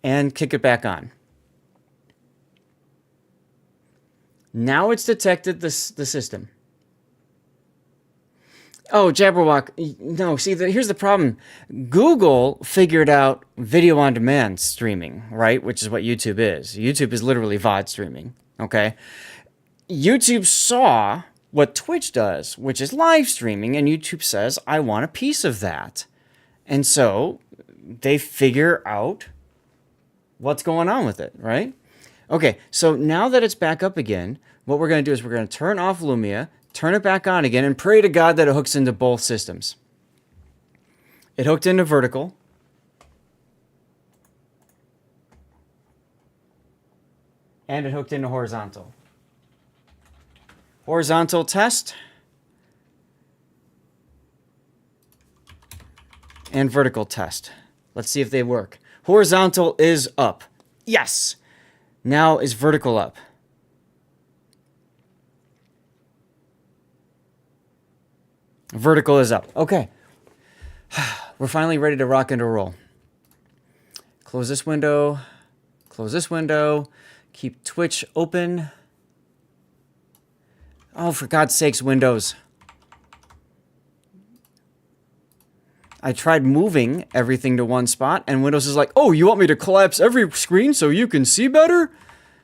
and kick it back on. Now it's detected the system. Oh, Jabberwock. No, see, here's the problem. Google figured out video on demand streaming, right? Which is what YouTube is. YouTube is literally VOD streaming, okay? YouTube saw what Twitch does, which is live streaming, and YouTube says, I want a piece of that. And so they figure out what's going on with it, right? Okay, so now that it's back up again, what we're going to do is we're going to turn off Lumia, turn it back on again, and pray to God that it hooks into both systems. It hooked into vertical. And it hooked into horizontal. Horizontal test. And vertical test. Let's see if they work. Horizontal is up. Yes. Now is vertical up. Vertical is up. Okay. We're finally ready to rock and roll. Close this window. Close this window. Keep Twitch open. Oh, for God's sakes, Windows. I tried moving everything to one spot, and Windows is like, oh, you want me to collapse every screen so you can see better?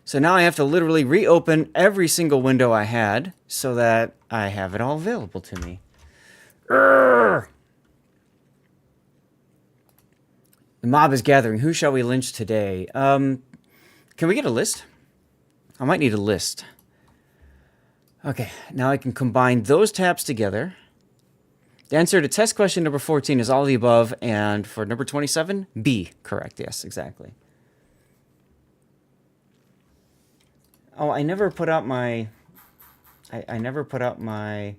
So now I have to literally reopen every single window I had so that I have it all available to me. Urgh. The mob is gathering. Who shall we lynch today? Can we get a list? I might need a list. Okay, now I can combine those tabs together. The answer to test question number 14 is all of the above, and for number 27, B. Correct, yes, exactly. Oh, I never put out my... I never put out my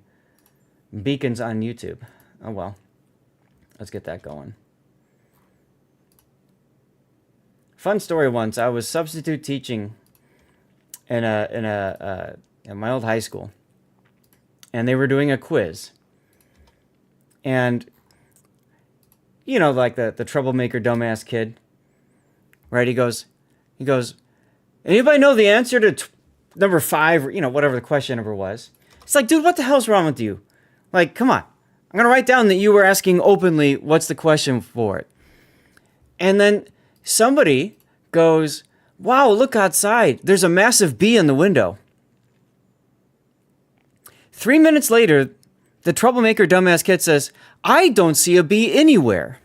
beacons on YouTube. Oh, well. Let's get that going. Fun story once. I was substitute teaching in my old high school. And they were doing a quiz. And, you know, like the troublemaker dumbass kid, right? He goes, anybody know the answer to number 5, or, you know, whatever the question number was? It's like, dude, what the hell's wrong with you? Like, come on. I'm going to write down that you were asking openly, what's the question for it? And then somebody goes, wow, look outside. There's a massive bee in the window. 3 minutes later, the troublemaker dumbass kid says, I don't see a bee anywhere.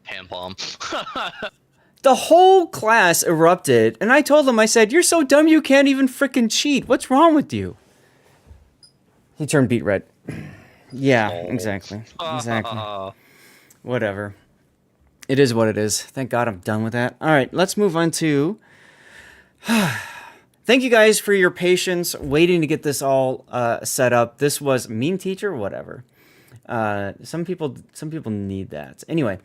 Hand bomb. The whole class erupted, and I told him, I said, you're so dumb you can't even frickin' cheat. What's wrong with you? He turned beet red. Yeah, exactly. Exactly. Whatever. It is what it is. Thank God I'm done with that. All right, let's move on to... Thank you guys for your patience waiting to get this all set up. This was mean teacher, whatever. Some people need that. Anyway,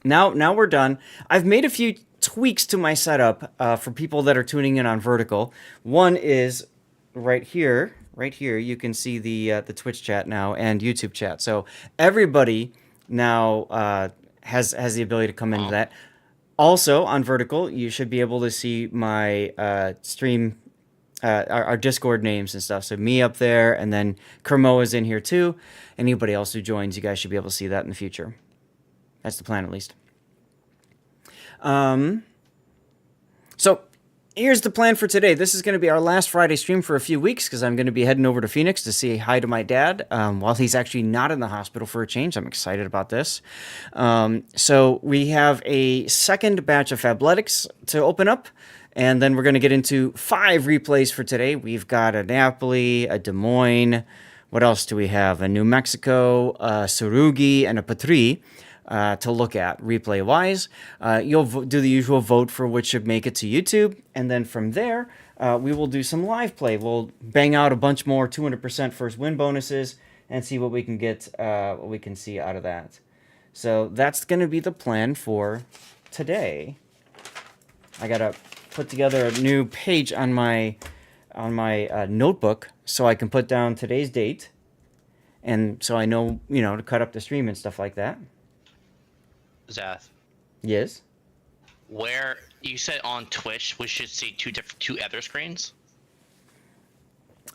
now we're done. I've made a few tweaks to my setup for people that are tuning in on vertical. One is right here. Right here, you can see the Twitch chat now and YouTube chat. So everybody now has the ability to come into that. Also, on vertical, you should be able to see my stream, our Discord names and stuff. So me up there, and then Kermo is in here too. Anybody else who joins, you guys should be able to see that in the future. That's the plan, at least. So here's the plan for today. This is going to be our last Friday stream for a few weeks because I'm going to be heading over to Phoenix to say hi to my dad while he's actually not in the hospital for a change. I'm excited about this. So we have a second batch of Fabletics to open up, and then we're going to get into 5 replays for today. We've got a Napoli, a Des Moines. What else do we have? A New Mexico, a Surugi, and a Patri. To look at replay-wise. You'll do the usual vote for which should make it to YouTube, and then from there, we will do some live play. We'll bang out a bunch more 200% first win bonuses and see what we can get, what we can see out of that. So that's going to be the plan for today. I gotta put together a new page on my notebook so I can put down today's date, and so I know, you know, to cut up the stream and stuff like that. Zath, Yes. where you said on Twitch we should see two other screens.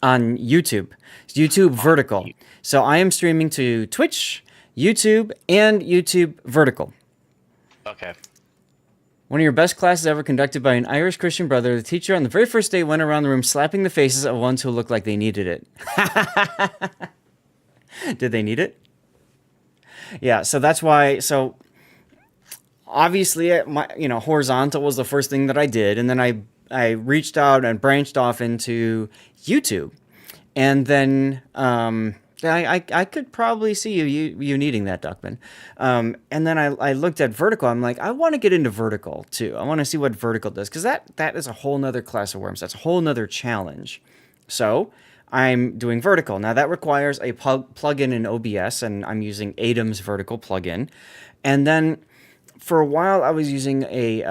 On YouTube. YouTube vertical. You- So I am streaming to Twitch, YouTube, and YouTube vertical. Okay. One of your best classes ever conducted by an Irish Christian brother. The teacher on the very first day went around the room slapping the faces of ones who looked like they needed it. Did they need it? Yeah, so that's why. So obviously, horizontal was the first thing that I did, and then I reached out and branched off into YouTube, and then I could probably see you needing that, Duckman. And then I looked at vertical. I'm like, I want to get into vertical too. I want to see what vertical does, because that is a whole nother class of worms. That's a whole nother challenge. So I'm doing vertical. Now that requires a plugin in OBS, and I'm using Adam's vertical plugin. And then for a while I was using a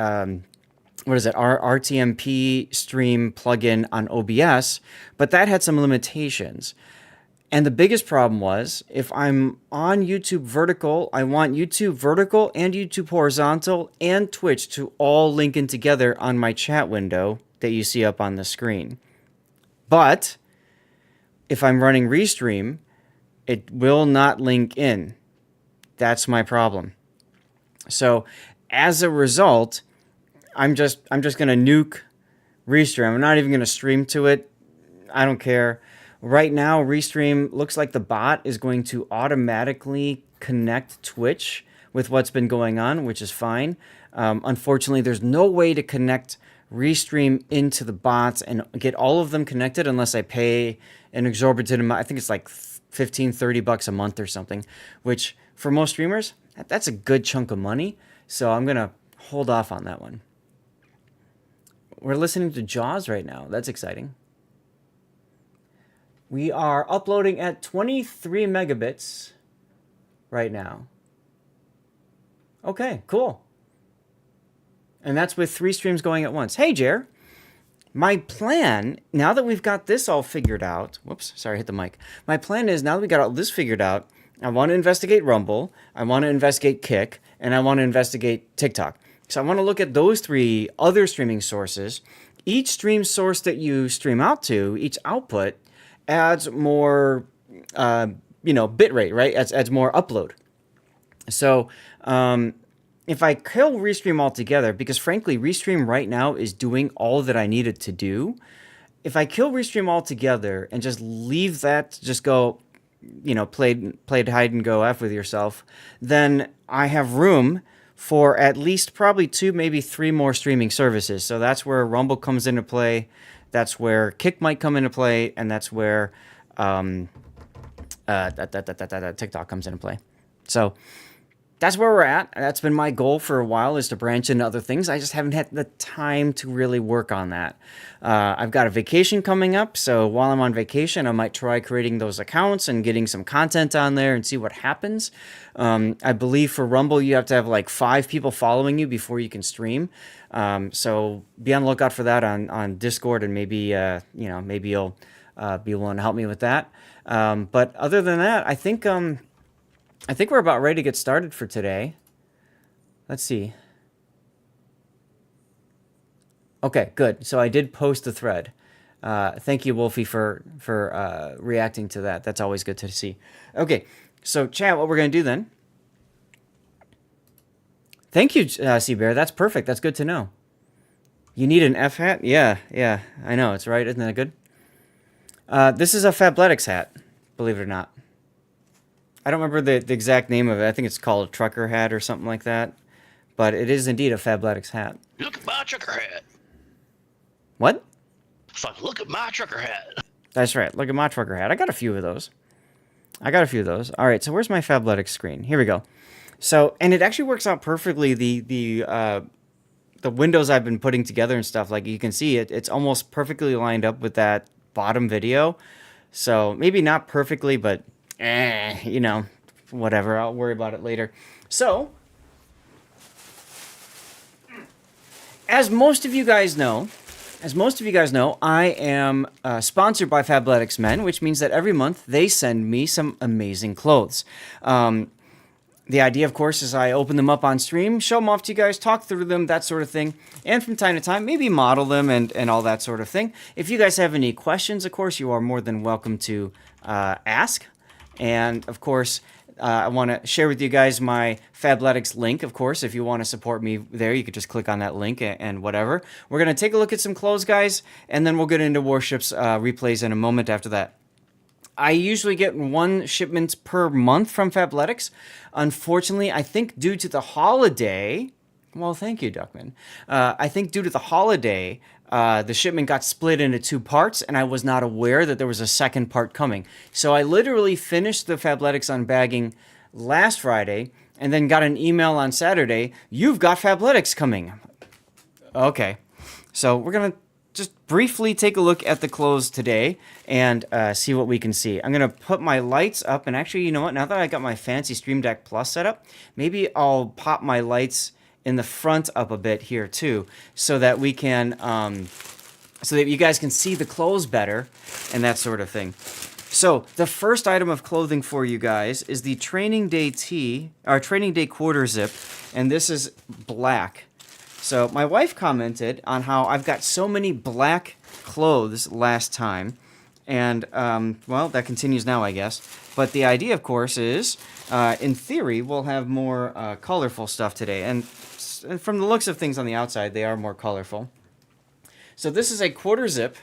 RTMP stream plugin on OBS, but that had some limitations. And the biggest problem was, if I'm on YouTube vertical, I want YouTube vertical and YouTube horizontal and Twitch to all link in together on my chat window that you see up on the screen. But if I'm running Restream, it will not link in. That's my problem. So as a result, I'm just going to nuke Restream. I'm not even going to stream to it. I don't care. Right now, Restream looks like the bot is going to automatically connect Twitch with what's been going on, which is fine. Unfortunately, there's no way to connect Restream into the bots and get all of them connected unless I pay an exorbitant amount. I think it's like $15-$30 a month or something, which for most streamers, that's a good chunk of money. So I'm going to hold off on that one. We're listening to Jaws right now. That's exciting. We are uploading at 23 megabits right now. Okay, cool. And that's with 3 streams going at once. Hey, Jer. My plan, now that we've got this all figured out... Whoops, sorry, I hit the mic. My plan is, now that we got all this figured out, I want to investigate Rumble, I want to investigate Kick, and I want to investigate TikTok. So I want to look at those 3 other streaming sources. Each stream source that you stream out to, each output, adds more, bit rate, right? Adds more upload. So if I kill Restream altogether, because frankly, Restream right now is doing all that I need it to do. If I kill Restream altogether and just leave that to just go, played hide and go F with yourself, then I have room for at least probably 2, maybe 3 more streaming services. So that's where Rumble comes into play. That's where Kick might come into play, and that's where TikTok comes into play. So that's where we're at. That's been my goal for a while, is to branch into other things. I just haven't had the time to really work on that. I've got a vacation coming up, so while I'm on vacation, I might try creating those accounts and getting some content on there and see what happens. I believe for Rumble, you have to have like 5 people following you before you can stream. So be on the lookout for that on Discord, and maybe maybe you'll be willing to help me with that. But other than that, I think we're about ready to get started for today. Let's see. Okay, good. So I did post the thread. Thank you, Wolfie, for reacting to that. That's always good to see. Okay, so chat, what we're going to do then. Thank you, Seabear. That's perfect. That's good to know. You need an F hat? Yeah, I know. It's right. Isn't that good? This is a Fabletics hat, believe it or not. I don't remember the exact name of it. I think it's called a trucker hat or something like that. But it is indeed a Fabletics hat. Look at my trucker hat. What? Fuck, look at my trucker hat. That's right. Look at my trucker hat. I got a few of those. All right, so where's my Fabletics screen? Here we go. So, and it actually works out perfectly. The windows I've been putting together and stuff, like you can see, it's almost perfectly lined up with that bottom video. So maybe not perfectly, but whatever. I'll worry about it later. So, as most of you guys know, I am sponsored by Fabletics Men, which means that every month they send me some amazing clothes. The idea, of course, is I open them up on stream, show them off to you guys, talk through them, that sort of thing. And from time to time, maybe model them and all that sort of thing. If you guys have any questions, of course, you are more than welcome to ask. And, of course, I want to share with you guys my Fabletics link, of course. If you want to support me there, you could just click on that link and whatever. We're going to take a look at some clothes, guys, and then we'll get into Warships replays in a moment after that. I usually get 1 shipment per month from Fabletics. Unfortunately, I think due to the holiday... Well, thank you, Duckman. I think due to the holiday, the shipment got split into 2 parts, and I was not aware that there was a second part coming. So I literally finished the Fabletics unbagging last Friday, and then got an email on Saturday, "You've got Fabletics coming." Okay. So we're going to just briefly take a look at the clothes today and see what we can see. I'm going to put my lights up, and actually, you know what? Now that I got my fancy Stream Deck Plus set up, maybe I'll pop my lights in the front up a bit here too, so that we can, so that you guys can see the clothes better and that sort of thing. So the first item of clothing for you guys is the Training Day tee, or Training Day quarter zip, and this is black. So my wife commented on how I've got so many black clothes last time, and well, that continues now, I guess. But the idea, of course, is in theory we'll have more colorful stuff today, and from the looks of things on the outside, they are more colorful. So this is a quarter zip.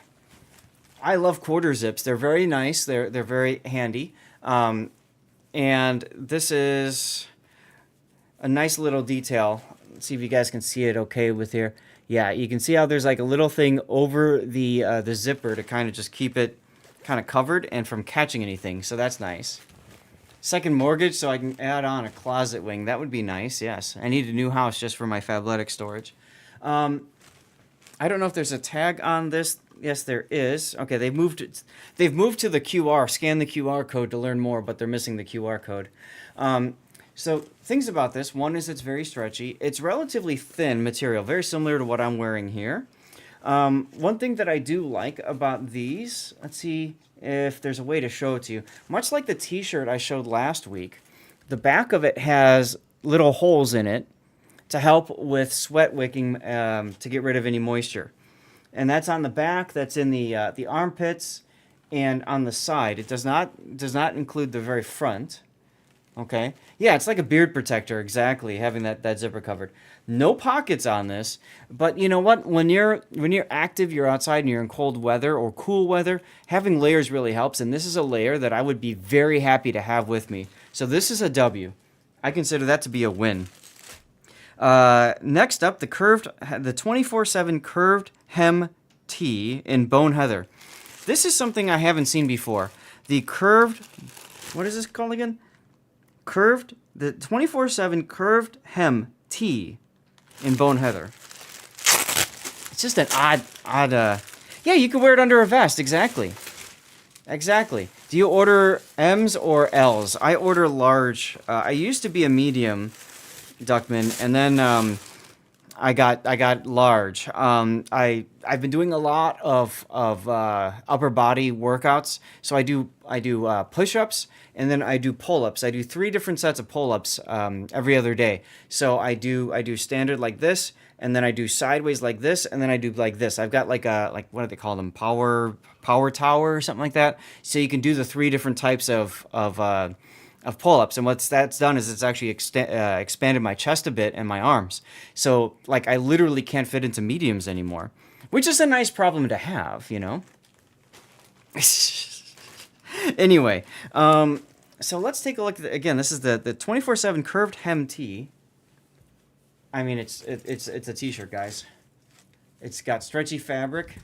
I love quarter zips. They're very nice. They're very handy. And this is a nice little detail. Let's see if you guys can see it okay with here. Yeah, you can see how there's like a little thing over the zipper to kind of just keep it kind of covered and from catching anything. So that's nice. Second mortgage, so I can add on a closet wing. That would be nice, yes. I need a new house just for my Fabletics storage. I don't know if there's a tag on this. Yes, there is. Okay, they've moved to the QR. Scan the QR code to learn more, but they're missing the QR code. So things about this. One is it's very stretchy. It's relatively thin material, very similar to what I'm wearing here. One thing that I do like about these, let's see if there's a way to show it to you. Much like the t-shirt I showed last week, the back of it has little holes in it to help with sweat wicking, to get rid of any moisture. And that's on the back, that's in the armpits, and on the side. It does not include the very front. Okay. Yeah, it's like a beard protector, exactly, having that zipper covered. No pockets on this, but you know what? When you're active, you're outside and you're in cold weather or cool weather, having layers really helps, and this is a layer that I would be very happy to have with me. So this is a W. I consider that to be a win. Next up, the 24/7 curved hem tee in bone heather. This is something I haven't seen before. The curved, what is this called again? The 24/7 curved hem tee in bone heather. It's just an odd, yeah, you can wear it under a vest, exactly. Do you order M's or L's? I order large. I used to be a medium, Duckman, and then I got large. I've been doing a lot of upper body workouts, so I do push-ups, and then I do pull-ups. I do 3 different sets of pull-ups every other day. So I do standard like this, and then I do sideways like this, and then I do like this. I've got like what do they call them? Power tower or something like that. So you can do the 3 different types of pull-ups, and what that's done is it's actually expanded my chest a bit and my arms. So like I literally can't fit into mediums anymore, which is a nice problem to have, you know. Anyway, so let's take a look at again. This is the 24/7 curved hem tee. I mean, it's a t-shirt, guys. It's got stretchy fabric.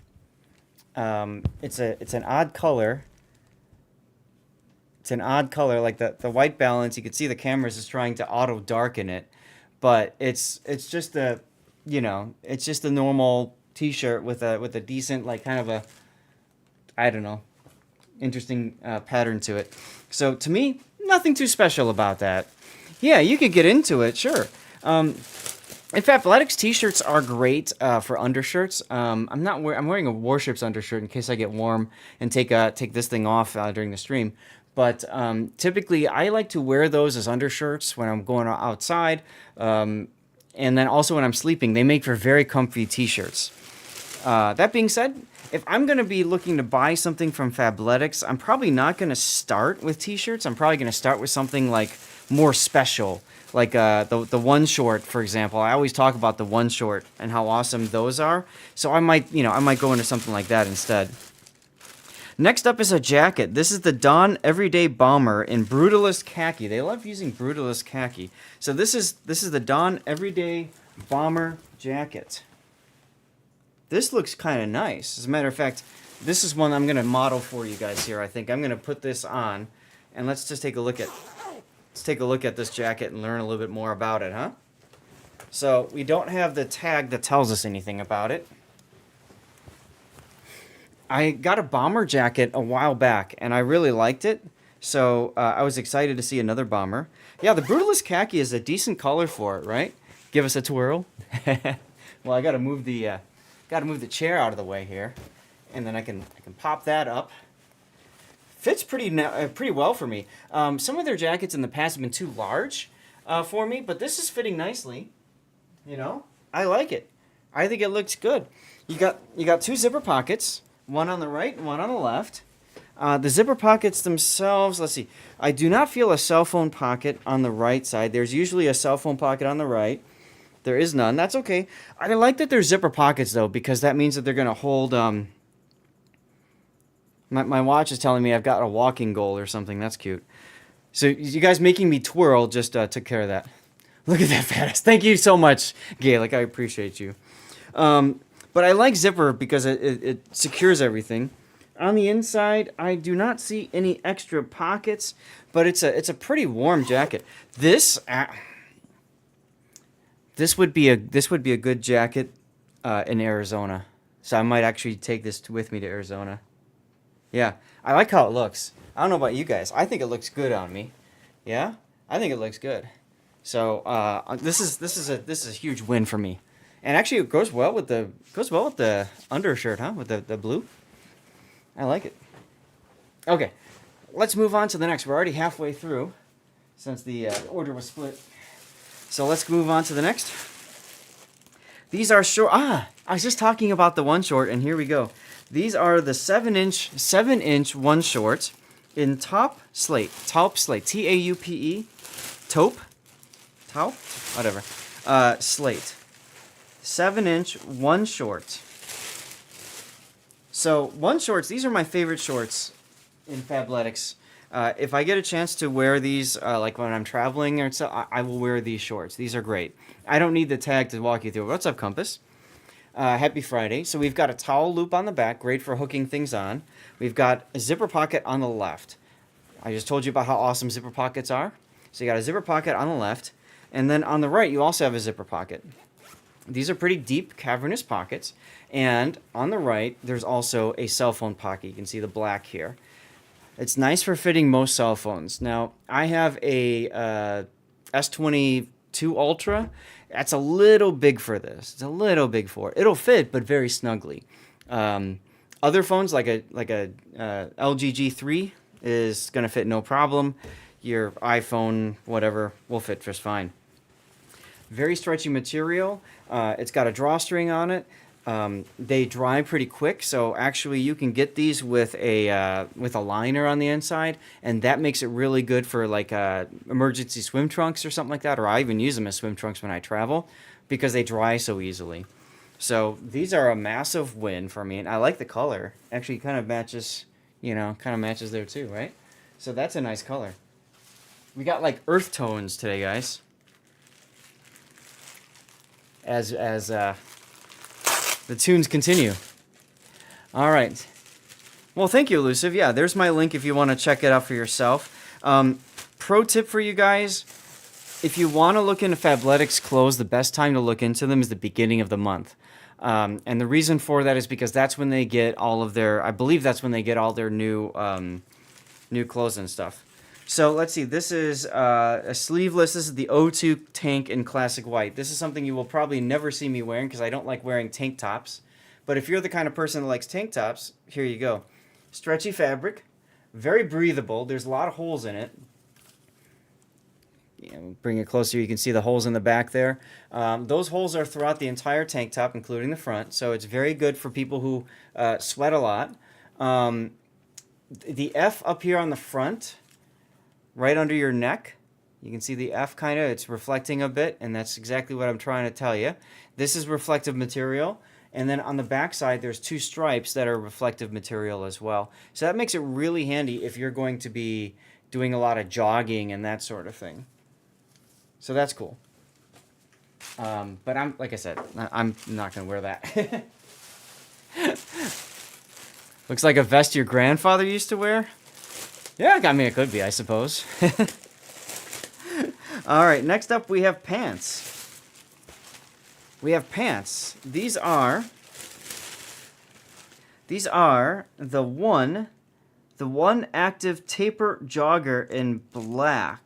It's an odd color. It's an odd color, like the white balance. You can see the cameras is trying to auto darken it, but it's just it's just a normal t-shirt with a decent, like, kind of a, I don't know, interesting pattern to it. So to me, nothing too special about that. Yeah, you could get into it, sure. In fact, Fabletics t-shirts are great for undershirts. I'm wearing a Warships undershirt in case I get warm and take this thing off during the stream. But typically, I like to wear those as undershirts when I'm going outside. And then also when I'm sleeping, they make for very comfy t-shirts. That being said, if I'm going to be looking to buy something from Fabletics, I'm probably not going to start with t-shirts. I'm probably going to start with something like more special, like the one short, for example. I always talk about the one short and how awesome those are. So I might go into something like that instead. Next up is a jacket. This is the Dawn Everyday Bomber in Brutalist Khaki. They love using Brutalist Khaki. So this is the Dawn Everyday Bomber jacket. This looks kind of nice. As a matter of fact, this is one I'm going to model for you guys here. I think I'm going to put this on, and let's just take a look at this jacket and learn a little bit more about it, huh? So we don't have the tag that tells us anything about it. I got a bomber jacket a while back, and I really liked it. So I was excited to see another bomber. Yeah, the Brutalist Khaki is a decent color for it, right? Give us a twirl. Well, I got to move the chair out of the way here, and then I can pop that up. Fits pretty well for me. Some of their jackets in the past have been too large for me, but this is fitting nicely. You know, I like it. I think it looks good. You got two zipper pockets, one on the right and one on the left. The zipper pockets themselves, let's see. I do not feel a cell phone pocket on the right side. There's usually a cell phone pocket on the right. There is none. That's okay. I like that there's zipper pockets, though, because that means that they're going to hold... My watch is telling me I've got a walking goal or something. That's cute. So you guys making me twirl just took care of that. Look at that fat ass. Thank you so much, Gaelic. I appreciate you. But I like zipper because it secures everything. On the inside, I do not see any extra pockets, but it's a pretty warm jacket. This would be a good jacket in Arizona. So I might actually take this with me to Arizona. Yeah, I like how it looks. I don't know about you guys. I think it looks good on me. Yeah, I think it looks good. So this is a huge win for me. And actually, it goes well with the undershirt, huh? With the blue. I like it. Okay, let's move on to the next. We're already halfway through, since the order was split. So let's move on to the next. These are short. I was just talking about the one short, and here we go. These are the 7-inch one shorts in taupe slate, T-A-U-P-E, taupe, whatever, slate. 7-inch one short. So one shorts, these are my favorite shorts in Fabletics. If I get a chance to wear these, like when I'm traveling or so, I will wear these shorts. These are great. I don't need the tag to walk you through. What's up, Compass? Happy Friday. So we've got a towel loop on the back, great for hooking things on. We've got a zipper pocket on the left. I just told you about how awesome zipper pockets are. So you got a zipper pocket on the left, and then on the right you also have a zipper pocket. These are pretty deep, cavernous pockets, and on the right there's also a cell phone pocket. You can see the black here. It's nice for fitting most cell phones. Now, I have a S22 Ultra. That's a little big for this. It's a little big for it. It'll fit, but very snugly. Other phones, like a LG G3, is going to fit no problem. Your iPhone, whatever, will fit just fine. Very stretchy material. It's got a drawstring on it. They dry pretty quick, so actually you can get these with a liner on the inside, and that makes it really good for like emergency swim trunks or something like that. Or I even use them as swim trunks when I travel because they dry so easily. So these are a massive win for me, and I like the color. Actually, kind of matches, matches there too, right? So that's a nice color. We got like earth tones today, guys. As the tunes continue. All right. Well, thank you, Elusive. Yeah, there's my link if you want to check it out for yourself. Pro tip for you guys, if you want to look into Fabletics clothes, the best time to look into them is the beginning of the month. And the reason for that is because that's when they get all of their, I believe that's when they get all their new clothes and stuff. So let's see, this is a sleeveless. This is the O2 tank in classic white. This is something you will probably never see me wearing because I don't like wearing tank tops. But if you're the kind of person that likes tank tops, here you go. Stretchy fabric. Very breathable. There's a lot of holes in it. Bring it closer, you can see the holes in the back there. Those holes are throughout the entire tank top, including the front, so it's very good for people who sweat a lot. The F up here on the front, right under your neck, you can see the F kind of, it's reflecting a bit, and that's exactly what I'm trying to tell you. This is reflective material, and then on the back side, there's 2 stripes that are reflective material as well. So that makes it really handy if you're going to be doing a lot of jogging and that sort of thing. So that's cool. But like I said, I'm not going to wear that. Looks like a vest your grandfather used to wear. Yeah, I mean, it could be, I suppose. All right, next up we have pants. We have pants. These are the one active taper jogger in black.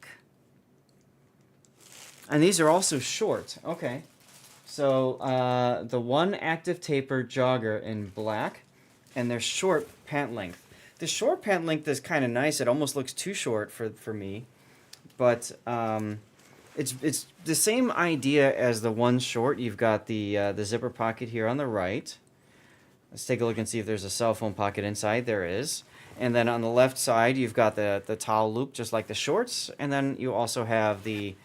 And these are also short. Okay. So the one active taper jogger in black, and they're short pant length. The short pant length is kind of nice. It almost looks too short for me. But it's the same idea as the one short. You've got the zipper pocket here on the right. Let's take a look and see if there's a cell phone pocket inside. There is. And then on the left side, you've got the towel loop, just like the shorts. And then you also have the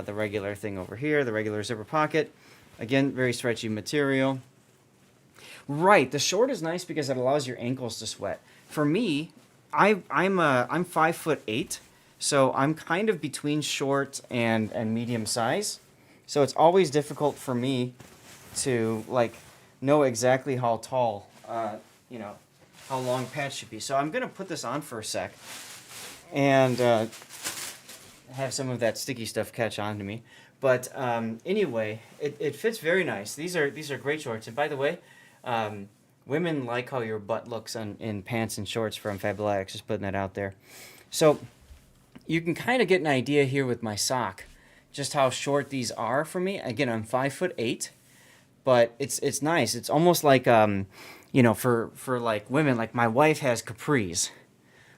regular thing over here, the regular zipper pocket. Again, very stretchy material. Right, the short is nice because it allows your ankles to sweat. For me, I'm 5'8", so I'm kind of between short and medium size. So it's always difficult for me to know exactly how tall, how long pants should be. So I'm gonna put this on for a sec, and have some of that sticky stuff catch on to me. But anyway, it fits very nice. These are great shorts. And by the way, women like how your butt looks in pants and shorts from Fabletics. Just putting that out there. So you can kind of get an idea here with my sock, just how short these are for me. Again, I'm 5'8", but it's nice. It's almost like for like women, like my wife has capris,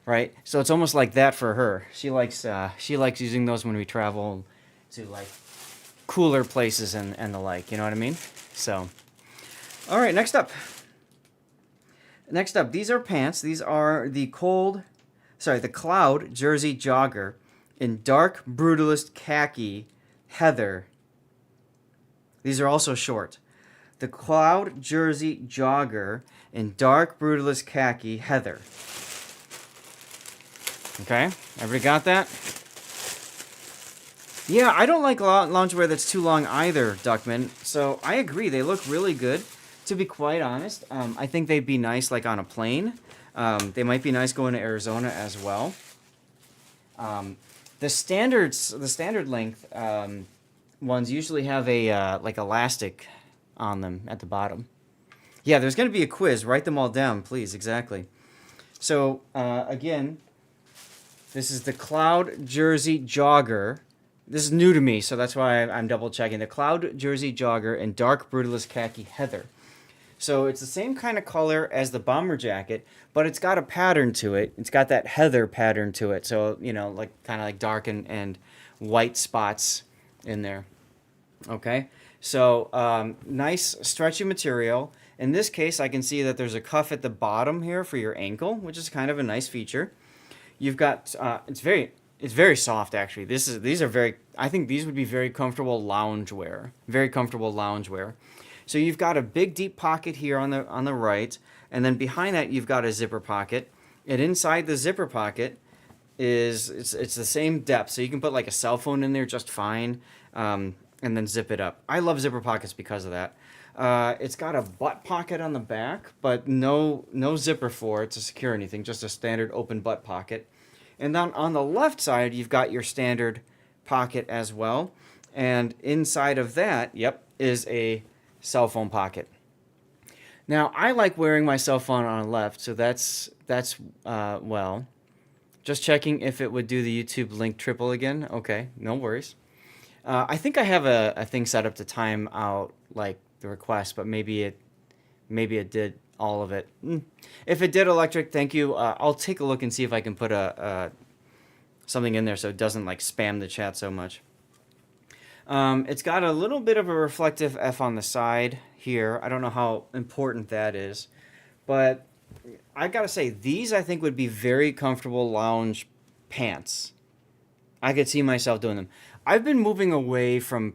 right? So it's almost like that for her. She likes using those when we travel to like cooler places and the like. You know what I mean? So, all right. Next up, these are pants. These are the Cloud Jersey Jogger in dark brutalist khaki heather. These are also short. The Cloud Jersey Jogger in dark brutalist khaki heather. Okay, everybody got that? Yeah, I don't like loungewear that's too long either, Duckman. So I agree, they look really good. To be quite honest, I think they'd be nice like on a plane. They might be nice going to Arizona as well. The standard length ones usually have a like elastic on them at the bottom. Yeah, there's going to be a quiz. Write them all down, please. Exactly. So again, this is the Cloud Jersey Jogger. This is new to me, so that's why I'm double checking. The Cloud Jersey Jogger in dark brutalist khaki heather. So it's the same kind of color as the bomber jacket, but it's got a pattern to it. It's got that heather pattern to it. So, like kind of like dark and white spots in there. Okay. So nice stretchy material. In this case, I can see that there's a cuff at the bottom here for your ankle, which is kind of a nice feature. You've got it's very soft actually. I think these would be very comfortable loungewear. Very comfortable loungewear. So you've got a big deep pocket here on the right, and then behind that you've got a zipper pocket. And inside the zipper pocket it's the same depth, so you can put like a cell phone in there just fine, and then zip it up. I love zipper pockets because of that. It's got a butt pocket on the back, but no zipper for it to secure anything, just a standard open butt pocket. And then on the left side, you've got your standard pocket as well. And inside of that, is a cell phone pocket. Now, I like wearing my cell phone on the left, so that's well. Just checking if it would do the YouTube link triple again. Okay, no worries. I think I have a thing set up to time out like the request, but maybe Maybe it did all of it. If it did electric, thank you. I'll take a look and see if I can put something in there so it doesn't like spam the chat so much. It's got a little bit of a reflective F on the side here. I don't know how important that is, but I gotta say, these I think would be very comfortable lounge pants. I could see myself doing them. I've been moving away from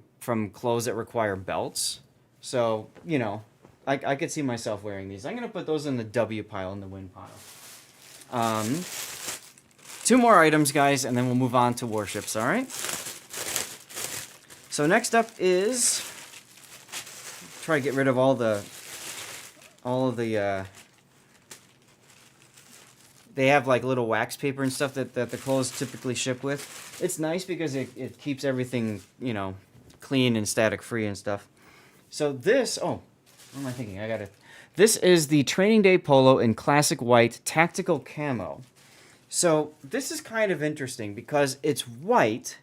clothes that require belts, so you know, I could see myself wearing these. I'm gonna put those in the W pile, in the win pile. Two more items, guys, and then we'll move on to warships. All right. So next up is try to get rid of all of the. They have like little wax paper and stuff that the clothes typically ship with. It's nice because it keeps everything, you know, clean and static free and stuff. So this, what am I thinking? This is the Training Day Polo in classic white tactical camo. So this is kind of interesting because it's white.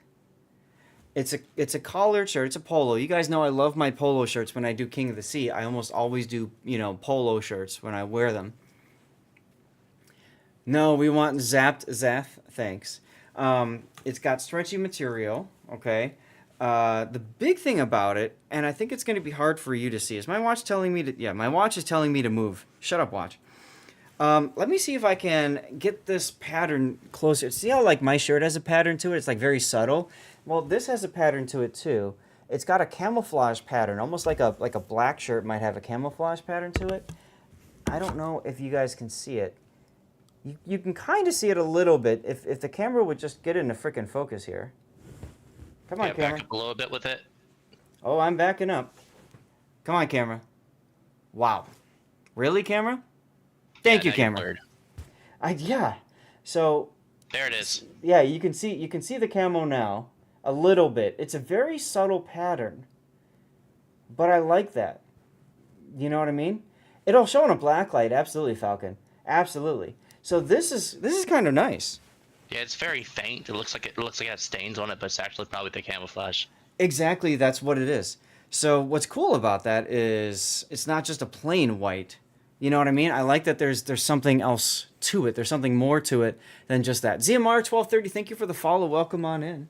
It's a collared shirt. It's a polo. You guys know I love my polo shirts when I do King of the Sea. I almost always do, you know, polo shirts when I wear them. No, we want Zath, thanks. It's got stretchy material, okay? The big thing about it, and I think it's going to be hard for you to see, is my watch telling me to... Yeah, my watch is telling me to move. Shut up, watch. Let me see if I can get this pattern closer. See how, like, my shirt has a pattern to it? It's, like, very subtle. Well, this has a pattern to it, too. It's got a camouflage pattern, almost like a black shirt might have a camouflage pattern to it. I don't know if you guys can see it. You can kind of see it a little bit if the camera would just get into frickin' focus here. Come on, camera. Back up a little bit with it. Oh, I'm backing up. Come on, camera. Wow. Really, camera? Thank you, camera. Yeah. So there it is. Yeah, you can see the camo now a little bit. It's a very subtle pattern, but I like that. You know what I mean? It'll show in a black light. Absolutely, Falcon. Absolutely. So this is kind of nice. Yeah, it's very faint. It looks like it has stains on it, but it's actually probably the camouflage. Exactly, that's what it is. So what's cool about that is it's not just a plain white. You know what I mean? I like that there's something else to it. There's something more to it than just that. ZMR1230, thank you for the follow. Welcome on in.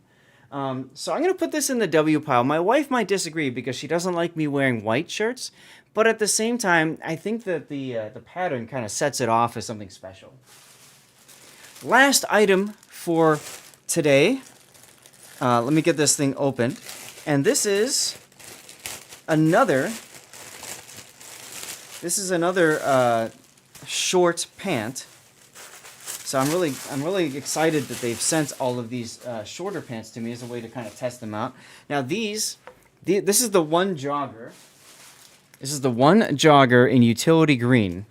So I'm going to put this in the W pile. My wife might disagree because she doesn't like me wearing white shirts. But at the same time, I think that the pattern kind of sets it off as something special. Last item for today. Let me get this thing open. And this is another short pant. So I'm really excited that they've sent all of these shorter pants to me as a way to kind of test them out. Now this is the one jogger. This is the one jogger in utility green.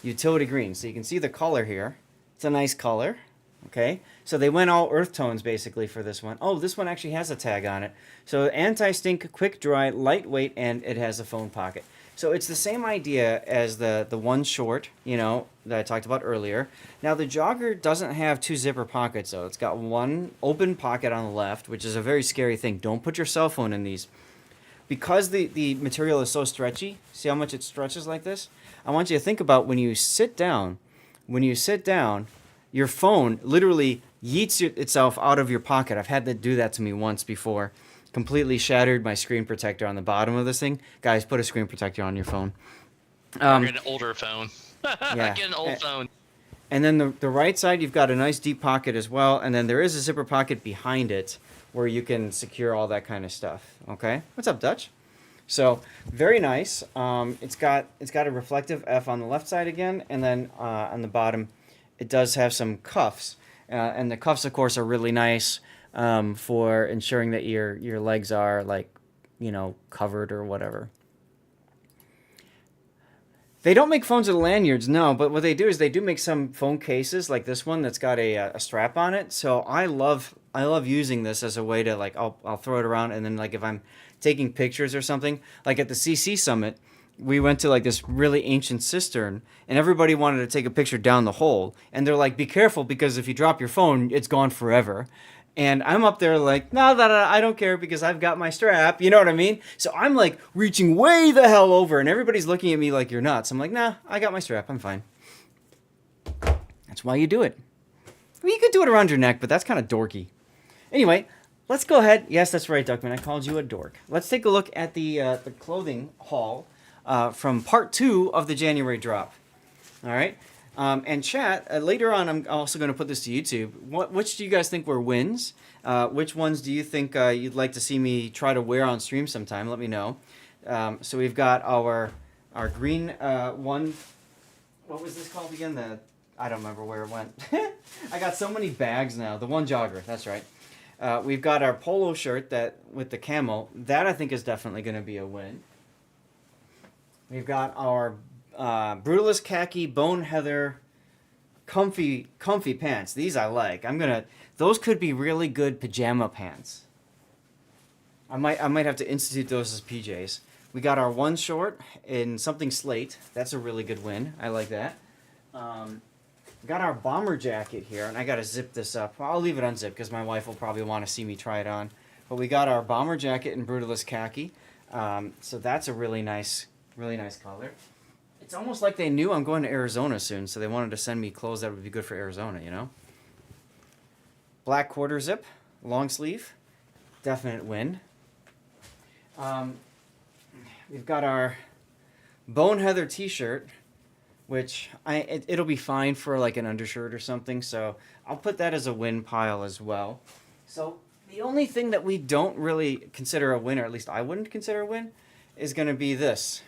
Utility green. So you can see the color here. It's a nice color. Okay. So they went all earth tones basically for this one. Oh, this one actually has a tag on it. So anti-stink, quick dry, lightweight, and it has a phone pocket. So it's the same idea as the one short, you know, that I talked about earlier. Now the jogger doesn't have two zipper pockets though. It's got one open pocket on the left, which is a very scary thing. Don't put your cell phone in these. Because the material is so stretchy, see how much it stretches like this? I want you to think about when you sit down, your phone literally yeets itself out of your pocket. I've had that do that to me once before. Completely shattered my screen protector on the bottom of this thing. Guys, put a screen protector on your phone. Get an older phone. Yeah. Get an old phone. And then the right side, you've got a nice deep pocket as well. And then there is a zipper pocket behind it where you can secure all that kind of stuff. Okay? What's up, Dutch? So, very nice. It's got a reflective F on the left side again. And then on the bottom, it does have some cuffs. And the cuffs, of course, are really nice for ensuring that your legs are, like, you know, covered or whatever. They don't make phones with lanyards, no, but what they do is they do make some phone cases like this one that's got a strap on it. So I love using this as a way to, like, I'll throw it around, and then, like, if I'm taking pictures or something, like at the CC Summit, we went to, like, this really ancient cistern, and everybody wanted to take a picture down the hole, and they're like, be careful, because if you drop your phone, it's gone forever. And I'm up there like, no, that I don't care because I've got my strap. You know what I mean? So I'm like reaching way the hell over, and everybody's looking at me like you're nuts. I'm like, nah, I got my strap. I'm fine. That's why you do it. Well, you could do it around your neck, but that's kind of dorky. Anyway, let's go ahead. Yes, that's right, Duckman. I called you a dork. Let's take a look at the clothing haul from part 2 of the January drop. All right. And chat, later on, I'm also going to put this to YouTube. Which do you guys think were wins? Which ones do you think you'd like to see me try to wear on stream sometime? Let me know. So we've got our green one. What was this called again? I don't remember where it went. I got so many bags now. The one jogger, that's right. We've got our polo shirt that with the camo. That I think is definitely going to be a win. We've got our Brutalist khaki bone heather comfy pants. These I like. Those could be really good pajama pants. I might have to institute those as PJs. We got our one short in something slate. That's a really good win. I like that. Got our bomber jacket here, and I got to zip this up. Well, I'll leave it unzipped because my wife will probably want to see me try it on. But we got our bomber jacket in Brutalist khaki. So that's a really nice color. It's almost like they knew I'm going to Arizona soon, so they wanted to send me clothes that would be good for Arizona, you know? Black quarter zip, long sleeve, definite win. We've got our bone heather t-shirt, which it'll be fine for like an undershirt or something, so I'll put that as a win pile as well. So the only thing that we don't really consider a win, or at least I wouldn't consider a win, is going to be this,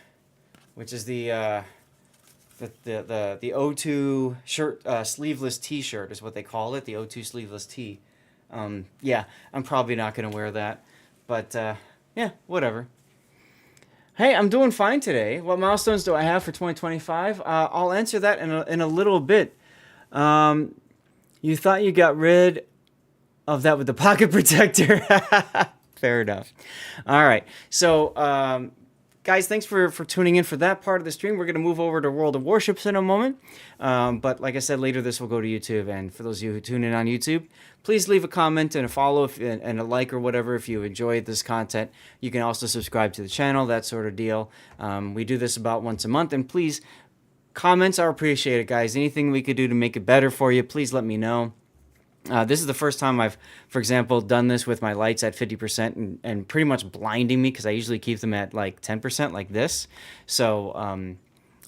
which is the O2 shirt, sleeveless T-shirt is what they call it, the O2 sleeveless tee. Yeah, I'm probably not going to wear that, but yeah, whatever. Hey, I'm doing fine today. What milestones do I have for 2025? I'll answer that in a little bit. You thought you got rid of that with the pocket protector. Fair enough. All right, so guys, thanks for tuning in for that part of the stream. We're going to move over to World of Warships in a moment. But like I said, later this will go to YouTube. And for those of you who tune in on YouTube, please leave a comment and a follow and a like or whatever if you enjoyed this content. You can also subscribe to the channel, that sort of deal. We do this about once a month. And please, comments are appreciated, guys. Anything we could do to make it better for you, please let me know. This is the first time I've, for example, done this with my lights at 50% and pretty much blinding me because I usually keep them at like 10% like this. So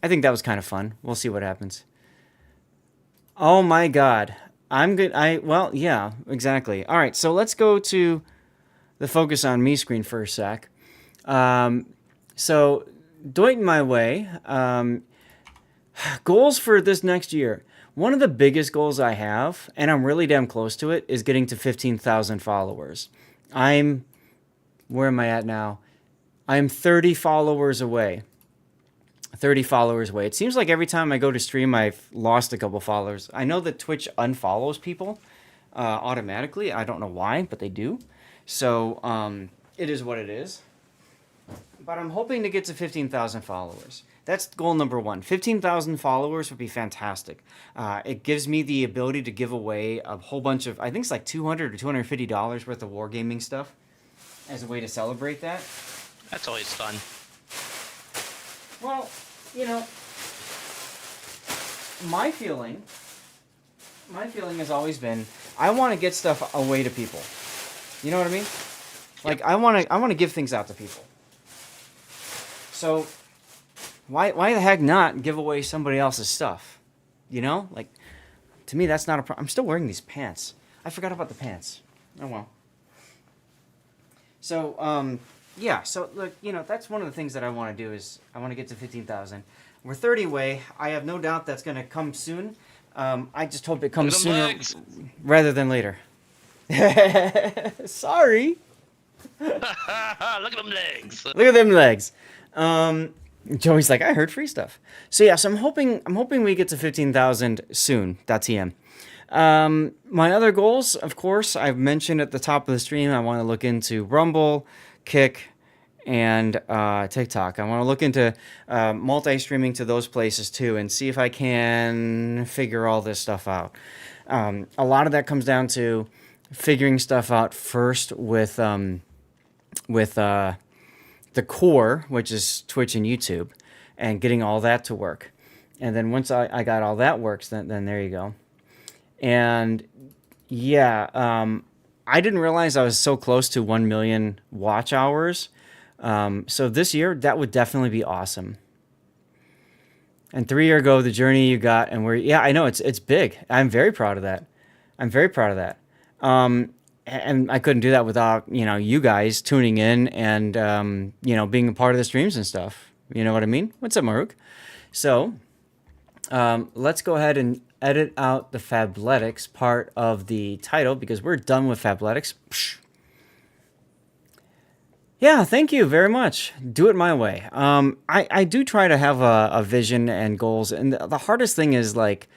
I think that was kind of fun. We'll see what happens. Oh my God. I'm good. Well, yeah, exactly. All right, so let's go to the focus on me screen for a sec. So doing my way, goals for this next year. One of the biggest goals I have, and I'm really damn close to it, is getting to 15,000 followers. Where am I at now? I'm 30 followers away. 30 followers away. It seems like every time I go to stream, I've lost a couple followers. I know that Twitch unfollows people automatically. I don't know why, but they do. So it is what it is. But I'm hoping to get to 15,000 followers. That's goal number one. 15,000 followers would be fantastic. It gives me the ability to give away a whole bunch of, I think it's like $200 or $250 worth of wargaming stuff as a way to celebrate that. That's always fun. Well, you know, my feeling has always been, I want to get stuff away to people. You know what I mean? Like, I want to give things out to people. So why the heck not give away somebody else's stuff? You know, like, to me that's not a problem. I'm still wearing these pants. I forgot about the pants. Oh well. So yeah. So look, you know, that's one of the things that I want to do is I want to get to 15,000. We're 30 away. I have no doubt that's going to come soon. I just hope it comes sooner rather than later. Sorry. Look at them legs. Look at them legs. Joey's like, I heard free stuff. So yeah, so I'm hoping we get to 15,000 soon. .tm. My other goals, of course, I've mentioned at the top of the stream. I want to look into Rumble, Kick, and TikTok. I want to look into multi-streaming to those places too, and see if I can figure all this stuff out. A lot of that comes down to figuring stuff out first with the core, which is Twitch and YouTube, and getting all that to work. And then once I got all that works, then there you go. And yeah, I didn't realize I was so close to 1 million watch hours. So this year, that would definitely be awesome. And 3 years ago, the journey you got, and yeah, I know it's big. I'm very proud of that. I'm very proud of that. And I couldn't do that without, you guys tuning in and, being a part of the streams and stuff. You know what I mean? What's up, Maruk? So, let's go ahead and edit out the Fabletics part of the title because we're done with Fabletics. Psh. Yeah, thank you very much. Do it my way. I do try to have a vision and goals, and the hardest thing is like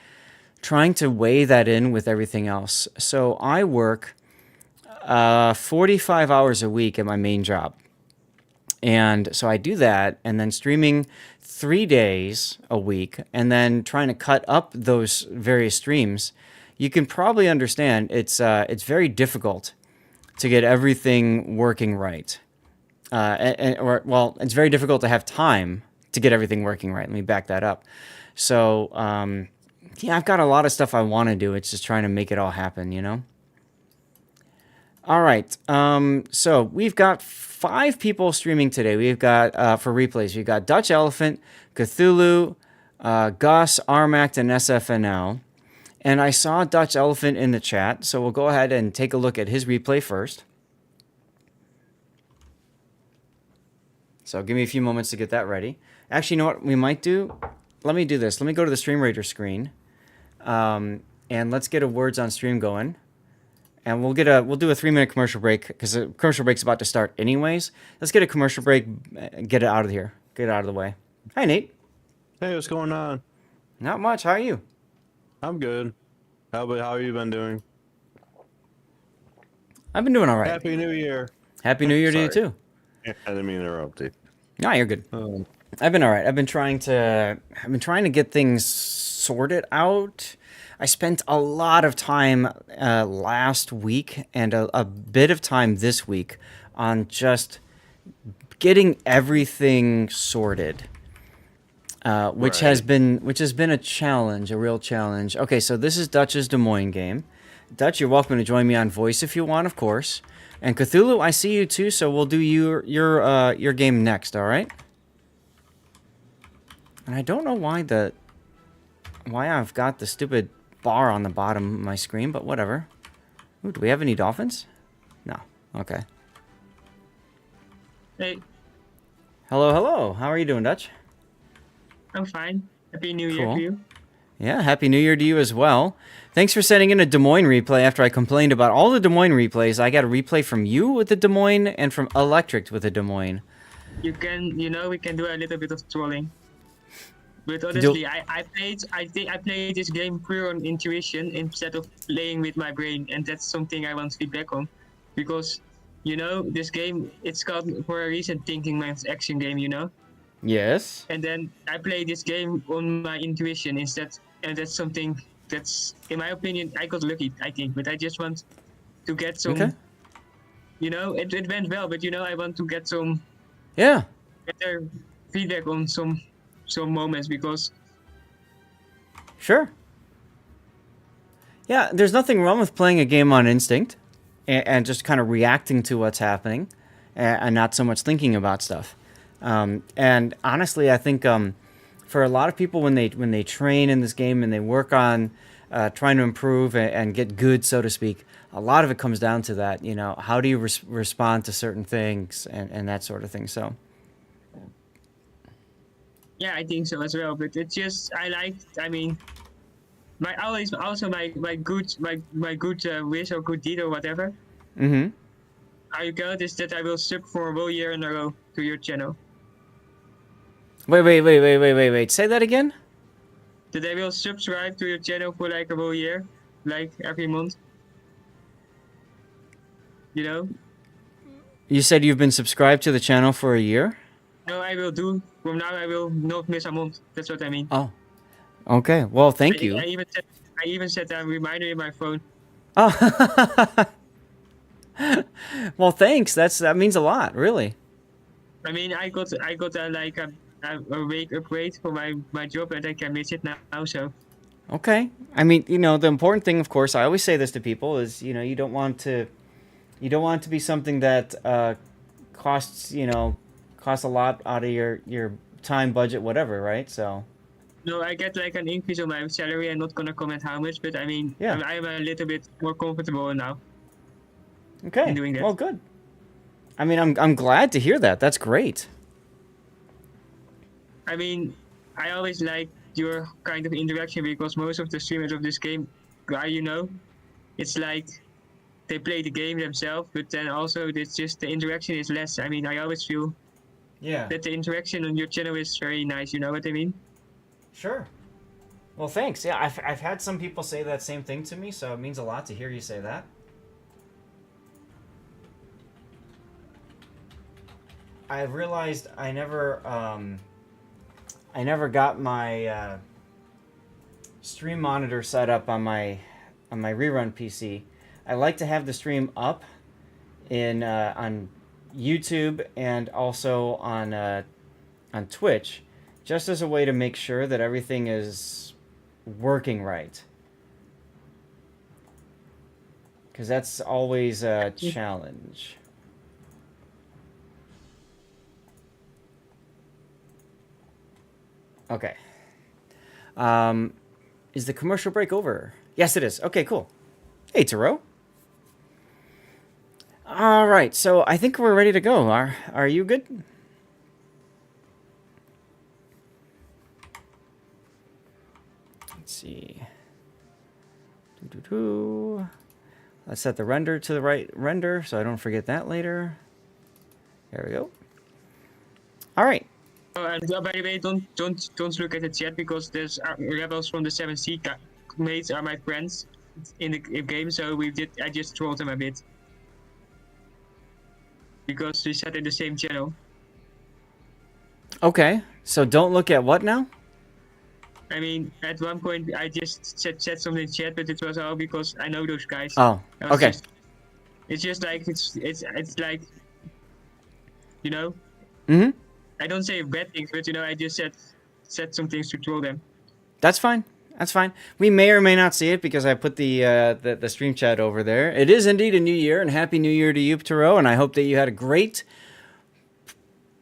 trying to weigh that in with everything else. So I work 45 hours a week at my main job. And so I do that, and then streaming 3 days a week, and then trying to cut up those various streams. You can probably understand it's very difficult to get everything working right. It's very difficult to have time to get everything working right. Let me back that up. So, yeah, I've got a lot of stuff I want to do. It's just trying to make it all happen, All right. So we've got 5 people streaming today. We've got, for replays, we've got Dutch Elephant, Cthulhu, Gus, Armact, and SFNL. And I saw Dutch Elephant in the chat, so we'll go ahead and take a look at his replay first. So give me a few moments to get that ready. Actually, you know what we might do? Let me do this. Let me go to the Stream Rater screen, and let's get a Words on Stream going. And we'll do a 3-minute commercial break because the commercial break's about to start anyways. Let's get a commercial break, get it out of here, get it out of the way. Hi, Nate. Hey, what's going on? Not much. How are you? I'm good. How have you been doing? I've been doing all right. Happy New Year. Happy New Year to you too. I didn't mean to interrupt you. No, you're good. I've been all right. I've been trying to get things sorted out. I spent a lot of time last week and a bit of time this week on just getting everything sorted, which has been a challenge, a real challenge. Okay, so this is Dutch's Des Moines game. Dutch, you're welcome to join me on voice if you want, of course. And Cthulhu, I see you too, so we'll do your game next, all right? And I don't know why I've got the stupid bar on the bottom of my screen, but whatever. Ooh, do we have any dolphins? No. Okay. Hey, Hello, hello. How are you doing, Dutch? I'm fine. Happy New Year Cool. to you. Yeah, Happy New Year to you as well. Thanks for sending in a Des Moines replay after I complained about all the Des Moines replays. I got a replay from you with the Des Moines and from Electric with the Des Moines. We can do a little bit of trolling. But honestly, I played this game pure on intuition instead of playing with my brain, and that's something I want feedback on, because this game, it's called for a reason Thinking Man's Action Game, Yes. And then I play this game on my intuition instead, and that's something that's, in my opinion, I got lucky, I think. But I just want to get some, Okay. It went well, but I want to get some Yeah. better feedback on some moments, because Sure. Yeah, there's nothing wrong with playing a game on instinct and just kind of reacting to what's happening and not so much thinking about stuff. And honestly, I think for a lot of people, when they train in this game and they work on trying to improve and get good, so to speak, a lot of it comes down to that. How do you respond to certain things and that sort of thing. So. yeah, I think so as well. But it's just my good wish or good deed or whatever. Mm-hmm. How you call it is that I will sub for a whole year in a row to your channel. Wait. Say that again? That I will subscribe to your channel for like a whole year, like every month. You said you've been subscribed to the channel for a year? No, I will do. From now I will not miss a month. That's what I mean. Oh. Okay. Well, thank you. I even set a reminder in my phone. Oh. Well, thanks. That means a lot, really. I mean, I got a wage upgrade for my job, and I can miss it now. So Okay. I mean, the important thing, of course, I always say this to people is, you don't want it to be something that costs, costs a lot out of your time, budget, whatever, right? So, no, I get like an increase on my salary. I'm not gonna comment how much, but I mean, Yeah. I'm a little bit more comfortable now okay. in doing that. Well, good. I mean, I'm glad to hear that. That's great. I mean, I always like your kind of interaction because most of the streamers of this game, it's like they play the game themselves, but then also it's just the interaction is less. I mean, I always feel Yeah. that the interaction on your channel is very nice. You know what I mean? Sure. Well, thanks. Yeah, I've had some people say that same thing to me, so it means a lot to hear you say that. I realized I never got my stream monitor set up on my rerun PC. I like to have the stream up on YouTube and also on Twitch, just as a way to make sure that everything is working right. Because that's always a challenge. Okay. Is the commercial break over? Yes, it is. Okay, cool. Hey, Taro. All right, so I think we're ready to go. Are you good? Let's see. Let's set the render to the right render so I don't forget that later. There we go. All right. Oh, and by the way, don't look at the chat because there's rebels from the 7C mates are my friends in the game. So I just trolled them a bit because we sat in the same channel. Okay, so don't look at what now? I mean, at one point I just said something in chat, but it was all because I know those guys. Oh, okay. It's just like it's like, you know. Mm-hmm. I don't say bad things, but I just said some things to troll them. That's fine. That's fine. We may or may not see it because I put the stream chat over there. It is indeed a new year, and Happy New Year to you, Taro, and I hope that you had a great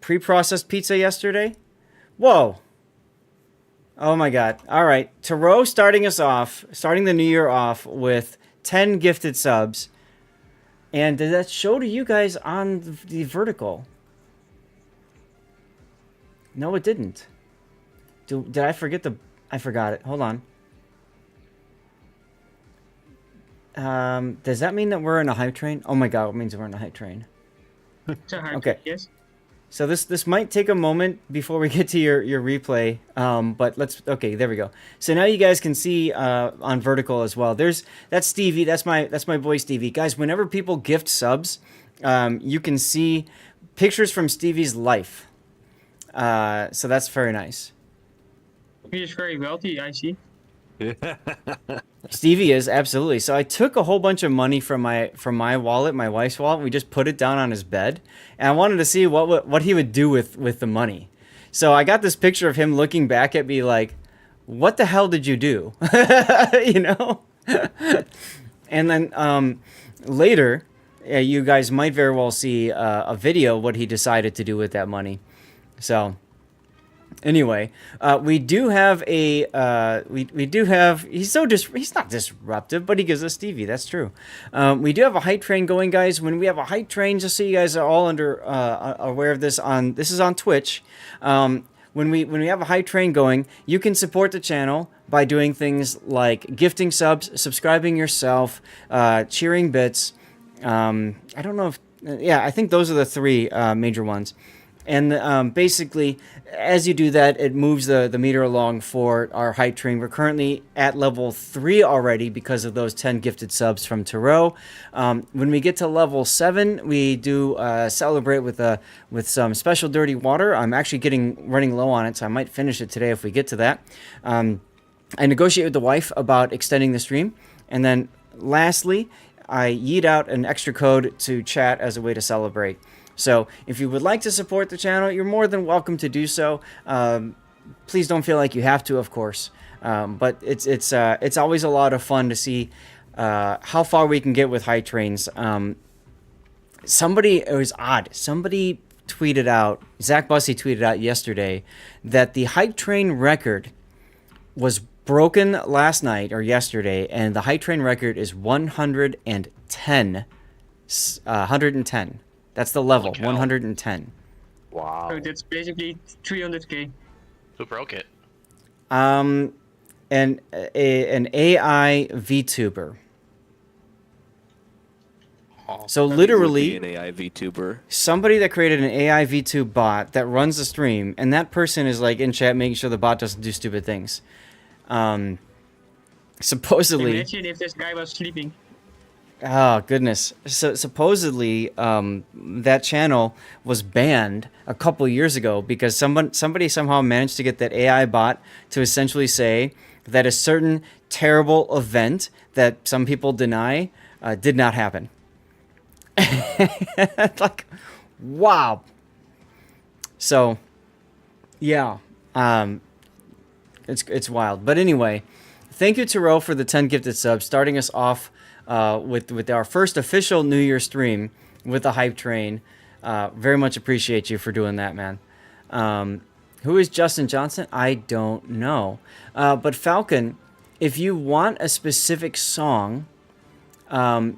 pre-processed pizza yesterday. Whoa. Oh my God. All right. Taro starting the new year off with 10 gifted subs. And did that show to you guys on the vertical? No, it didn't. Did I forget I forgot it. Hold on. Does that mean that we're in a hype train? Oh my God, it means we're in a hype train. It's a hype Okay. train, yes. So this might take a moment before we get to your replay, but okay, there we go. So now you guys can see on vertical as well. That's Stevie. That's my boy Stevie. Guys, whenever people gift subs, you can see pictures from Stevie's life. So that's very nice. He is very wealthy, I see. Stevie is, absolutely. So I took a whole bunch of money from my wallet, my wife's wallet, and we just put it down on his bed. And I wanted to see what he would do with the money. So I got this picture of him looking back at me like, what the hell did you do? And then later, you guys might very well see a video what he decided to do with that money. So anyway, we do have he's not disruptive, but he gives us Stevie. That's true. We do have a hype train going, guys. When we have a hype train, just so you guys are all aware of this, this is on Twitch. When we have a hype train going, you can support the channel by doing things like gifting subs, subscribing yourself, cheering bits. I don't know I think those are the three major ones. And basically, as you do that, it moves the meter along for our hype train. We're currently at level 3 already because of those 10 gifted subs from Taro. When we get to level 7, we do celebrate with some special dirty water. I'm actually running low on it, so I might finish it today if we get to that. I negotiate with the wife about extending the stream. And then lastly, I yeet out an extra code to chat as a way to celebrate. So if you would like to support the channel, you're more than welcome to do so. Please don't feel like you have to, of course. But it's always a lot of fun to see how far we can get with hype trains. It was odd. Somebody tweeted out, Zach Bussey tweeted out yesterday, that the hype train record was broken last night or yesterday, and the hype train record is 110. 110. That's the level, 110. Wow. So that's basically 300k. Who broke it? An AI VTuber. Oh, So Be literally, an AI VTuber. somebody that created an AI VTube bot that runs the stream, and that person is like in chat making sure the bot doesn't do stupid things. Supposedly, Imagine if this guy was sleeping. oh goodness. So supposedly, that channel was banned a couple years ago because somebody somehow managed to get that AI bot to essentially say that a certain terrible event that some people deny did not happen. Like, wow. So, yeah, it's wild. But anyway, thank you to Ro for the 10 gifted subs, starting us off with our first official New Year stream with the hype train. Very much appreciate you for doing that, man. Who is Justin Johnson? I don't know. But Falcon, if you want a specific song,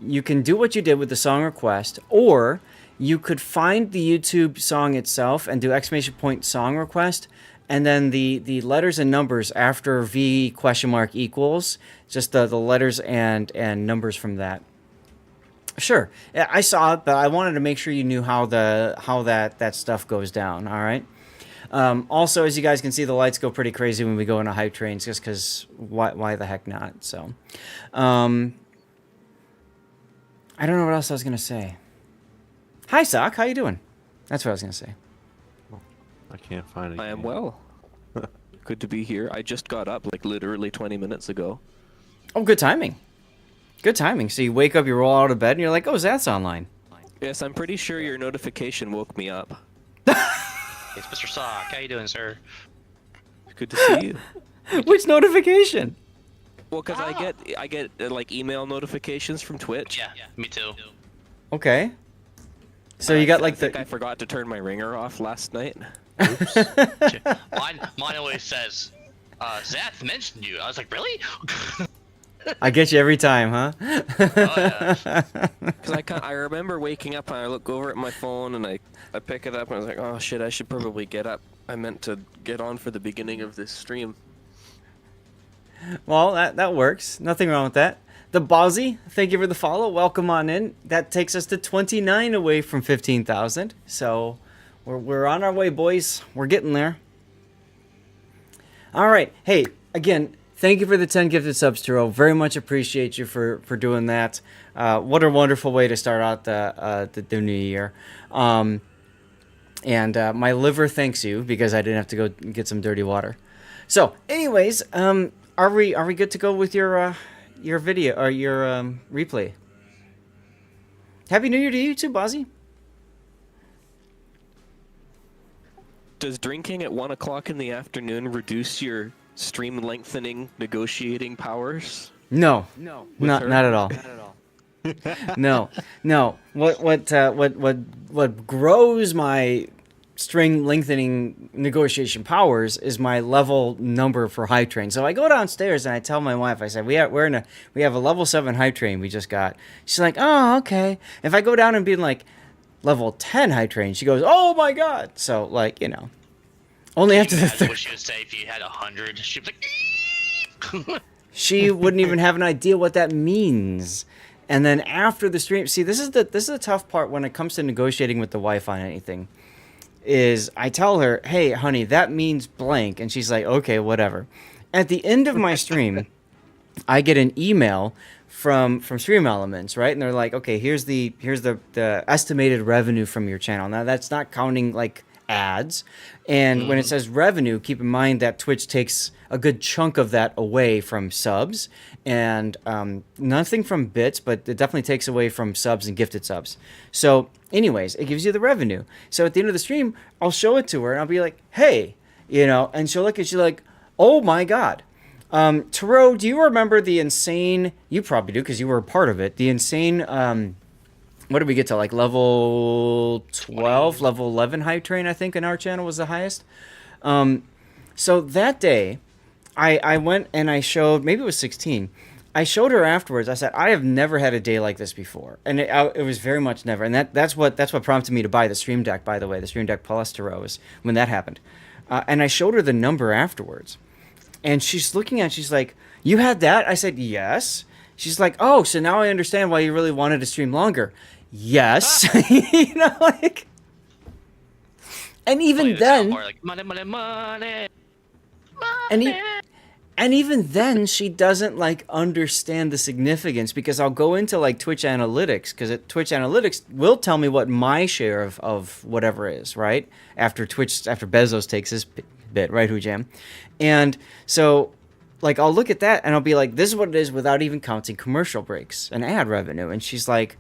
you can do what you did with the song request, or you could find the YouTube song itself and do exclamation point song request, and then the letters and numbers after V question mark equals, just the letters and numbers from that. Sure, I saw it, but I wanted to make sure you knew how that stuff goes down. All right. Also, as you guys can see, the lights go pretty crazy when we go into hype trains, just because why the heck not? So, I don't know what else I was gonna say. Hi, Sock. How you doing? That's what I was gonna say. I can't find it. I am well. Good to be here. I just got up like literally 20 minutes ago. Oh, good timing. Good timing. So you wake up, you roll out of bed, and you're like, "Oh, Zach's online." Yes, I'm pretty sure your notification woke me up. it's Mr. Sock. How you doing, sir? Good to see you. Which notification? Well, because I get like email notifications from Twitch. Yeah, me too. Okay. So you got I like think the. I forgot to turn my ringer off last night. Mine always says, Zach mentioned you. I was like, really? I get you every time, huh? Oh, yeah. Because I remember waking up and I look over at my phone and I pick it up and I was like, oh shit, I should probably get up. I meant to get on for the beginning of this stream. Well, that works. Nothing wrong with that. The Bozzy, thank you for the follow. Welcome on in. That takes us to 29 away from 15,000. So we're on our way, boys. We're getting there. All right. Hey, again, thank you for the 10 gifted subs, Turo. Very much appreciate you for doing that. What a wonderful way to start out the new year. And my liver thanks you because I didn't have to go get some dirty water. So, anyways, are we good to go with your video or your replay? Happy New Year to you too, Bozzy. Does drinking at 1 o'clock in the afternoon reduce your stream lengthening negotiating powers? No, not at all. No. What grows my string lengthening negotiation powers is my level number for hype train. So I go downstairs and I tell my wife, I said, we have a level 7 hype train we just got. She's like, oh, okay. If I go down and be like level 10 hype train, she goes, oh my god. So like, only after the third. What she would say if you had 100. She'd be like, She wouldn't even have an idea what that means. And then after the stream, see, this is the tough part when it comes to negotiating with the wife on anything. Is I tell her, hey, honey, that means blank, and she's like, okay, whatever. At the end of my stream, I get an email from Stream Elements, right? And they're like, okay, here's the estimated revenue from your channel. Now that's not counting like ads. And when it says revenue, keep in mind that Twitch takes a good chunk of that away from subs, and nothing from bits, but it definitely takes away from subs and gifted subs. So anyways, it gives you the revenue. So at the end of the stream, I'll show it to her and I'll be like, hey, and she'll look and she's like, oh my God. Taro, do you remember the insane, you probably do because you were a part of it, the insane, what did we get to, like level 12, level 11 hype train, I think, in our channel was the highest. So that day, I went and I showed, maybe it was 16, I showed her afterwards. I said, I have never had a day like this before. And it was very much never. And that's what prompted me to buy the Stream Deck, by the way, the Stream Deck Plus Taro, is when that happened. And I showed her the number afterwards. And she's looking at it, she's like, you had that? I said, yes. She's like, oh, so now I understand why you really wanted to stream longer. Yes. And even then, like, money, money, money, and even then, she doesn't like understand the significance, because I'll go into like Twitch Analytics, because Twitch Analytics will tell me what my share of whatever is, right? After Bezos takes his bit, right, Hujam? And so, like, I'll look at that and I'll be like, this is what it is without even counting commercial breaks and ad revenue. And she's like,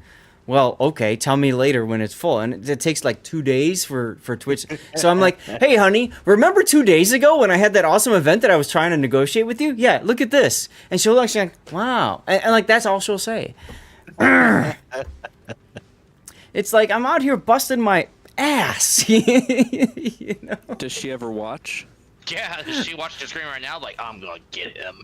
well, okay, tell me later when it's full. And it takes like 2 days for Twitch. So I'm like, hey, honey, remember 2 days ago when I had that awesome event that I was trying to negotiate with you? Yeah, look at this. And she'll actually like, wow. And like, that's all she'll say. It's like, I'm out here busting my ass. Does she ever watch? Yeah, she watched the screen right now, like, I'm gonna get him.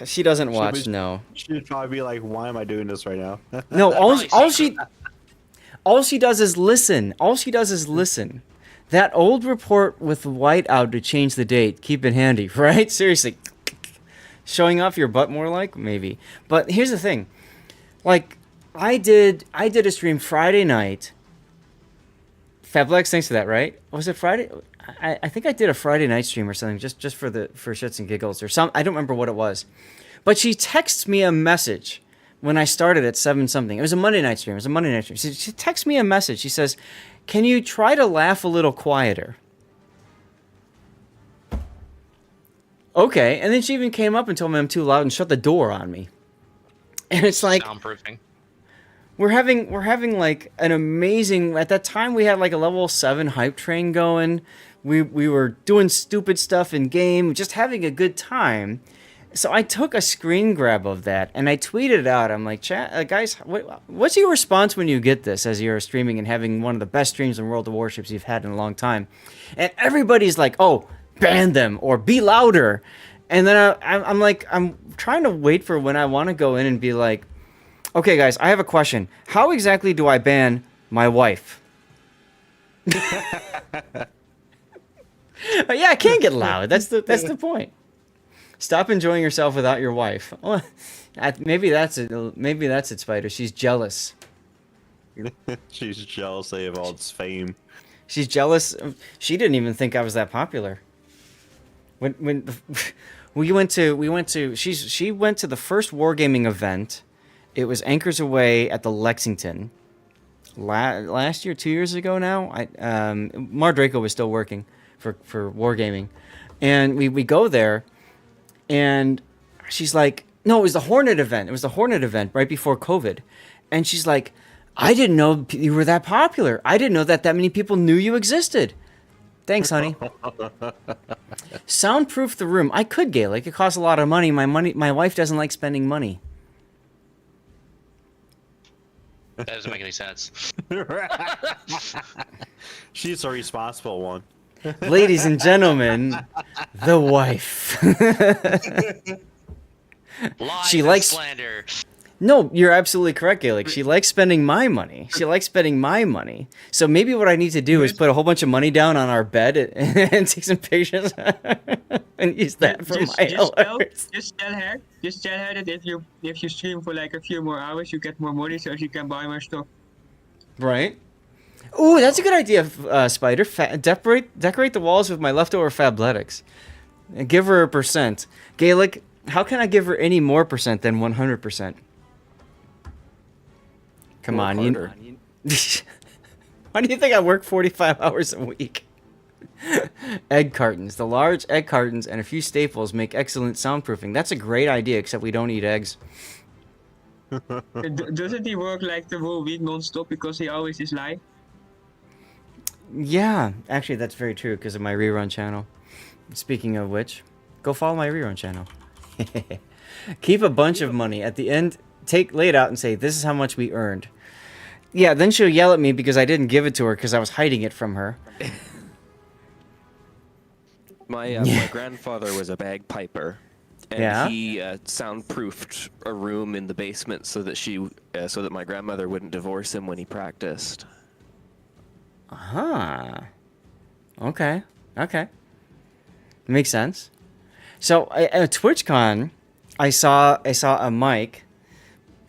She doesn't watch, no. She'd probably be like, why am I doing this right now? No, all she does is listen. All she does is listen. That old report with whiteout to change the date. Keep it handy, right? Seriously. Showing off your butt more like? Maybe. But here's the thing. Like, I did a stream Friday night. Fabletics, thanks for that, right? Was it Friday? I think I did a Friday night stream or something, just for shits and giggles or some. I don't remember what it was. But she texts me a message when I started at 7 something. It was a Monday night stream. She texts me a message. She says, can you try to laugh a little quieter? Okay. And then she even came up and told me I'm too loud and shut the door on me. And it's like, Soundproofing. We're having like an amazing, at that time we had like a level 7 hype train going. We were doing stupid stuff in game, just having a good time. So I took a screen grab of that and I tweeted it out. I'm like, chat, guys, what's your response when you get this as you're streaming and having one of the best streams in World of Warships you've had in a long time? And everybody's like, oh, ban them or be louder. And then I'm like, I'm trying to wait for when I want to go in and be like, okay, guys, I have a question. How exactly do I ban my wife? Yeah, I can't get loud. That's the point. Stop enjoying yourself without your wife. Well, maybe that's it. Maybe that's it, Spider. She's jealous. She's jealous of all its fame. She's jealous. She didn't even think I was that popular. When she went to the first wargaming event. It was Anchors Away at the Lexington. Last year, 2 years ago now. Mar Draco was still working for wargaming, and we go there, and she's like, no, it was the Hornet event. It was the Hornet event right before COVID, and she's like, I didn't know you were that popular. I didn't know that many people knew you existed. Thanks, honey. Soundproof the room. I could, Gaelic. It costs a lot of money. My wife doesn't like spending money. That doesn't make any sense. She's a responsible one. Ladies and gentlemen, the wife. Lies She and likes slander. No, you're absolutely correct, Gaelic. She likes spending my money. So maybe what I need to do is put a whole bunch of money down on our bed and take some pictures and use that for my alerts. Just tell her that if you stream for like a few more hours, you get more money, so she can buy more stuff. Right? Ooh, that's a good idea, Spider. Decorate the walls with my leftover Fabletics. And give her a percent. Gaelic, how can I give her any more percent than 100%? Come on, Why do you think I work 45 hours a week? Egg cartons. The large egg cartons and a few staples make excellent soundproofing. That's a great idea, except we don't eat eggs. Doesn't he work like the whole week non-stop because he always is live? Yeah, actually, that's very true because of my rerun channel. Speaking of which, go follow my rerun channel. Keep a bunch of money. At the end, lay it out and say, this is how much we earned. Yeah, then she'll yell at me because I didn't give it to her because I was hiding it from her. My grandfather was a bagpiper, and Yeah? he soundproofed a room in the basement so that my grandmother wouldn't divorce him when he practiced. Huh. Okay. Makes sense. So at TwitchCon, I saw a mic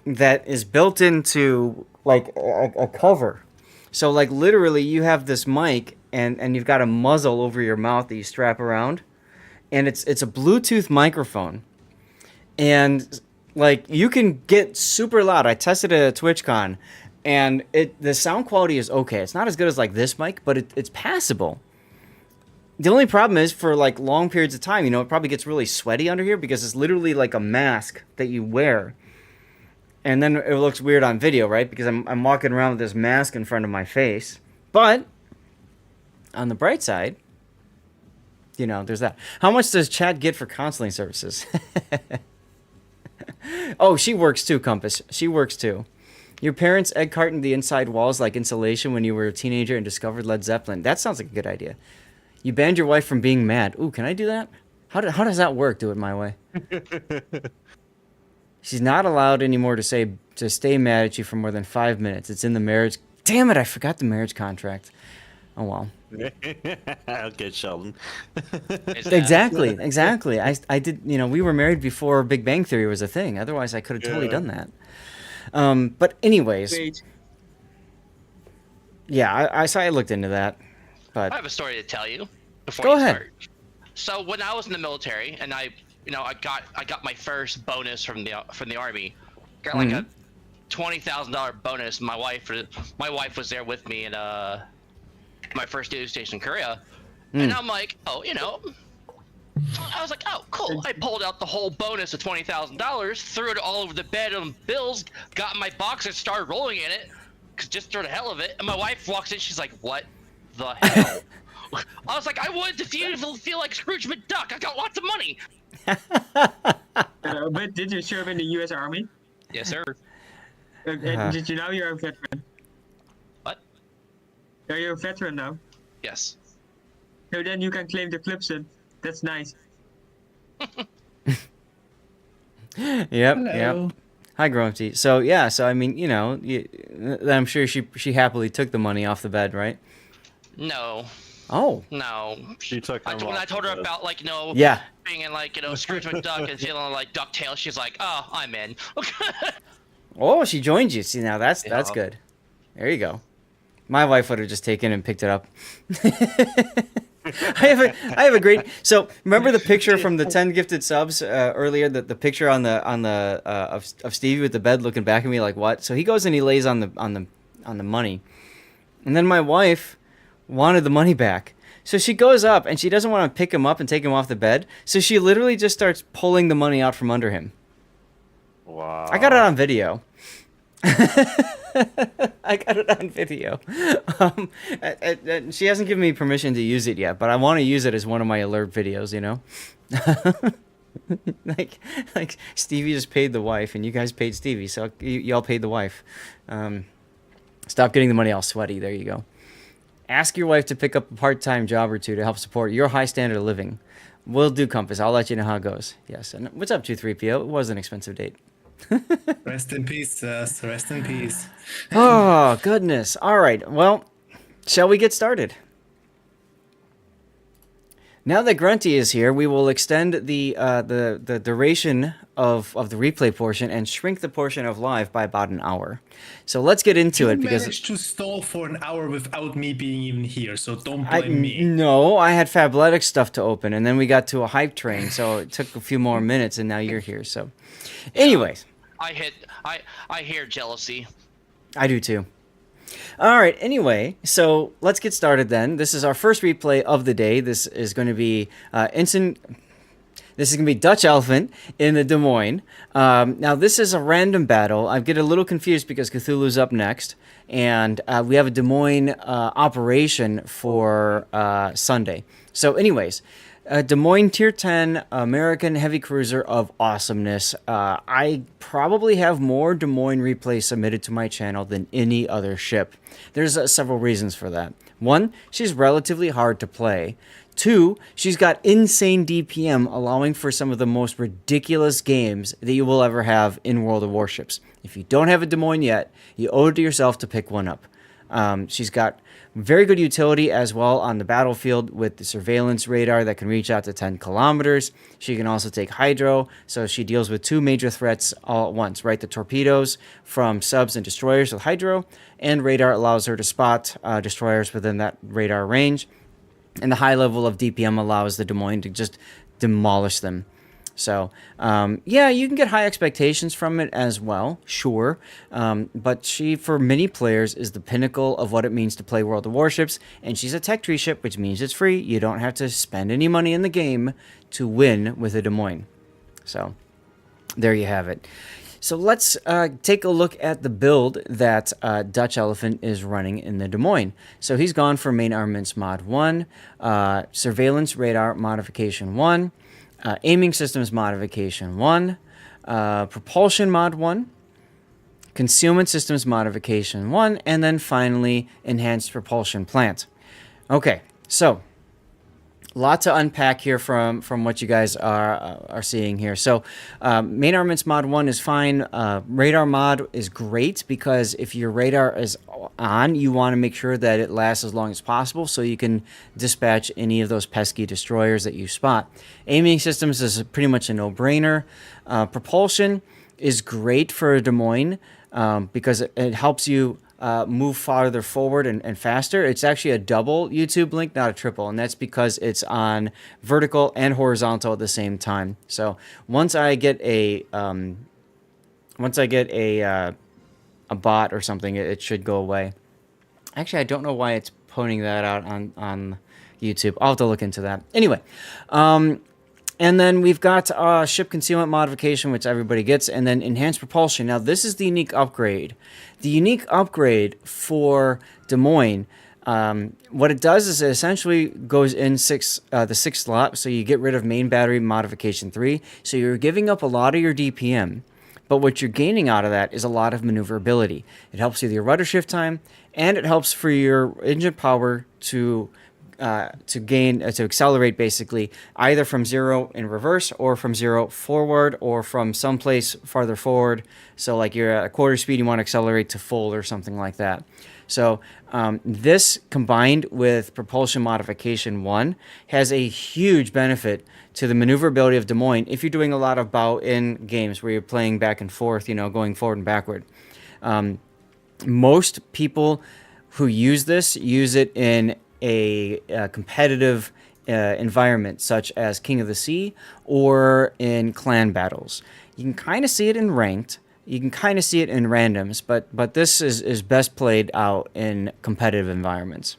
that is built into like a cover. So like literally you have this mic and you've got a muzzle over your mouth that you strap around, and it's a Bluetooth microphone. And like you can get super loud. I tested it at TwitchCon, and the sound quality is okay. It's not as good as like this mic, but it's passable. The only problem is for like long periods of time, it probably gets really sweaty under here because it's literally like a mask that you wear. And then it looks weird on video, right? Because I'm walking around with this mask in front of my face. But on the bright side, there's that. How much does Chad get for counseling services? Oh, she works too, Compass. She works too. Your parents egg cartoned the inside walls like insulation when you were a teenager and discovered Led Zeppelin. That sounds like a good idea. You banned your wife from being mad. Ooh, can I do that? How does that work? Do it my way. She's not allowed anymore to stay mad at you for more than 5 minutes. It's in the marriage. Damn it! I forgot the marriage contract. Oh well. Okay, Sheldon. Exactly. I did. We were married before Big Bang Theory was a thing. Otherwise, I could have totally done that. But anyways. Wait. Yeah, I looked into that. But I have a story to tell you before Go you ahead. start. So when I was in the military and I got my first bonus from the army, got like a $20,000 bonus. My wife was there with me in my first duty station in Korea, and I'm like, I was like, oh, cool. I pulled out the whole bonus of $20,000, threw it all over the bed on bills, got in my box and started rolling in it, just for the hell of it. And my wife walks in, she's like, what the hell? I was like, I wanted to feel like Scrooge McDuck. I got lots of money. But did you serve in the U.S. Army? Yes, sir. Did you know you're a veteran? What? Are you a veteran now? Yes. So then you can claim the Clipson. That's nice. Yep. Hi, Grumpy. So yeah, I mean, I'm sure she happily took the money off the bed, right? No. Oh. No. She took them When off I told the her bed. about Yeah. being in Scrooge McDuck and feeling like DuckTales, she's like, oh, I'm in. Oh, she joined you. See, now that's Yeah. good. There you go. My wife would have just taken and picked it up. I have a great. So remember the picture from the 10 gifted subs earlier. The picture on the of Stevie with the bed looking back at me like what? So he goes and he lays on the money, and then my wife wanted the money back. So she goes up and she doesn't want to pick him up and take him off the bed. So she literally just starts pulling the money out from under him. Wow. I got it on video. I got it on video. She hasn't given me permission to use it yet, but I want to use it as one of my alert videos, like Stevie just paid the wife and you guys paid Stevie, so y'all paid the wife. Stop getting the money all sweaty. There you go. Ask your wife to pick up a part-time job or two to help support your high standard of living. Will do, Compass. I'll let you know how it goes. Yes. And what's up, 23PO? It was an expensive date. Rest in peace, rest in peace. Oh, goodness. All right. Well, shall we get started? Now that Grunty is here, we will extend the duration of the replay portion and shrink the portion of live by about an hour. So let's get into You it because managed to stall for an hour without me being even here, so don't blame me. No, I had Fabletics stuff to open, and then we got to a hype train, so it took a few more minutes, and now you're here. So, anyways, I hear jealousy. I do too. All right. Anyway, so let's get started then. This is our first replay of the day. This is going to be This is going to be Dutch Elephant in the Des Moines. Now, this is a random battle. I get a little confused because Cthulhu's up next, and we have a Des Moines operation for Sunday. So, anyways, Des Moines Tier 10 American Heavy Cruiser of awesomeness. I probably have more Des Moines replays submitted to my channel than any other ship. There's several reasons for that. One, she's relatively hard to play. Two, she's got insane DPM, allowing for some of the most ridiculous games that you will ever have in World of Warships. If you don't have a Des Moines yet, you owe it to yourself to pick one up. She's got very good utility as well on the battlefield with the surveillance radar that can reach out to 10 kilometers. She can also take hydro, so she deals with two major threats all at once, right? The torpedoes from subs and destroyers with hydro, and radar allows her to spot destroyers within that radar range. And the high level of DPM allows the Des Moines to just demolish them. So, yeah, you can get high expectations from it as well, sure. But she, for many players, is the pinnacle of what it means to play World of Warships. And she's a tech tree ship, which means it's free. You don't have to spend any money in the game to win with a Des Moines. So, there you have it. So let's take a look at the build that Dutch Elephant is running in the Des Moines. So he's gone for Main Armaments Mod 1, Surveillance Radar Modification 1, Aiming Systems Modification 1, Propulsion Mod 1, Concealment Systems Modification 1, and then finally Enhanced Propulsion Plant. Okay, so a lot to unpack here from what you guys are seeing here. So Main Armaments Mod 1 is fine. Radar Mod is great because if your radar is on, you want to make sure that it lasts as long as possible so you can dispatch any of those pesky destroyers that you spot. Aiming Systems is pretty much a no-brainer. Propulsion is great for Des Moines because it helps you move farther forward and faster. It's actually a double YouTube link, not a triple, and that's because it's on vertical and horizontal at the same time. So once I get a bot or something, it should go away. Actually, I don't know why it's pointing that out on YouTube. I'll have to look into that. Anyway, and then we've got ship concealment modification, which everybody gets, and then enhanced propulsion. Now, this is the unique upgrade. The unique upgrade for Des Moines, what it does is it essentially goes in the sixth slot, so you get rid of main battery modification 3. So you're giving up a lot of your DPM, but what you're gaining out of that is a lot of maneuverability. It helps you with your rudder shift time, and it helps for your engine power to accelerate basically either from 0 in reverse or from 0 forward or from someplace farther forward. So like you're at a quarter speed, you want to accelerate to full or something like that. So this combined with propulsion modification 1 has a huge benefit to the maneuverability of Des Moines if you're doing a lot of bow-in games where you're playing back and forth, going forward and backward. Most people who use this use it in a competitive environment such as King of the Sea or in clan battles. You can kind of see it in ranked, you can kind of see it in randoms, but this is best played out in competitive environments.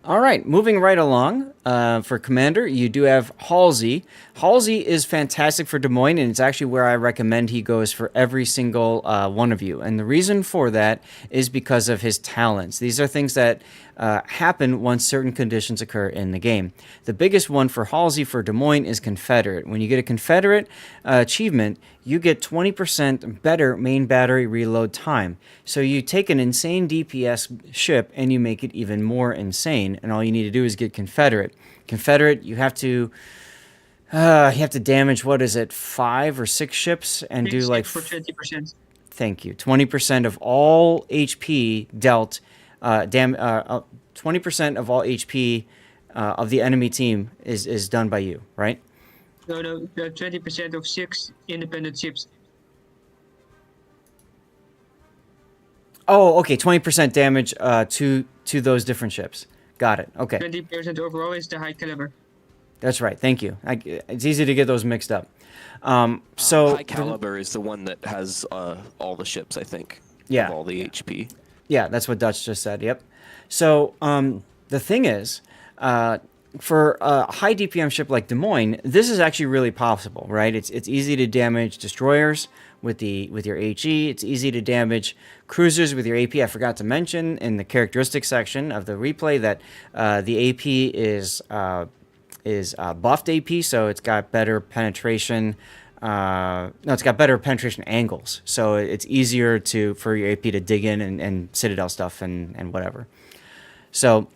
All right, moving right along, for Commander, you do have Halsey. Halsey is fantastic for Des Moines, and it's actually where I recommend he goes for every single one of you. And the reason for that is because of his talents. These are things that happen once certain conditions occur in the game. The biggest one for Halsey for Des Moines is Confederate. When you get a Confederate achievement, you get 20% better main battery reload time. So you take an insane DPS ship and you make it even more insane, and all you need to do is get Confederate. Confederate, you have to damage, what is it, 5 or 6 ships and do like for 20%. Thank you. 20% of all HP dealt, 20% of all HP of the enemy team is done by you, right? No, 20% of 6 independent ships. Oh, okay, 20% damage to those different ships. Got it. Okay. 20% overall is the high caliber. That's right. Thank you. It's easy to get those mixed up. So High caliber is the one that has all the ships, I think. Yeah. of all the HP. Yeah, that's what Dutch just said. Yep. So the thing is, for a high DPM ship like Des Moines, this is actually really possible, right? It's easy to damage destroyers with your HE. It's easy to damage cruisers with your AP. I forgot to mention in the characteristics section of the replay that the AP is buffed AP, so it's got better penetration. No, it's got better penetration angles, so it's easier for your AP to dig in and Citadel stuff and whatever. So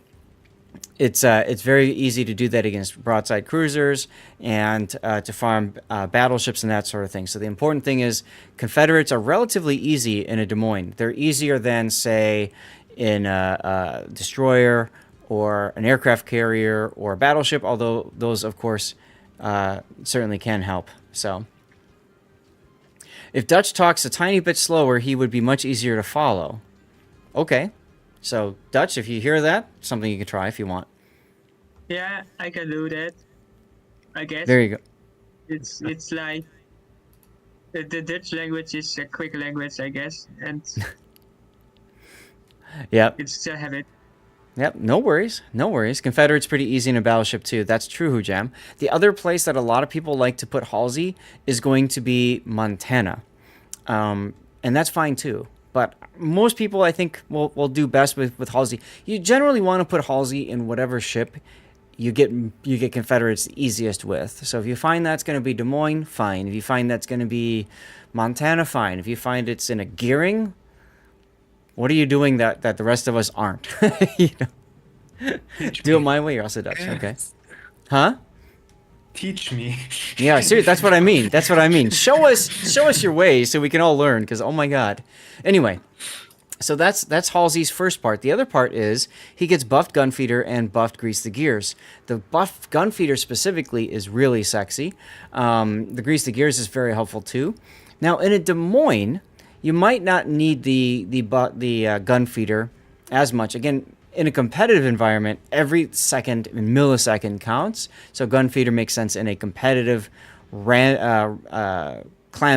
it's very easy to do that against broadside cruisers and to farm battleships and that sort of thing. So the important thing is Confederates are relatively easy in a Des Moines. They're easier than, say, in a destroyer or an aircraft carrier or a battleship, although those, of course, certainly can help. So if Dutch talks a tiny bit slower, he would be much easier to follow. Okay. So, Dutch, if you hear that, something you can try if you want. Yeah, I can do that. I guess. There you go. It's like the Dutch language is a quick language, I guess, and Yep. it's a habit. Yep. No worries. No worries. Confederate's pretty easy in a battleship, too. That's true, Hujam. The other place that a lot of people like to put Halsey is going to be Montana. And that's fine, too. But most people, I think, will do best with Halsey. You generally want to put Halsey in whatever ship you get Confederates the easiest with. So if you find that's going to be Des Moines, fine. If you find that's going to be Montana, fine. If you find it's in a gearing, what are you doing that the rest of us aren't? You know? Do it my way or else it does. Okay. Huh? Teach me. Yeah, seriously, that's what I mean. That's what I mean. Show us your ways so we can all learn, because oh my god. Anyway, so that's Halsey's first part. The other part is he gets buffed Gunfeeder and buffed Grease the Gears. The buffed Gunfeeder specifically is really sexy. The Grease the Gears is very helpful too. Now in a Des Moines, you might not need the Gunfeeder as much. Again, in a competitive environment, every second and millisecond counts. So Gunfeeder makes sense in a competitive clan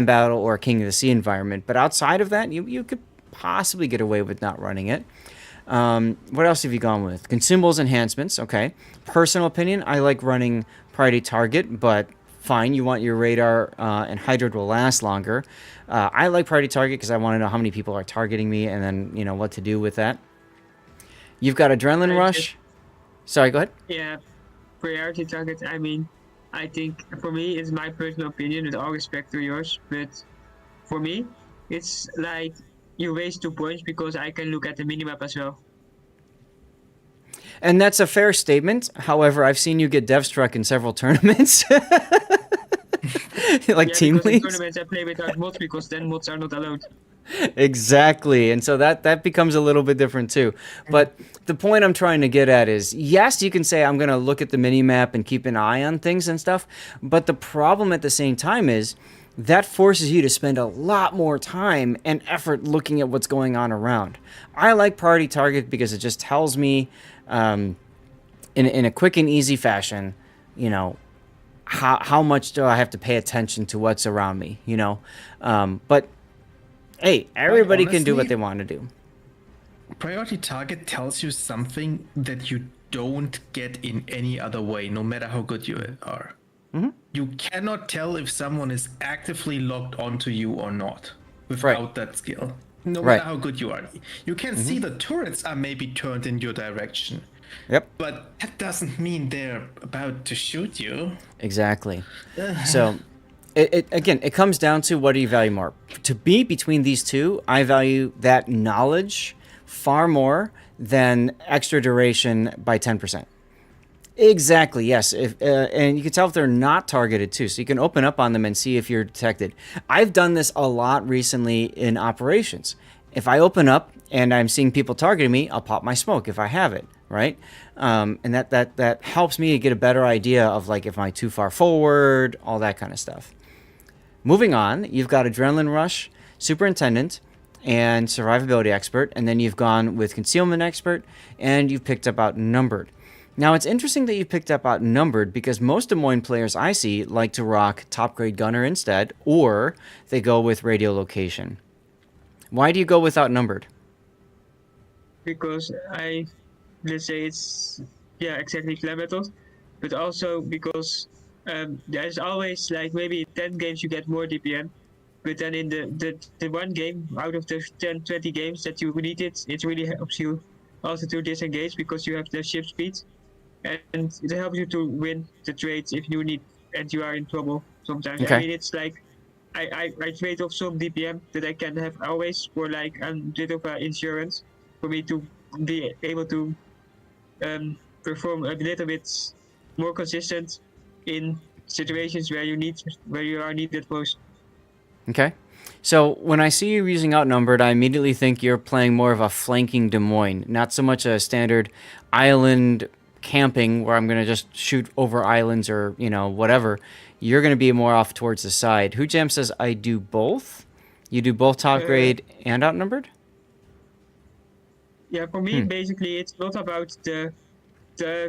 battle or King of the Sea environment. But outside of that, you could possibly get away with not running it. What else have you gone with? Consumables enhancements. Okay. Personal opinion, I like running Priority Target, but fine. You want your radar and Hydroid will last longer. I like Priority Target because I want to know how many people are targeting me and then, what to do with that. You've got Adrenaline Rush. Sorry, go ahead. Yeah, priority target. I mean, I think for me, it's my personal opinion, with all respect to yours, but for me, it's like you waste 2 points because I can look at the minimap as well. And that's a fair statement. However, I've seen you get dev struck in several tournaments. Like team because in leagues. tournaments I play without mods because then mods are not allowed. Exactly. And so that becomes a little bit different too. But the point I'm trying to get at is, yes, you can say I'm going to look at the mini-map and keep an eye on things and stuff. But the problem at the same time is that forces you to spend a lot more time and effort looking at what's going on around. I like Priority Target because it just tells me in a quick and easy fashion, how much do I have to pay attention to what's around me, But hey, everybody can do what they want to do. Priority Target tells you something that you don't get in any other way, no matter how good you are. Mm-hmm. You cannot tell if someone is actively locked onto you or not without that skill. No matter how good you are. You can see the turrets are maybe turned in your direction. Yep. But that doesn't mean they're about to shoot you. Exactly. So, it comes down to what do you value more? To be between these two, I value that knowledge far more than extra duration by 10%. Exactly, yes. And you can tell if they're not targeted too. So you can open up on them and see if you're detected. I've done this a lot recently in operations. If I open up and I'm seeing people targeting me, I'll pop my smoke if I have it, right? And that helps me to get a better idea of like if I'm too far forward, all that kind of stuff. Moving on, you've got Adrenaline Rush, Superintendent, and Survivability Expert, and then you've gone with Concealment Expert, and you've picked up Outnumbered. Now, it's interesting that you picked up Outnumbered because most Des Moines players I see like to rock Top Grade Gunner instead, or they go with Radio Location. Why do you go with outnumbered? Because let's say it's, yeah, exactly clan battles, but also because there's always like maybe 10 games you get more DPM, but then in the one game out of the 10, 20 games that you need it really helps you also to disengage because you have the ship speed, and it helps you to win the trades if you need and you are in trouble sometimes. Okay. I mean, it's like I trade off some DPM that I can have always for like a bit of insurance for me to be able to perform a little bit more consistent in situations where you are needed most. Okay. So when I see you using outnumbered, I immediately think you're playing more of a flanking Des Moines, not so much a standard island camping where I'm going to just shoot over islands or, whatever. You're going to be more off towards the side. Who Jam says I do both? You do both top grade and outnumbered? Yeah, for me, basically, it's not about the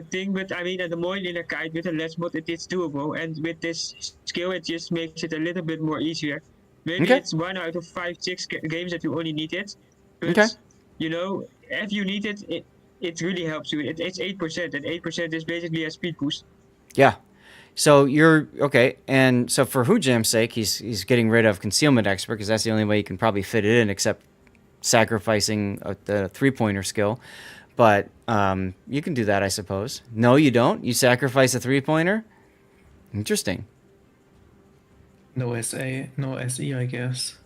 thing, but I mean, at the Moin in a kite with a less mod, it's doable. And with this skill, it just makes it a little bit more easier. Maybe it's 1 out of 5, 6 games that you only need it. But, if you need it, it really helps you. It's 8%, and 8% is basically a speed boost. Yeah. So you're okay, and so for Hujam's sake, he's getting rid of concealment expert because that's the only way you can probably fit it in, except sacrificing the 3-pointer skill. But you can do that, I suppose. No, you don't. You sacrifice a 3-pointer. Interesting. No SA, no SE, I guess.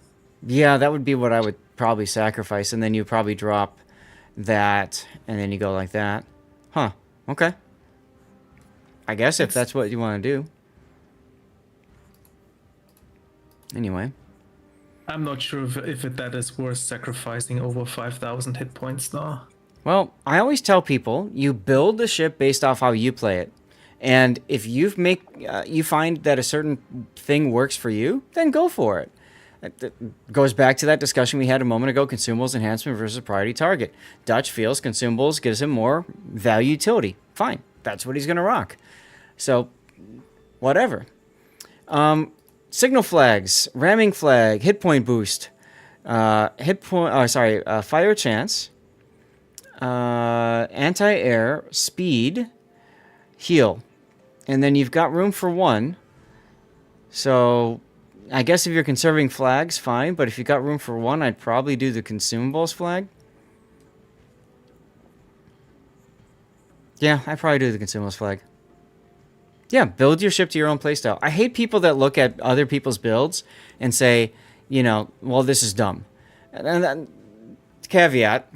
Yeah, that would be what I would probably sacrifice, and then you probably drop that, and then you go like that. Huh. Okay. I guess if that's what you want to do. Anyway. I'm not sure if that is worth sacrificing over 5,000 hit points, though. Well, I always tell people, you build the ship based off how you play it. And if you find that a certain thing works for you, then go for it. It goes back to that discussion we had a moment ago, consumables enhancement versus priority target. Dutch feels consumables gives him more value utility. Fine. That's what he's going to rock. So, whatever. Signal flags, ramming flag, hit point boost, fire chance, anti-air, speed, heal. And then you've got room for 1. So, I guess if you're conserving flags, fine. But if you've got room for 1, I'd probably do the consumables flag. Yeah, I'd probably do the consumables flag. Yeah, build your ship to your own playstyle. I hate people that look at other people's builds and say, well, this is dumb. And caveat,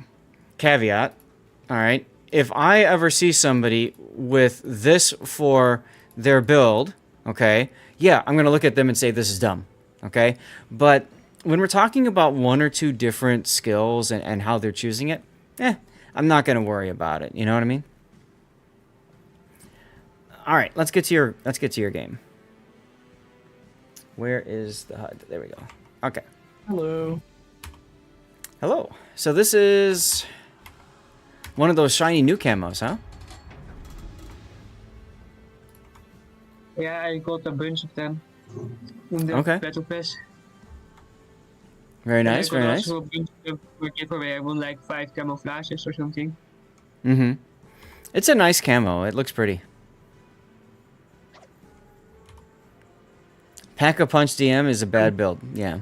all right? If I ever see somebody with this for their build, okay, yeah, I'm going to look at them and say this is dumb, okay? But when we're talking about 1 or 2 different skills and how they're choosing it, I'm not going to worry about it. You know what I mean? All right, let's get to your game. Where is the HUD? There we go. Okay. Hello. So this is one of those shiny new camos, huh? Yeah, I got a bunch of them in the Battle Pass. Very nice, very nice. Also a bunch of them for giveaway. I won like 5 camouflages or something. Mm-hmm. It's a nice camo. It looks pretty. Pack-a-Punch DM is a bad build, yeah.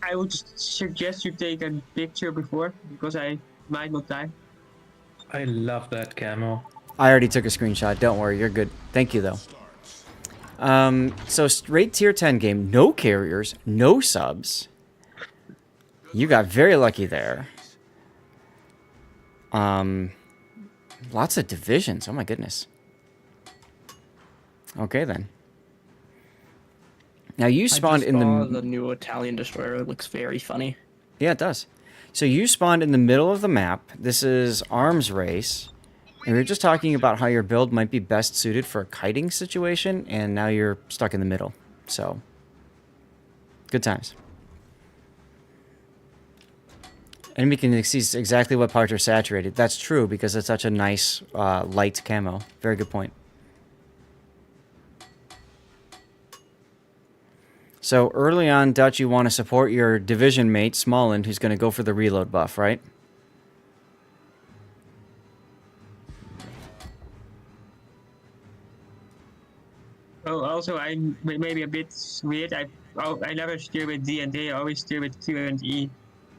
I would suggest you take a picture before, because I might not die. I love that camo. I already took a screenshot. Don't worry, you're good. Thank you, though. So straight tier 10 game. No carriers, no subs. You got very lucky there. Lots of divisions. Oh, my goodness. Okay, then. Now you spawned in the new Italian destroyer. It looks very funny. Yeah, it does. So you spawned in the middle of the map. This is arms race. And we were just talking about how your build might be best suited for a kiting situation, and now you're stuck in the middle. So, good times. Enemy can see exactly what parts are saturated. That's true because it's such a nice light camo. Very good point. So early on, Dutch, you want to support your division mate, Smolland, who's going to go for the reload buff, right? Oh, also, I'm maybe a bit weird. I never steer with D and D. I always steer with Q and E.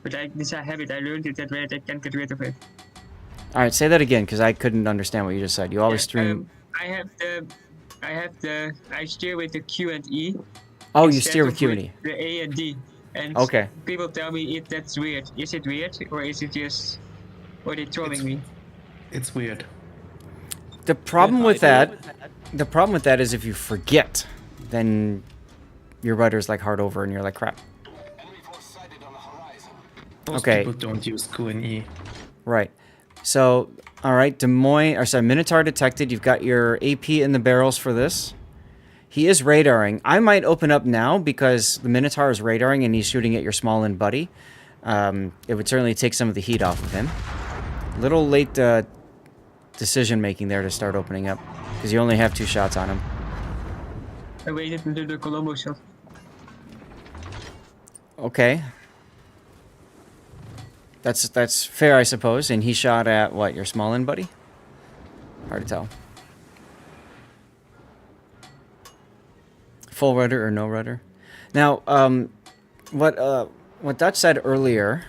But this I have it. I learned it that way. I can't get rid of it. All right, say that again, because I couldn't understand what you just said. You always stream... I steer with the Q and E. Oh, you instead steer of with Q and E. The A and D. And Okay. people tell me if that's weird. Is it weird, or is it just... Or they trolling me? It's weird. The problem with that is if you forget, then your rudder's like hard over and you're like, crap. Most Okay. people don't use Q and E. Right. So, all right, Minotaur detected. You've got your AP in the barrels for this. He is radaring. I might open up now because the Minotaur is radaring and he's shooting at your Smolland buddy. It would certainly take some of the heat off of him. Little late decision making there to start opening up because you only have 2 shots on him. I waited until the Colombo shot. Okay. That's fair, I suppose. And he shot at what, your Smolland buddy? Hard to tell. Full rudder or no rudder? Now, what Dutch said earlier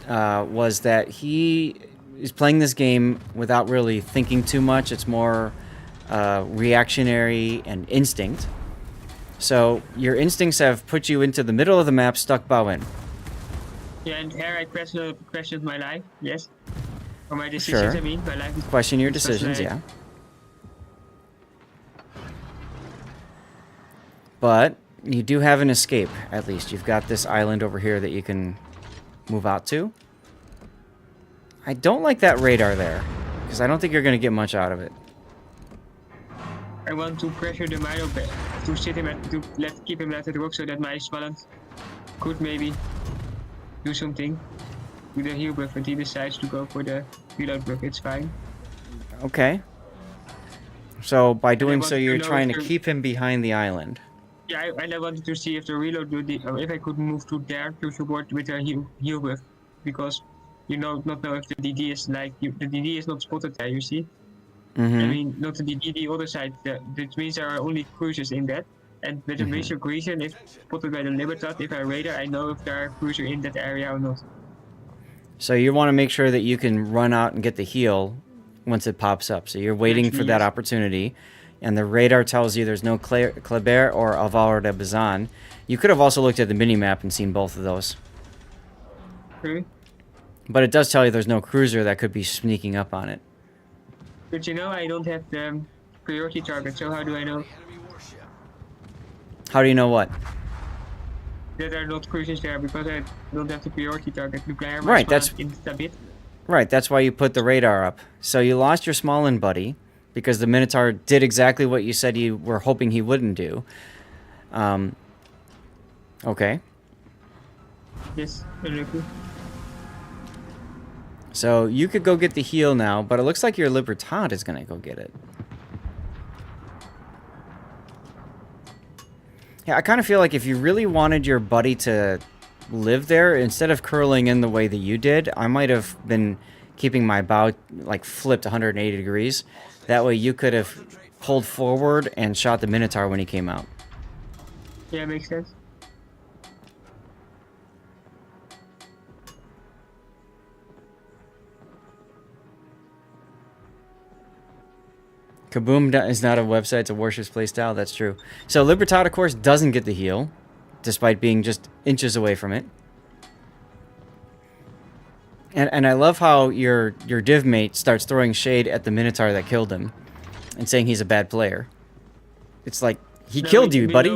was that he is playing this game without really thinking too much. It's more reactionary and instinct. So your instincts have put you into the middle of the map, stuck bow in. Yeah, and here I questioned my life, yes. Or my decisions, Sure. I mean. My life is Question your just decisions, like- yeah. But you do have an escape, at least. You've got this island over here that you can move out to. I don't like that radar there, because I don't think you're going to get much out of it. I want to pressure the Milo to sit him keep him at the rock so that my Smolland could maybe do something with the heal buff, but he decides to go for the reload buff. It's fine. Okay. So by doing want so, to you're know trying if to you're- keep him behind the island. Yeah, and I wanted to see if the reload or if I could move to there to support with a heal buff, because you not know if the DD is like the DD is not spotted there. You see. I mean, not the DD, the other side. That means there are only cruisers in that. And with the visual cohesion, if spotted by the Libertad, if I radar, I know if there are cruisers in that area or not. So you want to make sure that you can run out and get the heal once it pops up. So you're waiting for Actually, that yes. opportunity. And the radar tells you there's no Kleber or Alvaro de Bazan. You could have also looked at the minimap and seen both of those. Really? But it does tell you there's no cruiser that could be sneaking up on it. But you know, I don't have the priority target, so how do I know How do you know what? that there are not cruisers there? Because I don't have the priority target. Right, that's- in a bit. Right, that's why you put the radar up. So you lost your Smolland buddy because the Minotaur did exactly what you said you were hoping he wouldn't do. Okay. Yes, exactly. So you could go get the heal now, but it looks like your Libertad is going to go get it. Yeah, I kind of feel like if you really wanted your buddy to live there, instead of curling in the way that you did, I might have been keeping my bow like flipped 180 degrees. That way you could have pulled forward and shot the Minotaur when he came out. Yeah, makes sense. Kaboom is not a website, it's a Warships playstyle, that's true. So Libertad, of course, doesn't get the heal, despite being just inches away from it. And I love how your div mate starts throwing shade at the Minotaur that killed him, and saying he's a bad player. It's like, he killed you, buddy.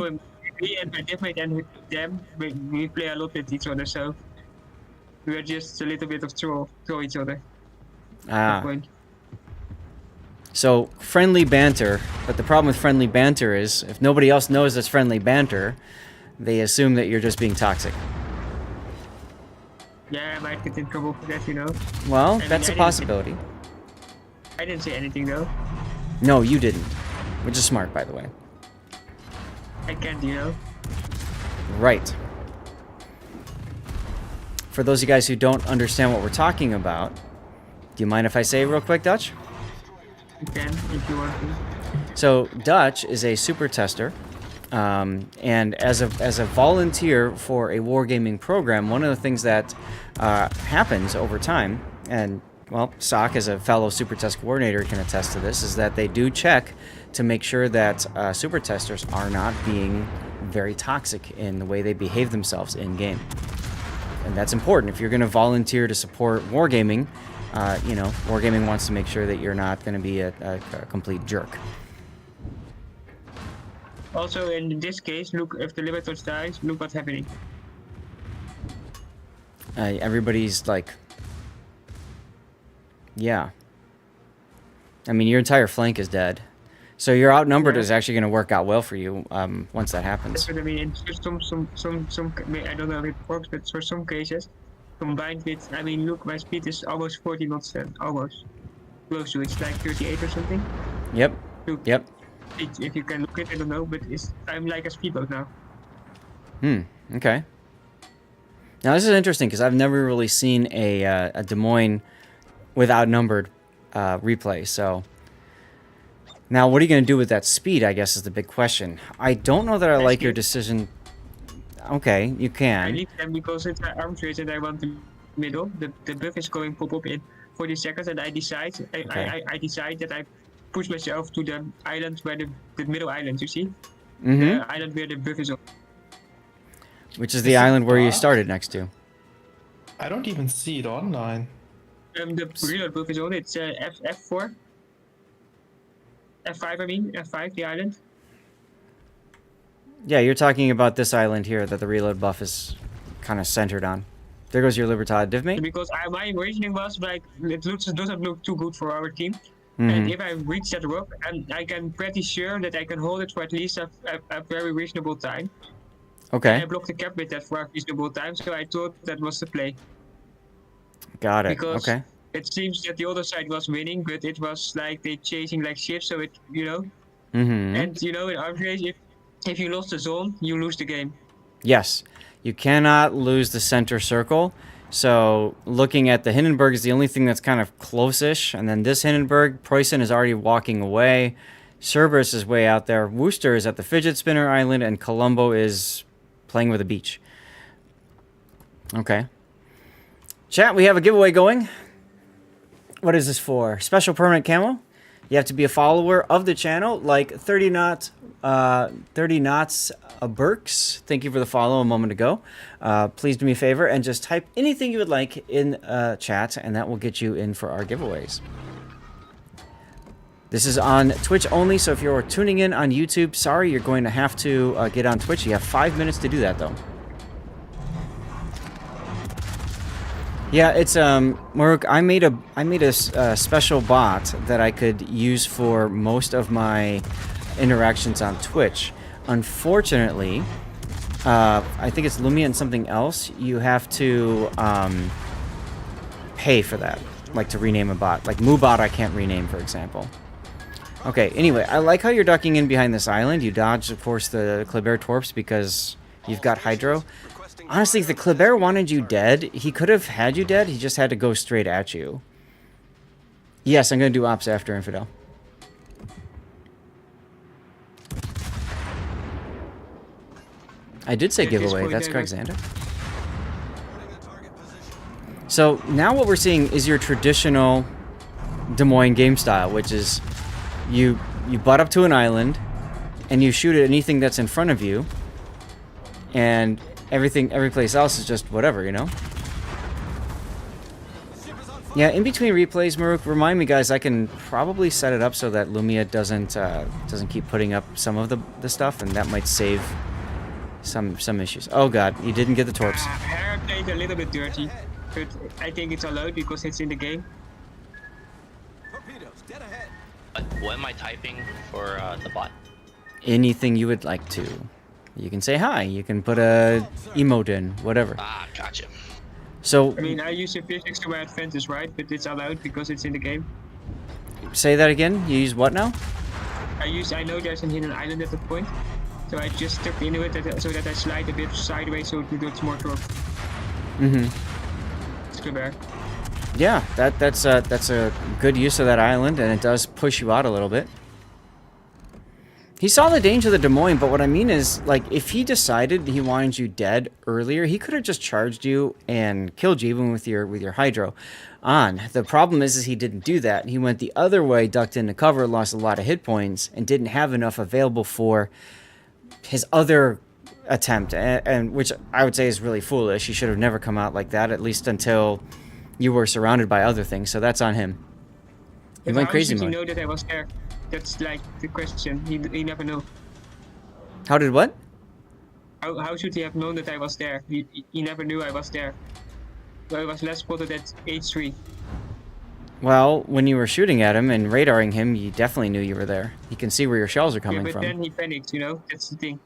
Me and my teammate and them, we play a lot with each other, so we are just a little bit of throw each other. Ah. Point. So, friendly banter, but the problem with friendly banter is, if nobody else knows it's friendly banter, they assume that you're just being toxic. Yeah, I might get in trouble for that, you know. Well, I mean, that's a I didn't- possibility. I didn't say anything though. No, you didn't. Which is smart, by the way. I can't, you know. Right. For those of you guys who don't understand what we're talking about, do you mind if I say it real quick, Dutch? You can if you want to. So Dutch is a super tester, and as a volunteer for a wargaming program, one of the things that happens over time, and well, Sock as a fellow super test coordinator can attest to this, is that they do check to make sure that super testers are not being very toxic in the way they behave themselves in game, and that's important if you're going to volunteer to support wargaming. You know, wargaming wants to make sure that you're not going to be a complete jerk. Also, in this case, look, if the Libertos dies, look what's happening. Everybody's like, yeah. I mean, your entire flank is dead. So your outnumbered is actually going to work out well for you once that happens. That's what I mean. It's just some, I don't know if it works, but for some cases, combined with, I mean, look, my speed is almost 40 knots, almost close to it. It's like 38 or something. Yep. Look, Yep. if you can look at it, I don't know, but I'm like a speedboat now. Okay. Now this is interesting because I've never really seen a Des Moines with outnumbered replay. So now what are you going to do with that speed, I guess, is the big question. I don't know that I like your decision. Okay, you I can. need them because it's an arms race and I want the middle. The buff is going pop up in 40 seconds, and I decide I decide that I push myself to the island where the middle island, you see? The island where the buff is on. Which is the island where you started next to. I don't even see it online. The reload buff is on. It's F4. F5, I mean. F5, the island. Yeah, you're talking about this island here that the reload buff is kind of centered on. There goes your Libertad Div mate. Because my reasoning was like, it doesn't look too good for our team. And if I reach that rock, and I can pretty sure that I can hold it for at least a very reasonable time. Okay. And I blocked the cap with that for a reasonable time, so I thought that was the play. Got it. Because okay. it seems that the other side was winning, but it was like they chasing like ships, so it, you know. And you know, in arms race, if you lost the zone, you lose the game. Yes. You cannot lose the center circle. So looking at the Hindenburg is the only thing that's kind of close-ish. And then this Hindenburg, Preussen is already walking away. Cerberus is way out there. Worcester is at the Fidget Spinner Island. And Colombo is playing with a beach. Okay. Chat, we have a giveaway going. What is this for? Special permanent camo. You have to be a follower of the channel, like 30 knots Burks. Thank you for the follow a moment ago. Please do me a favor and just type anything you would like in chat, and that will get you in for our giveaways. This is on Twitch only, so if you're tuning in on YouTube, sorry, you're going to have to get on Twitch. You have 5 minutes to do that, though. Yeah, it's Maruk. I made a special bot that I could use for most of my interactions on Twitch. Unfortunately, I think it's Lumia and something else. You have to pay for that, like to rename a bot. Like MooBot, I can't rename, for example. Okay. Anyway, I like how you're ducking in behind this island. You dodged, of course, the Kleber Torps because you've got Hydro. Honestly, if the Kleber wanted you dead, he could have had you dead. He just had to go straight at you. Yes, I'm going to do ops after Infidel. I did say giveaway. That's correct, Xander. So now what we're seeing is your traditional Des Moines game style, which is you butt up to an island and you shoot at anything that's in front of you, and every place else is just whatever, you know? Yeah, in between replays, Maruk, remind me, guys, I can probably set it up so that Lumia doesn't keep putting up some of the stuff, and that might save some issues. Oh god, you didn't get the torps. I played a little bit dirty, but I think it's allowed because it's in the game. What am I typing for the bot? Anything you would like to. You can say hi. You can put a emote in, whatever. Ah, gotcha. So I mean, I use the physics to my advantage, right? But it's allowed because it's in the game. Say that again. You use what now? I know there's a hidden island at the point. So I just stuck into it so that I slide a bit sideways so it does more torque. Mm-hmm. It's good there. Yeah, that's a good use of that island, and it does push you out a little bit. He saw the danger of the Des Moines, but what I mean is, like, if he decided he wanted you dead earlier, he could have just charged you and killed you even with your hydro on. The problem is he didn't do that. He went the other way, ducked into cover, lost a lot of hit points, and didn't have enough available for his other attempt, and which I would say is really foolish. He should have never come out like that, at least until you were surrounded by other things. So that's on him. He went crazy mode. How did he know that I was there? That's like the question. He never knew. How did what? How should he have known that I was there? He never knew I was there. So I was last spotted at H3. Well, when you were shooting at him and radaring him, you definitely knew you were there. He can see where your shells are coming from. But then he panicked, you know? That's the thing.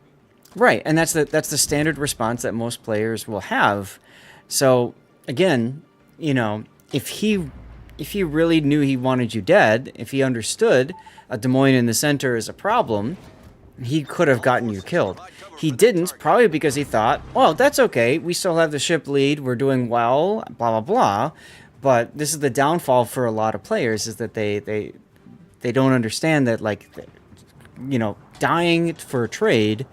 Right, and that's the standard response that most players will have. So, again, you know, if he really knew he wanted you dead, if he understood a Des Moines in the center is a problem, he could have gotten you killed. He didn't, probably because he thought, well, that's okay, we still have the ship lead, we're doing well, blah, blah, blah. But this is the downfall for a lot of players, is that they don't understand that, like, you know, dying for a trade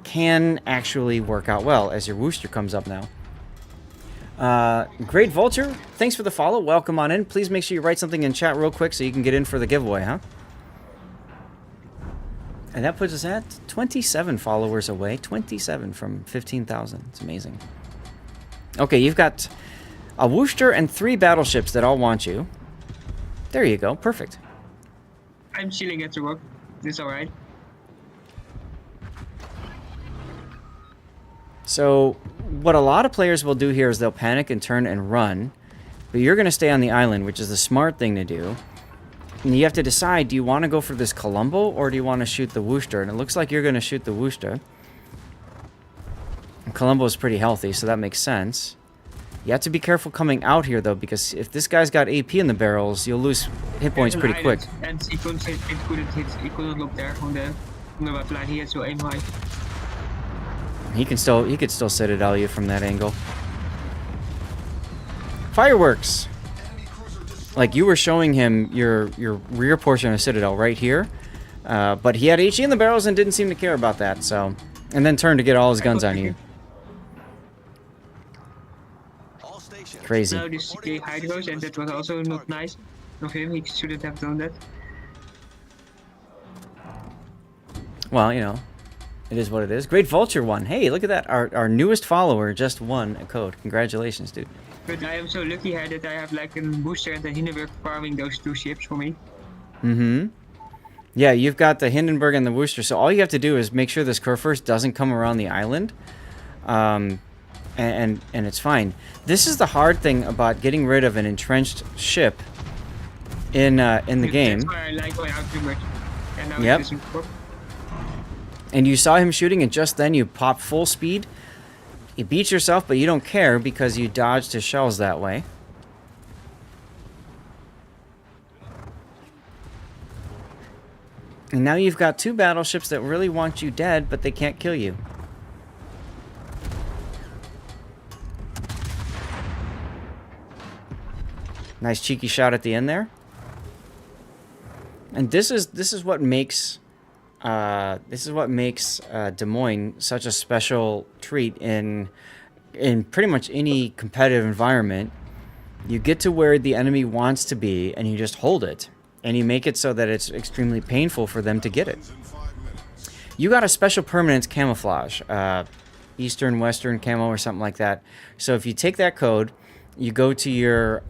can actually work out well, as your Wooster comes up now. Great Vulture, thanks for the follow. Welcome on in. Please make sure you write something in chat real quick so you can get in for the giveaway, huh? And that puts us at 27 followers away. 27 from 15,000. It's amazing. Okay, you've got a Wooster and 3 battleships that all want you. There you go. Perfect. I'm chilling at the work. It's alright. So, what a lot of players will do here is they'll panic and turn and run. But you're going to stay on the island, which is the smart thing to do. And you have to decide, do you want to go for this Columbo or do you want to shoot the Wooster? And it looks like you're going to shoot the Wooster. Columbo is pretty healthy, so that makes sense. You have to be careful coming out here, though, because if this guy's got AP in the barrels, you'll lose hit points pretty quick. And he couldn't look there on the web line. He had to aim high. He could still citadel you from that angle. Fireworks! Like, you were showing him your rear portion of Citadel right here. But he had HE in the barrels and didn't seem to care about that, so... And then turned to get all his guns on you. Crazy. Now this hydros, and that was also not nice of him. He shouldn't have done that. Well, you know, it is what it is. Great Vulture won. Hey, look at that. Our newest follower just won a code. Congratulations, dude. But I am so lucky here that I have like a Booster and a Hindenburg farming those 2 ships for me. Mm-hmm. Yeah, you've got the Hindenburg and the Wooster, so all you have to do is make sure this Kurfürst doesn't come around the island. And it's fine. This is the hard thing about getting rid of an entrenched ship in the game. That's why I like going out too much. And now Yep. it doesn't work. And you saw him shooting, and just then you pop full speed. You beat yourself, but you don't care because you dodged his shells that way. And now you've got 2 battleships that really want you dead, but they can't kill you. Nice cheeky shot at the end there. And this is what makes Des Moines such a special treat in pretty much any competitive environment. You get to where the enemy wants to be, and you just hold it, and you make it so that it's extremely painful for them to get it. You got a special permanence camouflage, Eastern, Western camo or something like that. So if you take that code, you go to your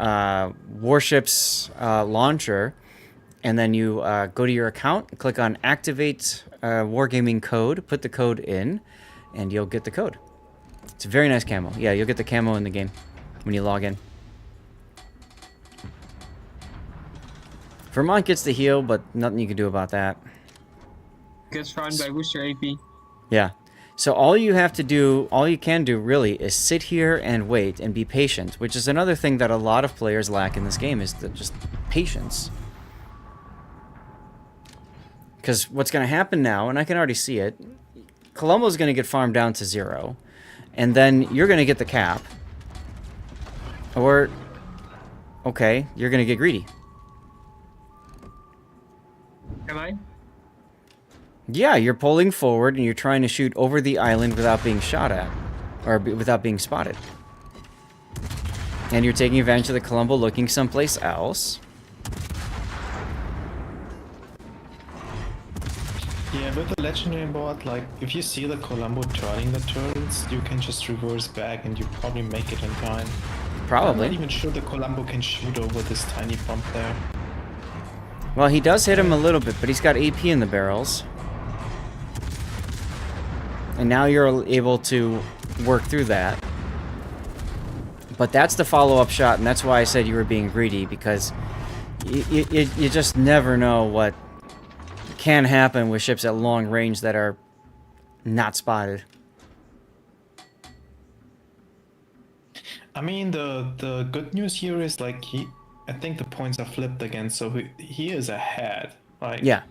Warships launcher, and then you go to your account, click on Activate Wargaming Code, put the code in, and you'll get the code. It's a very nice camo. Yeah, you'll get the camo in the game when you log in. Vermont gets the heal, but nothing you can do about that. Gets found by Booster AP. Yeah. So all you have to do, all you can do really, is sit here and wait and be patient, which is another thing that a lot of players lack in this game, is just patience. Because what's going to happen now, and I can already see it, Colombo's going to get farmed down to 0, and then you're going to get the cap. Or, okay, you're going to get greedy. Am I? Yeah, you're pulling forward and you're trying to shoot over the island without being shot at. Or without being spotted. And you're taking advantage of the Colombo looking someplace else. Yeah, with the legendary board, like, if you see the Colombo turning the turrets, you can just reverse back and you probably make it in time. I'm Probably. not even sure the Colombo can shoot over this tiny bump there. Well, he does hit him a little bit, but he's got AP in the barrels. And now you're able to work through that. But that's the follow-up shot, and that's why I said you were being greedy, because you just never know what can happen with ships at long range that are not spotted. I mean, the good news here is, like, I think the points are flipped again, so he is ahead. Like, Yeah.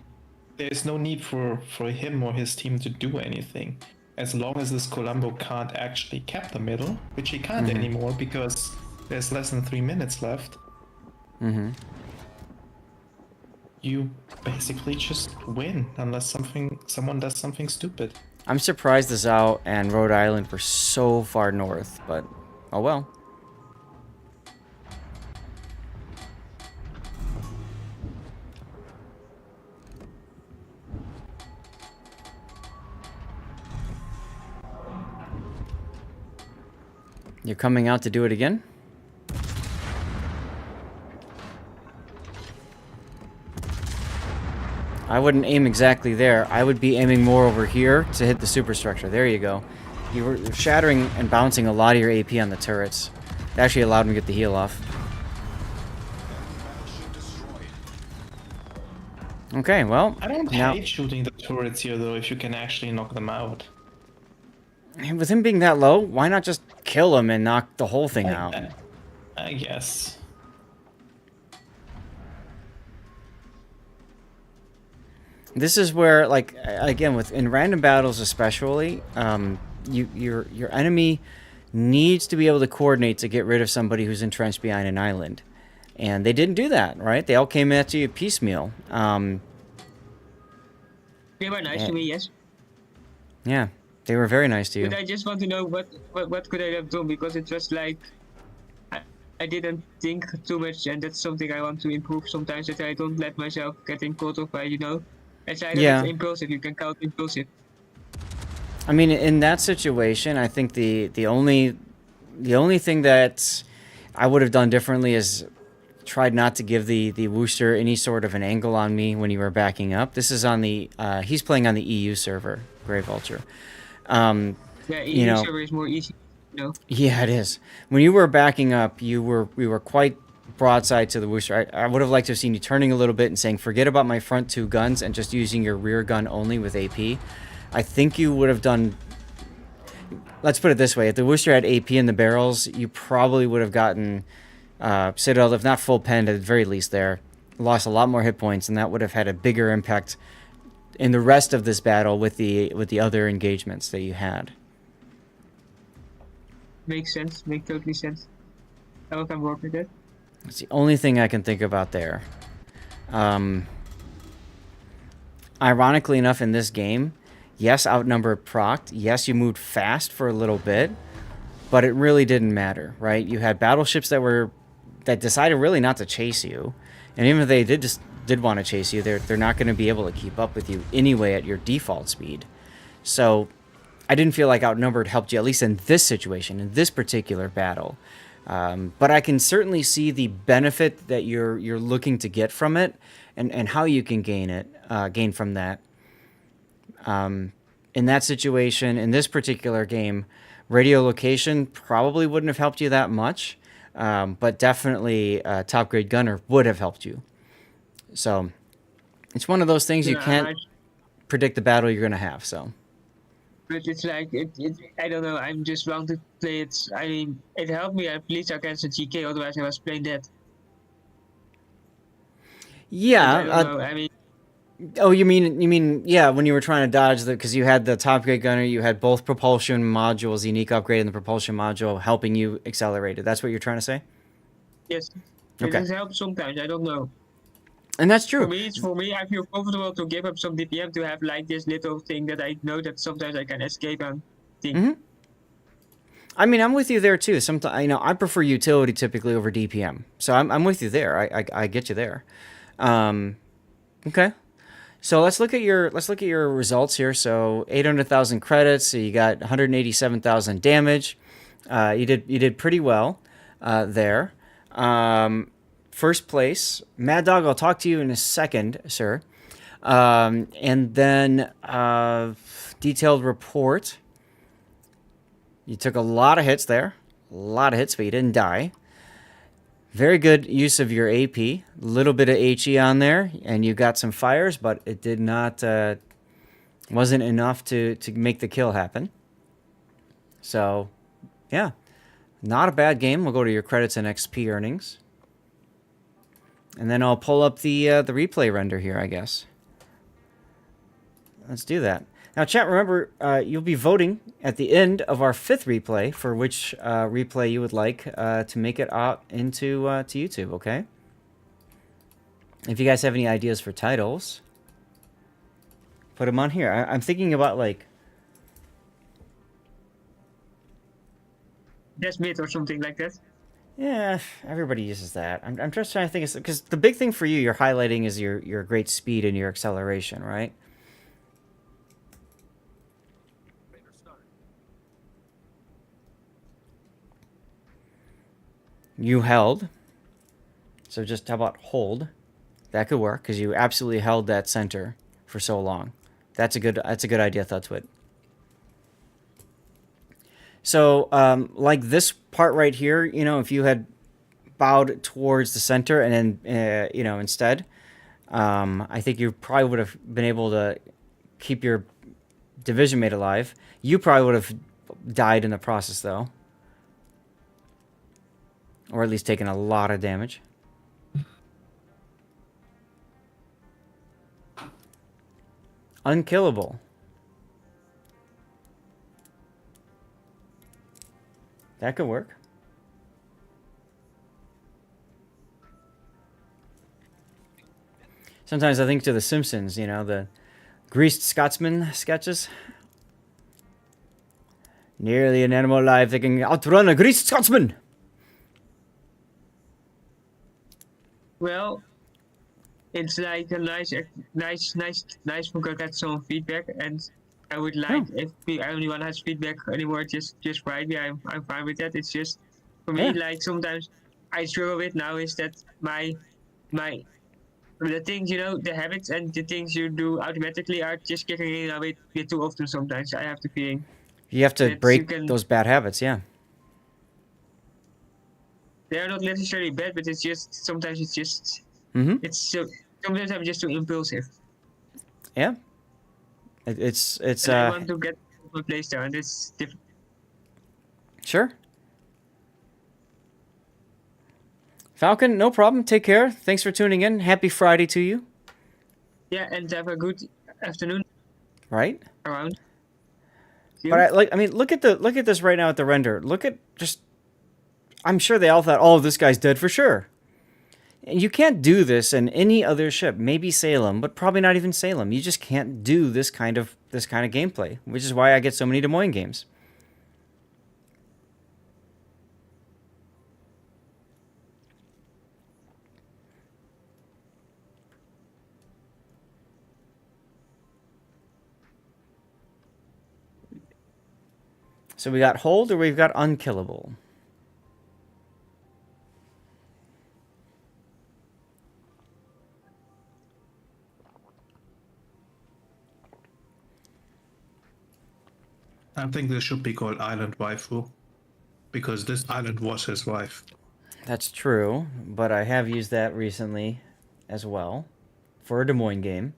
there's no need for him or his team to do anything. As long as this Colombo can't actually cap the middle, which he can't anymore because there's less than 3 minutes left. You basically just win unless someone does something stupid. I'm surprised the Zao and Rhode Island were so far north, but oh well. You're coming out to do it again? I wouldn't aim exactly there. I would be aiming more over here to hit the superstructure. There you go. You were shattering and bouncing a lot of your AP on the turrets. It actually allowed him to get the heal off. Okay, well, I don't now, hate shooting the turrets here, though, if you can actually knock them out. with him being that low, why not just kill him and knock the whole thing out? I guess. This is where, like, again, in random battles especially, your enemy needs to be able to coordinate to get rid of somebody who's entrenched behind an island. And they didn't do that, right? They all came at you piecemeal. They were nice to me, yes. Yeah, they were very nice to you. But I just want to know what could I have done, because it was like I didn't think too much, and that's something I want to improve sometimes, that I don't let myself getting caught off by, it's either Yeah. it's impulsive, you can count impulsive. I mean, in that situation, I think the only thing that I would have done differently is tried not to give the Wooster any sort of an angle on me when you were backing up. This is on the he's playing on the EU server, Grey Vulture. Yeah, EU server is more easy, Yeah, it is. When you were backing up, we were quite broadside to the Wooster. I would have liked to have seen you turning a little bit and saying, forget about my front 2 guns and just using your rear gun only with AP. I think you would have done... Let's put it this way. If the Wooster had AP in the barrels, you probably would have gotten Citadel, if not full penned, at the very least there. Lost a lot more hit points, and that would have had a bigger impact in the rest of this battle with the other engagements that you had. Makes sense, makes totally sense. I can work with it. It's the only thing I can think about there. Ironically enough, in this game, yes, outnumbered procced. Yes, you moved fast for a little bit, but it really didn't matter, right? You had battleships that decided really not to chase you, and even if they did want to chase you, they're not going to be able to keep up with you anyway at your default speed. So I didn't feel like outnumbered helped you, at least in this situation, in this particular battle. But I can certainly see the benefit that you're looking to get from it, and how you can gain from that. In that situation, in this particular game, radio location probably wouldn't have helped you that much, but definitely top grade gunner would have helped you. So it's one of those things you can't predict the battle you're going to have. So. But it's like, I don't know, I'm just bound to play it. I mean, it helped me at least against the GK, otherwise I was playing dead. Yeah. I don't know, I mean, Oh, you mean yeah, when you were trying to dodge because you had the top grade gunner, you had both propulsion modules, the unique upgrade and the propulsion module helping you accelerate it. That's what you're trying to say? Yes, it Okay. does help sometimes. I don't know. And that's true. For me, I feel comfortable to give up some DPM to have like this little thing that I know that sometimes I can escape and think. Mm-hmm. I mean, I'm with you there too. Sometimes, I prefer utility typically over DPM. So I'm with you there. I get you there. Okay. So let's look at your results here. So 800,000 credits. So you got 187,000 damage. You did pretty well there. First place, Mad Dog. I'll talk to you in a second, sir. And then detailed report. You took a lot of hits there. A lot of hits, but you didn't die. Very good use of your AP. A little bit of HE on there, and you got some fires, but it did not, wasn't enough to make the kill happen. So, yeah, not a bad game. We'll go to your credits and XP earnings. And then I'll pull up the replay render here, I guess. Let's do that. Now, chat, remember, you'll be voting at the end of our 5th replay for which replay you would like to make it out into to YouTube, okay? If you guys have any ideas for titles, put them on here. I'm thinking about, like... Just mid or something like that. Yeah, everybody uses that. I'm just trying to think, because the big thing for you, you're highlighting is your great speed and your acceleration, right? You held. So just how about hold? That could work because you absolutely held that center for so long. That's a good idea, Thudswit. So like this part right here, if you had bowed towards the center and then instead, I think you probably would have been able to keep your division mate alive. You probably would have died in the process though. Or at least taken a lot of damage. Unkillable. That could work. Sometimes I think to The Simpsons, the greased Scotsman sketches. Nearly an animal alive that can outrun a greased Scotsman. Well, it's like a nice to get some feedback, and I would like if anyone has feedback anymore, just write me. I'm fine with that. It's just for me, like sometimes I struggle with now is that my the things the habits and the things you do automatically are just kicking in a bit too often. Sometimes I have the feeling you have to break those bad habits. Yeah. They are not necessarily bad, but it's just sometimes it's just it's so sometimes I'm just too impulsive. Yeah. It's and I want to get my place there, and it's different. Sure. Falcon, no problem. Take care. Thanks for tuning in. Happy Friday to you. Yeah, and have a good afternoon. Right. Around. But look at this right now at the render. Look at just. I'm sure they all thought, oh, this guy's dead for sure. And you can't do this in any other ship. Maybe Salem, but probably not even Salem. You just can't do this kind of gameplay, which is why I get so many Des Moines games. So we got hold or we've got unkillable. I think this should be called Island Waifu, because this island was his wife. That's true, but I have used that recently as well for a Des Moines game.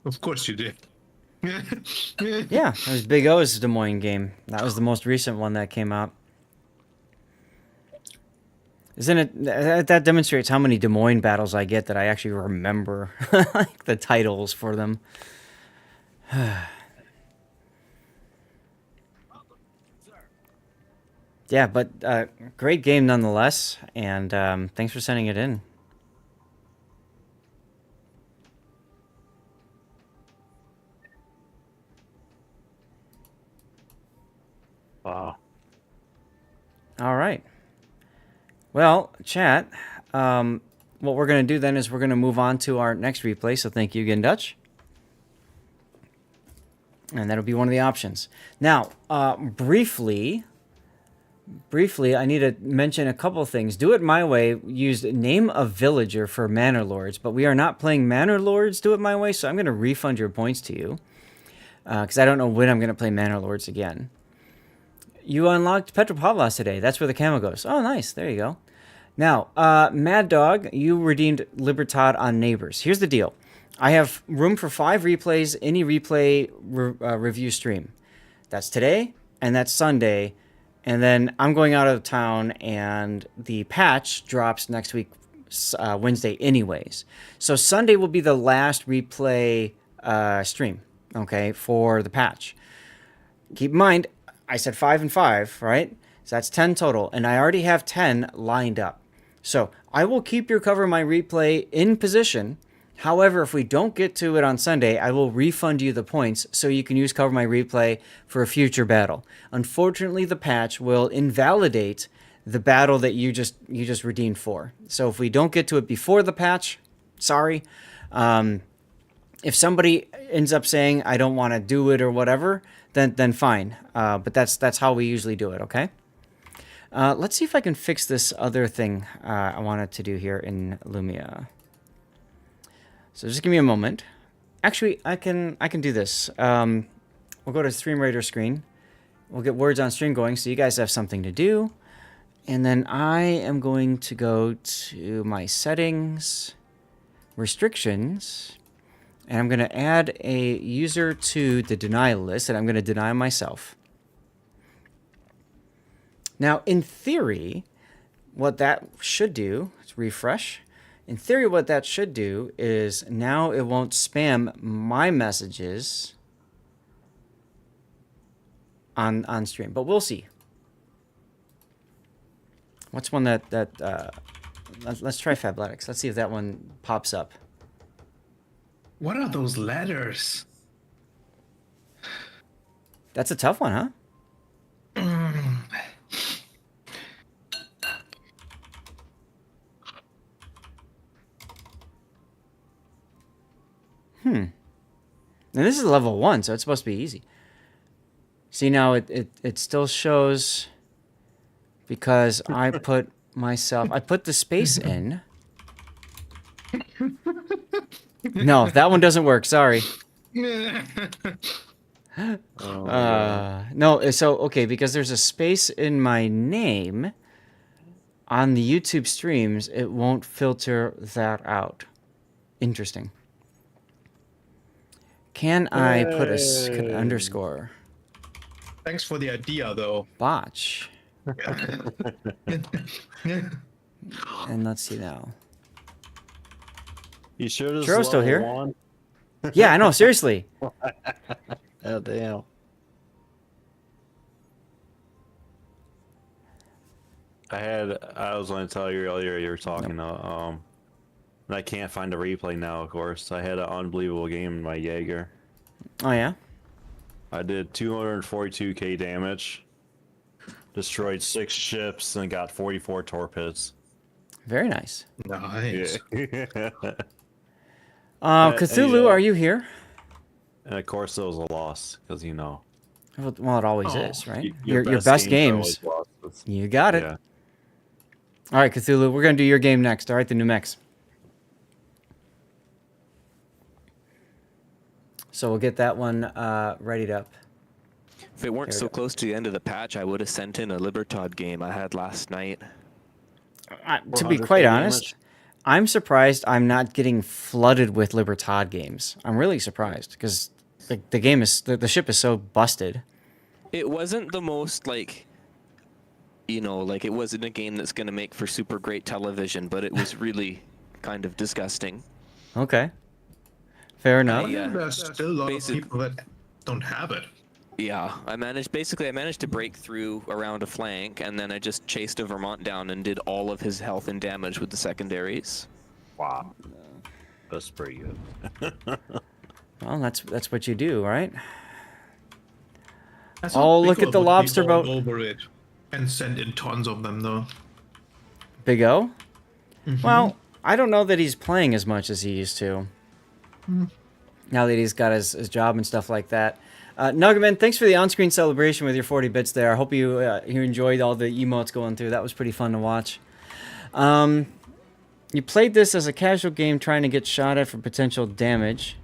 Of course you did. Yeah, it was Big O's Des Moines game. That was the most recent one that came out. Isn't it that demonstrates how many Des Moines battles I get that I actually remember like the titles for them. Yeah, but great game nonetheless, and thanks for sending it in. Wow. All right. Well, chat, what we're going to do then is we're going to move on to our next replay, so thank you again, Dutch. And that'll be one of the options. Now, briefly, I need to mention a couple things. Do It My Way used Name a Villager for Manor Lords, but we are not playing Manor Lords Do It My Way, so I'm going to refund your points to you. Because I don't know when I'm going to play Manor Lords again. You unlocked Petropavlos today. That's where the camo goes. Oh, nice. There you go. Now, Mad Dog, you redeemed Libertad on Neighbors. Here's the deal. I have room for 5 replays, any replay review stream. That's today, and that's Sunday. And then I'm going out of town, and the patch drops next week, Wednesday anyways. So Sunday will be the last replay stream, okay, for the patch. Keep in mind, I said 5 and 5, right? So that's 10 total, and I already have 10 lined up. So I will keep your Cover My Replay in position. However, if we don't get to it on Sunday, I will refund you the points so you can use Cover My Replay for a future battle. Unfortunately, the patch will invalidate the battle that you just redeemed for. So if we don't get to it before the patch, sorry. If somebody ends up saying I don't want to do it or whatever, then fine. But that's how we usually do it. Okay. Let's see if I can fix this other thing I wanted to do here in Lumia. So just give me a moment. Actually, I can do this. We'll go to Stream Raider screen. We'll get words on stream going so you guys have something to do. And then I am going to go to my settings, restrictions, and I'm going to add a user to the deny list, and I'm going to deny myself. Now, in theory, what that should do, let's refresh. In theory, what that should do is now it won't spam my messages on stream, but we'll see. What's one let's try Fabletics. Let's see if that one pops up. What are those letters? That's a tough one, huh? And this is level 1, so it's supposed to be easy. See, now it still shows because I put the space in. No, that one doesn't work. Sorry. No, so, okay, because there's a space in my name on the YouTube streams, it won't filter that out. Interesting. Can I put an underscore? Thanks for the idea, though. Botch. And let's see now. You sure this Churo's is still here? level 1? Yeah, I know, seriously. Oh, damn. I was going to tell you earlier you were talking and I can't find the replay now, of course. I had an unbelievable game in my Jaeger. Oh, yeah? I did 242k damage, destroyed 6 ships, and got 44 torpedoes. Very nice. Nice. Cthulhu, are you here? And of course, it was a loss, because you know. Well, it always is, right? Your best games. You got it. Yeah. All right, Cthulhu, we're going to do your game next, all right? The new mechs. So we'll get that one readied up. If it weren't so close to the end of the patch, I would have sent in a Libertad game I had last night. To be quite honest, I'm surprised I'm not getting flooded with Libertad games. I'm really surprised because the game is the ship is so busted. It wasn't the most like you know, like it wasn't a game that's going to make for super great television, but it was really kind of disgusting. Okay. Fair enough. Yeah. There's still a lot of people that don't have it. Yeah, I managed to break through around a flank, and then I just chased a Vermont down and did all of his health and damage with the secondaries. Wow. That's pretty good. Well, that's what you do, right? I Oh, thought look Piccolo at the would be lobster all boat. over it and send in tons of them, though. Big O? Well, I don't know that he's playing as much as he used to. Now that he's got his job and stuff like that. Nuggetman, thanks for the on-screen celebration with your 40 bits there. I hope you enjoyed all the emotes going through. That was pretty fun to watch. You played this as a casual game trying to get shot at for potential damage.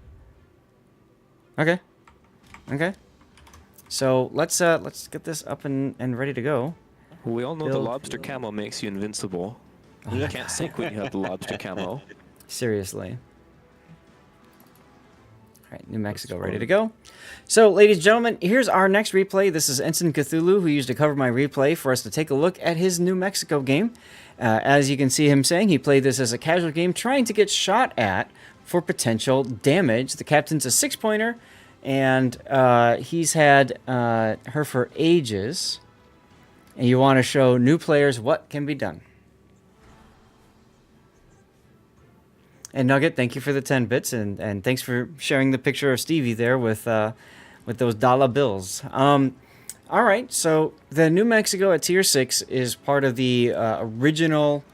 Okay. Okay. So let's get this up and ready to go. We all know the Build- lobster camo makes you invincible. You can't sink when you have the lobster camo. Seriously. All right, New Mexico ready to go. So, ladies and gentlemen, here's our next replay. This is Ensign Cthulhu, who used to cover my replay for us to take a look at his New Mexico game. As you can see him saying, he played this as a casual game trying to get shot at for potential damage. The captain's a 6-pointer, and he's had her for ages. And you want to show new players what can be done. And Nugget, thank you for the 10 bits, and thanks for sharing the picture of Stevie there with those dollar bills. All right, so the New Mexico at Tier 6 is part of the original...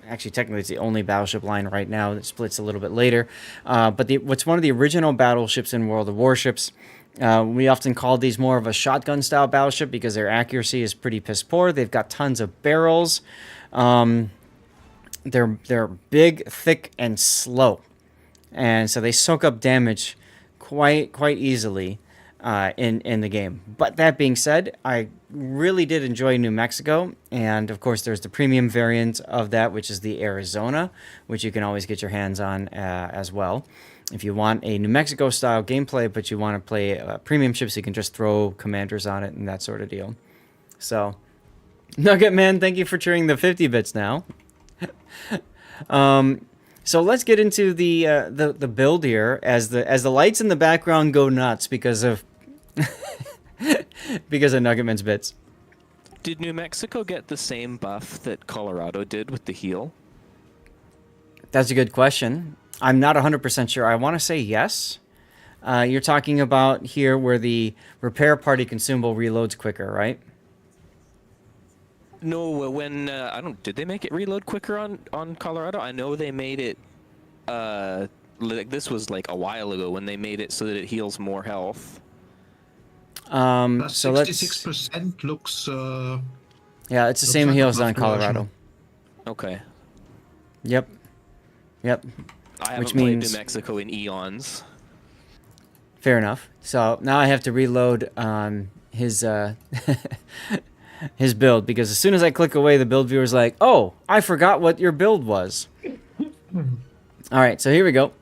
Actually, technically, it's the only battleship line right now. It splits a little bit later. But what's one of the original battleships in World of Warships. We often call these more of a shotgun-style battleship because their accuracy is pretty piss poor. They've got tons of barrels. They're big, thick, and slow, and so they soak up damage quite easily in the game. But that being said, I really did enjoy New Mexico, and of course there's the premium variant of that, which is the Arizona, which you can always get your hands on as well. If you want a New Mexico style gameplay, but you want to play premium ships, you can just throw commanders on it and that sort of deal. So, Nugget Man, thank you for cheering the 50 bits now. So let's get into the build here as the lights in the background go nuts because of Nuggetman's bits. Did New Mexico get the same buff that Colorado did with the heal? That's a good question. I'm not 100% sure. I want to say yes. You're talking about here where the repair party consumable reloads quicker, right? No, when I don't. Did they make it reload quicker on Colorado? I know they made it. Like this was like a while ago when they made it so that it heals more health. So 66% looks. Yeah, it's the looks same like heals a on buff version. Colorado. Okay. Yep. I haven't Which played means New Mexico in eons. fair enough. So now I have to reload his his build because as soon as I click away, the build viewer's like, "Oh, I forgot what your build was." All right, so here we go.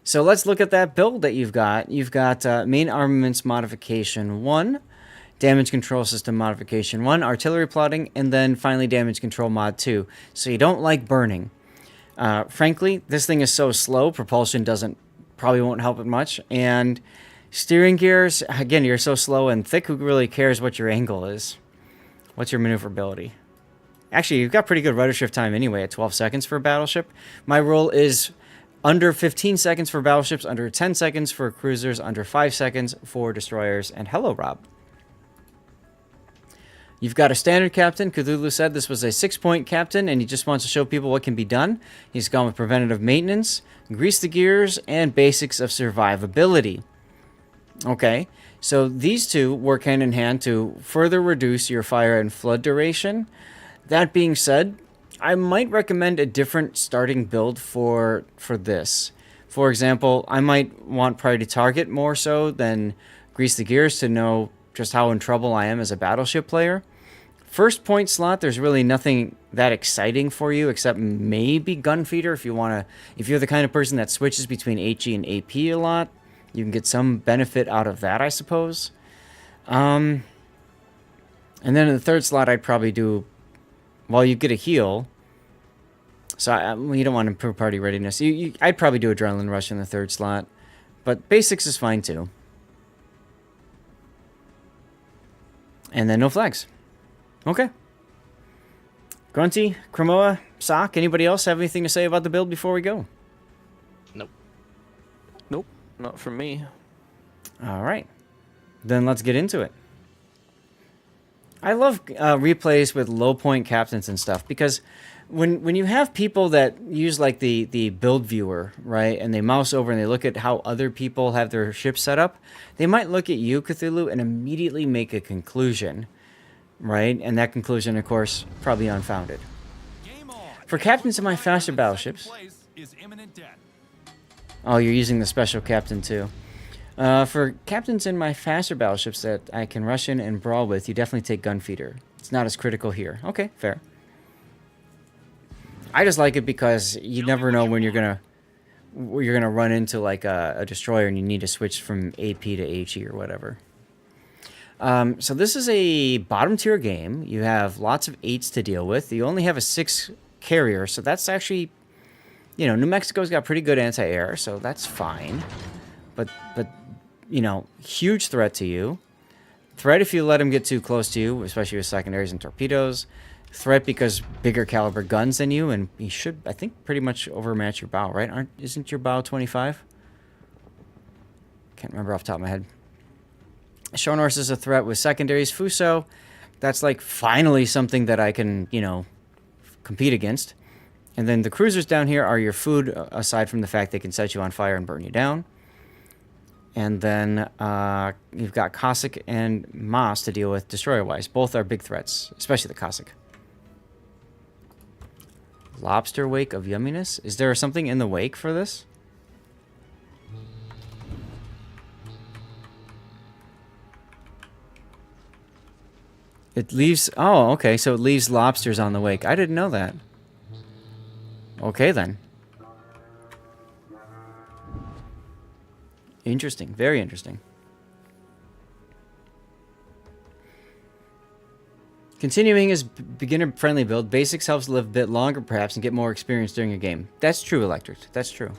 So let's look at that build that you've got. You've got main armaments modification 1, damage control system modification 1, artillery plotting, and then finally damage control mod 2. So you don't like burning. Frankly, this thing is so slow, propulsion probably won't help it much. And steering gears, again, you're so slow and thick, who really cares what your angle is? What's your maneuverability? Actually, you've got pretty good rudder shift time anyway at 12 seconds for a battleship. My rule is under 15 seconds for battleships, under 10 seconds for cruisers, under 5 seconds for destroyers. And hello, Rob. You've got a standard captain. Cthulhu said this was a 6-point captain, and he just wants to show people what can be done. He's gone with preventative maintenance, grease the gears, and basics of survivability. Okay, so these two work hand in hand to further reduce your fire and flood duration. That being said, I might recommend a different starting build for this. For example, I might want priority target more so than grease the gears to know just how in trouble I am as a battleship player. First point slot, there's really nothing that exciting for you except maybe gunfeeder if you're the kind of person that switches between HE and AP a lot. You can get some benefit out of that, I suppose. And And then in the third slot, I'd probably do, well, you get a heal. So you don't want improved party readiness. I'd probably do Adrenaline Rush in the third slot. But basics is fine too. And then no flags. Okay. Grunty, Cremoa, Sock, anybody else have anything to say about the build before we go? Nope. Nope, not from me. All right. Then let's get into it. I love replays with low point captains and stuff because when you have people that use like the build viewer, right, and they mouse over and they look at how other people have their ships set up, they might look at you, Cthulhu, and immediately make a conclusion, right? And that conclusion, of course, probably unfounded. For captains of my faster battleships... Oh, you're using the special captain too. For captains in my faster battleships that I can rush in and brawl with, you definitely take Gunfeeder. It's not as critical here. Okay, fair. I just like it because you never know when you're gonna run into like a destroyer and you need to switch from AP to HE or whatever. So this is a bottom tier game. You have lots of 8s to deal with. You only have a 6 carrier, so that's actually, you know, New Mexico's got pretty good anti-air, so that's fine. But you know, huge threat to you. Threat if you let him get too close to you, especially with secondaries and torpedoes. Threat because bigger caliber guns than you, and he should, I think, pretty much overmatch your bow, right? Isn't your bow 25? Can't remember off the top of my head. Shornhorse is a threat with secondaries. Fuso, that's like finally something that I can, you know, compete against. And then the cruisers down here are your food, aside from the fact they can set you on fire and burn you down. And then you've got Cossack and Moss to deal with destroyer-wise. Both are big threats, especially the Cossack. Lobster Wake of Yumminess? Is there something in the wake for this? It leaves... Oh, okay, so it leaves lobsters on the wake. I didn't know that. Okay, then. Interesting. Very interesting. Continuing his beginner-friendly build, Basics helps live a bit longer, perhaps, and get more experience during a game. That's true, Electric. That's true.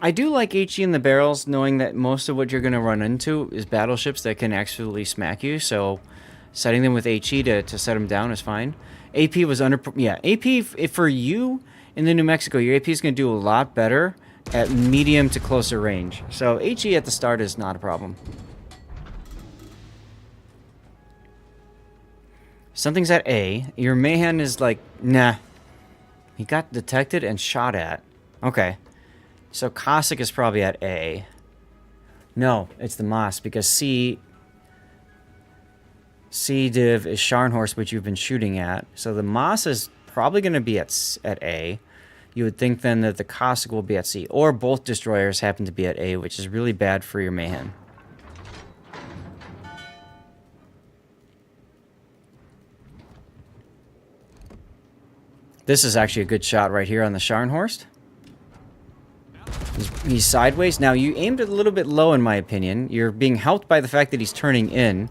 I do like HE in the barrels, knowing that most of what you're going to run into is battleships that can actually smack you, so setting them with HE to set them down is fine. AP was under... Yeah, AP, if for you in the New Mexico, your AP is going to do a lot better at medium to closer range. So HE at the start is not a problem. Something's at A. Your Mayhem is like, nah. He got detected and shot at. Okay. So Cossack is probably at A. No, it's the Moss, because C div is Scharnhorst, which you've been shooting at. So the Moss is probably going to be at A. You would think then that the Cossack will be at C. Or both destroyers happen to be at A, which is really bad for your Mayhem. This is actually a good shot right here on the Scharnhorst. He's sideways. Now, you aimed it a little bit low, in my opinion. You're being helped by the fact that he's turning in.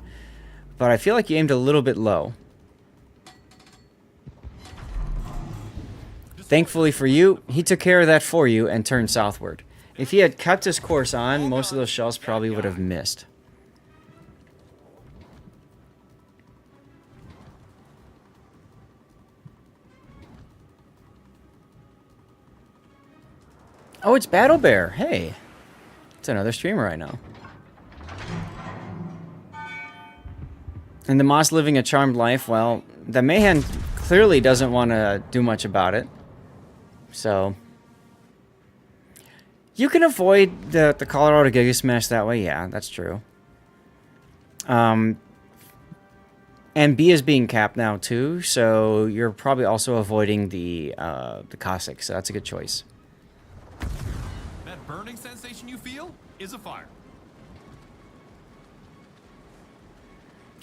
But I feel like you aimed a little bit low. Thankfully for you, he took care of that for you and turned southward. If he had kept his course on, most of those shells probably would have missed. Oh, it's Battle Bear. Hey. It's another streamer I know. And the Moss living a charmed life. Well, the Mayhem clearly doesn't want to do much about it. So you can avoid the Colorado Giga Smash that way. Yeah, that's true. And B is being capped now too, so you're probably also avoiding the Cossack. So that's a good choice. That burning sensation you feel is a fire.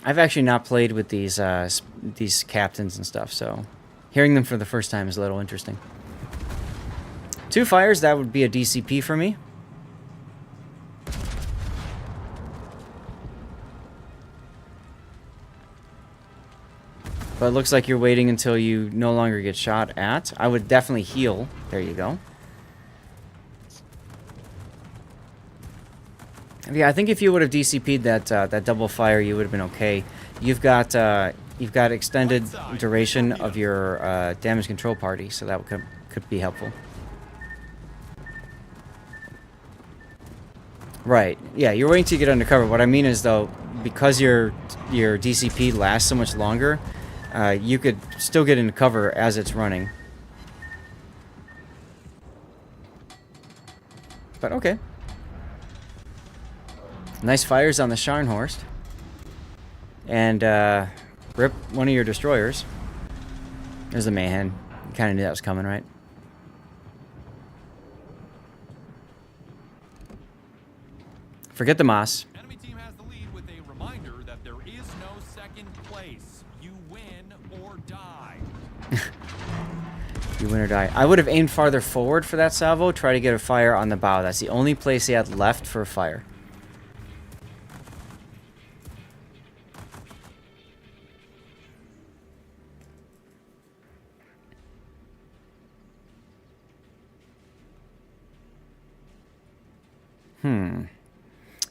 I've actually not played with these captains and stuff, so hearing them for the first time is a little interesting. 2 fires, that would be a DCP for me. But it looks like you're waiting until you no longer get shot at. I would definitely heal. There you go. Yeah, I think if you would have DCP'd that double fire, you would have been okay. You've got extended duration of your damage control party, so that could be helpful. Right. Yeah, you're waiting to get undercover. What I mean is, though, because your DCP lasts so much longer, you could still get into cover as it's running. But okay. Nice fires on the Scharnhorst. And rip one of your destroyers. There's the Mayhem. You kind of knew that was coming, right? Forget the Moss. Enemy team has the lead with a reminder that there is no second place. You win or die. You win or die. I would have aimed farther forward for that salvo. Try to get a fire on the bow. That's the only place he had left for a fire.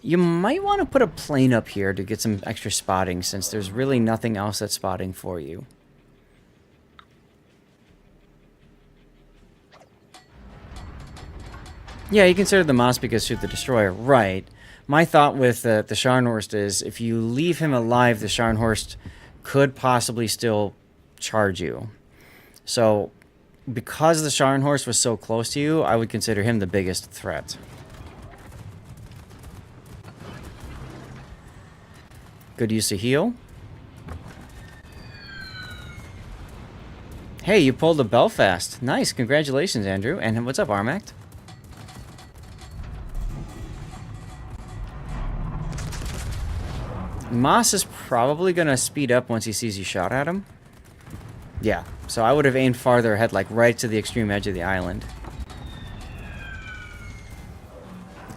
You might want to put a plane up here to get some extra spotting, since there's really nothing else that's spotting for you. Yeah, you consider the Moss because shoot the destroyer. Right. My thought with the Scharnhorst is if you leave him alive, the Scharnhorst could possibly still charge you. So, because the Scharnhorst was so close to you, I would consider him the biggest threat. Good use of heal. Hey, you pulled a Belfast. Nice, congratulations, Andrew. And what's up, Armact? Moss is probably going to speed up once he sees you shot at him. Yeah, so I would have aimed farther ahead, like right to the extreme edge of the island.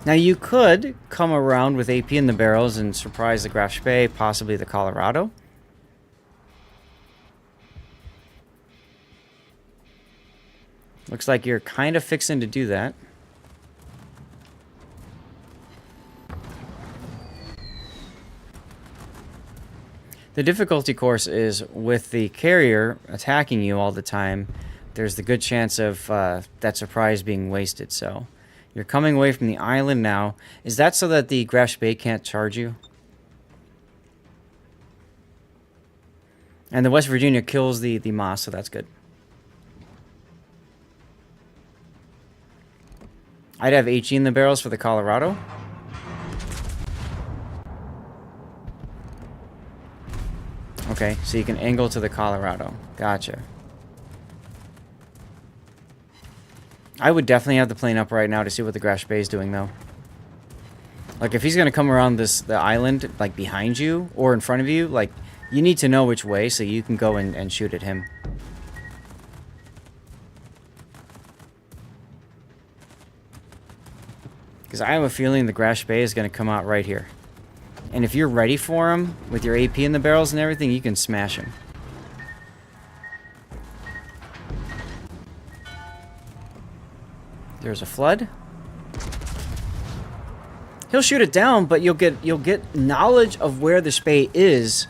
Now you could come around with AP in the barrels and surprise the Graf Spee, possibly the Colorado. Looks like you're kind of fixing to do that. The difficulty course is with the carrier attacking you all the time, there's the good chance of that surprise being wasted, so... You're coming away from the island now. Is that so that the Graf Spee can't charge you? And the West Virginia kills the Moss, so that's good. I'd have HE in the barrels for the Colorado. Okay, so you can angle to the Colorado. Gotcha. I would definitely have the plane up right now to see what the Graf Spee is doing, though. Like, if he's going to come around the island, like, behind you or in front of you, like, you need to know which way so you can go and shoot at him. Because I have a feeling the Graf Spee is going to come out right here. And if you're ready for him, with your AP in the barrels and everything, you can smash him. There's a flood. He'll shoot it down, but you'll get knowledge of where the Spee is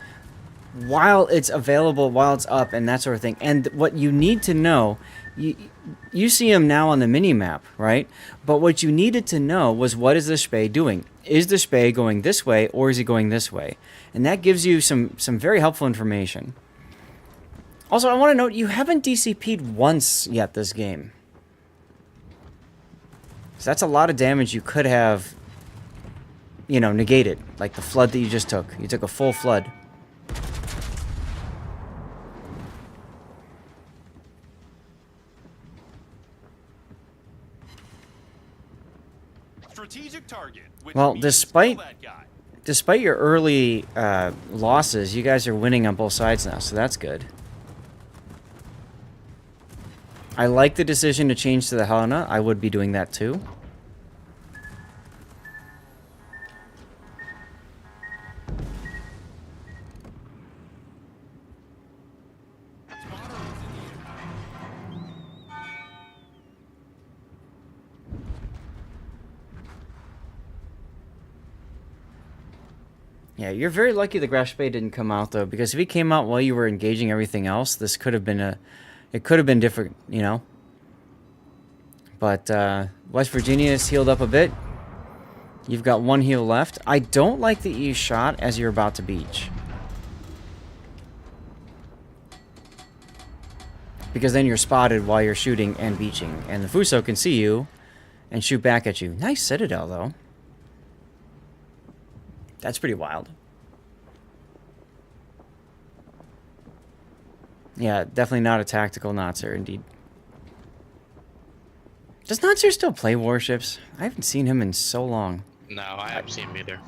while it's available, while it's up, and that sort of thing. And what you need to know, you see him now on the mini-map, right? But what you needed to know was, what is the Spee doing? Is the Spee going this way, or is he going this way? And that gives you some very helpful information. Also, I want to note, you haven't DCP'd once yet this game. So that's a lot of damage you could have, you know, negated. Like the flood that you just took. You took a full flood. Strategic target. Well, despite your early losses, you guys are winning on both sides now, so that's good. I like the decision to change to the Helena. I would be doing that too. Yeah, you're very lucky the Grash Spade didn't come out, though, because if he came out while you were engaging everything else, this could have been it could have been different, you know? But, West Virginia's healed up a bit. You've got 1 heal left. I don't like that you shot as you're about to beach. Because then you're spotted while you're shooting and beaching, and the Fuso can see you and shoot back at you. Nice Citadel, though. That's pretty wild. Yeah, definitely not a tactical Notzer, indeed. Does Notzer still play Warships? I haven't seen him in so long. No, I haven't seen him either.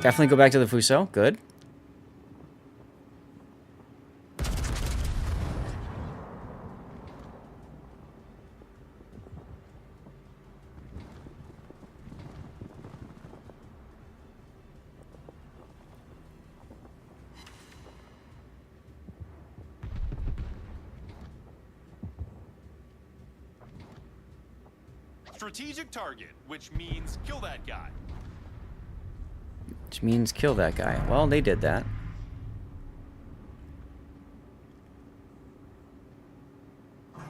Definitely go back to the Fuso. Good. Strategic target, which means kill that guy. Which means kill that guy. Well, they did that.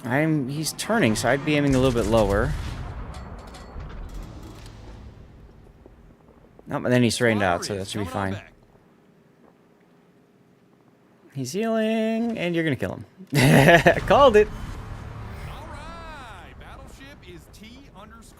He's turning, so I'd be aiming a little bit lower. Oh, but then he straightened out, so that should be fine. He's healing, and you're gonna kill him. Called it. All right, battleship is T_Ost.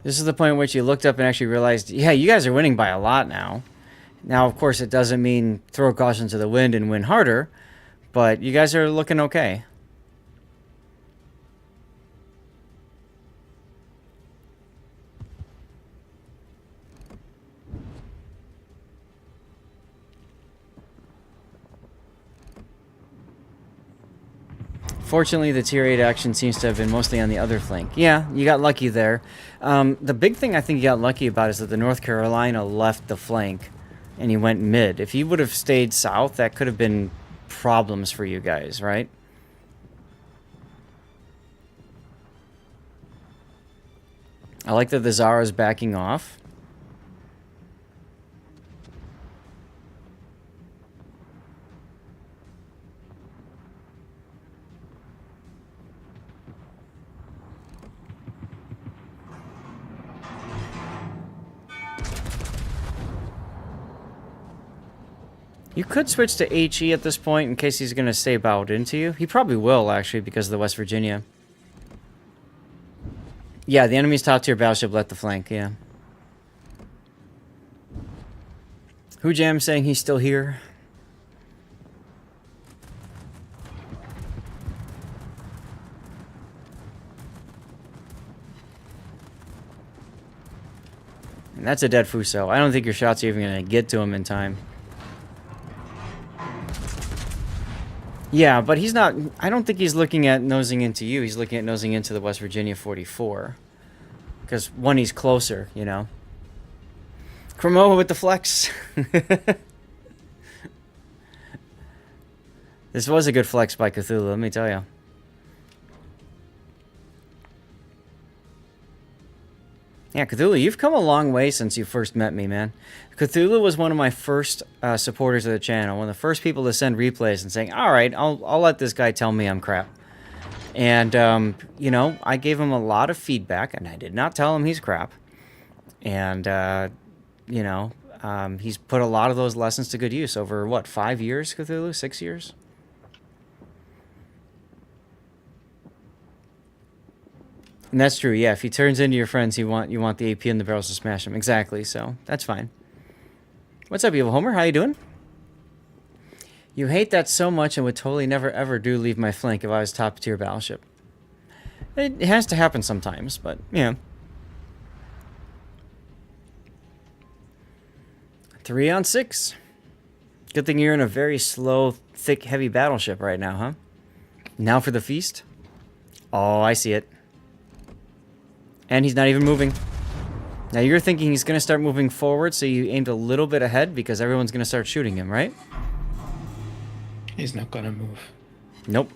This is the point at which you looked up and actually realized, yeah, you guys are winning by a lot now. Now, of course, it doesn't mean throw caution to the wind and win harder, but you guys are looking okay. Fortunately, the tier 8 action seems to have been mostly on the other flank. Yeah, you got lucky there. The big thing I think you got lucky about is that the North Carolina left the flank and he went mid. If he would have stayed south, that could have been problems for you guys, right? I like that the Zara's backing off. You could switch to HE at this point in case he's going to stay bowed into you. He probably will, actually, because of the West Virginia. Yeah, the enemy's top tier battleship left the flank, yeah. Hujam saying he's still here. And that's a dead Fuso. I don't think your shots are even going to get to him in time. Yeah, but he's not... I don't think he's looking at nosing into you. He's looking at nosing into the West Virginia 44. Because, one, he's closer, you know. Cromoa with the flex. This was a good flex by Cthulhu, let me tell you. Yeah, Cthulhu, you've come a long way since you first met me, man. Cthulhu was one of my first supporters of the channel, one of the first people to send replays and saying, all right, I'll let this guy tell me I'm crap. And, you know, I gave him a lot of feedback, and I did not tell him he's crap. And, you know, he's put a lot of those lessons to good use over, what, 5 years, Cthulhu? 6 years? And that's true. Yeah, if he turns into your friends, you want the AP and the barrels to smash him. Exactly. So that's fine. What's up, Evil Homer? How you doing? You hate that so much and would totally never ever do leave my flank if I was top tier battleship. It has to happen sometimes, but yeah. 3 on 6. Good thing you're in a very slow, thick, heavy battleship right now, huh? Now for the feast. Oh, I see it. And he's not even moving. Now you're thinking he's going to start moving forward, so you aimed a little bit ahead because everyone's going to start shooting him, right? He's not gonna move. Nope.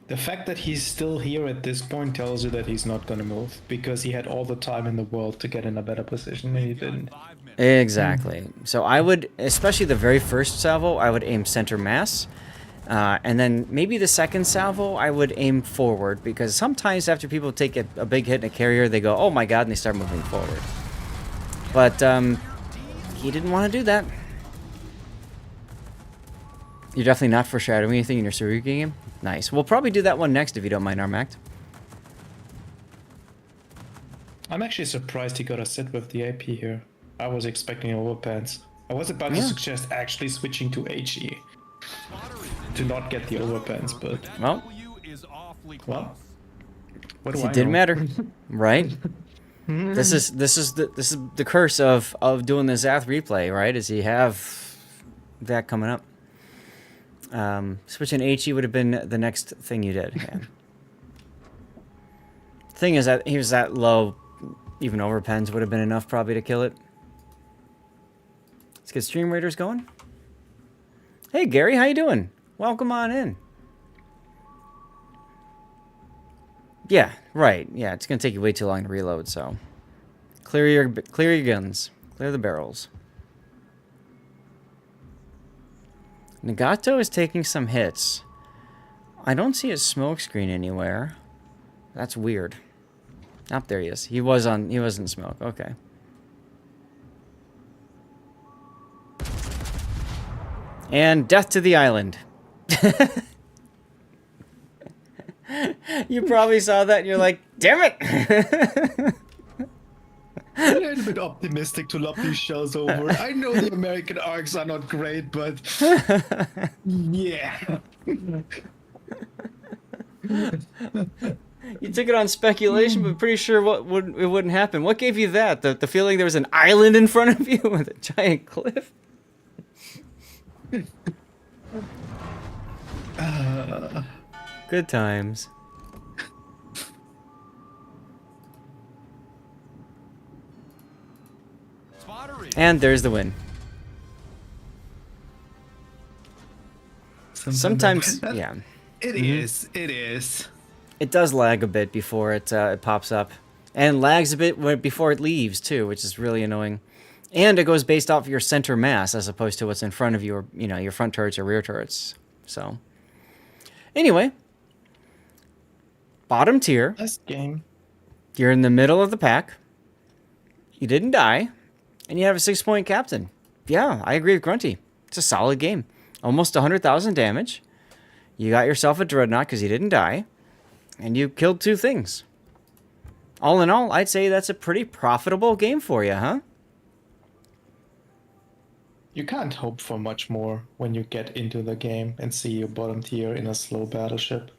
The fact that he's still here at this point tells you that he's not gonna move because he had all the time in the world to get in a better position and he didn't. Exactly. So I would, especially the very first salvo, I would aim center mass. And then maybe the second salvo, I would aim forward because sometimes after people take a big hit in a carrier, they go, oh my god, and they start moving forward. But he didn't want to do that. You're definitely not foreshadowing anything in your Surugi game? Nice. We'll probably do that one next if you don't mind, Armact. I'm actually surprised he got a sit with the AP here. I was expecting overpants. I was about to suggest actually switching to HE to not get the overpants, but well, what do I it didn't know? matter, right? This is the curse of doing the Zath replay, right? Is you have that coming up. Switching HE would have been the next thing you did. Yeah. Thing is that he was that low, even overpens would have been enough probably to kill it. Let's get Stream Raiders going. Hey Gary, how you doing? Welcome on in. Yeah, right. Yeah, it's gonna take you way too long to reload, so clear your guns, clear the barrels. Nagato is taking some hits. I don't see his smoke screen anywhere. That's weird. Up there he is. He was in smoke. Okay. And death to the island. You probably saw that and you're like, damn it! I'm a little bit optimistic to lob these shells over. I know the American arcs are not great, but yeah. You took it on speculation, but pretty sure it wouldn't happen. What gave you that? The feeling there was an island in front of you with a giant cliff? Good times. And there's the win. Sometimes yeah. It is. It is. It does lag a bit before it pops up. And lags a bit before it leaves, too, which is really annoying. And it goes based off your center mass as opposed to what's in front of you, or, you know, your front turrets or rear turrets. So, anyway. Bottom tier. Nice game. You're in the middle of the pack. You didn't die. And you have a 6-point captain. Yeah, I agree with Grunty. It's a solid game. Almost 100,000 damage. You got yourself a Dreadnought because you didn't die. And you killed 2 things. All in all, I'd say that's a pretty profitable game for you, huh? You can't hope for much more when you get into the game and see your bottom tier in a slow battleship.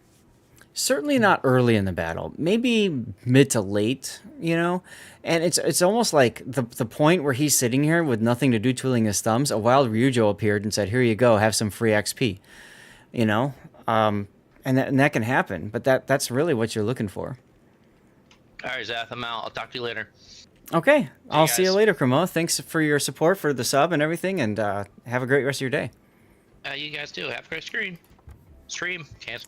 Certainly not early in the battle. Maybe mid to late, you know? And it's almost like the point where he's sitting here with nothing to do twiddling his thumbs, a wild Ryujo appeared and said, here you go, have some free XP. You know? And that can happen, but that's really what you're looking for. All right, Zath, I'm out. I'll talk to you later. Okay, I'll see you later, Cremo. Thanks for your support for the sub and everything, and have a great rest of your day. You guys too. Have a great stream.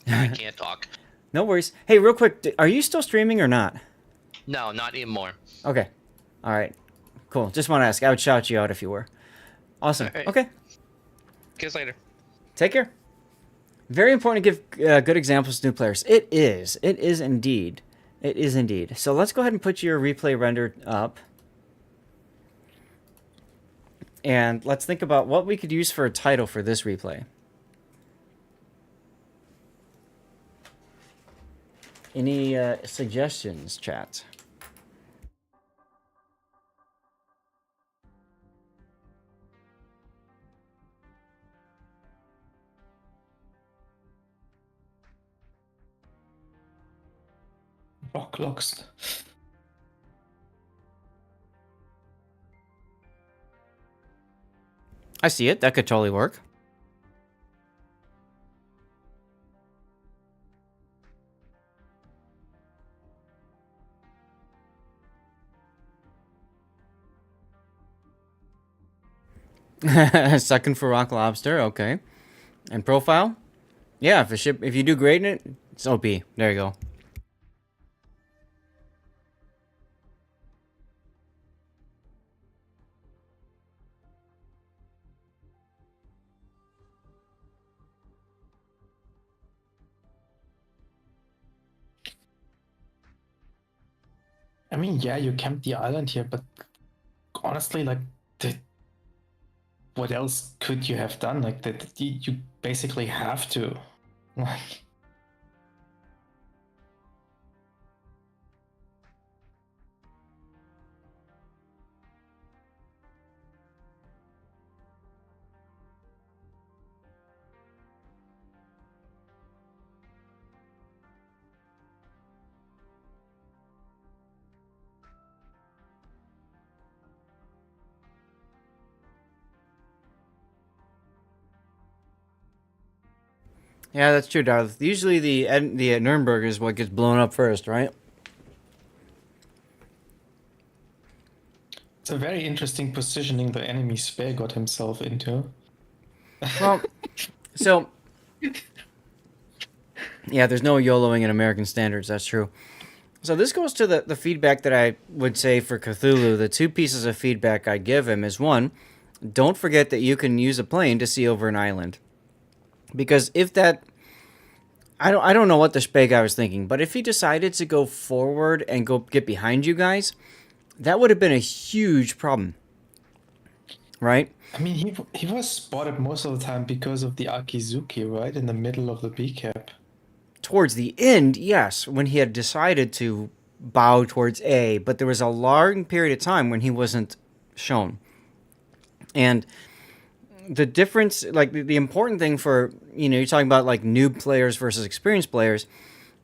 I can't talk. No worries. Hey, real quick, are you still streaming or not? No, not anymore. Okay. All right. Cool. Just want to ask. I would shout you out if you were. Awesome. Right. Okay. See you later. Take care. Very important to give good examples to new players. It is. It is indeed. It is indeed. So let's go ahead and put your replay render up. And let's think about what we could use for a title for this replay. Any suggestions, chat? Rock locks. I see it. That could totally work. Second for rock lobster, okay. And profile? Yeah, if you do great in it, it's OP. There you go. I mean, yeah, you camped the island here, but honestly, like, what else could you have done? Like, you basically have to. Like, Yeah, that's true, Darth. Usually the Nuremberg is what gets blown up first, right? it's a very interesting positioning the enemy Spare got himself into. Well, so yeah, there's no YOLOing in American standards. That's true. So this goes to the feedback that I would say for Cthulhu. The two pieces of feedback I give him is one, don't forget that you can use a plane to see over an island. Because if that, I don't know what the Spey guy was thinking, but if he decided to go forward and go get behind you guys, that would have been a huge problem, right? I mean, he was spotted most of the time because of the Akizuki, right? In the middle of the B cap. Towards the end, yes, when he had decided to bow towards A, but there was a long period of time when he wasn't shown. And the difference, like the important thing for, you're talking about like noob players versus experienced players.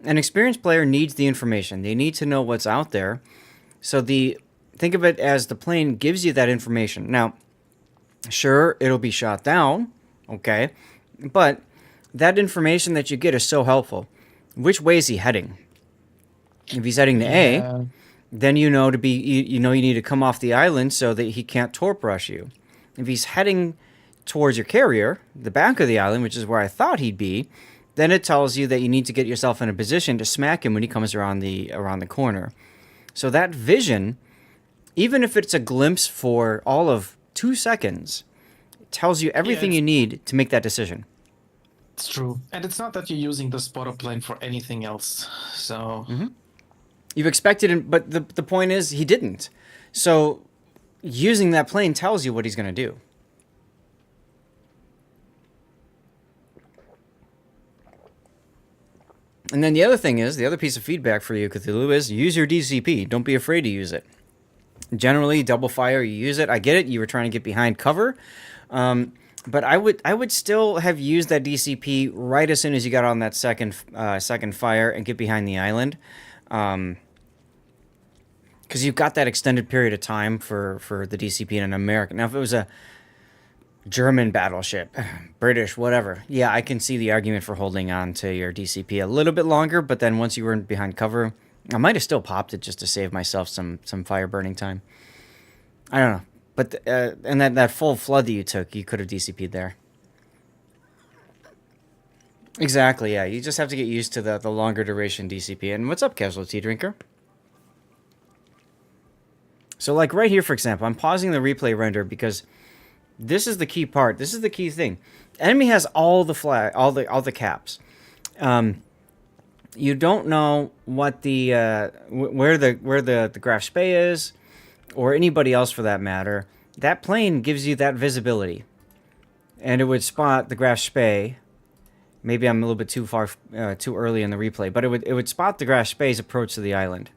An experienced player needs the information. They need to know what's out there. So think of it as the plane gives you that information. Now, sure, it'll be shot down, okay? But that information that you get is so helpful. Which way is he heading? If he's heading to A, then you know you need to come off the island so that he can't torp rush you. If he's heading towards your carrier, the back of the island, which is where I thought he'd be, then it tells you that you need to get yourself in a position to smack him when he comes around the corner. So that vision, even if it's a glimpse for all of 2 seconds, it tells you everything you need to make that decision. It's true. And it's not that you're using the spotter plane for anything else. So You've expected him, but the point is he didn't. So using that plane tells you what he's going to do. And then the other thing is, the other piece of feedback for you, Cthulhu, is use your DCP. Don't be afraid to use it. Generally, double fire, you use it. I get it. You were trying to get behind cover. But I would still have used that DCP right as soon as you got on that second fire and get behind the island. Because you've got that extended period of time for the DCP in an American. Now, if it was a German battleship, British, whatever, yeah, I can see the argument for holding on to your DCP a little bit longer, but then once you were behind cover, I might have still popped it just to save myself some fire burning time. I don't know. But, and that full flood that you took, you could have DCP'd there. Exactly, yeah. You just have to get used to the longer duration DCP. And what's up, Casualty Drinker? So, like right here, for example, I'm pausing the replay render because this is the key part. This is the key thing. Enemy has all the caps. You don't know what the where the Graf Spee is, or anybody else for that matter. That plane gives you that visibility, and it would spot the Graf Spee Maybe I'm a little bit too early in the replay, but it would spot the Grash Bay's approach to the island.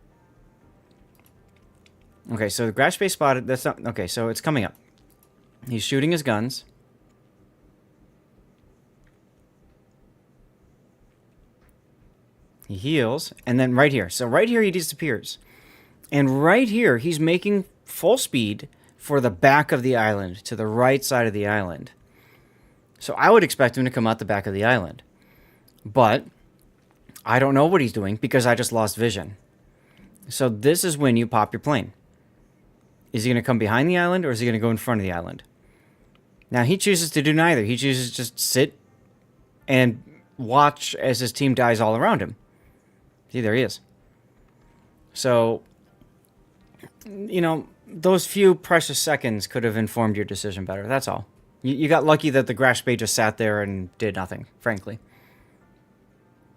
Okay, so the Grash Bay spotted. That's not okay. So it's coming up. He's shooting his guns. He heals, and then right here. So right here he disappears, and right here he's making full speed for the back of the island, to the right side of the island. So I would expect him to come out the back of the island. But I don't know what he's doing because I just lost vision. So this is when you pop your plane. Is he going to come behind the island or is he going to go in front of the island? Now he chooses to do neither. He chooses to just sit and watch as his team dies all around him. See, there he is. So, you know, those few precious seconds could have informed your decision better. That's all. You got lucky that the Grash Bay just sat there and did nothing, frankly.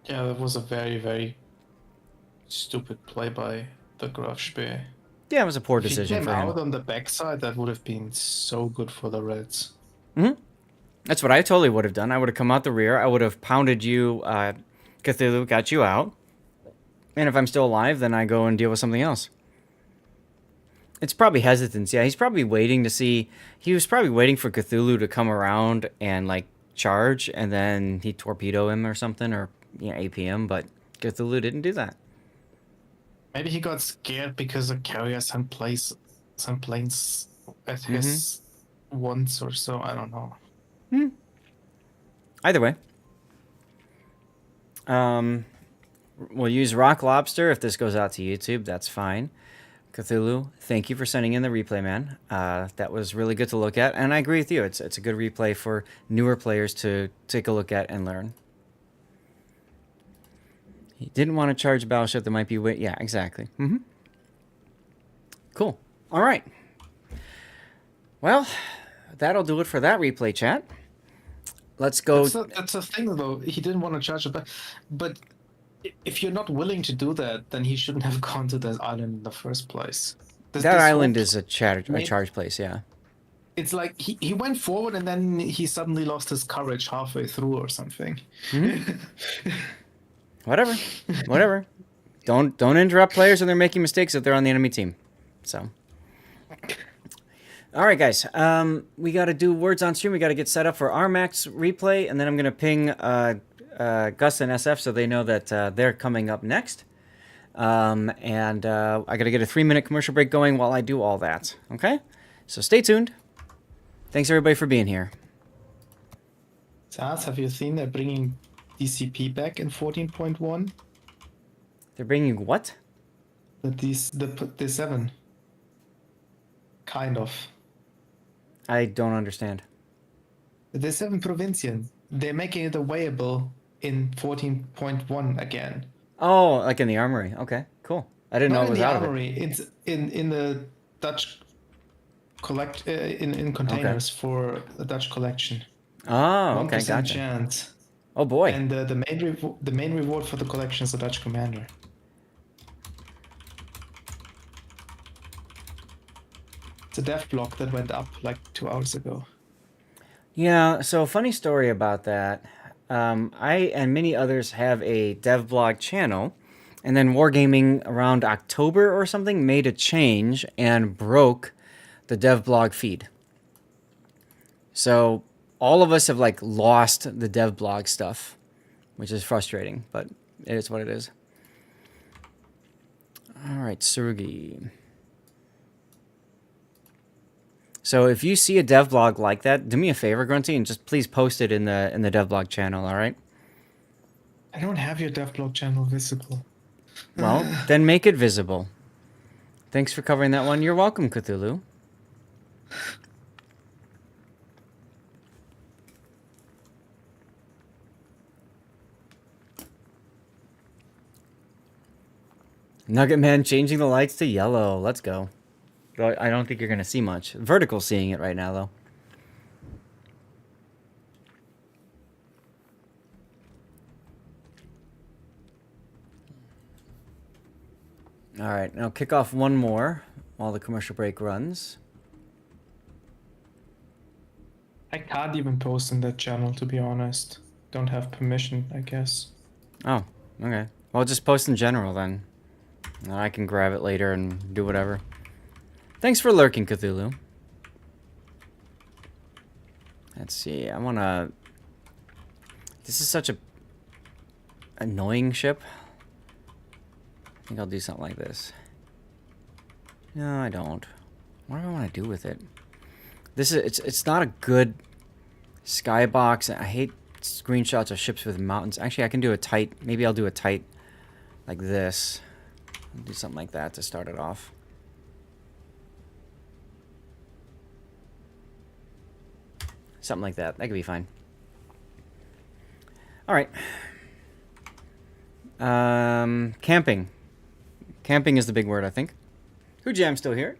Yeah, that was a very, very stupid play by the Grash Bay. Yeah, it was a poor If he decision came for him. out on the backside, that would have been so good for the Reds. Mm-hmm. That's what I totally would have done. I would have come out the rear. I would have pounded you, Cthulhu, got you out. And if I'm still alive, then I go and deal with something else. It's probably hesitance. Yeah, he's probably waiting to see. He was probably waiting for Cthulhu to come around and like charge, and then he torpedo him or something, or APM. But Cthulhu didn't do that. Maybe he got scared because the carrier sent planes at his once or so. I don't know. Either way, we'll use Rock Lobster if this goes out to YouTube. That's fine. Cthulhu, thank you for sending in the replay, man. That was really good to look at, and I agree with you. It's a good replay for newer players to take a look at and learn. He didn't want to charge a battleship that might be... Yeah, exactly. Cool. All right. Well, that'll do it for that replay, chat. Let's go... That's the thing, though. He didn't want to charge it, but if you're not willing to do that, then he shouldn't have gone to that island in the first place. That island is a charge place, yeah. It's like he went forward and then he suddenly lost his courage halfway through or something. Whatever. Don't interrupt players when they're making mistakes if they're on the enemy team. So, all right, guys. We got to do words on stream. We got to get set up for our max replay, and then I'm gonna ping Gus and SF so they know that they're coming up next. I got to get a 3-minute commercial break going while I do all that. Okay, so stay tuned. Thanks everybody for being here. Saz, have you seen they're bringing DCP back in 14.1? They're bringing what? The 7. Kind of. I don't understand. The 7 Provincian. They're making it available in 14.1 again. Oh, like in the armory. Okay, cool. I didn't know it was out of it. Not in the armory. It's in the Dutch in containers for the Dutch collection. Oh, okay, 1% gotcha. chance. Oh boy. And the main reward for the collection is the Dutch commander. It's a dev block that went up like 2 hours ago. Yeah, so funny story about that. I and many others have a dev blog channel, and then Wargaming around October or something made a change and broke the dev blog feed. So all of us have like lost the dev blog stuff, which is frustrating, but it is what it is. All right, Surugi. So if you see a dev blog like that, do me a favor, Grunty, and just please post it in the dev blog channel, all right? I don't have your dev blog channel visible. Well, then make it visible. Thanks for covering that one. You're welcome, Cthulhu. Nugget Man changing the lights to yellow. Let's go. I don't think you're going to see much. Vertical's seeing it right now, though. All right, now kick off one more while the commercial break runs. I can't even post in that channel, to be honest. don't have permission, I guess. Oh, okay. Well, just post in general then. And I can grab it later and do whatever. Thanks for lurking, Cthulhu. Let's see. I want to... This is such a annoying ship. I think I'll do something like this. No, I don't. What do I want to do with it? This is it's not a good skybox. I hate screenshots of ships with mountains. Actually, I can do a tight. Maybe I'll do a tight like this. I'll do something like that to start it off. Something like that. That could be fine. All right. Camping. Camping is the big word, I think. Hujam's still here.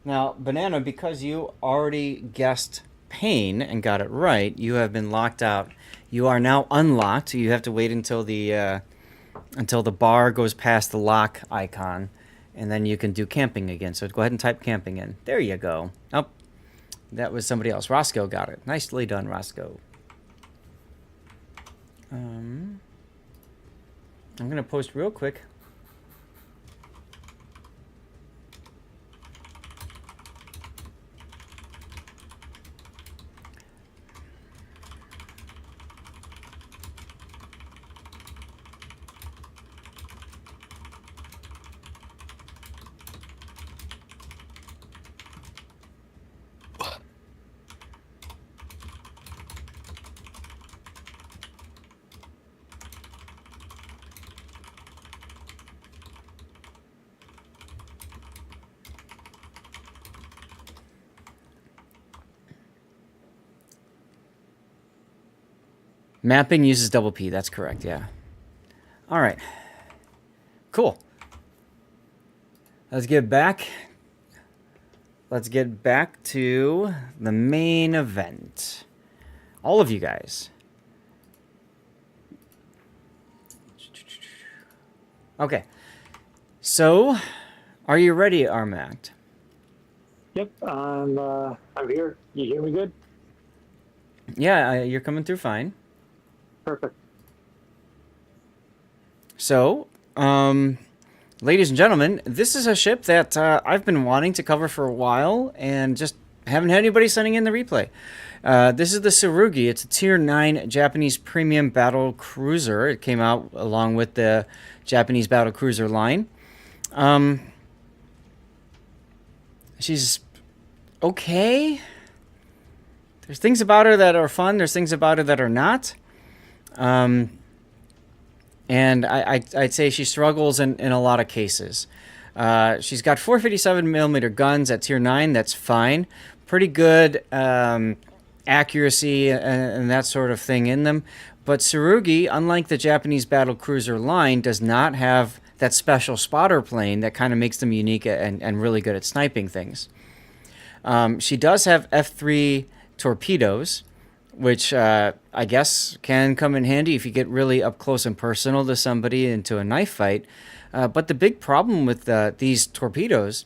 Now, Banana, because you already guessed pain and got it right, you have been locked out. You are now unlocked. You have to wait until the bar goes past the lock icon, and then you can do camping again. So go ahead and type camping in. There you go. Oh, that was somebody else. Roscoe got it. Nicely done, Roscoe. I'm going to post real quick. Mapping uses double P. That's correct, yeah. All right. Cool. Let's get back to the main event. All of you guys. Okay. So, are you ready, Armact? Yep, I'm here. You hear me good? Yeah, you're coming through fine. Perfect. So, ladies and gentlemen, this is a ship that I've been wanting to cover for a while and just haven't had anybody sending in the replay. This is the Tsurugi. It's a Tier 9 Japanese premium battle cruiser. It came out along with the Japanese battle cruiser line. She's okay. There's things about her that are fun. There's things about her that are not. And I'd say she struggles in a lot of cases. She's got 457mm guns at Tier 9. That's fine. Pretty good accuracy and that sort of thing in them. But Tsurugi, unlike the Japanese battle cruiser line, does not have that special spotter plane that kind of makes them unique and really good at sniping things. She does have F3 torpedoes, which I guess can come in handy if you get really up close and personal to somebody into a knife fight. But the big problem with these torpedoes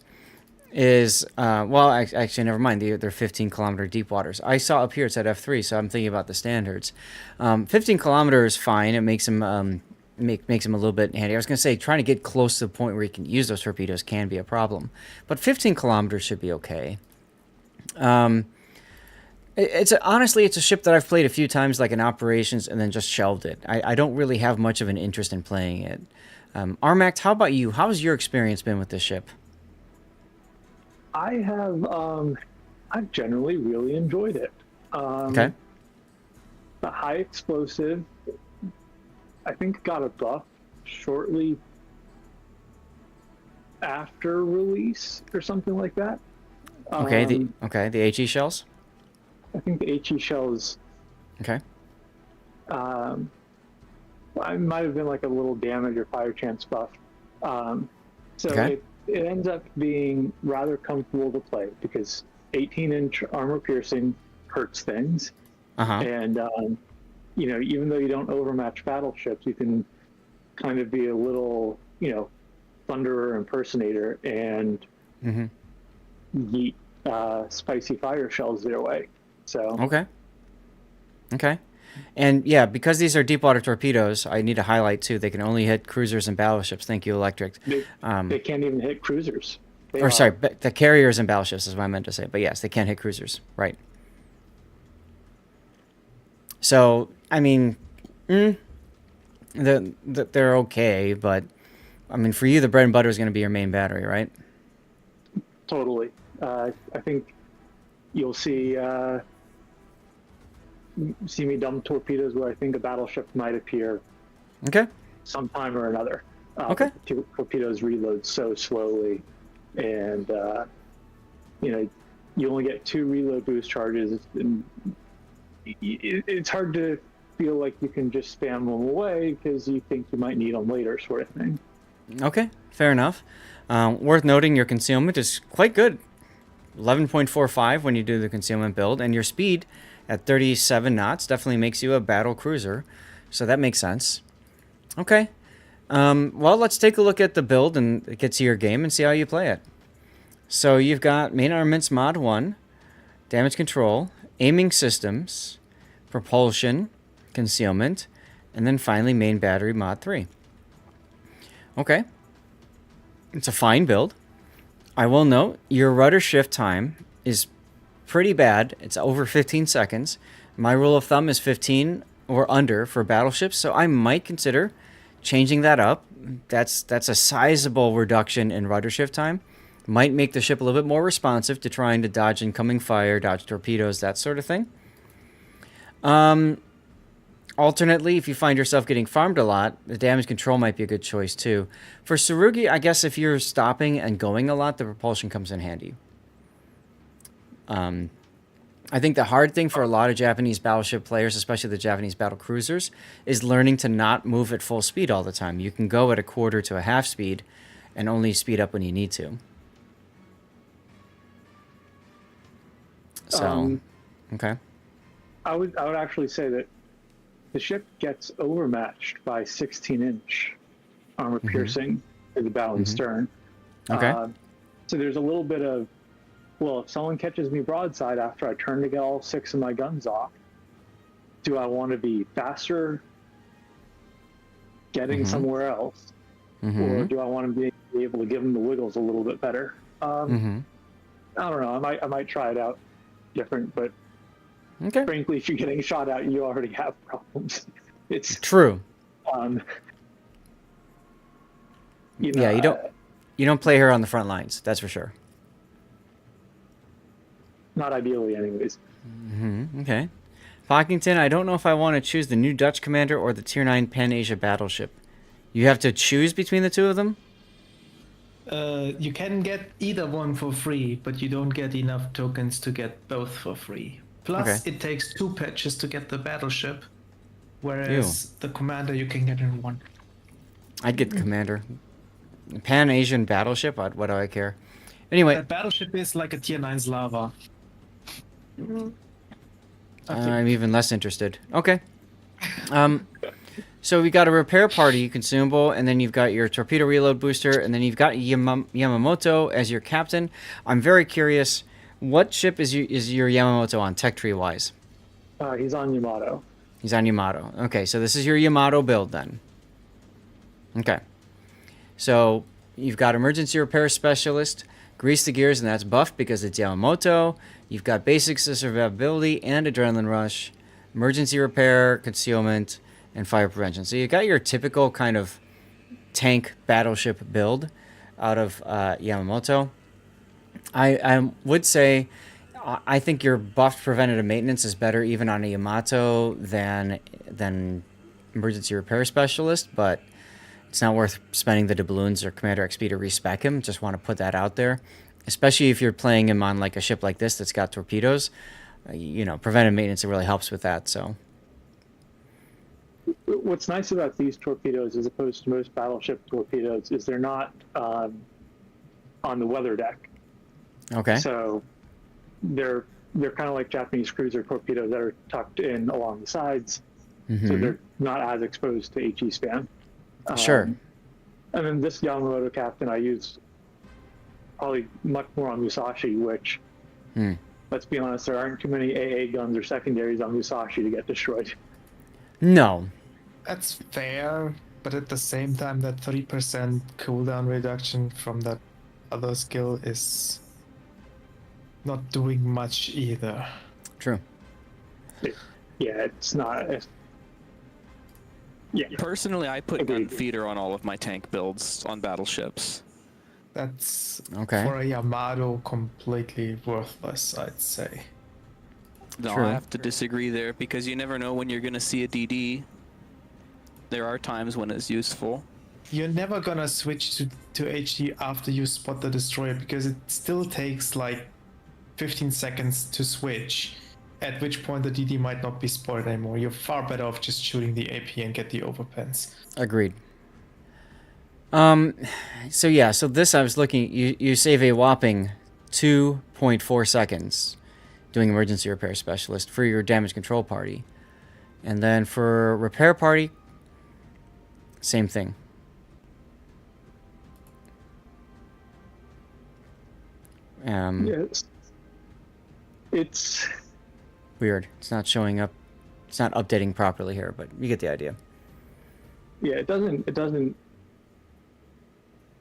is, well, actually, never mind. They're 15-kilometer deep waters. I saw up here it's at F3, so I'm thinking about the standards. 15 kilometers is fine. It makes them makes them a little bit handy. I was going to say trying to get close to the point where you can use those torpedoes can be a problem, but 15 kilometers should be okay. Honestly, it's a ship that I've played a few times, like in operations, and then just shelved it. I don't really have much of an interest in playing it. Armact, how about you? How's your experience been with this ship? I have, I've generally really enjoyed it. Okay. The high explosive, I think, got a buff shortly after release or something like that. Okay, the HE shells? I think the HE shells. Okay. I might have been like a little damage or fire chance buff. So okay. it ends up being rather comfortable to play because 18-inch armor piercing hurts things. Uh-huh. And, you know, even though you don't overmatch battleships, you can kind of be a little, Thunderer impersonator and yeet spicy fire shells their way. So Okay. And yeah, because these are deep water torpedoes, I need to highlight too, they can only hit cruisers and battleships. Thank you, Electric. they can't even hit cruisers. Sorry, the carriers and battleships is what I meant to say. But yes, they can't hit cruisers. Right. So, I mean, they're okay, but I mean, for you, the bread and butter is going to be your main battery, right? Totally. I think you'll see me dump torpedoes where I think a battleship might appear. Okay. Sometime or another. Okay. Torpedoes reload so slowly, and you only get 2 reload boost charges, and it's hard to feel like you can just spam them away because you think you might need them later, sort of thing. Okay, fair enough. Worth noting, your concealment is quite good. 11.45 when you do the concealment build, and your speed at 37 knots definitely makes you a battle cruiser, so that makes sense. Okay. Well, let's take a look at the build and get to your game and see how you play it. So you've got main armaments mod 1, damage control, aiming systems, propulsion, concealment, and then finally main battery mod 3. Okay. It's a fine build. I will note your rudder shift time is pretty bad. It's over 15 seconds. My rule of thumb is 15 or under for battleships, so I might consider changing that up. That's a sizable reduction in rudder shift time. Might make the ship a little bit more responsive to trying to dodge incoming fire, dodge torpedoes, that sort of thing. Alternately, if you find yourself getting farmed a lot, the damage control might be a good choice too. For Tsurugi, I guess if you're stopping and going a lot, the propulsion comes in handy. I think the hard thing for a lot of Japanese battleship players, especially the Japanese battle cruisers, is learning to not move at full speed all the time. You can go at a quarter to a half speed and only speed up when you need to. So, okay. I would actually say that the ship gets overmatched by 16-inch armor piercing to the bow and stern. Okay. So there's a little bit of, well, if someone catches me broadside after I turn to get all 6 of my guns off, do I want to be faster getting somewhere else? Or do I want to be able to give them the wiggles a little bit better? I don't know. I might try it out different, but frankly, if you're getting shot at, you already have problems. It's true. You don't play her on the front lines. That's for sure. Not ideally, anyways. Okay. Pockington, I don't know if I want to choose the new Dutch commander or the Tier 9 Pan-Asia battleship. You have to choose between the two of them? You can get either one for free, but you don't get enough tokens to get both for free. Plus, it takes 2 patches to get the battleship, whereas the commander you can get in 1. I'd get the commander. Pan-Asian battleship? What do I care? Anyway. That battleship is like a Tier 9 Slava. I'm even less interested. Okay. So we got a repair party consumable, and then you've got your torpedo reload booster, and then you've got Yamamoto as your captain. I'm very curious, what ship is your Yamamoto on, tech tree wise? He's on Yamato. He's on Yamato. Okay, so this is your Yamato build then. Okay. So you've got emergency repair specialist, grease the gears, and that's buffed because it's Yamamoto. You've got basics of survivability and adrenaline rush, emergency repair, concealment, and fire prevention. So you got your typical kind of tank battleship build out of Yamamoto. I would say I think your buffed preventative maintenance is better even on a Yamato than emergency repair specialist, but it's not worth spending the doubloons or Commander XP to respec him. Just want to put that out there, especially if you're playing him on like a ship like this that's got torpedoes. Preventive maintenance, it really helps with that. So what's nice about these torpedoes as opposed to most battleship torpedoes is they're not on the weather deck. Okay. So they're kind of like Japanese cruiser torpedoes that are tucked in along the sides. So they're not as exposed to HE spam. Sure. And then this Yamamoto captain I use probably much more on Musashi, which, let's be honest, there aren't too many AA guns or secondaries on Musashi to get destroyed. No. That's fair, but at the same time, that 3% cooldown reduction from that other skill is not doing much either. True. Yeah, it's not. Yeah. Personally, I put Agreed. gun feeder on all of my tank builds on battleships. That's, Okay. for a Yamato, completely worthless, I'd say. No, True. I have to disagree there because you never know when you're going to see a DD. There are times when it's useful. You're never gonna switch to HD after you spot the destroyer because it still takes like 15 seconds to switch, at which point the DD might not be spotted anymore. You're far better off just shooting the AP and get the overpens. Agreed. So yeah, so this I was looking, you save a whopping 2.4 seconds doing emergency repair specialist for your damage control party. And then for repair party, same thing. Yes. It's Weird. It's not showing up. It's not updating properly here, but you get the idea. yeah, it doesn't,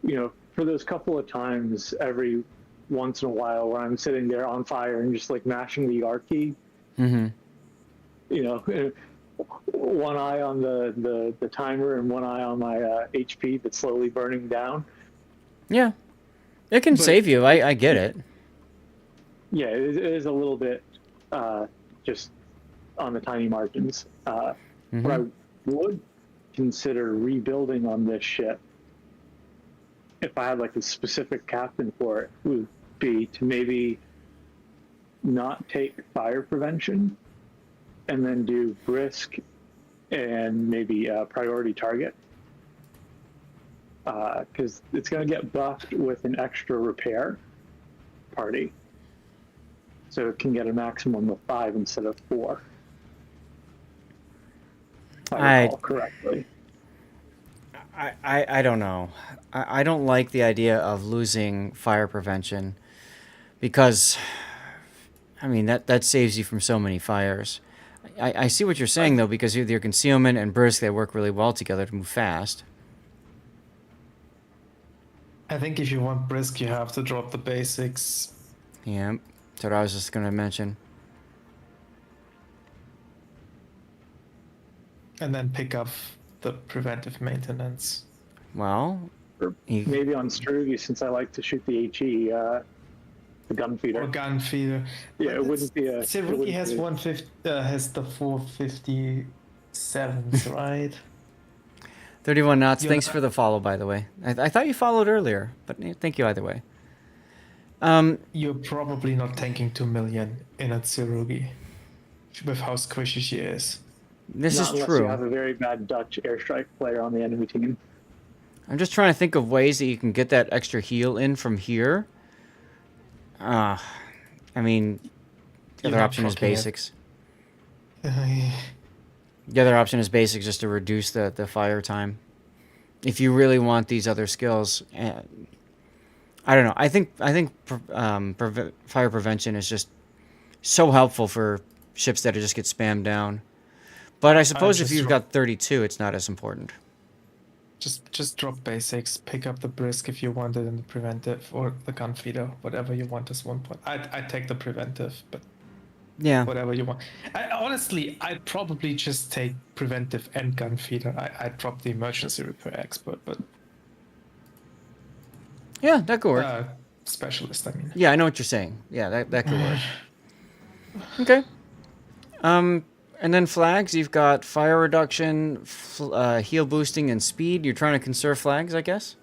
you know, for those couple of times every once in a while where I'm sitting there on fire and just like mashing the R key, Mm-hmm. you know, one eye on the timer and one eye on my HP that's slowly burning down. Yeah. It can save you. I get it. Yeah, it is a little bit just on the tiny margins. What I would consider rebuilding on this ship, if I had like a specific captain for it, would be to maybe not take fire prevention and then do brisk and maybe priority target. Because it's going to get buffed with an extra repair party. So it can get a maximum of 5 instead of 4. If I recall correctly. I don't know. I don't like the idea of losing fire prevention because, I mean, that saves you from so many fires. I see what you're saying, though, because with your concealment and brisk, they work really well together to move fast. I think if you want brisk, you have to drop the basics. Yeah, that's what I was just going to mention. And then pick up the preventive maintenance. Well, Or maybe on Strugi, since I like to shoot the HE, the gun feeder. Or gun feeder. Yeah, it wouldn't be a. Sivuki has 150, has the 457s, right? 31 knots. Thanks for the follow, by the way. I thought you followed earlier, but thank you either way. You're probably not tanking 2 million in a Tsurugi with how squishy she is. This Not is unless true. you have a very bad Dutch airstrike player on the enemy team. I'm just trying to think of ways that you can get that extra heal in from here. I mean, the You're other not option is proccing it. basics. The other option is basics, just to reduce the fire time. If you really want these other skills, I don't know. I think fire prevention is just so helpful for ships that just get spammed down. But I suppose if just you've got 32, it's not as important. Just drop basics, pick up the brisk if you want it, and the preventive, or the gun feeder, whatever you want as 1 point. I'd take the preventive, but Yeah. whatever you want. Honestly, I'd probably just take preventive and gun feeder. I'd drop the emergency repair expert, but Yeah, that could work. specialist, I mean. Yeah, I know what you're saying. Yeah, that could work. Okay. And then flags, you've got fire reduction, heal boosting, and speed. You're trying to conserve flags, I guess?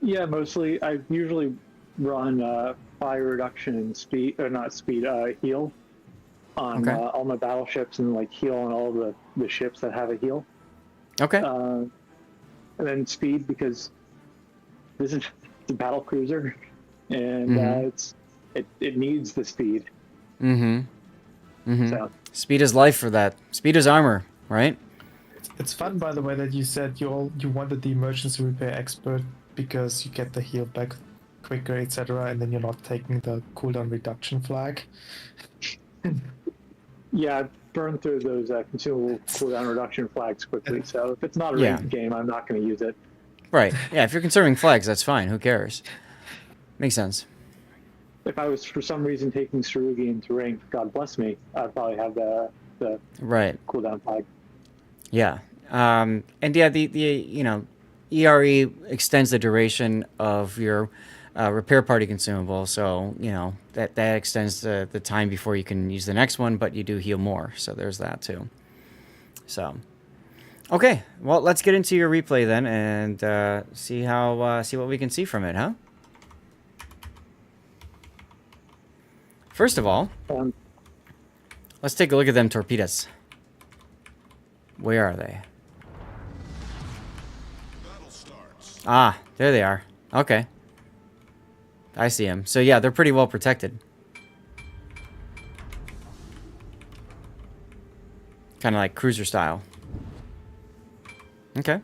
Yeah, mostly. I usually run fire reduction and speed, or not speed, heal on all my battleships, and like heal on all the ships that have a heal. Okay. And then speed, because this is a battle cruiser, and it needs the speed. So. So Speed is life for that. Speed is armor, right? It's fun, by the way, that you said you wanted the emergency repair expert because you get the heal back quicker, etc., and then you're not taking the cooldown reduction flag. Yeah, I've burned through those consumable cooldown reduction flags quickly, so if it's not a Yeah. ranked game, I'm not going to use it. Right. Yeah, if you're conserving flags, that's fine. Who cares? Makes sense. If I was for some reason taking Sarugi into ranked, God bless me, I'd probably have the Right. cooldown flag. Yeah. And yeah, the you know, ERE extends the duration of your repair party consumable, so you know that extends the time before you can use the next one, but you do heal more, so there's that too. So, okay, well, let's get into your replay then and see what we can see from it, huh? First of all, let's take a look at them torpedoes. Where are they? Ah, there they are. Okay. I see them. So yeah, they're pretty well protected. Kind of like cruiser style. Okay.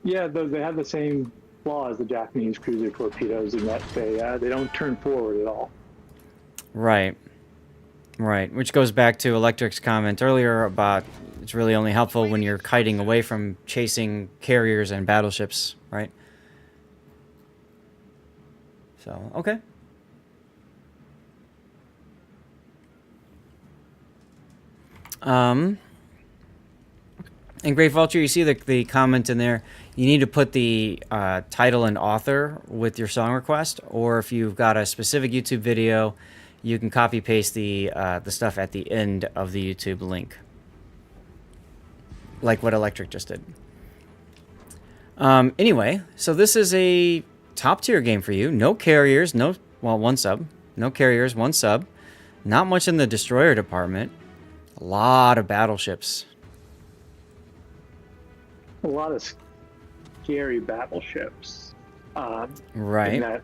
Yeah, they have the same flaw as the Japanese cruiser torpedoes in that they don't turn forward at all. Right. Right. Which goes back to Electric's comment earlier about it's really only helpful when you're kiting away from chasing carriers and battleships, right? So, okay. And Great Vulture, you see the comment in there. You need to put the title and author with your song request, or if you've got a specific YouTube video, you can copy paste the stuff at the end of the YouTube link, like what Electric just did. Anyway, so this is a top tier game for you. No carriers, one sub. No carriers, one sub. Not much in the destroyer department. A lot of battleships. A lot of scary battleships. Right. In that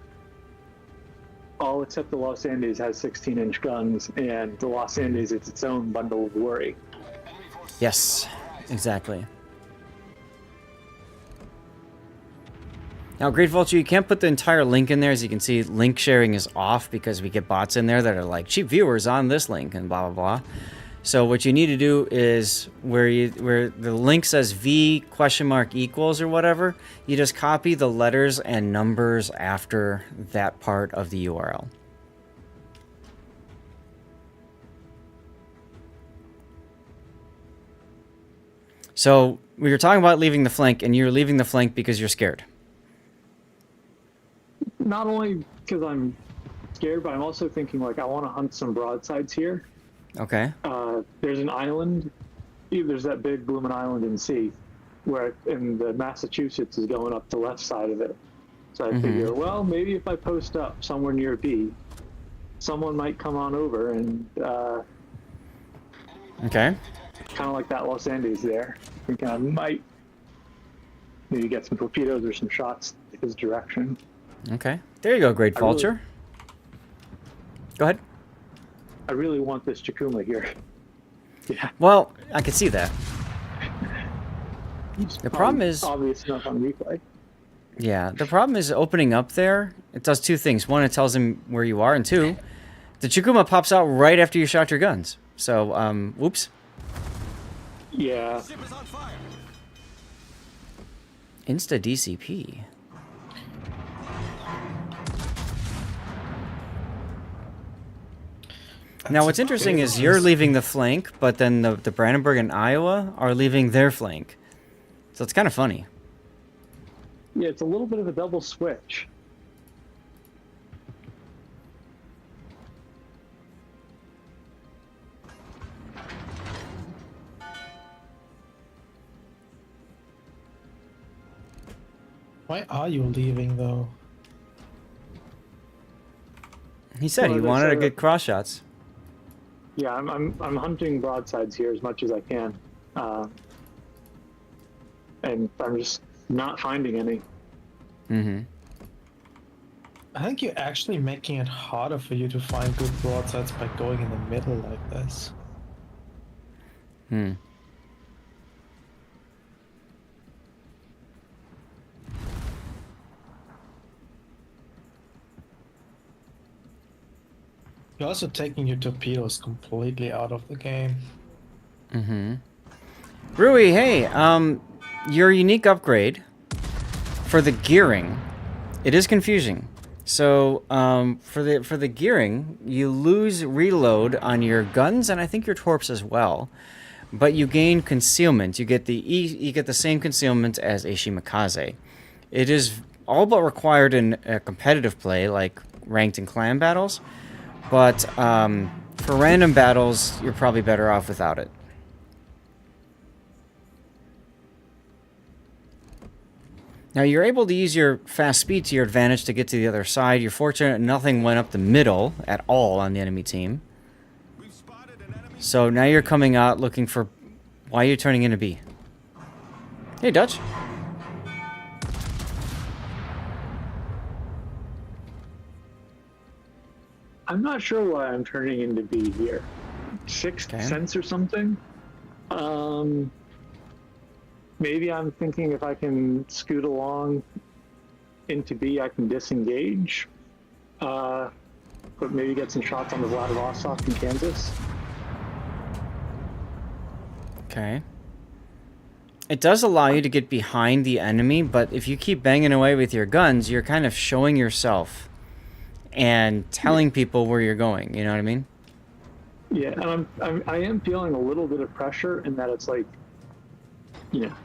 all except the Los Andes has 16-inch guns, and the Los Andes is its own bundle of worry. Yes, exactly. Now, Great Vulture, you can't put the entire link in there. As you can see, link sharing is off because we get bots in there that are like, cheap viewers on this link and blah, blah, blah. So what you need to do is where the link says V equals or whatever, you just copy the letters and numbers after that part of the URL. So we were talking about leaving the flank, and you're leaving the flank because you're scared. Not only because I'm scared, but I'm also thinking like I want to hunt some broadsides here. Okay. There's an island. There's that big blooming island in sea, where in the Massachusetts is going up the left side of it. So I figure, well, maybe if I post up somewhere near B, someone might come on over and. Okay. Kind of like that Los Andes there. I think I might maybe get some torpedoes or some shots his direction. Okay. There you go, Great Vulture. Go ahead. I really want this Chikuma here. Yeah. Well, I can see that. It's The problem is obvious enough on replay. Yeah, the problem is opening up there. It does two things. One, it tells him where you are, and two, the Chikuma pops out right after you shot your guns. So, whoops. Yeah. Insta DCP. Now, what's interesting is you're leaving the flank, but then the Brandenburg and Iowa are leaving their flank. So it's kind of funny. Yeah, it's a little bit of a double switch. Why are you leaving though? He said he wanted to get cross shots. Yeah, I'm hunting broadsides here as much as I can, and I'm just not finding any. Mm-hmm. I think you're actually making it harder for you to find good broadsides by going in the middle like this. You're also taking your torpedoes completely out of the game. Mm-hmm. Rui, hey, your unique upgrade for the gearing, it is confusing. So, for the gearing, you lose reload on your guns and I think your torps as well, but you gain concealment. You get the same concealment as a Shimakaze. It is all but required in competitive play, like ranked and clan battles, but for random battles, you're probably better off without it. Now, you're able to use your fast speed to your advantage to get to the other side. You're fortunate nothing went up the middle at all on the enemy team. So now you're coming out looking for... Why are you turning into B? Hey, Dutch. I'm not sure why I'm turning into B here. Sixth sense or something? Maybe I'm thinking if I can scoot along into B, I can disengage. But maybe get some shots on the Vladivostok in Kansas. Okay. It does allow you to get behind the enemy, but if you keep banging away with your guns, you're kind of showing yourself and telling people where you're going. You know what I mean? Yeah, and I am feeling a little bit of pressure in that it's like,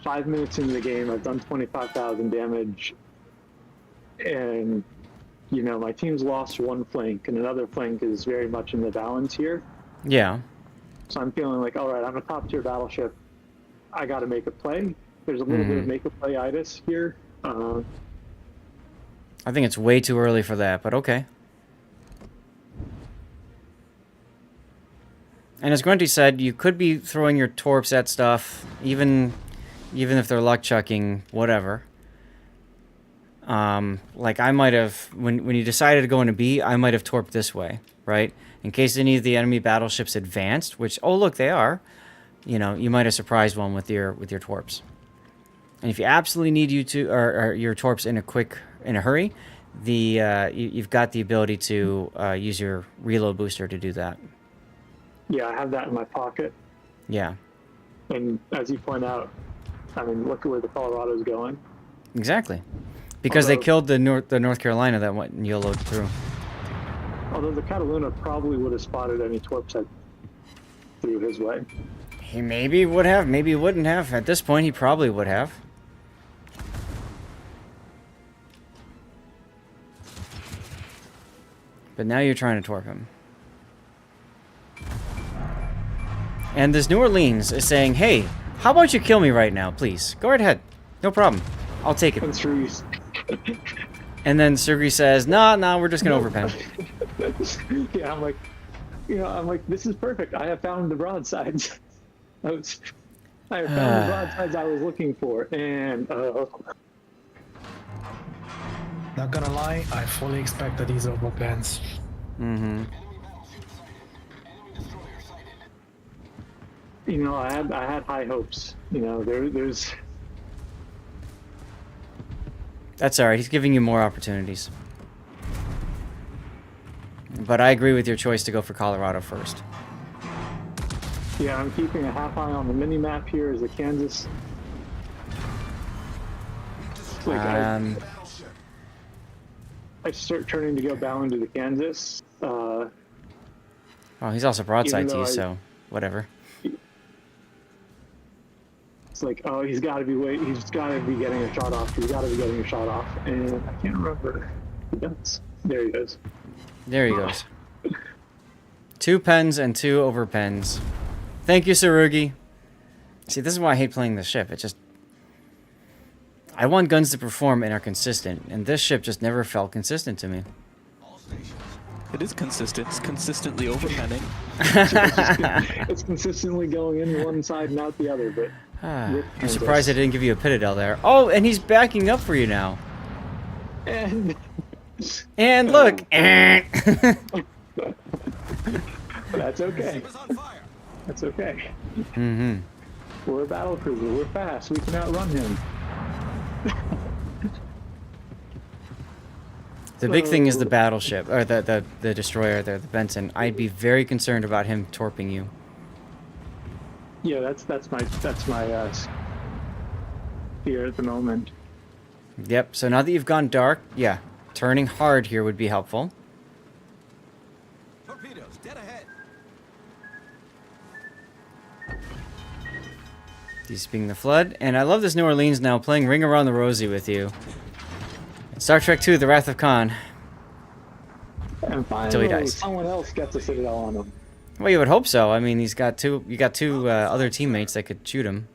5 minutes into the game, I've done 25,000 damage, and my team's lost one flank, and another flank is very much in the balance here. Yeah. So I'm feeling like, all right, I'm a top tier battleship. I got to make a play. There's a little bit of make a play-itis here. I think it's way too early for that, but okay. And as Grunty said, you could be throwing your torps at stuff, even if they're luck chucking, whatever. Like I might have, when you decided to go into B, I might have torped this way, right? In case any of the enemy battleships advanced, which, oh look, they are. You might have surprised one with your torps. And if you absolutely need or your torps in a hurry, you've got the ability to use your reload booster to do that. Yeah, I have that in my pocket. Yeah. And as you point out, look at where the Colorado's going. Exactly. Because they killed the North Carolina that went and YOLO'd through. Although the Cataluna probably would have spotted any torps that threw his way. He maybe would have, maybe he wouldn't have. At this point, he probably would have. But now you're trying to torp him. And this New Orleans is saying, hey, how about you kill me right now, please? Go right ahead. No problem. I'll take it. And then Sergei says, nah, we're just going to overpen. Yeah, I'm like, this is perfect. I have found the broadsides. I have found the broadsides I was looking for, and not gonna lie, I fully expected these overpens. Mm-hmm. I had high hopes. There's. That's all right. He's giving you more opportunities. But I agree with your choice to go for Colorado first. Yeah, I'm keeping a half eye on the mini map here as the Kansas. I start turning to go bound to the Kansas. Oh, he's also broadside to you, so whatever. It's like, oh, he's got to be getting a shot off. He's got to be getting a shot off, and I can't remember. There he goes. There he goes. 2 pens and 2 overpens. Thank you, Sarugi. See, this is why I hate playing this ship. It just... I want guns to perform and are consistent, and this ship just never felt consistent to me. It is consistent. It's consistently overpenning. It's consistently going in one side and out the other, but... I'm surprised I didn't give you a Pitadel there. Oh, and he's backing up for you now. And look! That's okay. That's okay. Mm-hmm. We're a battle cruiser. We're fast. We can outrun him. The big thing is the battleship, or the destroyer there, the Benson. I'd be very concerned about him torping you. Yeah, that's my fear at the moment. Yep, so now that you've gone dark, yeah, turning hard here would be helpful. Torpedoes, dead ahead. Deep-speaking the Flood. And I love this New Orleans now playing Ring Around the Rosie with you. Star Trek II, The Wrath of Khan. And Until he finally, dies. someone else gets a Citadel on him. Well, you would hope so. I mean, you got two other teammates that could shoot him.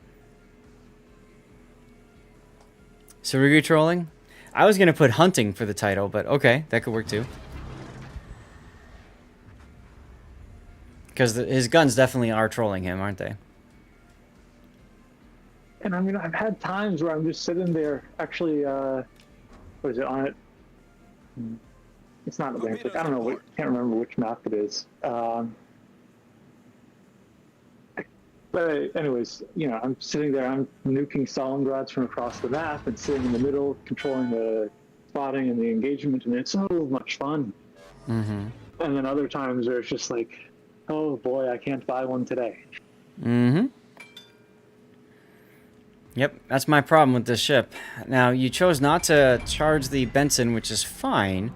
Surrey trolling? I was going to put hunting for the title, but okay, that could work too. Because his guns definitely are trolling him, aren't they? And I mean, I've had times where I'm just sitting there, actually, what is it, on it? It's not Atlantic. I don't know. Can't remember which map it is. But anyways, you know, I'm sitting there, I'm nuking Stalingrads from across the map and sitting in the middle, controlling the spotting and the engagement, and it's so much fun. Mm-hmm. And then other times where it's just like, oh boy, I can't buy one today. Mm-hmm. Yep, that's my problem with this ship. Now, you chose not to charge the Benson, which is fine,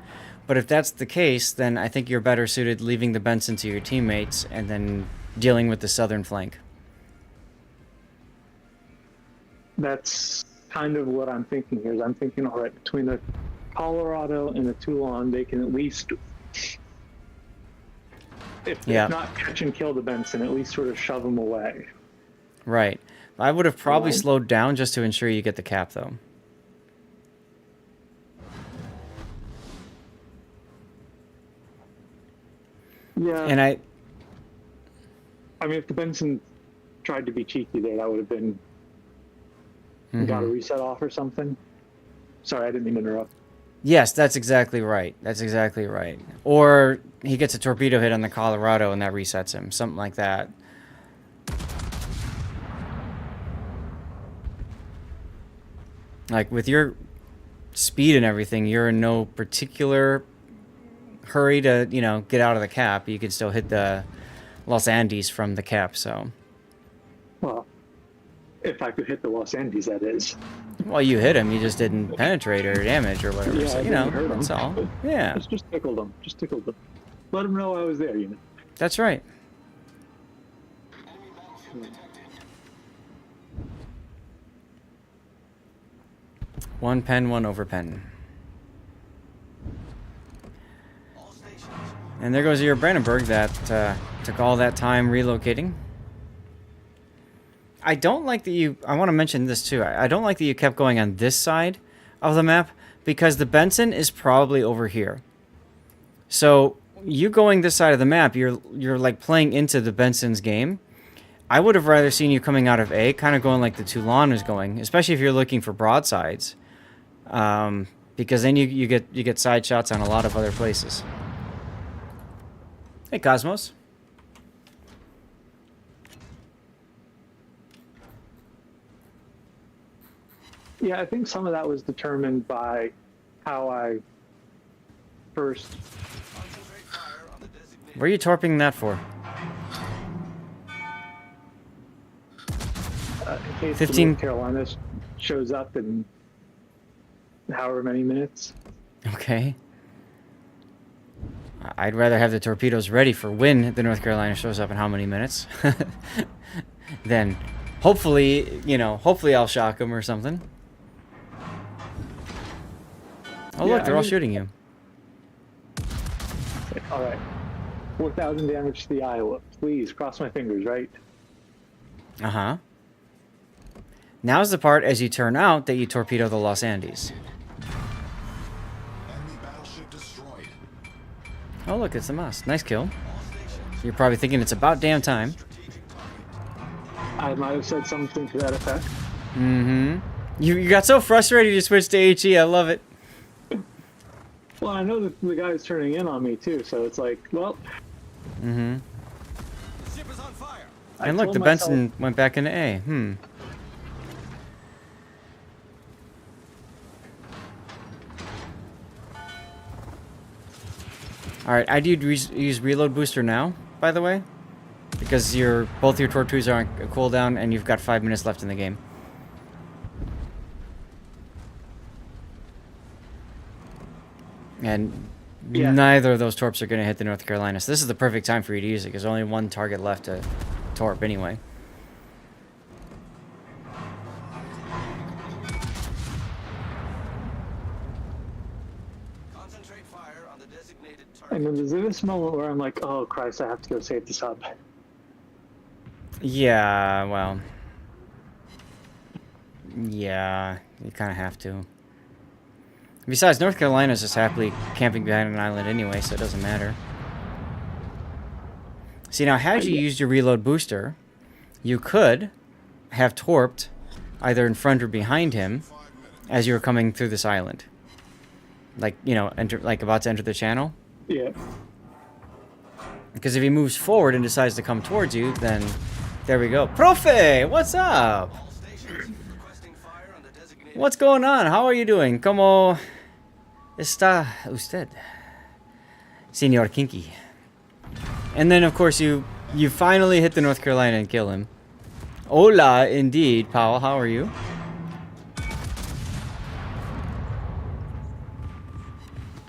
but if that's the case, then I think you're better suited leaving the Benson to your teammates and then dealing with the southern flank. That's kind of what I'm thinking here. Is I'm thinking, all right, between the Colorado and the Toulon, they can at least, if not catch and kill the Benson, at least sort of shove them away. Right. I would have probably slowed down just to ensure you get the cap, though. Yeah. And I mean, if the Benson tried to be cheeky there, that would have been got a reset off or something. Sorry, I didn't mean to interrupt. Yes, that's exactly right. That's exactly right. Or he gets a torpedo hit on the Colorado and that resets him. Something like that. Like, with your speed and everything, you're in no particular hurry to, you know, get out of the cap. You can still hit the Los Andes from the cap, so. Well, if I could hit the Los Andes, that is. Well, you hit him. You just didn't penetrate or damage or whatever. Yeah, so, I you know, didn't hurt that's him. all. Yeah. Just tickled them. Just tickled them. Let them know I was there, you know. That's right. One pen, one over pen. And there goes your Brandenburg that took all that time relocating. I don't like that you... I want to mention this too. I don't like that you kept going on this side of the map because the Benson is probably over here. So you going this side of the map, you're like playing into the Benson's game. I would have rather seen you coming out of A, kind of going like the Toulon is going, especially if you're looking for broadsides. Because then you get side shots on a lot of other places. Hey, Cosmos. Yeah, I think some of that was determined by how I first... Where are you torping that for? in case 15 North Carolina shows up in however many minutes. Okay. I'd rather have the torpedoes ready for when the North Carolina shows up in how many minutes. Then, hopefully, you know, hopefully I'll shock them or something. Oh, Yeah, look, they're all shooting you. All right. 4,000 damage to the Iowa. Please, cross my fingers, right? Uh-huh. Now's the part as you turn out that you torpedo the Los Andes. Enemy battleship destroyed. Oh, look, it's the Moss. Nice kill. You're probably thinking it's about damn time. I might have said something to that effect. Mm-hmm. You got so frustrated you switched to HE. I love it. Well, I know that the guy's turning in on me, too, so it's like, well... Mm-hmm. Ship is on fire. And look, the Benson went back into A. All right, I did use reload booster now, by the way, because both your torpedoes are on a cooldown and you've got 5 minutes left in the game. And neither of those torps are going to hit the North Carolina, so this is the perfect time for you to use it, because only one target left to torp anyway. And then there's this moment where I'm like, oh Christ, I have to go save the sub. Yeah, well. Yeah, you kind of have to. Besides, North Carolina's just happily camping behind an island anyway, so it doesn't matter. See, now, had you used your reload booster, you could have torped either in front or behind him as you were coming through this island. Like, you know, about to enter the channel. Yeah. Because if he moves forward and decides to come towards you, then there we go. Profe, what's up? What's going on? How are you doing? ¿Cómo está usted? Señor Kinky. And then, of course, you finally hit the North Carolina and kill him. Hola, indeed. Powell, how are you?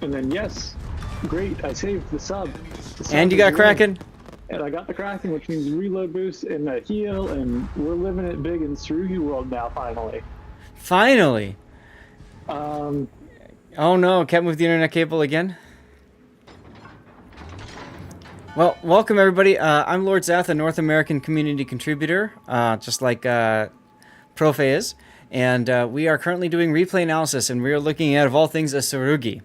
And then, yes, great, I saved the sub. And you got Kraken? And I got the Kraken, which means reload boost and a heal, and we're living it big in Tsurugi World now, finally. Finally! Um... Oh no, can't move the internet cable again? Well, welcome everybody. I'm Lord Zath, a North American community contributor, just like Profe is. And we are currently doing replay analysis, and we are looking at, of all things, a Tsurugi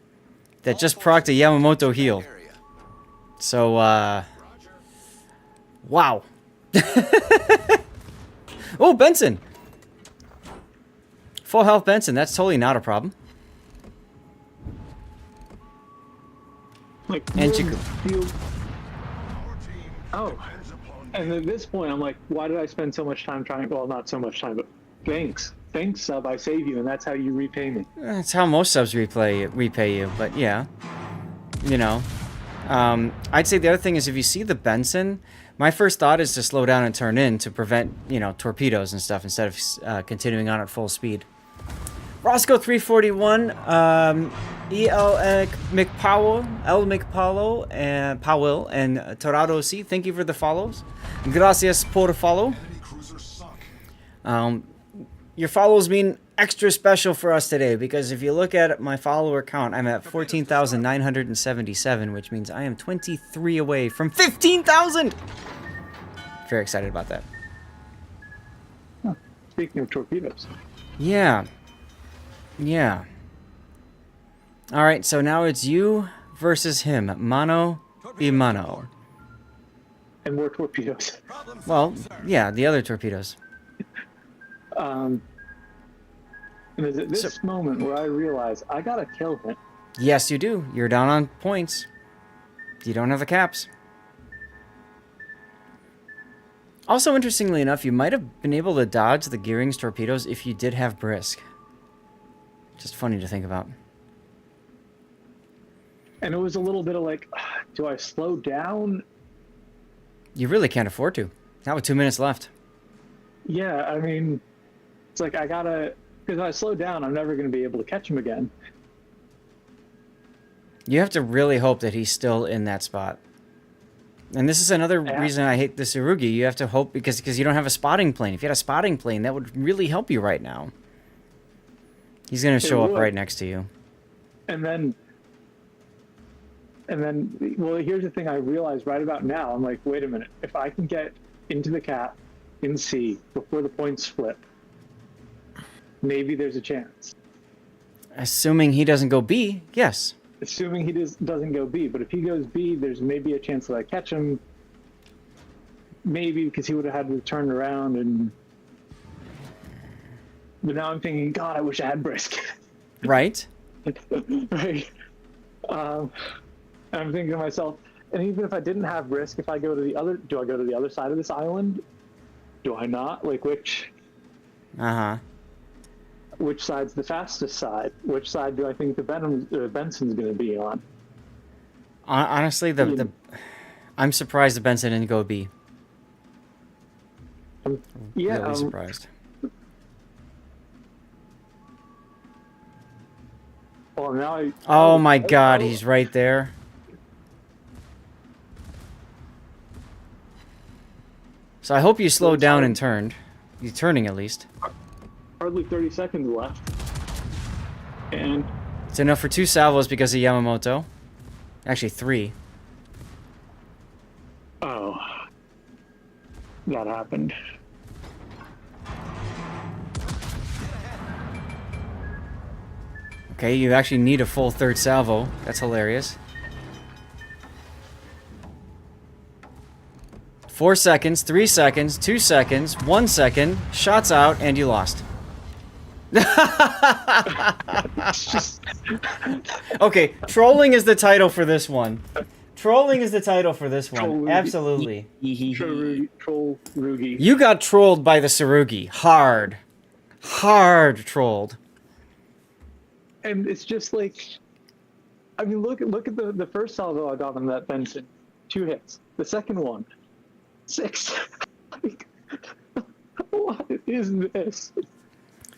that just procced a Yamamoto heal. So, wow. Oh, Benson! Full health Benson, that's totally not a problem. Like, and you oh, and at this point, I'm like, why did I spend so much time trying? Well, not so much time, but thanks, sub, I save you, and that's how you repay me. That's how most subs repay you, but yeah, you know. I'd say the other thing is if you see the Benson, my first thought is to slow down and turn in to prevent, you know, torpedoes and stuff instead of continuing on at full speed. Roscoe 341, L McPowell, and Powell, and Torado C, thank you for the follows. Gracias por follow. Your follows mean extra special for us today, because if you look at my follower count, I'm at 14,977, which means I am 23 away from 15,000! Very excited about that. Huh. Speaking of torpedoes. Yeah. Yeah. Alright, so now it's you versus him. Mano y mano. And more torpedoes. Well, yeah, the other torpedoes. And is at this moment where I realize I gotta kill him. Yes, you do. You're down on points. You don't have the caps. Also, interestingly enough, you might have been able to dodge the Gearing's torpedoes if you did have Brisk. Just funny to think about. And it was a little bit of like, do I slow down? You really can't afford to. Not with 2 minutes left. Yeah, I mean, it's like I gotta, because if I slow down, I'm never going to be able to catch him again. You have to really hope that he's still in that spot. And this is another reason I hate the Tsurugi. You have to hope because you don't have a spotting plane. If you had a spotting plane, that would really help you right now. He's going to show up right next to you. And then, well, here's the thing I realized right about now. I'm like, wait a minute. If I can get into the cap in C before the points flip, maybe there's a chance. Assuming he doesn't go B, yes. Assuming he doesn't go B. But if he goes B, there's maybe a chance that I catch him. Maybe because he would have had to turn around and... But now I'm thinking, God, I wish I had Brisk. Right. Right. I'm thinking to myself, and even if I didn't have Brisk, if I go to the other, do I go to the other side of this island? Do I not? Like which? Which side's the fastest side? Which side do I think the Benson's going to be on? Honestly, I'm surprised the Benson didn't go B. Yeah, Really surprised. Well, now Oh my God, he's right there. So I hope you slowed down and turned. You're turning at least. hardly 30 seconds left. And It's enough for 2 salvos because of Yamamoto. Actually, 3. oh, that happened. Okay, you actually need a full 3rd salvo. That's hilarious. 4 seconds, 3 seconds, 2 seconds, 1 second, shots out, and you lost. Okay, trolling is the title for this one. Trolling is the title for this one. Absolutely. Troll Rugi. You got trolled by the Sarugi. Hard. Hard trolled. And it's just like, I mean, look at the first salvo I got on that Benson. 2 hits. The second one, 6. Like, what is this?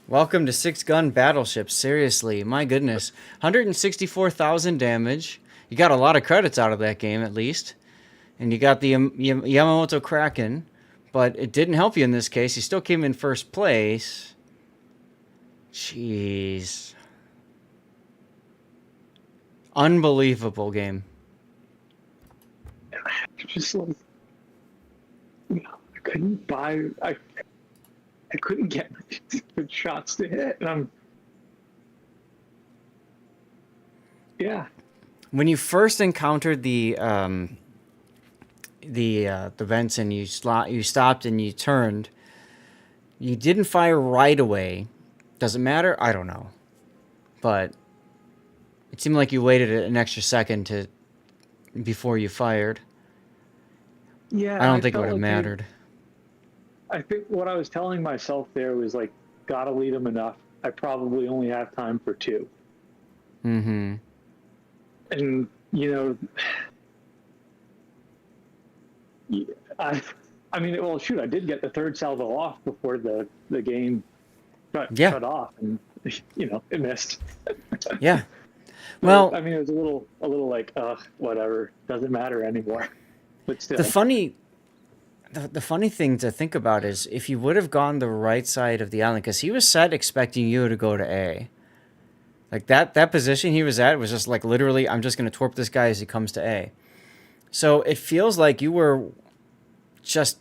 Welcome to 6-gun battleships. Seriously, my goodness. 164,000 damage. You got a lot of credits out of that game, at least. And you got the Yamamoto Kraken. But it didn't help you in this case. You still came in first place. Jeez. Unbelievable game. Just like, you know, I couldn't buy. I couldn't get good shots to hit, and yeah. When you first encountered the vents and you stopped and you turned, you didn't fire right away. Does it matter? I don't know, but it seemed like you waited an extra second before you fired. Yeah, I don't think it would have like mattered. I think what I was telling myself there was like, gotta lead them enough. I probably only have time for 2. Mm-hmm. And you know, I mean, well, shoot, I did get the 3rd salvo off before the game got shut off, and you know, it missed. Yeah. Well, I mean, it was a little like, whatever, doesn't matter anymore. But still, the funny thing to think about is if you would have gone the right side of the island, because he was set expecting you to go to A. Like that position he was at was just like literally, I'm just going to twerp this guy as he comes to A. So it feels like you were just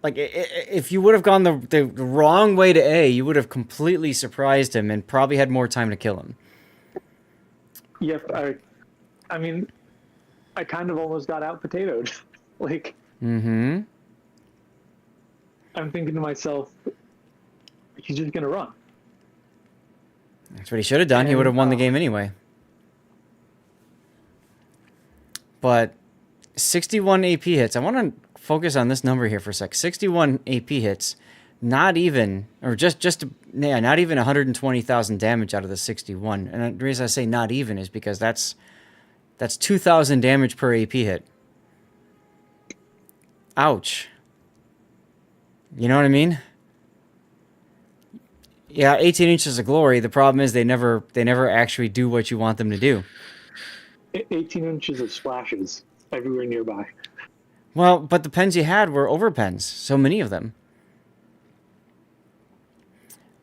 like, if you would have gone the wrong way to A, you would have completely surprised him and probably had more time to kill him. Yep. I mean, I kind of almost got out potatoed. Like, mm-hmm. I'm thinking to myself, he's just going to run. That's what he should have done. He would have won the game anyway. But 61 AP hits. I want to focus on this number here for a sec. 61 AP hits. Not even, or not even 120,000 damage out of the 61. And the reason I say not even is because that's 2,000 damage per AP hit. Ouch. You know what I mean? Yeah, 18 inches of glory. The problem is they never actually do what you want them to do. 18 inches of splashes everywhere nearby. Well, but the pens you had were over pens. So many of them.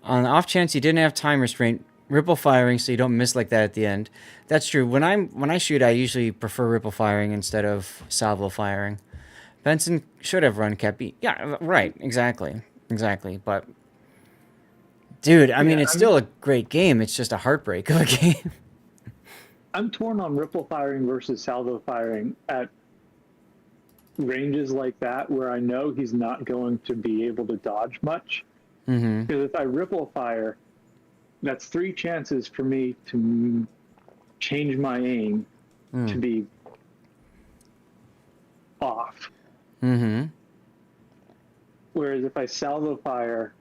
On the off chance you didn't have time restraint, ripple firing so you don't miss like that at the end. That's true. When I shoot, I usually prefer ripple firing instead of salvo firing. Benson should have run Kepi. Yeah, right. Exactly. But, dude, I mean, it's still a great game. It's just a heartbreak of a game. I'm torn on ripple firing versus salvo firing at ranges like that where I know he's not going to be able to dodge much. Mm-hmm. Because if I ripple fire, that's 3 chances for me to change my aim to be off. Mm-hmm. Whereas if I salvo fire,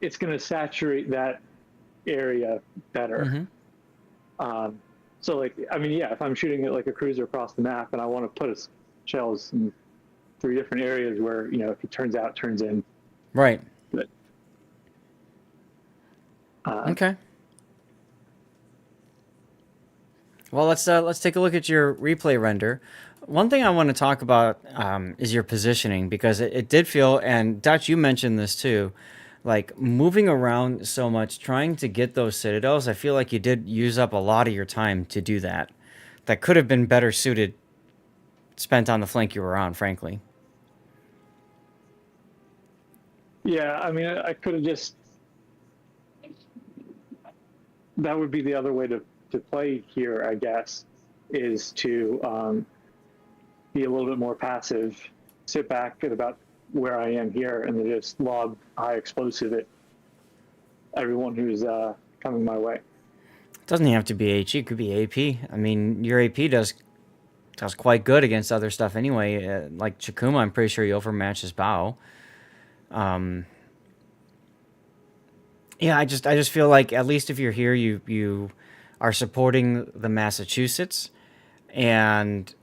it's going to saturate that area better. Mm-hmm. So like, I mean, yeah, if I'm shooting at like a cruiser across the map and I want to put shells in 3 different areas where, you know, if it turns out, turns in. Right. But, okay. Well, let's take a look at your replay render. One thing I want to talk about is your positioning, because it did feel, and Dutch, you mentioned this too, like moving around so much, trying to get those citadels. I feel like you did use up a lot of your time to do that. That could have been better suited, spent on the flank you were on, frankly. Yeah, I mean, I could have just. That would be the other way to play here, I guess, is to be a little bit more passive, sit back at about where I am here, and then just lob high explosive at everyone who's coming my way. It doesn't have to be HE, it could be AP. I mean, your AP does quite good against other stuff anyway. Like Chikuma, I'm pretty sure you overmatch his bow. Yeah, I just feel like at least if you're here, you are supporting the Massachusetts, and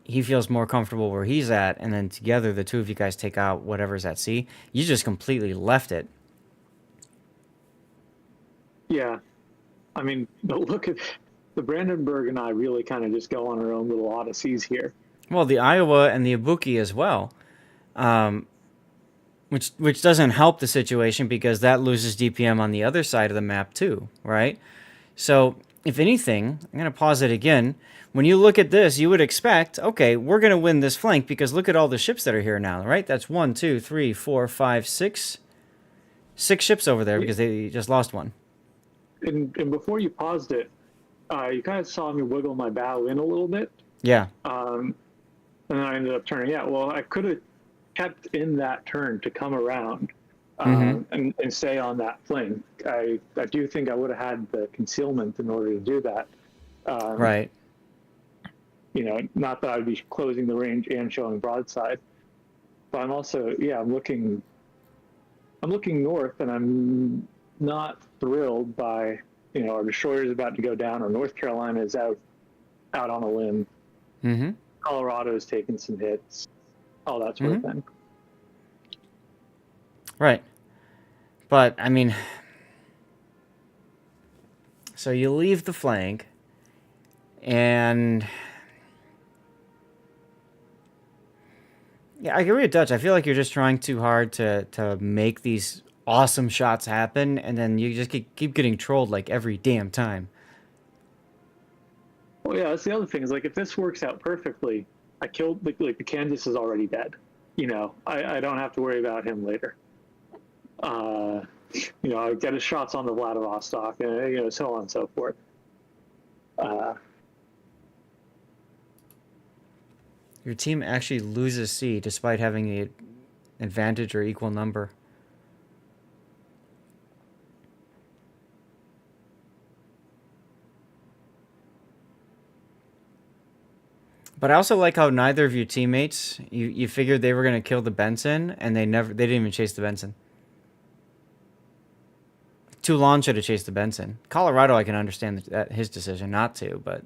he feels more comfortable where he's at, and then together the two of you guys take out whatever's at sea. You just completely left it. Yeah, I mean, but look at the Brandenburg and I really kind of just go on our own little odysseys here. Well, the Iowa and the Ibuki as well, which doesn't help the situation because that loses DPM on the other side of the map too, right? So if anything, I'm going to pause it again. When you look at this, you would expect, okay, we're going to win this flank because look at all the ships that are here now, right? That's 1, 2, 3, 4, 5, 6. 6 ships over there because they just lost one. And before you paused it, you kind of saw me wiggle my bow in a little bit. Yeah. And then I ended up turning out. Well, I could have kept in that turn to come around and stay on that flank. I do think I would have had the concealment in order to do that. Right. You know, not that I'd be closing the range and showing broadside, but I'm also, I'm looking north, and I'm not thrilled by, you know, our destroyer's about to go down, or North Carolina is out on a limb. Mm-hmm. Colorado's taking some hits, all that sort of thing. Right. But, I mean, so you leave the flank, and yeah, I agree with Dutch. I feel like you're just trying too hard to make these awesome shots happen, and then you just keep getting trolled like every damn time. Well, yeah, that's the other thing is, like, if this works out perfectly, I killed, like the Kansas is already dead. You know, I don't have to worry about him later. You know, I get his shots on the Vladivostok, and, you know, so on and so forth. Your team actually loses C despite having the advantage or equal number. But I also like how neither of your teammates, you figured they were going to kill the Benson, and they didn't even chase the Benson. Toulon should have chased the Benson. Colorado, I can understand his decision not to, but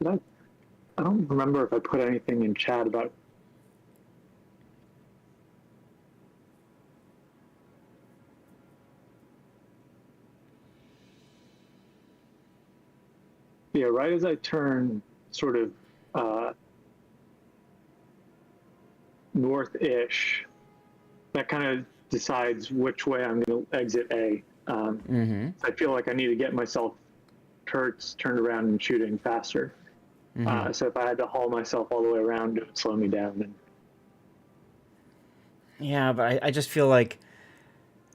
I don't remember if I put anything in chat about. Yeah, right as I turn sort of north-ish, that kind of decides which way I'm going to exit A. I feel like I need to get myself turrets turned around and shooting faster. So if I had to haul myself all the way around, it would slow me down. And yeah, but I just feel like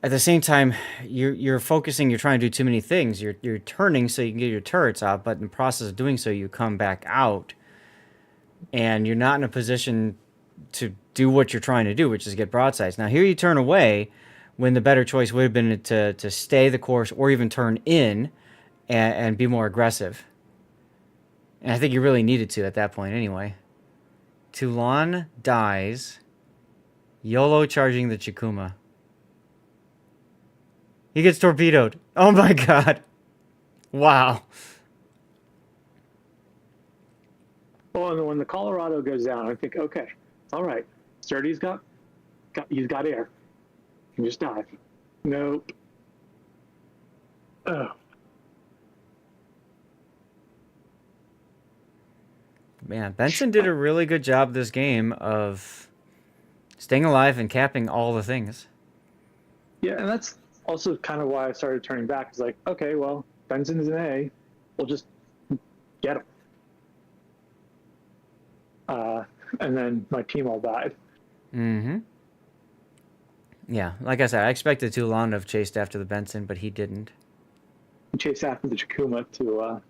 at the same time you're focusing, you're trying to do too many things. You're turning so you can get your turrets out, but in the process of doing so, you come back out, and you're not in a position to do what you're trying to do, which is get broadsides. Now here you turn away when the better choice would have been to stay the course or even turn in and be more aggressive. And I think you really needed to at that point anyway. Toulon dies. YOLO charging the Chikuma. He gets torpedoed. Oh my god. Wow. Well, and when the Colorado goes down, I think, okay, all right, Sturdy's he's got air. He can just dive. Nope. Oh. Man, Benson did a really good job this game of staying alive and capping all the things. Yeah, and that's also kind of why I started turning back. It's like, okay, well, Benson's an A. We'll just get him. And then my team all died. Mm-hmm. Yeah, like I said, I expected Toulon to have chased after the Benson, but he didn't. He chased after the Chikuma to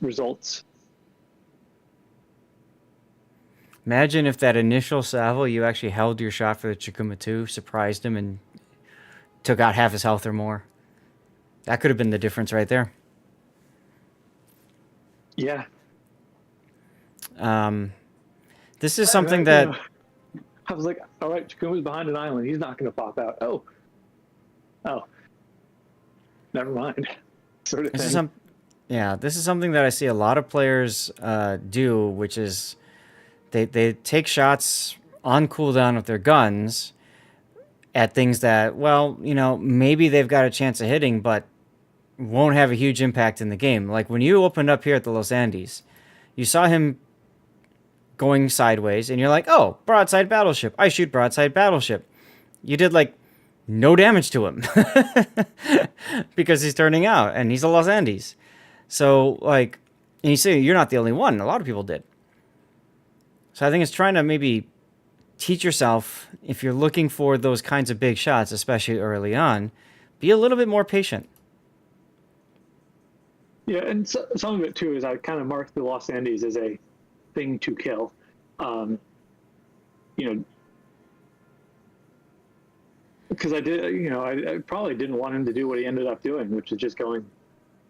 results. Imagine if that initial salvo, you actually held your shot for the Chikuma 2, surprised him, and took out half his health or more. That could have been the difference right there. Yeah. This is something that... I was like, all right, Chikuma's behind an island. He's not going to pop out. Oh. Never mind. Sort of This thing. this is something that I see a lot of players do, which is they take shots on cooldown with their guns at things that, well, you know, maybe they've got a chance of hitting, but won't have a huge impact in the game. Like when you opened up here at the Los Andes, you saw him going sideways, and you're like, oh, broadside battleship. I shoot broadside battleship. You did, like, no damage to him because he's turning out, and he's a Los Andes. So, like, and you say you're not the only one. A lot of people did. So I think it's trying to maybe teach yourself, if you're looking for those kinds of big shots, especially early on, be a little bit more patient. Yeah, and some of it, too, is I kind of marked the Los Andes as a thing to kill. Because I did, I probably didn't want him to do what he ended up doing, which is just going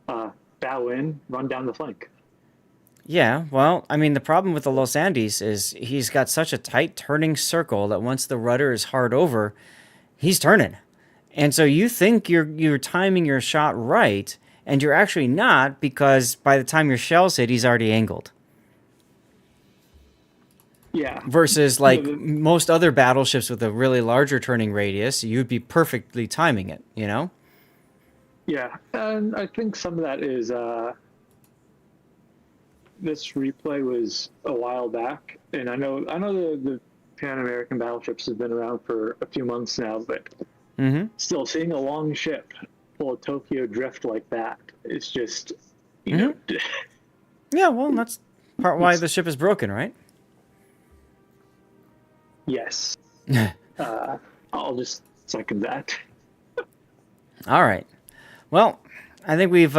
bow in, run down the flank. Yeah, well, I mean, the problem with the Los Andes is he's got such a tight turning circle that once the rudder is hard over, he's turning. And so you think you're timing your shot right, and you're actually not, because by the time your shells hit, he's already angled. Yeah. Versus, like, most other battleships with a really larger turning radius, you'd be perfectly timing it, you know? Yeah, and I think some of that is this replay was a while back, and I know the Pan American battleships have been around for a few months now, but still seeing a long ship full of Tokyo drift like that, it's just, you know. Yeah, well, that's part why the ship is broken, right? Yes. I'll just second that. All right. Well, I think we've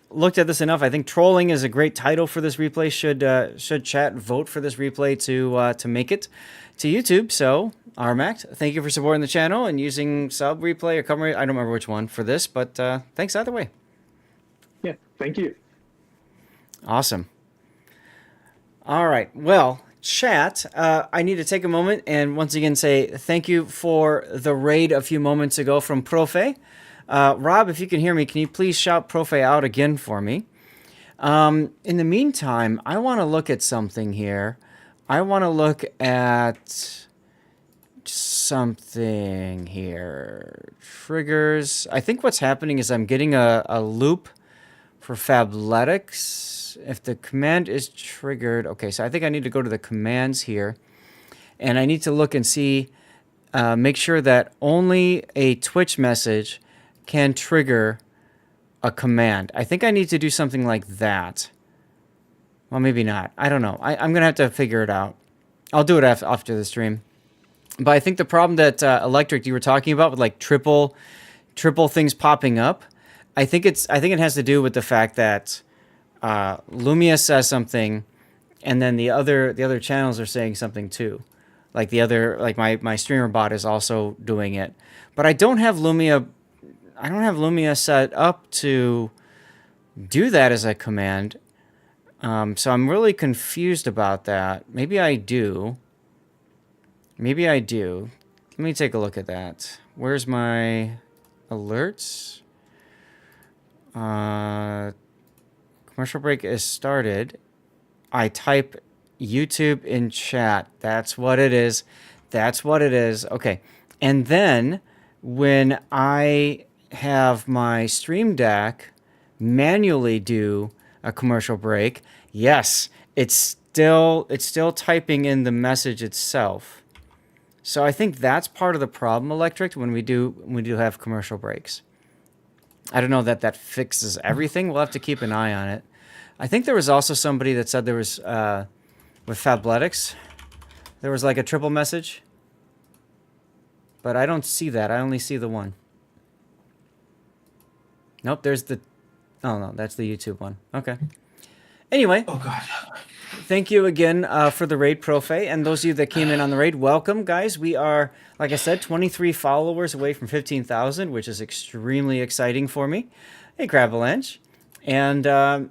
looked at this enough. I think trolling is a great title for this replay. Should chat vote for this replay to make it to YouTube. So, Armact, thank you for supporting the channel and using sub replay or cover. I don't remember which one for this, but thanks either way. Yeah, thank you. Awesome. All right. Well, chat, I need to take a moment and once again say thank you for the raid a few moments ago from Profe. Rob, if you can hear me, can you please shout Profe out again for me? In the meantime, I want to look at something here. I want to look at something here. Triggers. I think what's happening is I'm getting a loop for Fabletics. If the command is triggered, okay, so I think I need to go to the commands here, and I need to look and see, make sure that only a Twitch message can trigger a command. I think I need to do something like that. Well, maybe not. I don't know. I'm going to have to figure it out. I'll do it after the stream. But I think the problem that Electric, you were talking about with like triple things popping up, I think it has to do with the fact that Lumia says something, and then the other channels are saying something too. Like my streamer bot is also doing it. But I don't have Lumia set up to do that as a command. So I'm really confused about that. Maybe I do. Let me take a look at that. Where's my alerts. Commercial break is started. I type YouTube in chat. That's what it is. That's what it is. Okay. And then when I have my Stream Deck manually do a commercial break, yes, it's still typing in the message itself. So I think that's part of the problem, Electric, when we do have commercial breaks. I don't know that fixes everything. We'll have to keep an eye on it. I think there was also somebody that said there was with Fabletics, there was like a triple message. But I don't see that. I only see the one. Nope, there's the... Oh, no, that's the YouTube one. Okay. Anyway. Oh, God. Thank you again for the raid, Profe. And those of you that came in on the raid, welcome, guys. We are, like I said, 23 followers away from 15,000, which is extremely exciting for me. Hey, Cravalanche. And,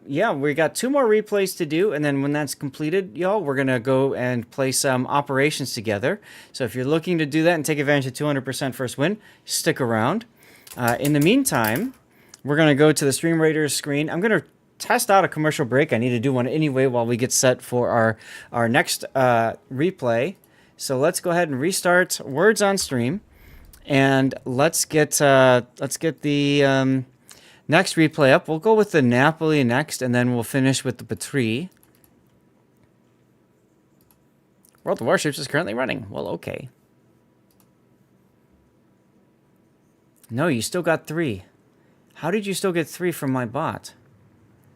yeah, we got 2 more replays to do. And then when that's completed, y'all, we're going to go and play some operations together. So if you're looking to do that and take advantage of 200% first win, stick around. In the meantime, we're going to go to the Stream Raiders screen. I'm going to test out a commercial break. I need to do one anyway while we get set for our next replay. So let's go ahead and restart Words on Stream. And let's get the... next replay up. We'll go with the Napoli next, and then we'll finish with the Patrie. World of Warships is currently running. Well, okay. No, you still got 3. How did you still get 3 from my bot?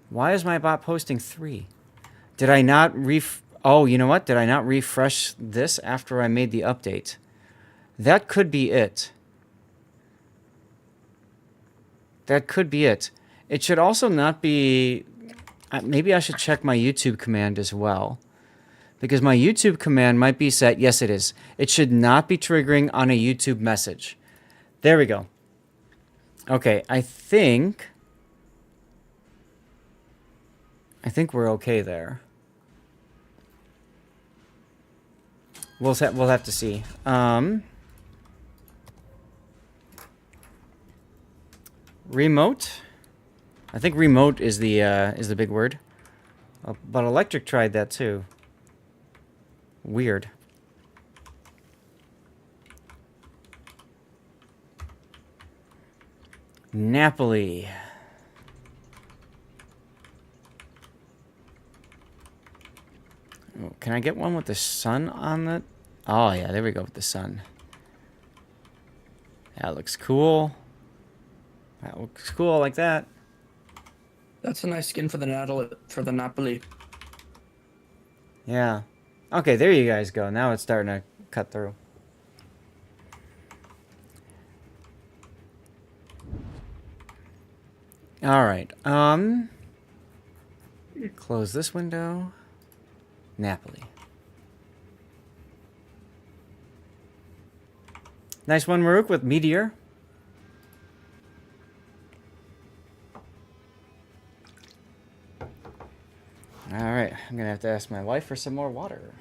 Why is my bot posting 3? Did I not Oh, you know what? Did I not refresh this after I made the update? That could be it. That could be it. It should also not be... Maybe I should check my YouTube command as well. Because my YouTube command might be set... Yes, it is. It should not be triggering on a YouTube message. There we go. Okay, I think we're okay there. We'll have to see. Remote. I think remote is the big word. But Electric tried that too. Weird. Napoli. Oh, can I get one with the sun on it? Oh yeah, there we go with the sun. That looks cool. That looks cool like that. That's a nice skin for the Napoli. Yeah. Okay, there you guys go. Now it's starting to cut through. All right. Close this window. Napoli. Nice one, Maruk, with Meteor. All right, I'm gonna have to ask my wife for some more water.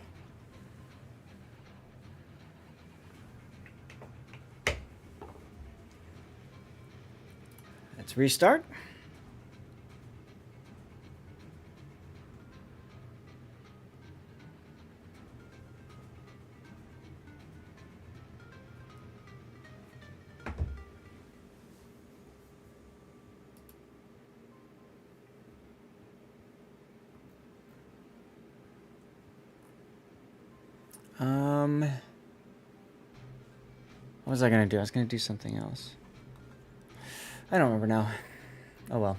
Let's restart. What was I gonna do? I was gonna do something else. I don't remember now. Oh well.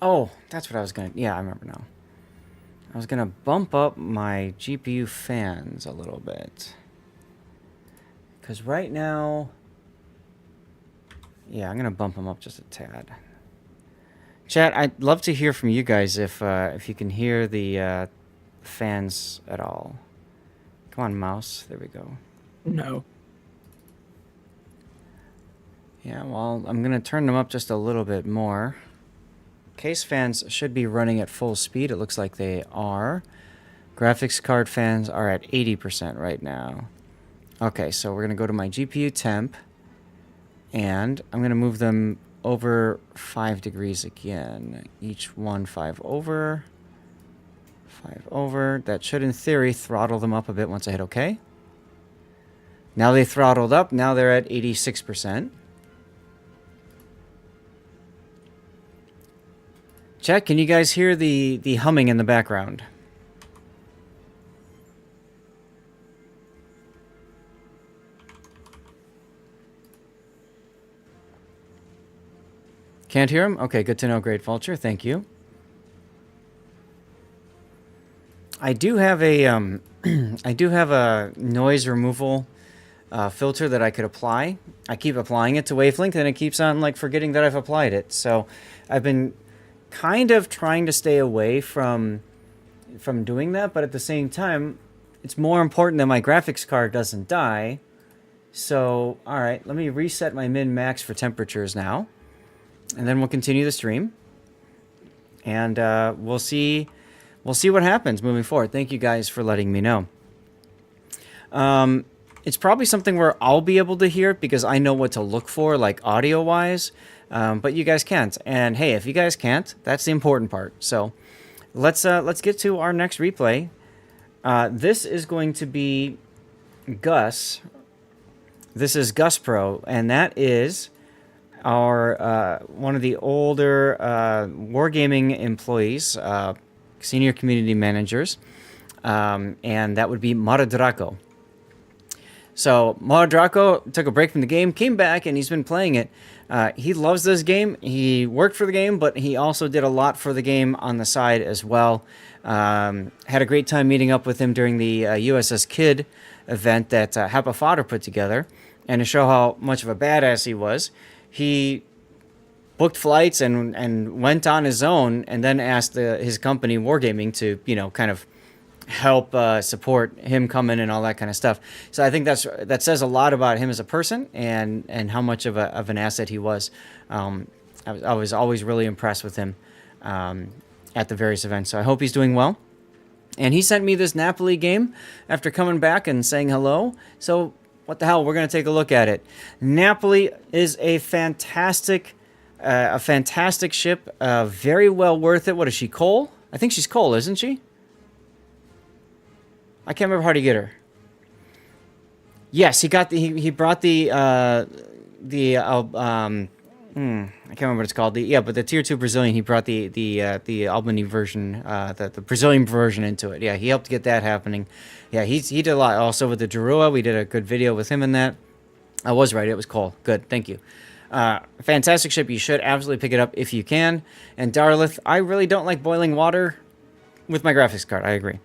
Oh, that's what I was gonna... Yeah, I remember now. I was gonna bump up my GPU fans a little bit. Because right now... Yeah, I'm gonna bump them up just a tad. Chat, I'd love to hear from you guys if you can hear the fans at all. Come on, mouse. There we go. No. Yeah, well, I'm going to turn them up just a little bit more. Case fans should be running at full speed. It looks like they are. Graphics card fans are at 80% right now. Okay, so we're going to go to my GPU temp, and I'm going to move them over 5 degrees again. Each one 5 over. 5 over. That should, in theory, throttle them up a bit once I hit OK. Now they throttled up. Now they're at 86%. Chat, can you guys hear the humming in the background? Can't hear him? Okay, good to know, Great Vulture. Thank you. I do have a I do have a noise removal filter that I could apply. I keep applying it to Wavelength, and it keeps on like forgetting that I've applied it. So I've been kind of trying to stay away from doing that, but at the same time, it's more important that my graphics card doesn't die. So, all right, let me reset my min-max for temperatures now. And then we'll continue the stream, and we'll see what happens moving forward. Thank you guys for letting me know. It's probably something where I'll be able to hear it because I know what to look for, like audio-wise, but you guys can't. And hey, if you guys can't, that's the important part. So let's get to our next replay. This is going to be Gus. This is Gus Pro, and that is our one of the older wargaming employees, senior community managers, and that would be Maradraco. So Maradraco took a break from the game, came back, and he's been playing it. He loves this game. He worked for the game, but he also did a lot for the game on the side as well. Had a great time meeting up with him during the USS Kid event that Happa Fodder put together, and to show how much of a badass he was, he booked flights and went on his own, and then asked his company Wargaming to, you know, kind of help support him coming and all that kind of stuff. So I think that says a lot about him as a person and how much of an asset he was. I was always really impressed with him at the various events. So I hope he's doing well. And he sent me this Napoli game after coming back and saying hello. So what the hell? We're going to take a look at it. Napoli is a fantastic ship. Very well worth it. What is she, coal? I think she's coal, isn't she? I can't remember how to get her. Yes, he brought the I can't remember what it's called. But the Tier 2 Brazilian, he brought the Albany version, the Brazilian version into it. Yeah, he helped get that happening. Yeah, he did a lot. Also with the Drua, we did a good video with him in that. I was right, it was Cole. Good, thank you. Fantastic ship. You should absolutely pick it up if you can. And Darlith, I really don't like boiling water with my graphics card. I agree.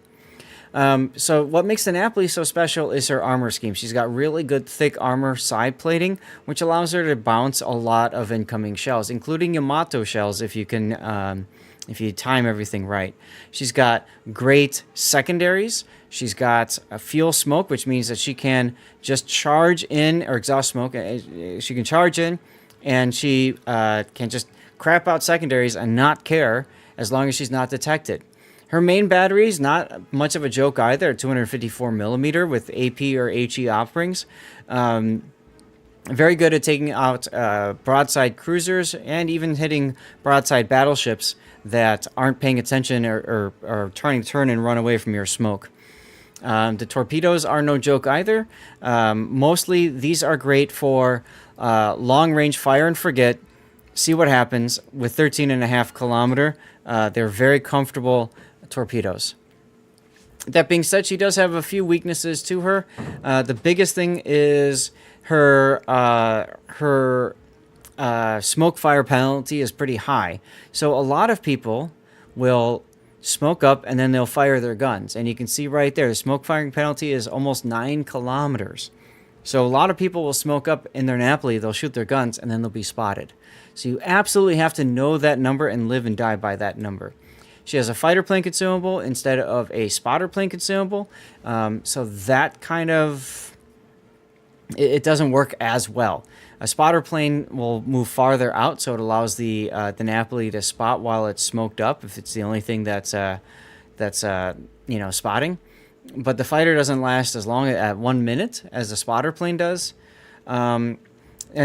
So what makes the Napoli so special is her armor scheme. She's got really good thick armor side plating, which allows her to bounce a lot of incoming shells, including Yamato shells if you can, if you time everything right. She's got great secondaries. She's got a fuel smoke, which means that she can just charge in, or exhaust smoke. She can charge in, and she can just crap out secondaries and not care as long as she's not detected. Her main battery is not much of a joke either, 254 millimeter with AP or HE offerings. Very good at taking out broadside cruisers and even hitting broadside battleships that aren't paying attention or trying to turn and run away from your smoke. The torpedoes are no joke either. Mostly these are great for long-range fire and forget. See what happens with 13.5 kilometer. They're very comfortable torpedoes. That being said, she does have a few weaknesses to her. The biggest thing is her smoke fire penalty is pretty high. So a lot of people will smoke up and then they'll fire their guns. And you can see right there, the smoke firing penalty is almost 9 kilometers. So a lot of people will smoke up in their Napoli, they'll shoot their guns, and then they'll be spotted. So you absolutely have to know that number and live and die by that number. She has a fighter plane consumable instead of a spotter plane consumable. So that kind of, it doesn't work as well. A spotter plane will move farther out, so it allows the Napoli to spot while it's smoked up, if it's the only thing that's that's spotting, but the fighter doesn't last as long at 1 minute as the spotter plane does. And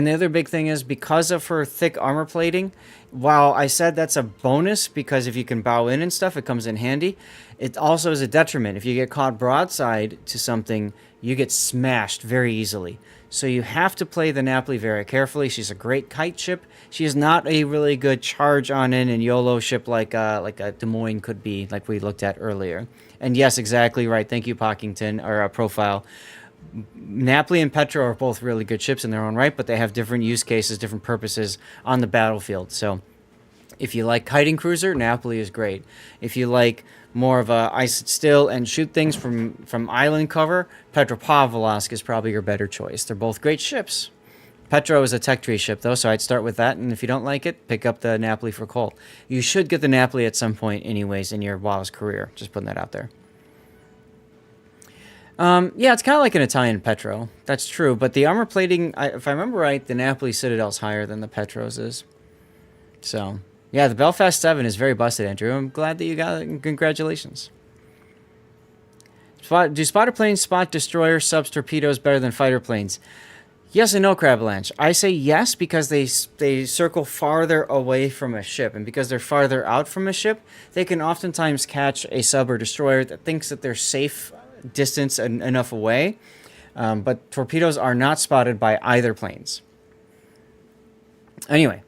the other big thing is because of her thick armor plating, while I said that's a bonus because if you can bow in and stuff, it comes in handy, it also is a detriment. If you get caught broadside to something, you get smashed very easily. So you have to play the Napoli very carefully. She's a great kite ship. She is not a really good charge on in and YOLO ship like a Des Moines could be, like we looked at earlier. And yes, exactly right. Thank you, Pockington, or Profile. Napoli and Petro are both really good ships in their own right, but they have different use cases, different purposes on the battlefield. So if you like kiting cruiser, Napoli is great. If you like more of a ice it still and shoot things from island cover, Petropavlovsk is probably your better choice. They're both great ships. Petro is a tech tree ship, though, so I'd start with that, and if you don't like it, pick up the Napoli for coal. You should get the Napoli at some point anyways in your WoW's career. Just putting that out there. Yeah, it's kind of like an Italian Petro. That's true, but the armor plating, if I remember right, the Napoli Citadel's higher than the Petros is. So, yeah, the Belfast 7 is very busted, Andrew. I'm glad that you got it. Congratulations. Do spotter planes spot destroyer subs torpedoes better than fighter planes? Yes and no, Cravalanche. I say yes because they circle farther away from a ship, and because they're farther out from a ship, they can oftentimes catch a sub or destroyer that thinks that they're safe distance enough away, but torpedoes are not spotted by either planes. Anyway,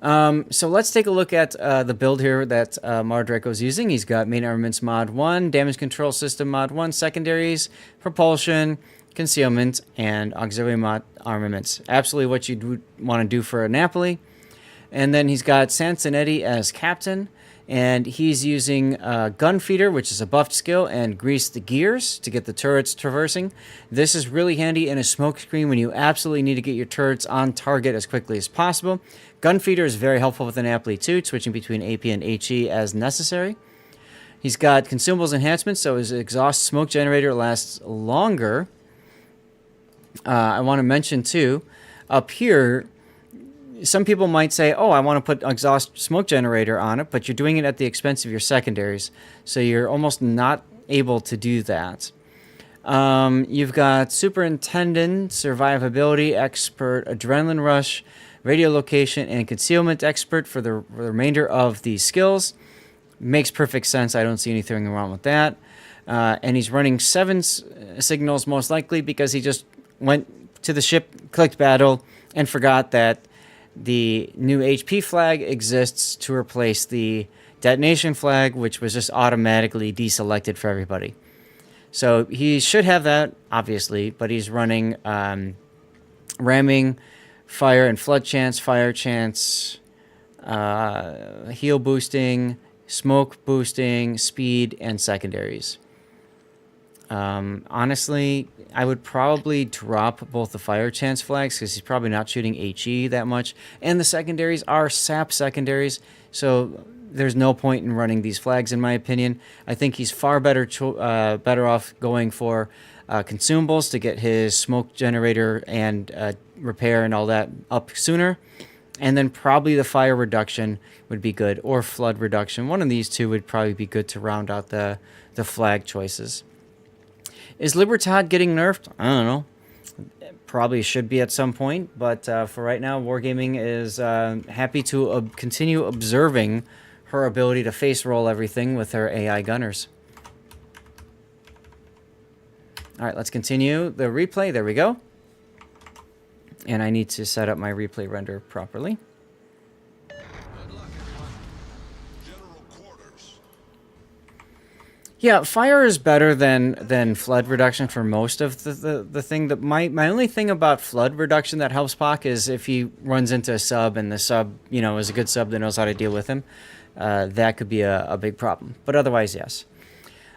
so let's take a look at the build here that Mardraco's using. He's got main armaments mod 1, damage control system mod 1, secondaries, propulsion, concealment, and auxiliary mod armaments. Absolutely what you'd want to do for a Napoli. And then he's got Sansonetti as captain. And he's using Gun Feeder, which is a buffed skill, and Grease the Gears to get the turrets traversing. This is really handy in a smoke screen when you absolutely need to get your turrets on target as quickly as possible. Gun Feeder is very helpful with an Napoli too, switching between AP and HE as necessary. He's got consumables enhancements, so his exhaust smoke generator lasts longer. I want to mention too, up here, some people might say, oh, I want to put exhaust smoke generator on it, but you're doing it at the expense of your secondaries. So you're almost not able to do that. You've got Superintendent, Survivability Expert, Adrenaline Rush, Radiolocation, and Concealment Expert for the remainder of the skills. Makes perfect sense. I don't see anything wrong with that. And he's running 7 signals most likely because he just went to the ship, clicked battle, and forgot that the new HP flag exists to replace the detonation flag, which was just automatically deselected for everybody. So he should have that, obviously, but he's running ramming, fire and flood chance, fire chance, heal boosting, smoke boosting, speed, and secondaries. Honestly, I would probably drop both the fire chance flags because he's probably not shooting HE that much. And the secondaries are SAP secondaries, so there's no point in running these flags, in my opinion. I think he's far better off going for consumables to get his smoke generator and repair and all that up sooner. And then probably the fire reduction would be good, or flood reduction. One of these two would probably be good to round out the flag choices. Is Libertad getting nerfed? I don't know. Probably should be at some point, but for right now, Wargaming is happy to continue observing her ability to face roll everything with her AI gunners. All right, let's continue the replay. There we go. And I need to set up my replay render properly. Yeah, fire is better than flood reduction for most of the thing. That my only thing about flood reduction that helps Pac is if he runs into a sub and the sub, is a good sub that knows how to deal with him. That could be a big problem. But otherwise, yes.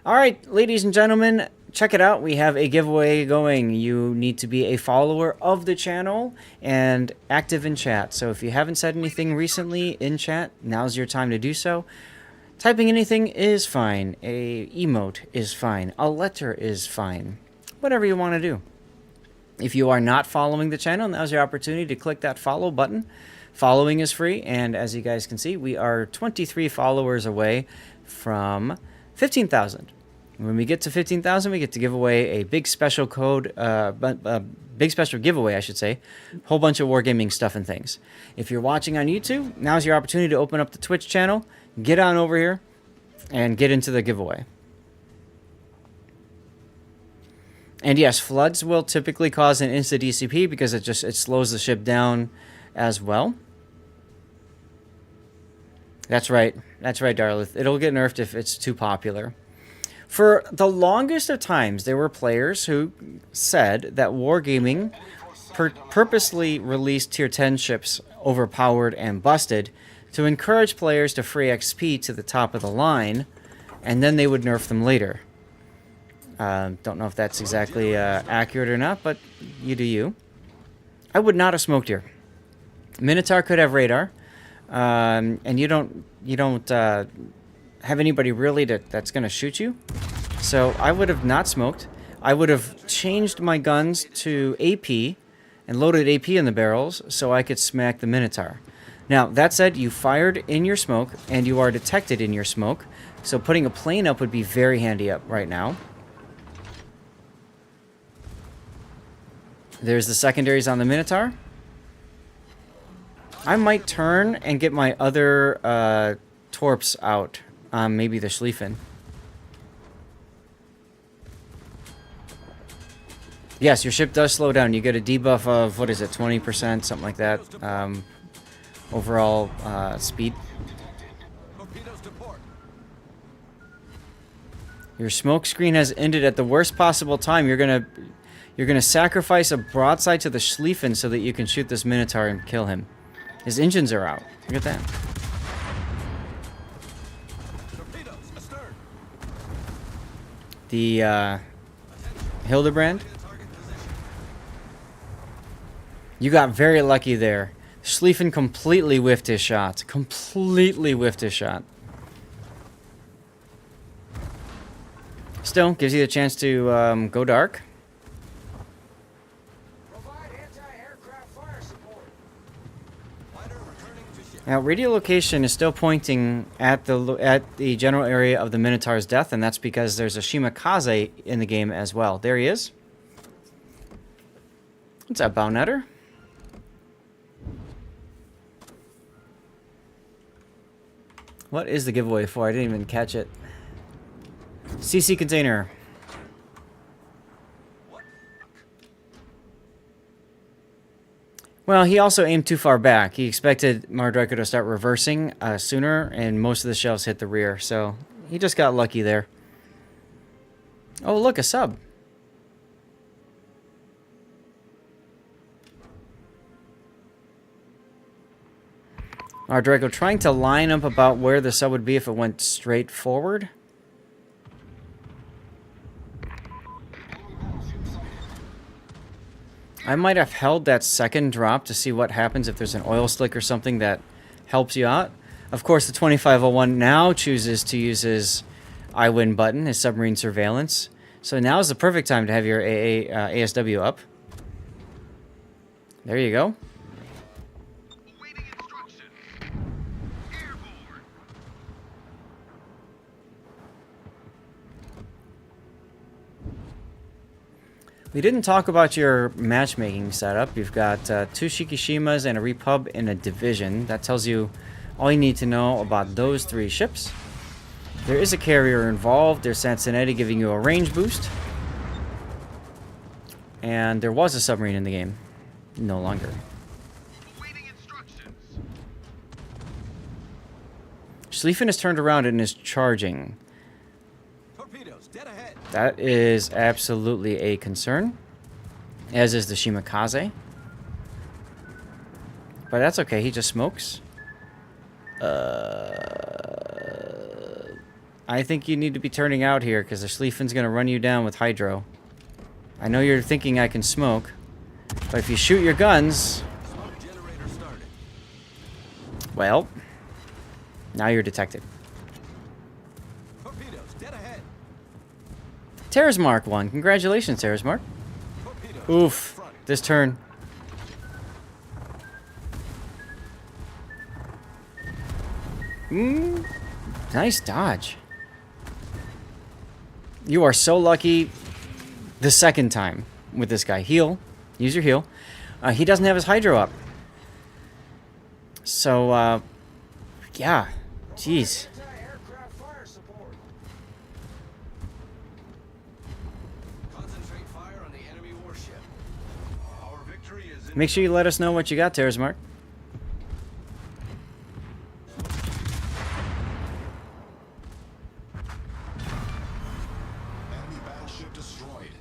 All right, ladies and gentlemen, check it out. We have a giveaway going. You need to be a follower of the channel and active in chat. So if you haven't said anything recently in chat, now's your time to do so. Typing anything is fine. A emote is fine. A letter is fine. Whatever you want to do. If you are not following the channel, now's your opportunity to click that follow button. Following is free, and as you guys can see, we are 23 followers away from 15,000. When we get to 15,000, we get to give away a big special code, big special giveaway, I should say. Whole bunch of wargaming stuff and things. If you're watching on YouTube, now's your opportunity to open up the Twitch channel, get on over here, and get into the giveaway. And yes, floods will typically cause an insta DCP because it slows the ship down as well. That's right, Darlith. It'll get nerfed if it's too popular. For the longest of times, there were players who said that Wargaming purposely released Tier 10 ships overpowered and busted to encourage players to free XP to the top of the line, and then they would nerf them later. Don't know if that's exactly accurate or not, but you do you. I would not have smoked here. Minotaur could have radar, and you don't have anybody really that's going to shoot you. So I would have not smoked. I would have changed my guns to AP and loaded AP in the barrels so I could smack the Minotaur. Now, that said, you fired in your smoke and you are detected in your smoke. So putting a plane up would be very handy up right now. There's the secondaries on the Minotaur. I might turn and get my other torps out. Maybe the Schlieffen. Yes, your ship does slow down. You get a debuff of, what is it, 20%, something like that. Overall speed. Your smoke screen has ended at the worst possible time. You're gonna sacrifice a broadside to the Schlieffen so that you can shoot this Minotaur and kill him. His engines are out. Look at that. The Hildebrand. You got very lucky there. Schlieffen completely whiffed his shot. Completely whiffed his shot. Still, gives you the chance to go dark. Now, radio location is still pointing at the general area of the Minotaur's death, and that's because there's a Shimakaze in the game as well. There he is. What's that, Bownetter? What is the giveaway for? I didn't even catch it. CC container. Well, he also aimed too far back. He expected Mardreko to start reversing sooner, and most of the shells hit the rear, so he just got lucky there. Oh, look, a sub. Mardreko trying to line up about where the sub would be if it went straight forward. I might have held that second drop to see what happens if there's an oil slick or something that helps you out. Of course, the 2501 now chooses to use his I win button, his submarine surveillance. So now is the perfect time to have your ASW up. There you go. We didn't talk about your matchmaking setup. You've got 2 Shikishimas and a Repub in a division. That tells you all you need to know about those 3 ships. There is a carrier involved. There's Sansonetti giving you a range boost. And there was a submarine in the game. No longer. Schlieffen is turned around and is charging. That is absolutely a concern, as is the Shimakaze. But that's okay, he just smokes. I think you need to be turning out here, because the Schlieffen's going to run you down with Hydro. I know you're thinking I can smoke, but if you shoot your guns... Well, now you're detected. Terra's Mark won. Congratulations, Terra's Mark. Oof. This turn. Nice dodge. You are so lucky the second time with this guy. Heal. Use your heal. He doesn't have his Hydro up. So, yeah. Jeez. Make sure you let us know what you got, Terracemark. Enemy battleship destroyed.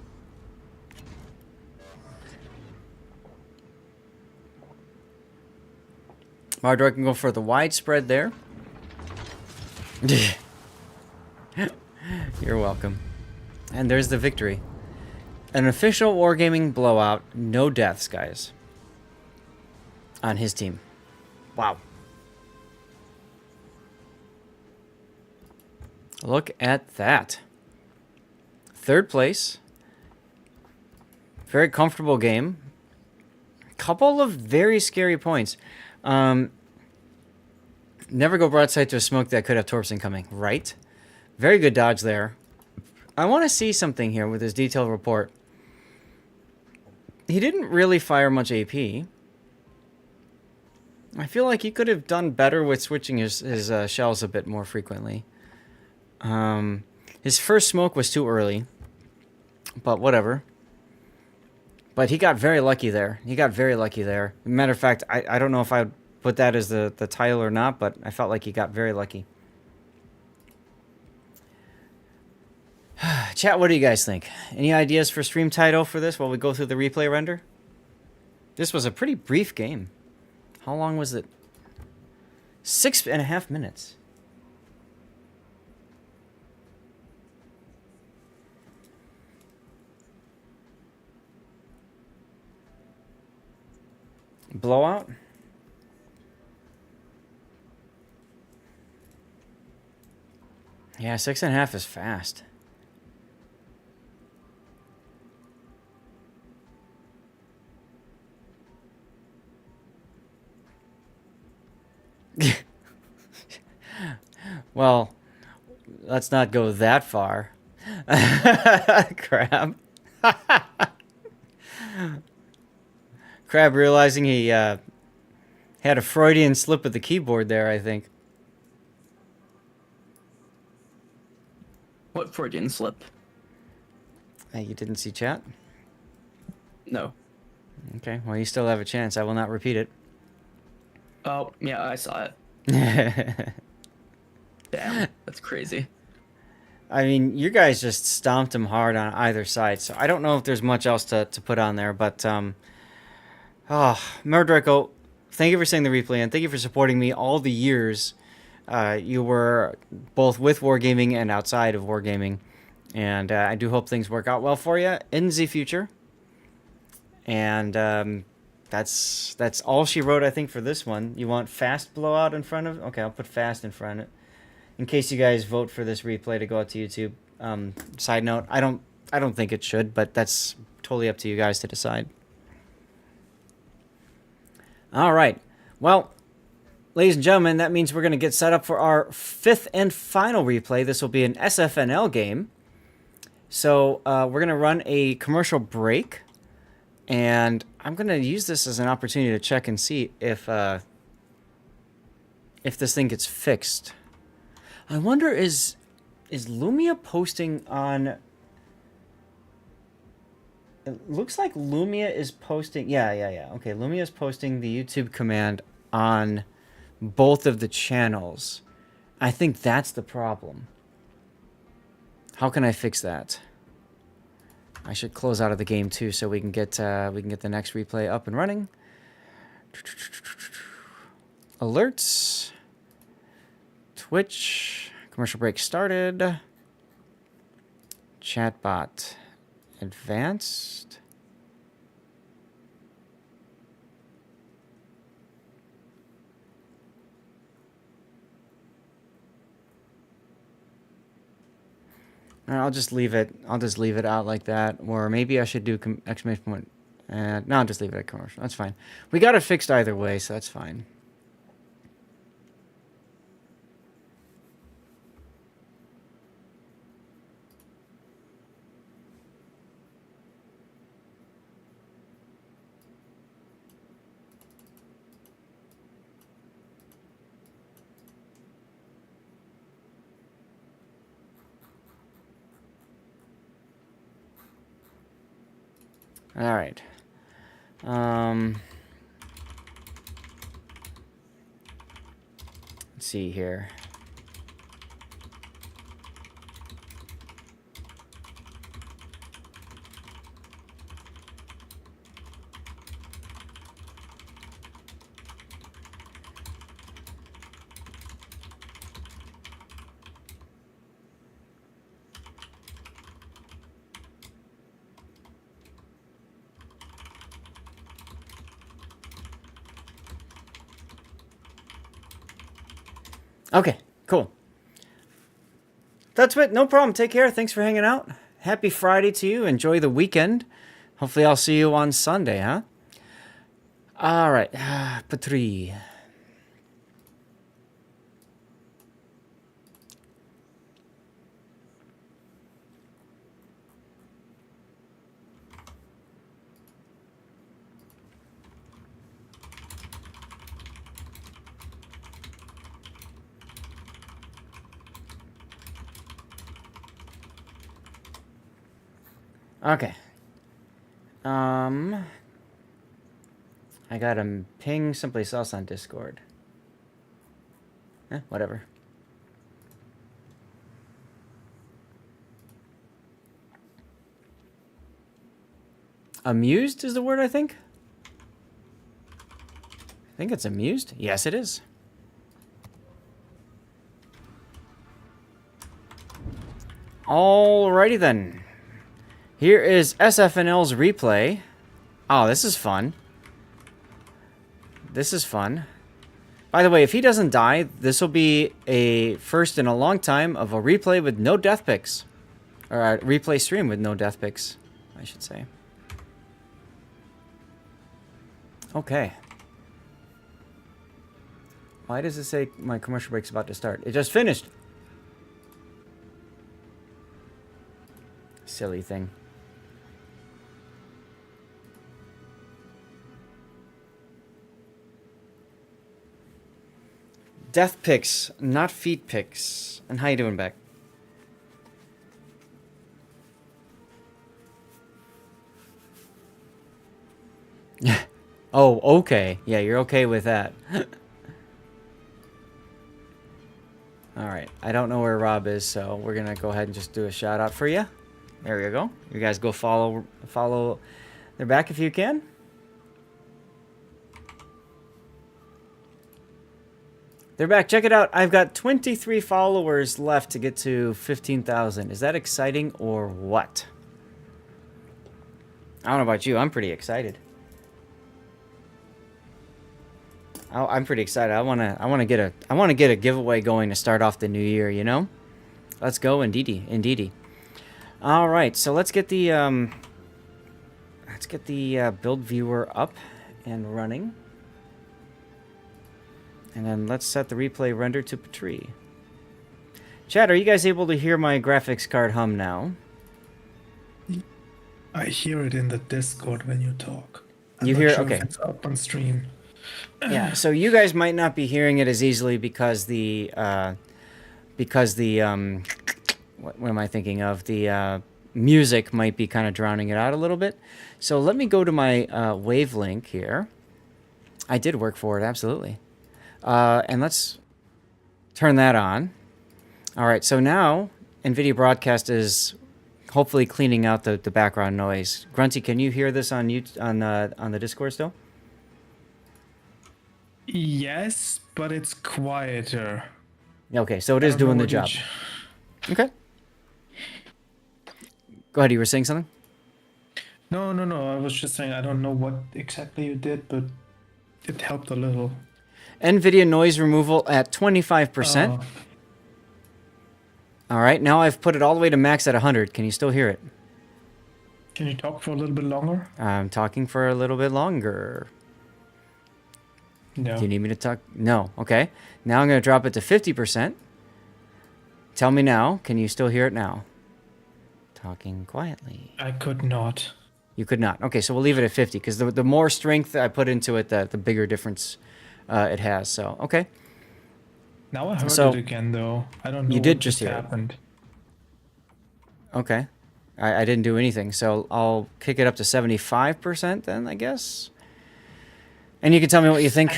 Mardor can go for the widespread there. You're welcome. And there's the victory. An official Wargaming blowout. No deaths, guys. On his team. Wow. Look at that. Third place. Very comfortable game. Couple of very scary points. Never go broadside to a smoke that could have torps incoming. Right. Very good dodge there. I want to see something here with his detailed report. He didn't really fire much AP. I feel like he could have done better with switching his shells a bit more frequently. His first smoke was too early. But whatever. But he got very lucky there. He got very lucky there. Matter of fact, I don't know if I would put that as the title or not, but I felt like he got very lucky. Chat, what do you guys think? Any ideas for stream title for this while we go through the replay render? This was a pretty brief game. How long was it? 6.5 minutes. Blowout? Yeah, 6.5 is fast. Well, let's not go that far. Crab. Crab realizing he had a Freudian slip of the keyboard there, I think. What Freudian slip? Hey, you didn't see chat? No. Okay, well, you still have a chance. I will not repeat it. Oh, yeah, I saw it. Damn, that's crazy. I mean, you guys just stomped him hard on either side, so I don't know if there's much else to put on there, but, Murdreco, thank you for saying the replay, and thank you for supporting me all the years you were both with Wargaming and outside of Wargaming, and I do hope things work out well for you in the future, and, that's all she wrote, I think, for this one. You want fast blowout in front of? Okay, I'll put fast in front of it. In case you guys vote for this replay to go out to YouTube. Side note, I don't think it should, but that's totally up to you guys to decide. All right. Well, ladies and gentlemen, that means we're going to get set up for our 5th and final replay. This will be an SFNL game. So we're going to run a commercial break. And I'm going to use this as an opportunity to check and see if this thing gets fixed. I wonder, is Lumia posting on... It looks like Lumia is posting... Yeah. Okay, Lumia is posting the YouTube command on both of the channels. I think that's the problem. How can I fix that? I should close out of the game too, so we can get the next replay up and running. Alerts. Twitch. Commercial break started. Chatbot advanced. I'll just leave it. I'll just leave it out like that, or maybe I should do exclamation point. No, I'll just leave it at commercial. That's fine. We got it fixed either way, so that's fine. All right. Let's see here. Okay, cool. That's it. No problem. Take care. Thanks for hanging out. Happy Friday to you. Enjoy the weekend. Hopefully I'll see you on Sunday, huh? All right. Patri. Okay. I got a ping someplace else on Discord. Whatever. Amused is the word, I think. I think it's amused. Yes, it is. Alrighty then. Here is SFNL's replay. Oh, this is fun. This is fun. By the way, if he doesn't die, this will be a first in a long time of a replay with no death picks. Or a replay stream with no death picks, I should say. Okay. Why does it say my commercial break's about to start? It just finished. Silly thing. Death picks, not feet picks. And how you doing, Beck? Oh, okay. Yeah, you're okay with that. Alright, I don't know where Rob is, so we're gonna go ahead and just do a shout out for you. There we go. You guys go follow their back if you can. They're back. Check it out. I've got 23 followers left to get to 15,000. Is that exciting or what? I don't know about you. I'm pretty excited. I'm pretty excited. I wanna get a giveaway going to start off the new year. You know, let's go, indeedy. All right, so let's get the build viewer up and running, and then let's set the replay render to Patri. Chat, are you guys able to hear my graphics card hum now? I hear it in the Discord when you talk. You hear? Okay. If it's up on stream. Yeah, so you guys might not be hearing it as easily because what am I thinking of? The music might be kind of drowning it out a little bit. So let me go to my wave link here. I did work for it, absolutely. And let's turn that on. All right, so now NVIDIA Broadcast is hopefully cleaning out the background noise. Grunty, can you hear this on the Discord still? Yes, but it's quieter. Okay, so it is doing the job. Okay. Go ahead, you were saying something? No. I was just saying I don't know what exactly you did, but it helped a little. NVIDIA noise removal at 25%. All right, now I've put it all the way to max at 100. Can you still hear it? Can you talk for a little bit longer? I'm talking for a little bit longer. No. Do you need me to talk? No. Okay. Now I'm going to drop it to 50%. Tell me now. Can you still hear it now? Talking quietly. I could not. You could not. Okay, so we'll leave it at 50 because the more strength I put into it, the bigger difference it has. So, okay. Now I heard it again, though. I don't know you did what just hear happened. It. Okay. I didn't do anything. So I'll kick it up to 75% then, I guess. And you can tell me what you think.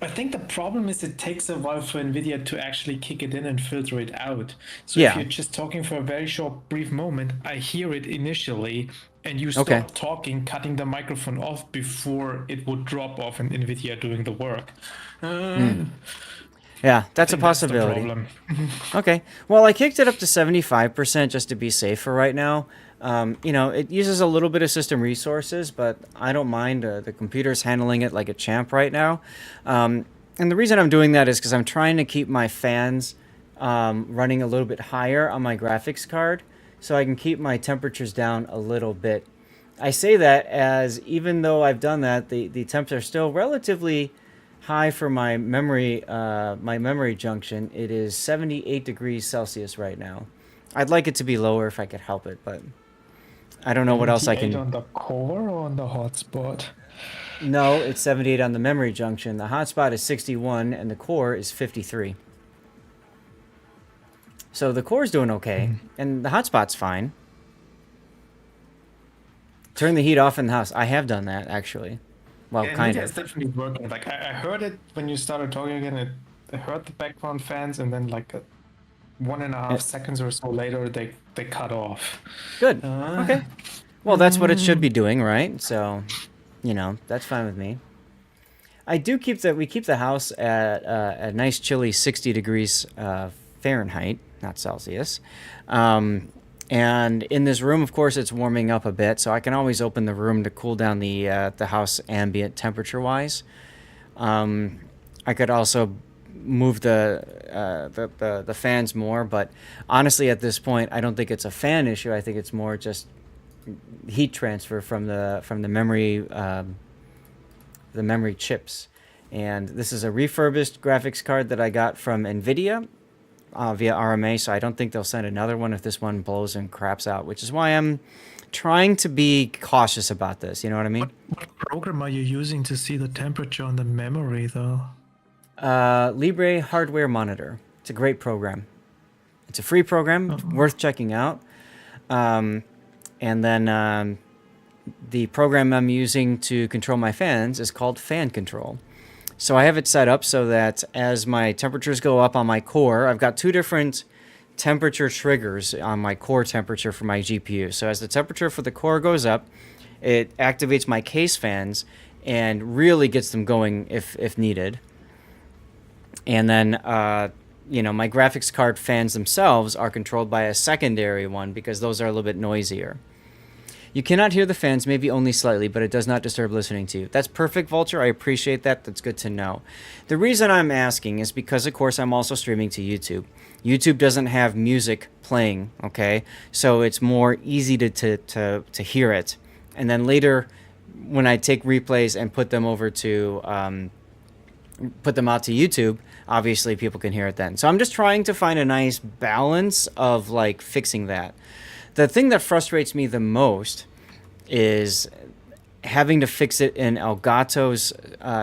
I think the problem is it takes a while for NVIDIA to actually kick it in and filter it out. So Yeah. if you're just talking for a very short, brief moment, I hear it initially, and you stop Okay. talking, cutting the microphone off before it would drop off and NVIDIA doing the work. Yeah, that's a think that's the possibility. problem. Okay. Well, I kicked it up to 75% just to be safe for right now. You know, it uses a little bit of system resources, but I don't mind. The computer's handling it like a champ right now. And the reason I'm doing that is because I'm trying to keep my fans running a little bit higher on my graphics card so I can keep my temperatures down a little bit. I say that as even though I've done that, the temps are still relatively high for my memory junction. It is 78 degrees Celsius right now. I'd like it to be lower if I could help it, but I don't know what else I can. 78 on the core or on the hotspot? No, it's 78 on the memory junction. The hotspot is 61 and the core is 53. So the core's doing okay and the hotspot's fine. Turn the heat off in the house. I have done that actually. Well, Yeah, kind NVIDIA of. is definitely working. Like I heard it when you started talking again. I heard the background fans, and then like 1.5 seconds or so later, they cut off. Good. Okay. Well, that's what it should be doing, right? So, you know, that's fine with me. I do keep we keep the house at a nice chilly 60 degrees Fahrenheit, not Celsius. And in this room, of course, it's warming up a bit, so I can always open the room to cool down the house ambient temperature-wise. I could also move the fans more, but honestly, at this point, I don't think it's a fan issue. I think it's more just heat transfer from the memory chips. And this is a refurbished graphics card that I got from NVIDIA. Via RMA, so I don't think they'll send another one if this one blows and craps out, which is why I'm trying to be cautious about this. You know what I mean? What program are you using to see the temperature on the memory, though? Libre Hardware Monitor. It's a great program. It's a free program, worth checking out. And then the program I'm using to control my fans is called Fan Control. So I have it set up so that as my temperatures go up on my core, I've got two different temperature triggers on my core temperature for my GPU. So as the temperature for the core goes up, it activates my case fans and really gets them going if needed. And then, you know, my graphics card fans themselves are controlled by a secondary one because those are a little bit noisier. You cannot hear the fans, maybe only slightly, but it does not disturb listening to you. That's perfect, Vulture. I appreciate that. That's good to know. The reason I'm asking is because, of course, I'm also streaming to YouTube. YouTube doesn't have music playing, okay? So it's more easy to hear it. And then later, when I take replays and put them over to put them out to YouTube, obviously people can hear it then. So I'm just trying to find a nice balance of like fixing that. The thing that frustrates me the most is having to fix it in Elgato's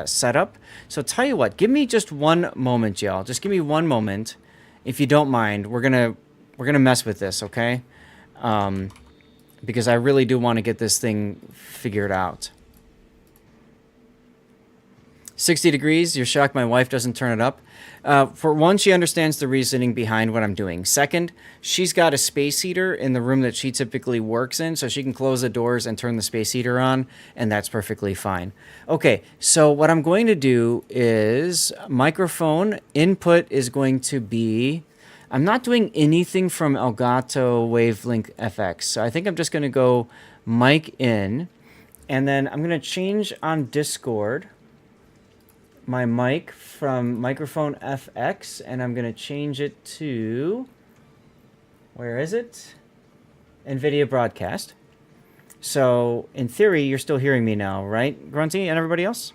setup. So tell you what, give me just one moment, y'all. Just give me one moment, if you don't mind. We're gonna mess with this, okay? Because I really do want to get this thing figured out. 60 degrees, you're shocked my wife doesn't turn it up. For one, she understands the reasoning behind what I'm doing. Second, she's got a space heater in the room that she typically works in, so she can close the doors and turn the space heater on, and that's perfectly fine. Okay, so what I'm going to do is microphone input is going to be... I'm not doing anything from Elgato Wavelink FX, so I think I'm just going to go mic in, and then I'm going to change on Discord my mic from microphone FX, and I'm going to change it to, where is it? NVIDIA Broadcast. So, in theory, you're still hearing me now, right, Grunty and everybody else?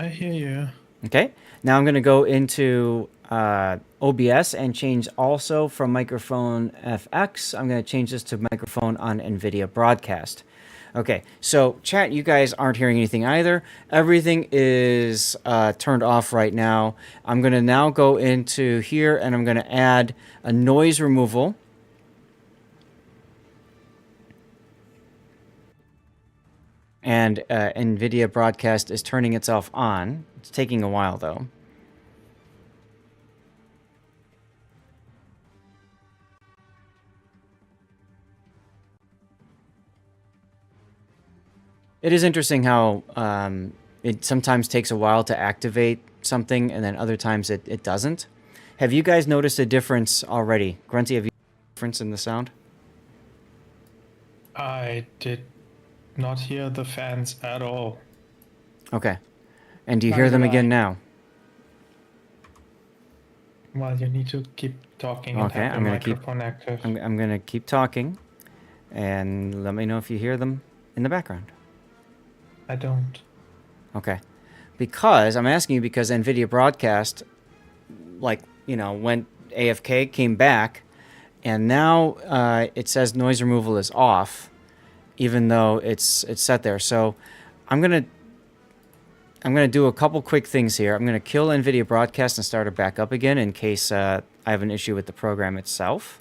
I hear you. Okay. Now I'm going to go into OBS and change also from microphone FX. I'm going to change this to microphone on NVIDIA Broadcast. Okay, so chat, you guys aren't hearing anything either. Everything is turned off right now. I'm going to now go into here and I'm going to add a noise removal. and NVIDIA Broadcast is turning itself on. It's taking a while, though. It is interesting how it sometimes takes a while to activate something, and then other times it doesn't. Have you guys noticed a difference already? Grunty, have you noticed a difference in the sound? I did not hear the fans at all. Okay. And do you hear them again now? Well, you need to keep talking and Okay, have the I'm gonna keep. microphone active. I'm gonna keep talking, and let me know if you hear them in the background. I don't. Okay. Because I'm asking you because NVIDIA Broadcast, like, went AFK, came back, and now it says noise removal is off, even though it's set there. So I'm gonna do a couple quick things here. I'm gonna kill NVIDIA Broadcast and start it back up again in case I have an issue with the program itself.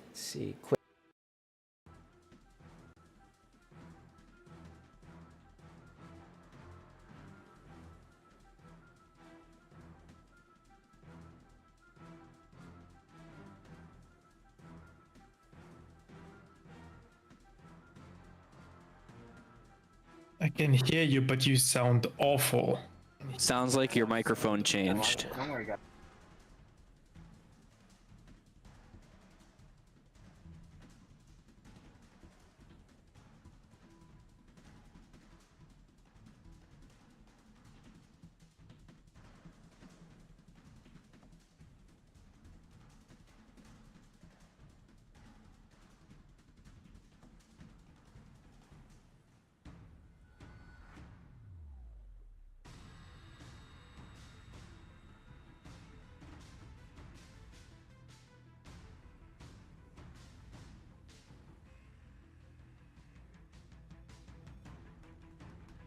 Let's see. Quick. I can hear you, but you sound awful. Sounds like your microphone changed. Don't worry, guys.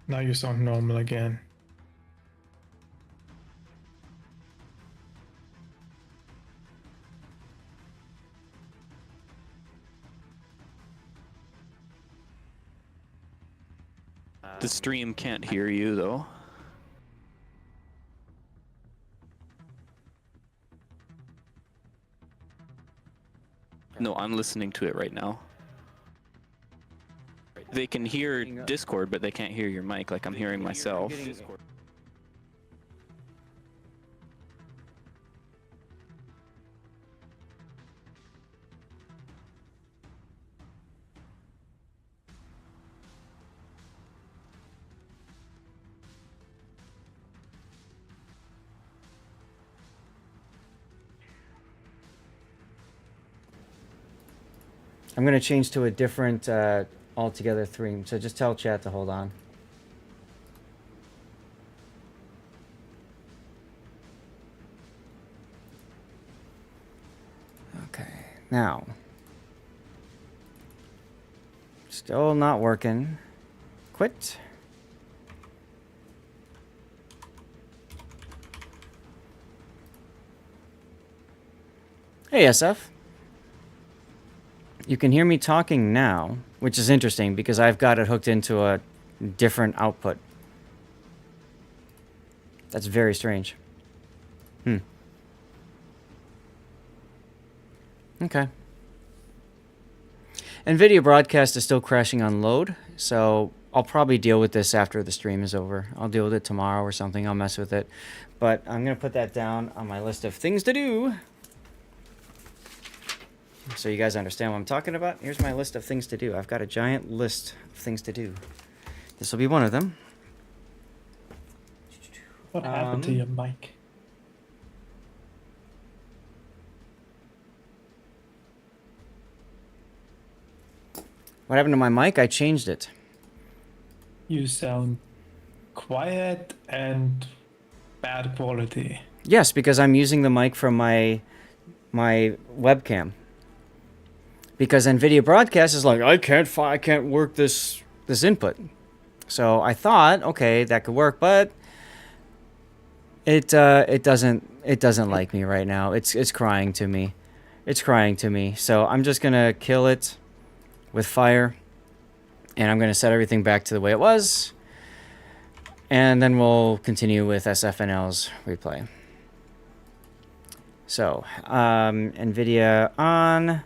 Now you sound normal again. The stream can't hear you, though. No, I'm listening to it right now. They can hear Discord, but they can't hear your mic like I'm hearing myself. I'm going to change to a different altogether theme, so just tell chat to hold on. Okay, now. Still not working. Quit. Hey, SF. You can hear me talking now, which is interesting because I've got it hooked into a different output. That's very strange. Okay. NVIDIA Broadcast is still crashing on load, so I'll probably deal with this after the stream is over. I'll deal with it tomorrow or something. I'll mess with it. But I'm going to put that down on my list of things to do. So you guys understand what I'm talking about? Here's my list of things to do. I've got a giant list of things to do. This will be one of them. What happened to your mic? What happened to my mic? I changed it. You sound quiet and bad quality. Yes, because I'm using the mic from my webcam. Because NVIDIA Broadcast is like, I can't work this input. So I thought, okay, that could work, but it doesn't like me right now. It's crying to me. It's crying to me. So I'm just gonna kill it with fire, And I'm going to set everything back to the way it was. And then we'll continue with SFNL's replay. So, NVIDIA on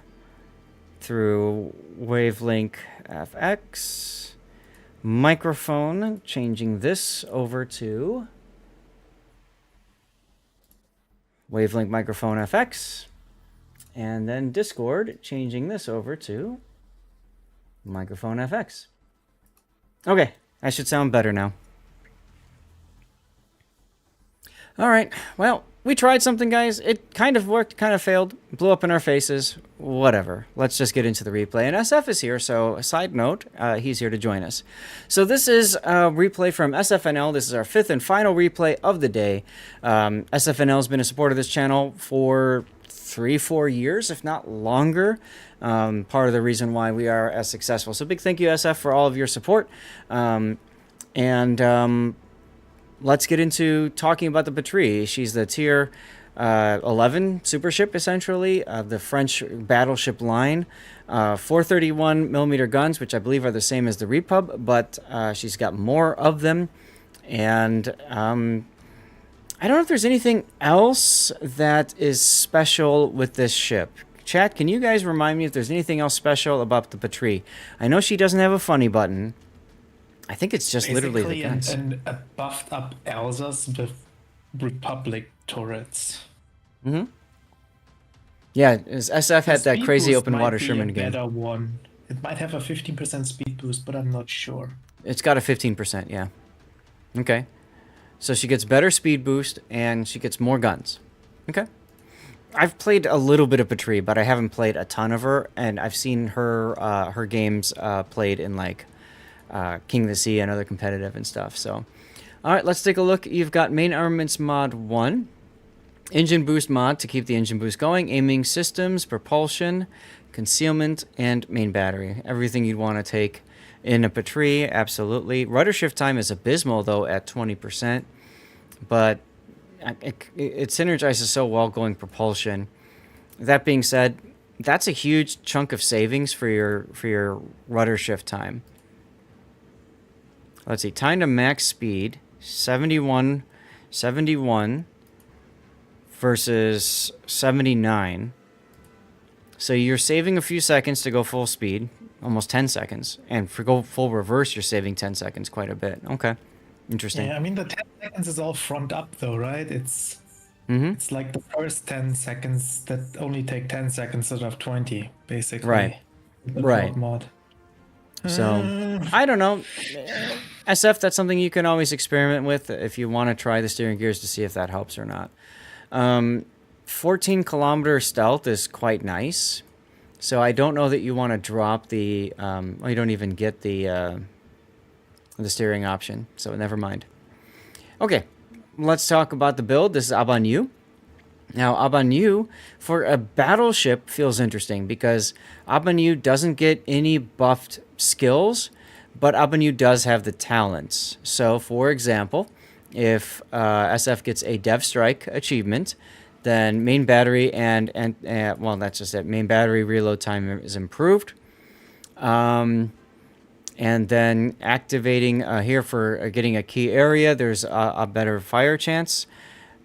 through Wavelink FX. Microphone, changing this over to Wavelink Microphone FX. And then Discord, changing this over to Microphone FX. Okay, I should sound better now. All right, well, we tried something, guys. It kind of worked, kind of failed, blew up in our faces, whatever. Let's just get into the replay. And SF is here, so a side note, he's here to join us. So this is a replay from SFNL. This is our 5th and final replay of the day. SFNL has been a supporter of this channel for 3-4 years, if not longer. Part of the reason why we are as successful. So big thank you, SF, for all of your support. Let's get into talking about the Patrie. She's the tier 11 super ship, essentially, of the French battleship line. 431mm guns, which I believe are the same as the Repub, but she's got more of them. And I don't know if there's anything else that is special with this ship. Chat, can you guys remind me if there's anything else special about the Patrie? I know she doesn't have a funny button. I think it's just literally the guns. A buffed up Alsace with Republic turrets. Mm-hmm. Yeah, SF had that crazy open water Sherman game. Better one. It might have a 15% speed boost, but I'm not sure. It's got a 15%, yeah. Okay. So she gets better speed boost, and she gets more guns. Okay. I've played a little bit of Patrie, but I haven't played a ton of her, and I've seen her her games played in, like, King of the Sea and other competitive and stuff. So, all right, let's take a look. You've got main armaments mod 1, engine boost mod to keep the engine boost going, aiming systems, propulsion, concealment, and main battery. Everything you'd want to take in a Patrie, absolutely. Rudder shift time is abysmal, though, at 20%, but it synergizes so well going propulsion. That being said, that's a huge chunk of savings for your rudder shift time. Let's see, time to max speed, 71 versus 79. So you're saving a few seconds to go full speed, almost 10 seconds. And for go full reverse, you're saving 10 seconds, quite a bit. Okay, interesting. Yeah, I mean, the 10 seconds is all front up though, right? It's like the first 10 seconds that only take 10 seconds instead of 20, basically. Right, right. Mod. So, I don't know. SF, that's something you can always experiment with if you want to try the steering gears to see if that helps or not. 14-kilometer stealth is quite nice. So I don't know that you want to drop the... well, you don't even get the steering option. So never mind. Okay, let's talk about the build. This is Abanyu. Now, Abanyu, for a battleship, feels interesting because Abanyu doesn't get any buffed skills, but Abanyu does have the talents. So, for example, if SF gets a Dev Strike achievement, then main battery and well, that's just it. Main battery reload time is improved. And then activating here for getting a key area, there's a better fire chance.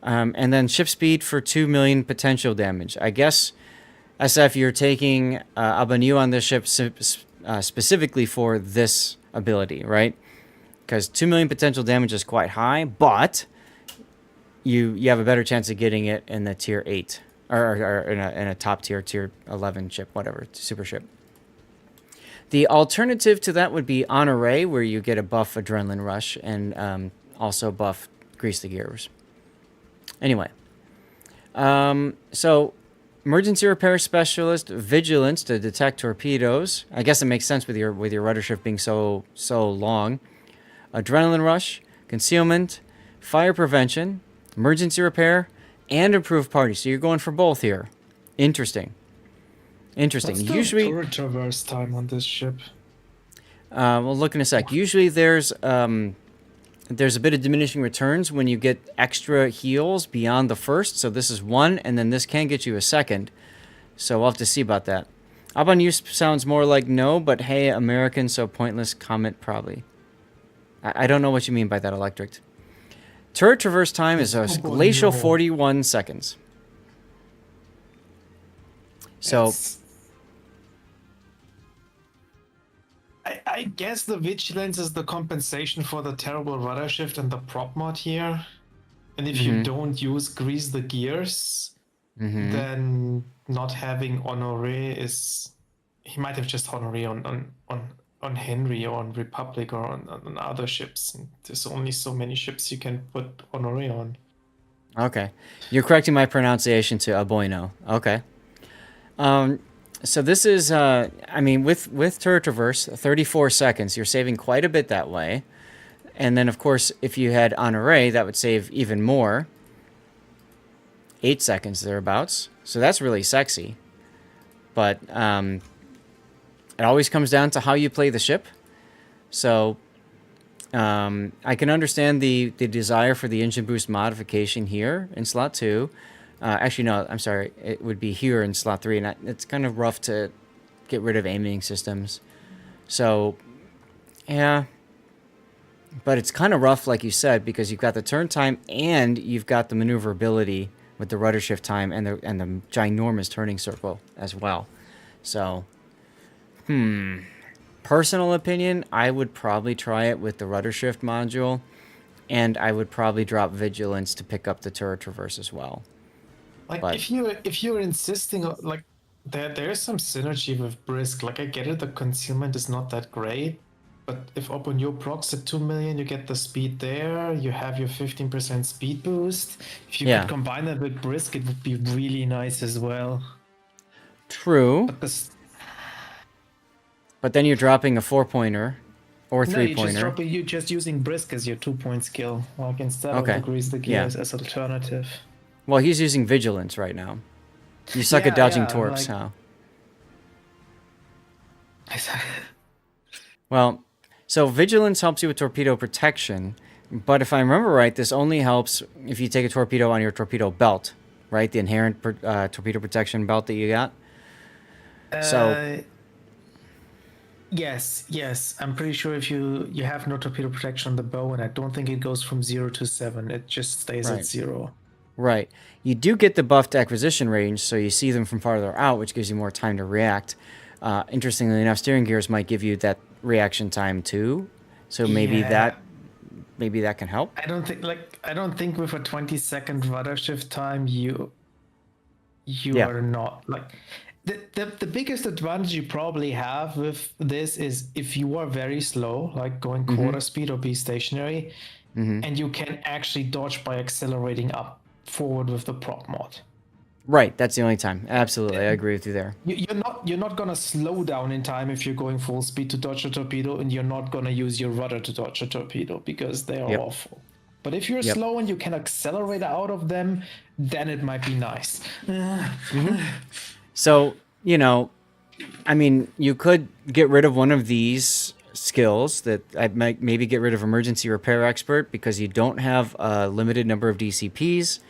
And then ship speed for 2 million potential damage. I guess, SF, you're taking Abanyu on this ship specifically for this ability, right? Because 2 million potential damage is quite high, but you have a better chance of getting it in the tier 8 or in a top tier 11 ship, whatever, super ship. The alternative to that would be Honore, where you get a buff Adrenaline Rush and also buff Grease the Gears. Anyway, so emergency repair specialist, vigilance to detect torpedoes. I guess it makes sense with your rudder shift being so long. Adrenaline rush, concealment, fire prevention, emergency repair, and improved party. So you're going for both here. Interesting. What's Usually, the turret traverse time on this ship? we'll look in a sec. Usually there's a bit of diminishing returns when you get extra heals beyond the first. So this is 1, and then this can get you a second. So we'll have to see about that. Aban use sounds more like no, but hey, American, so pointless comment probably. I don't know what you mean by that, Electric. Turret traverse time is a glacial 41 seconds. So, I guess the vigilance is the compensation for the terrible rudder shift and the prop mod here. And if you don't use grease the gears, then not having Honoré is... He might have just Honoré on Henry or on Republic or on other ships. And there's only so many ships you can put Honoré on. okay. You're correcting my pronunciation to Aboino. Okay. So this is, I mean, with turret traverse, 34 seconds, you're saving quite a bit that way. And then, of course, if you had Honoré, that would save even more. 8 seconds thereabouts. So that's really sexy. But it always comes down to how you play the ship. So I can understand the desire for the engine boost modification here in slot 2. Actually, no, I'm sorry. It would be here in slot 3. And it's kind of rough to get rid of aiming systems. So, yeah. But it's kind of rough, like you said, because you've got the turn time and you've got the maneuverability with the rudder shift time and the ginormous turning circle as well. So, personal opinion, I would probably try it with the rudder shift module, and I would probably drop vigilance to pick up the turret traverse as well. Like, But if you're insisting on, like, there's some synergy with Brisk. Like, I get it, the concealment is not that great. But if upon your procs at 2 million, you get the speed there, you have your 15% speed boost. If you could combine that with Brisk, it would be really nice as well. True. But then you're dropping a 4-pointer or 3-pointer. You're just using Brisk as your 2-point skill, like instead of the Grease the Gears as alternative. Well, he's using Vigilance right now. You suck at dodging torps, huh? Well, so Vigilance helps you with torpedo protection, but if I remember right, this only helps if you take a torpedo on your torpedo belt, right? The inherent torpedo protection belt that you got. Yes. I'm pretty sure if you have no torpedo protection on the bow, and I don't think it goes from 0 to 7. It just stays at 0. Right. You do get the buffed acquisition range, so you see them from farther out, which gives you more time to react. Interestingly enough, steering gears might give you that reaction time too, so maybe that can help. I don't think with a 20-second rudder shift time you are not like the biggest advantage you probably have with this is if you are very slow, like going quarter speed or be stationary, and you can actually dodge by accelerating up forward with the prop mod. Right, that's the only time. Absolutely, I agree with you there. You're not gonna slow down in time if you're going full speed to dodge a torpedo, and you're not gonna use your rudder to dodge a torpedo because they are awful. But if you're slow and you can accelerate out of them, then it might be nice. So, I mean, you could get rid of one of these skills that I might maybe get rid of Emergency Repair Expert because you don't have a limited number of DCPs.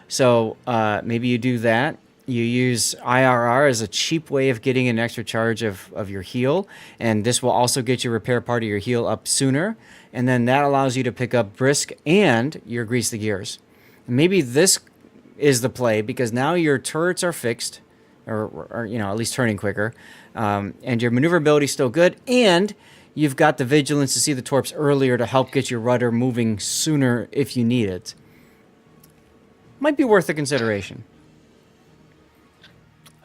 So maybe you do that. You use IRR as a cheap way of getting an extra charge of your heal. And this will also get your repair part of your heal up sooner. And then that allows you to pick up Brisk and your Grease the Gears. Maybe this is the play because now your turrets are fixed. Or at least turning quicker. And your maneuverability is still good. And you've got the Vigilance to see the torps earlier to help get your rudder moving sooner if you need it. Might be worth a consideration.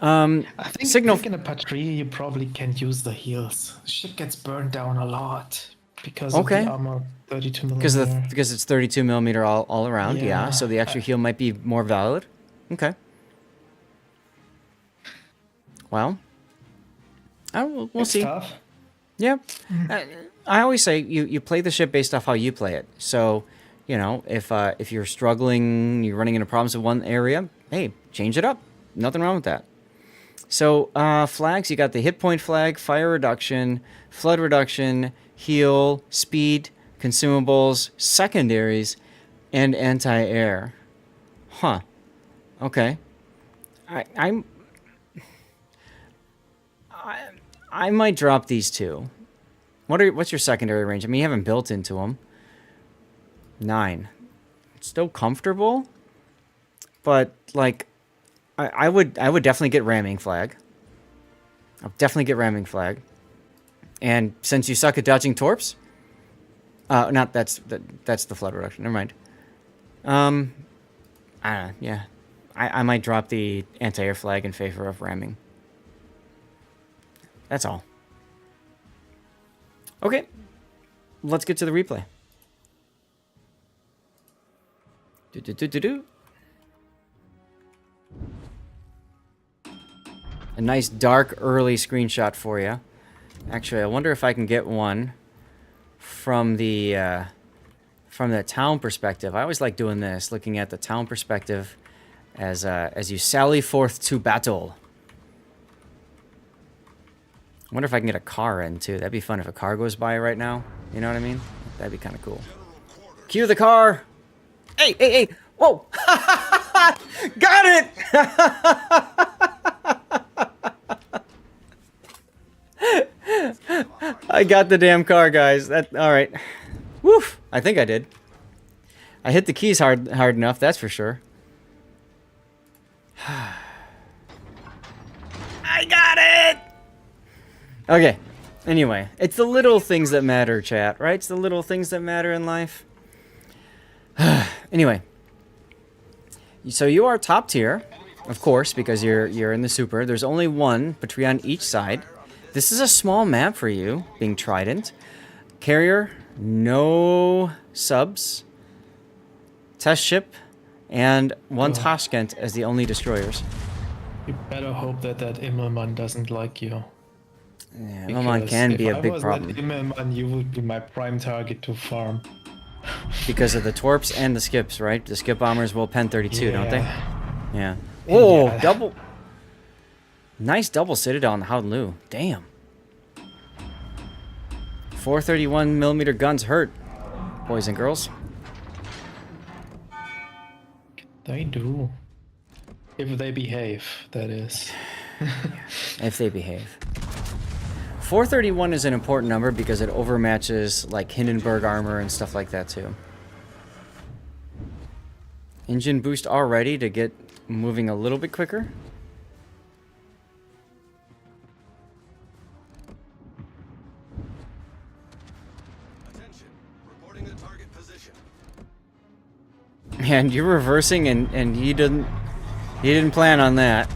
I think in a Patrie, you probably can't use the heals. Ship gets burned down a lot because of the armor 32 millimeter. Because it's 32 millimeter all around, yeah. So the extra heal might be more valid. Okay. Well, we'll see. Tough. Yeah. I always say you play the ship based off how you play it. So, if you're struggling, you're running into problems in one area, hey, change it up. Nothing wrong with that. So, flags, you got the hit point flag, fire reduction, flood reduction, heal, speed, consumables, secondaries, and anti-air. Huh. I might drop these two. What's your secondary range? I mean, you haven't built into them. 9. Still comfortable, but like, I would definitely get ramming flag. I'll definitely get ramming flag. And since you suck at dodging torps, that's the flood reduction. Never mind. I don't know, yeah. I might drop the anti-air flag in favor of ramming. That's all. Okay. Let's get to the replay. A nice dark early screenshot for you. Actually, I wonder if I can get one from the town perspective. I always like doing this, looking at the town perspective as you sally forth to battle. I wonder if I can get a car in too. That'd be fun if a car goes by right now. You know what I mean? That'd be kind of cool. Cue the car. Hey, hey, hey! Whoa! Got it! I got the damn car, guys. All right. Woof! I think I did. I hit the keys hard enough, that's for sure. I got it! Okay. Anyway, it's the little things that matter, chat, right? It's the little things that matter in life. Anyway. So you are top tier, of course, because you're in the super. There's only one Patria on each side. This is a small map for you, being Trident. Carrier, no subs. Test ship, and one Tashkent as the only destroyers. You better hope that Immelmann doesn't like you. Yeah, Immelmann can be a big problem. If I was that Immelmann, you would be my prime target to farm. Because of the torps and the skips, right? The skip bombers will pen 32, don't they? Yeah. Yeah. Double. Nice double citadel on the Howden-Lu. Damn. 431mm guns hurt, boys and girls. They do. If they behave, that is. If they behave. 431 is an important number because it overmatches like Hindenburg armor and stuff like that too. Engine boost already to get moving a little bit quicker. Attention. Reporting the target position. And you're reversing and you didn't plan on that.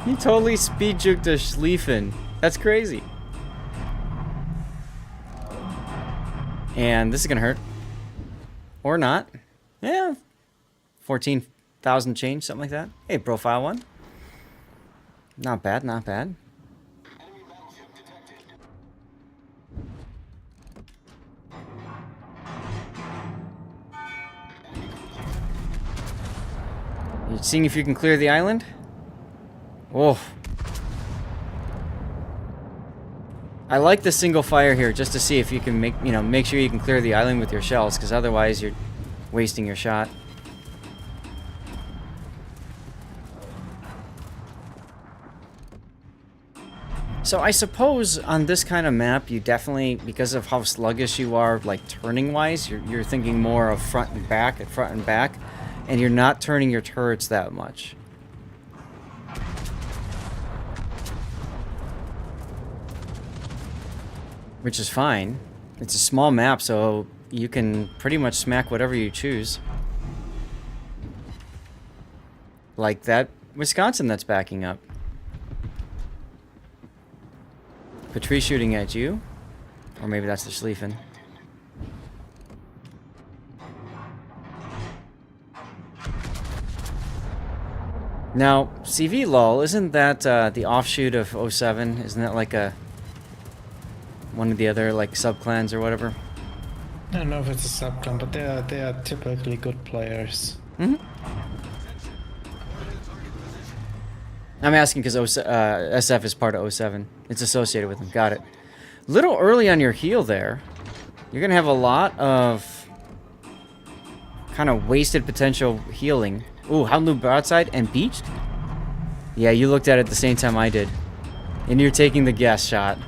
You totally speed juked a Schlieffen. That's crazy. And this is gonna hurt. Or not. Yeah. 14,000 change, something like that. Hey, profile one. Not bad, not bad. Enemy battleship detected. You're seeing if you can clear the island? Oh. I like the single fire here just to see if you can make sure you can clear the island with your shells, because otherwise you're wasting your shot. So I suppose on this kind of map, you definitely, because of how sluggish you are, like turning wise, you're thinking more of front and back, and you're not turning your turrets that much. Which is fine. It's a small map, so you can pretty much smack whatever you choose. Like that Wisconsin that's backing up. Patrie shooting at you. Or maybe that's the Schlieffen. Now, CV LOL, isn't that the offshoot of 07? Isn't that like one of the other like subclans or whatever? I don't know if it's a subclan, but they are typically good players. Mm-hmm. I'm asking because SF is part of 07. It's associated with them. Got it. Little early on your heal there. You're gonna have a lot of kind of wasted potential healing. Ooh, Howden-Lu broadside and beached. Yeah, you looked at it the same time I did. And you're taking the gas shot.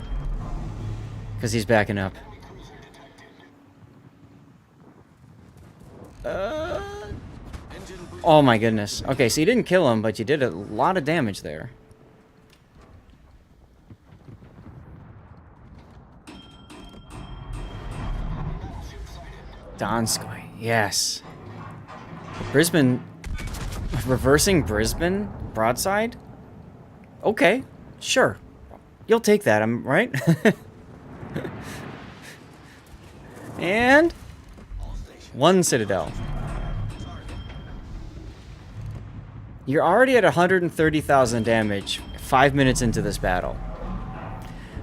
Because he's backing up. Oh my goodness. Okay, so you didn't kill him, but you did a lot of damage there. Donskoy, yes. Brisbane, reversing Brisbane broadside? Okay, sure. You'll take that, I'm right? And 1 Citadel. You're already at 130,000 damage 5 minutes into this battle.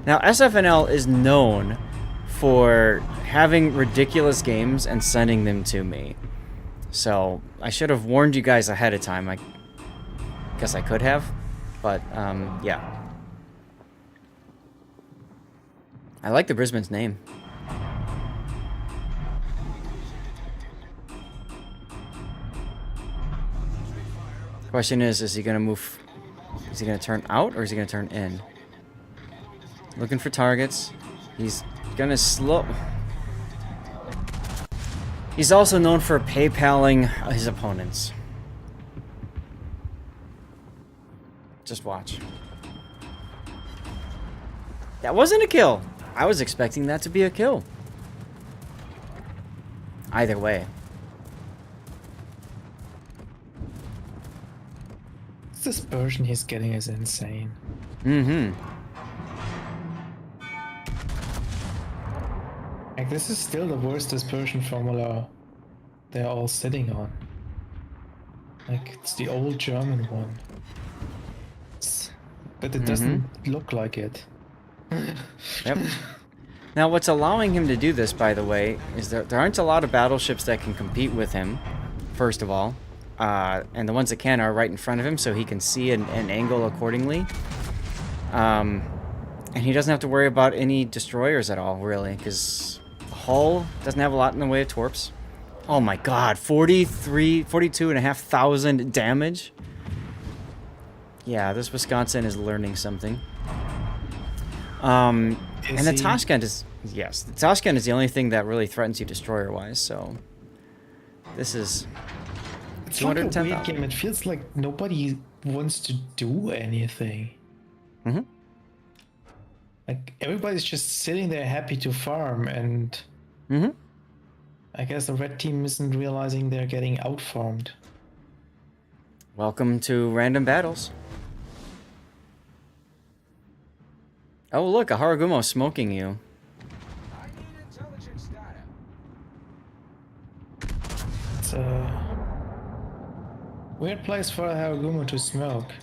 Now, SFNL is known for having ridiculous games and sending them to me. So, I should have warned you guys ahead of time. I guess I could have. But, yeah. I like the Brisbane's name. Question is he gonna move? Is he gonna turn out or is he gonna turn in? Looking for targets. He's gonna slow. He's also known for PayPaling his opponents. Just watch. That wasn't a kill. I was expecting that to be a kill. Either way. This dispersion he's getting is insane. Mm-hmm. Like, this is still the worst dispersion formula they're all sitting on. Like, it's the old German one. But it doesn't look like it. Yep. Now, what's allowing him to do this, by the way, is that there aren't a lot of battleships that can compete with him, first of all. And the ones that can are right in front of him, so he can see an angle accordingly. And he doesn't have to worry about any destroyers at all, really, because hull doesn't have a lot in the way of torps. Oh my god, 42,500 damage? Yeah, this Wisconsin is learning something. And the Tashkent is... Yes, the Tashkent is the only thing that really threatens you destroyer-wise, so... This is... It's like a weird game. It feels like nobody wants to do anything. Mm-hmm. Like, everybody's just sitting there happy to farm, and... Mm-hmm. I guess the red team isn't realizing they're getting outfarmed. Welcome to random battles. Oh, look, a Haragumo smoking you. I need intelligence data. It's a weird place for a Haragumo to smoke.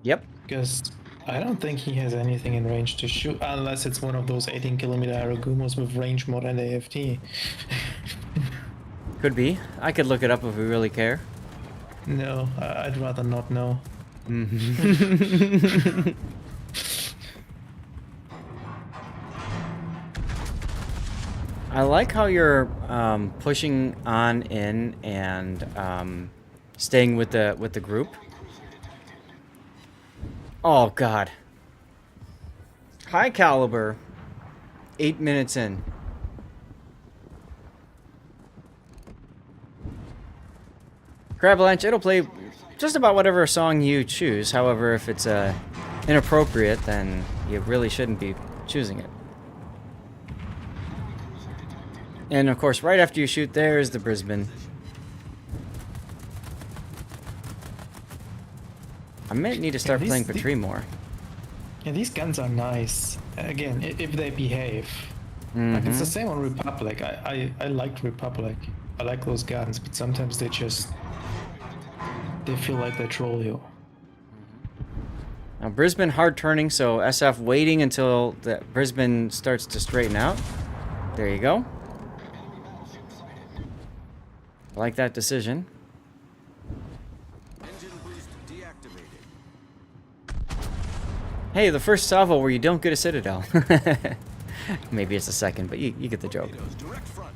Yep. Because I don't think he has anything in range to shoot, unless it's one of those 18-kilometer Haragumos with range more than the AFT. Could be. I could look it up if we really care. No, I'd rather not know. Mm-hmm. I like how you're pushing on in and staying with the group. Oh god. High caliber. 8 minutes in. Cravalanche, it'll play just about whatever song you choose. However, if it's inappropriate, then you really shouldn't be choosing it. And of course, right after you shoot, there's the Brisbane. I might need to start playing Patrie more. Yeah, these guns are nice. Again, if they behave. Like, it's the same on Republic. I liked Republic. I like those guns, but sometimes they feel like they troll you. Now Brisbane hard turning, so SF waiting until the Brisbane starts to straighten out. There you go. I like that decision. Engine boost deactivated. Hey, the first salvo where you don't get a Citadel. Maybe it's the second, but you get the joke. Direct front.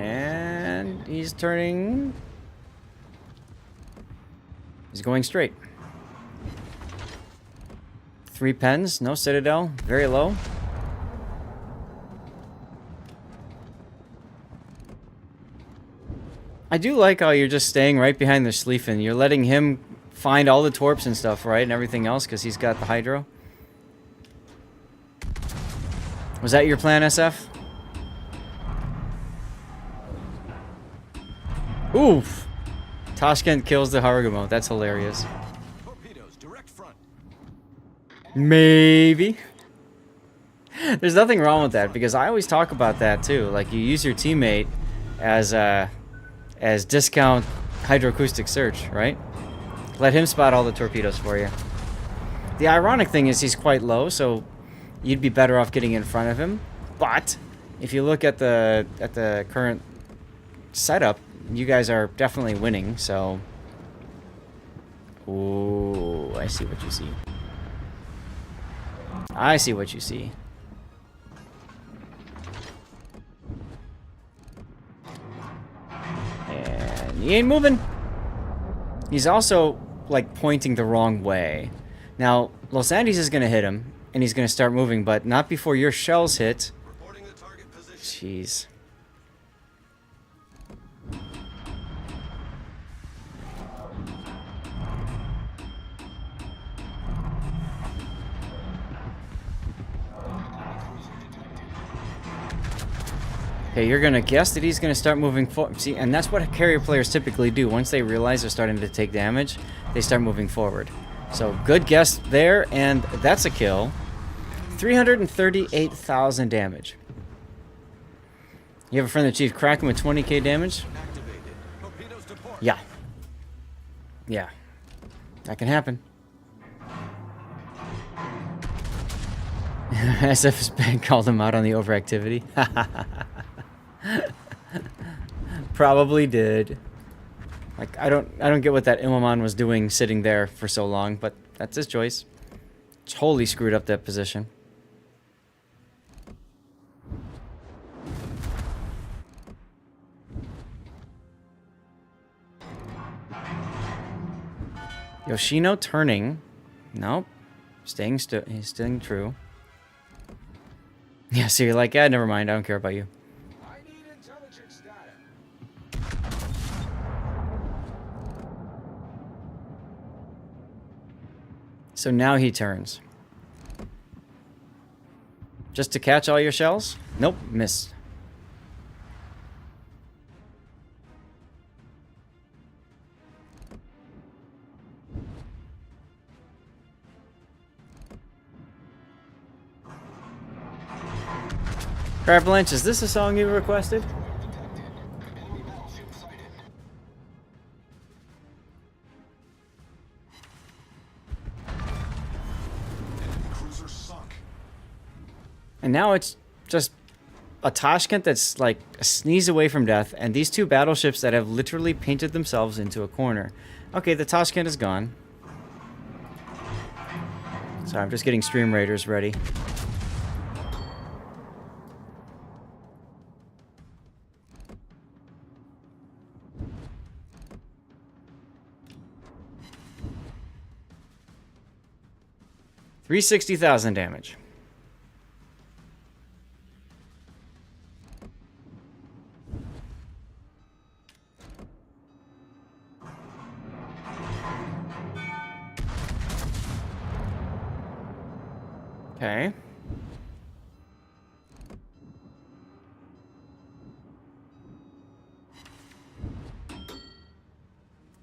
And he's turning. He's going straight. 3 pens, no citadel, very low. I do like how you're just staying right behind the Schlieffen. You're letting him find all the torps and stuff, right? And everything else, because he's got the Hydro. Was that your plan, SF? Oof! Tashkent kills the Harugumo. That's hilarious. Torpedoes, direct front. Maybe. There's nothing wrong with that, because I always talk about that too. Like, you use your teammate as discount hydroacoustic search, right? Let him spot all the torpedoes for you. The ironic thing is he's quite low, so you'd be better off getting in front of him. But if you look at the current setup, you guys are definitely winning, so... Ooh, I see what you see. I see what you see. And he ain't moving. He's also, like, pointing the wrong way. Now, Los Andes is going to hit him, and he's going to start moving, but not before your shells hit. Jeez. Okay, you're going to guess that he's going to start moving forward. See, and that's what carrier players typically do. Once they realize they're starting to take damage, they start moving forward. So, good guess there, and that's a kill. 338,000 damage. You have a friend, the Chief Kraken, with 20k damage? Yeah. Yeah. That can happen. SF's bank called him out on the overactivity. Probably did. Like, I don't get what that Imamon was doing sitting there for so long, but that's his choice. Totally screwed up that position. Yoshino turning. Nope. He's staying true. Yeah, so you're like, yeah, never mind. I don't care about you. I need intelligence data. So now he turns. Just to catch all your shells? Nope, missed. Cravalanche, is this a song you requested? Cruiser sunk. And now it's just a Tashkent that's like a sneeze away from death, and these two battleships that have literally painted themselves into a corner. Okay, the Tashkent is gone. Sorry, I'm just getting Stream Raiders ready. $360,000 damage. Okay.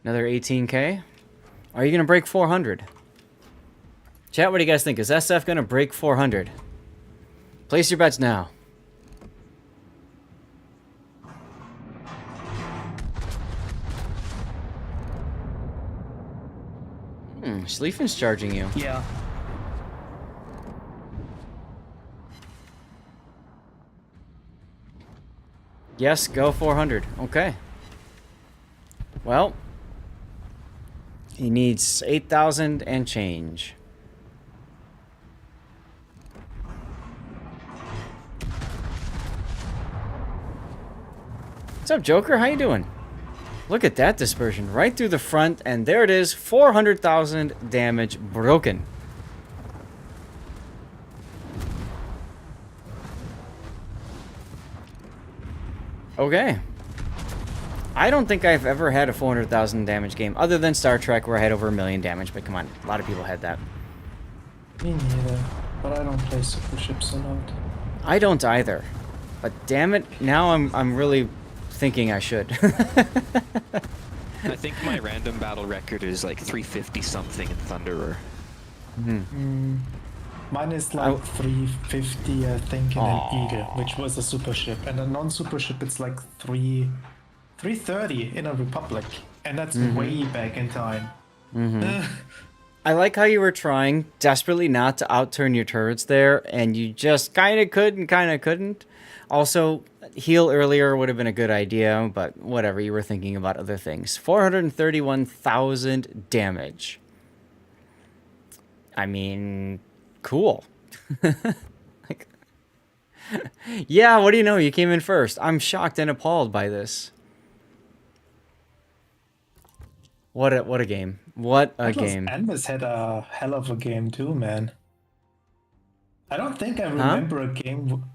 Another 18k. Are you going to break 400? Chat, what do you guys think? Is SF going to break 400? Place your bets now. Schlieffen's charging you. Yeah. Yes, go 400. Okay. Well, he needs 8,000 and change. What's up, Joker? How you doing? Look at that dispersion right through the front, and there it is, 400,000 damage broken. Okay. I don't think I've ever had a 400,000 damage game, other than Star Trek, where I had over 1 million damage, but come on, a lot of people had that. Me neither, but I don't play super ships a lot. I don't either. But damn it, now I'm really thinking I should. I think my random battle record is like 350 something in Thunderer. Mine is like 350, I think, in an Eagle, which was a super ship. And a non-super ship, it's like 330 in a Republic. And that's way back in time. I like how you were trying desperately not to outturn your turrets there, and you just kind of could and kind of couldn't. Also, heal earlier would have been a good idea, but whatever, you were thinking about other things. 431,000 damage. I mean, cool. Like, yeah, what do you know? You came in first. I'm shocked and appalled by this. What a game. What a game. Andes had a hell of a game too, man. I don't think I remember a game...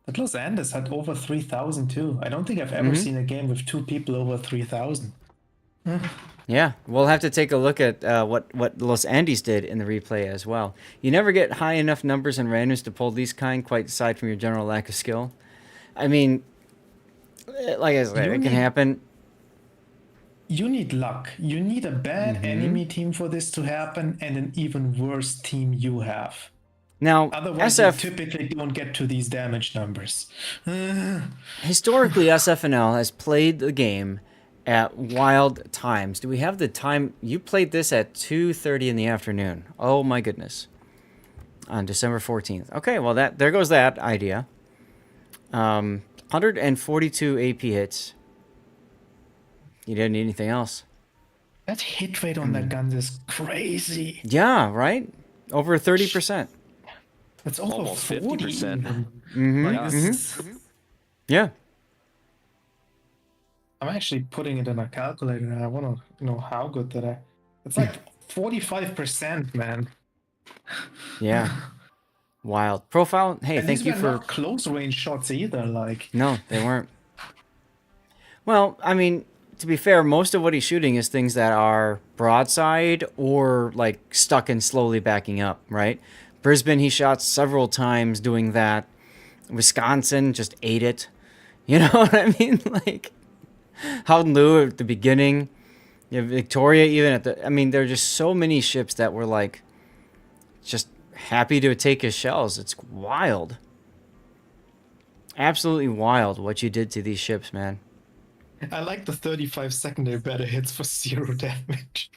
That Los Andes had over 3,000 too. I don't think I've ever seen a game with 2 people over 3,000. Yeah, we'll have to take a look at what Los Andes did in the replay as well. You never get high enough numbers and randoms to pull these kind, quite aside from your general lack of skill. I mean, like I said, it can happen. You need luck. You need a bad enemy team for this to happen, and an even worse team you have. Now, otherwise, SF you typically don't get to these damage numbers. Historically, SFNL has played the game at wild times. Do we have the time? You played this at 2:30 in the afternoon. Oh my goodness. On December 14th. Okay, well there goes that idea. 142 AP hits. You didn't need anything else. That hit rate on that gun is crazy. Yeah, right? Over 30%. It's over almost 50%. Yeah. I'm actually putting it in a calculator and I want to know how good that I... It's like 45%, man. Yeah. Wild. Profile, hey, and thank you for... not close range shots either, like... No, they weren't. Well, I mean, to be fair, most of what he's shooting is things that are broadside or, like, stuck and slowly backing up, right? Brisbane, he shot several times doing that. Wisconsin just ate it. You know what I mean? Like, Howden Lou at the beginning. You have Victoria even at the... I mean, there are just so many ships that were, like, just happy to take his shells. It's wild. Absolutely wild what you did to these ships, man. I like the 35 secondary better hits for 0 damage.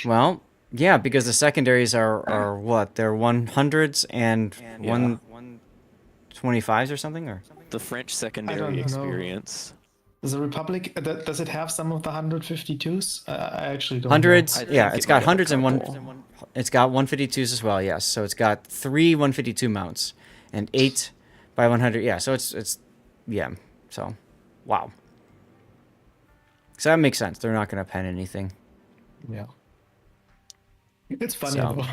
Well... Yeah, because the secondaries are what? They're 100s and 125s or something? Or the French secondary experience. Does the Republic, does it have some of the 152s? I actually don't hundreds, know. yeah, it's got hundreds and one. It's got 152s as well, yes. So it's got 3 152 mounts and 8 by 100. Yeah, so it's yeah. So, wow. So that makes sense. They're not going to pen anything. Yeah. It's funny though.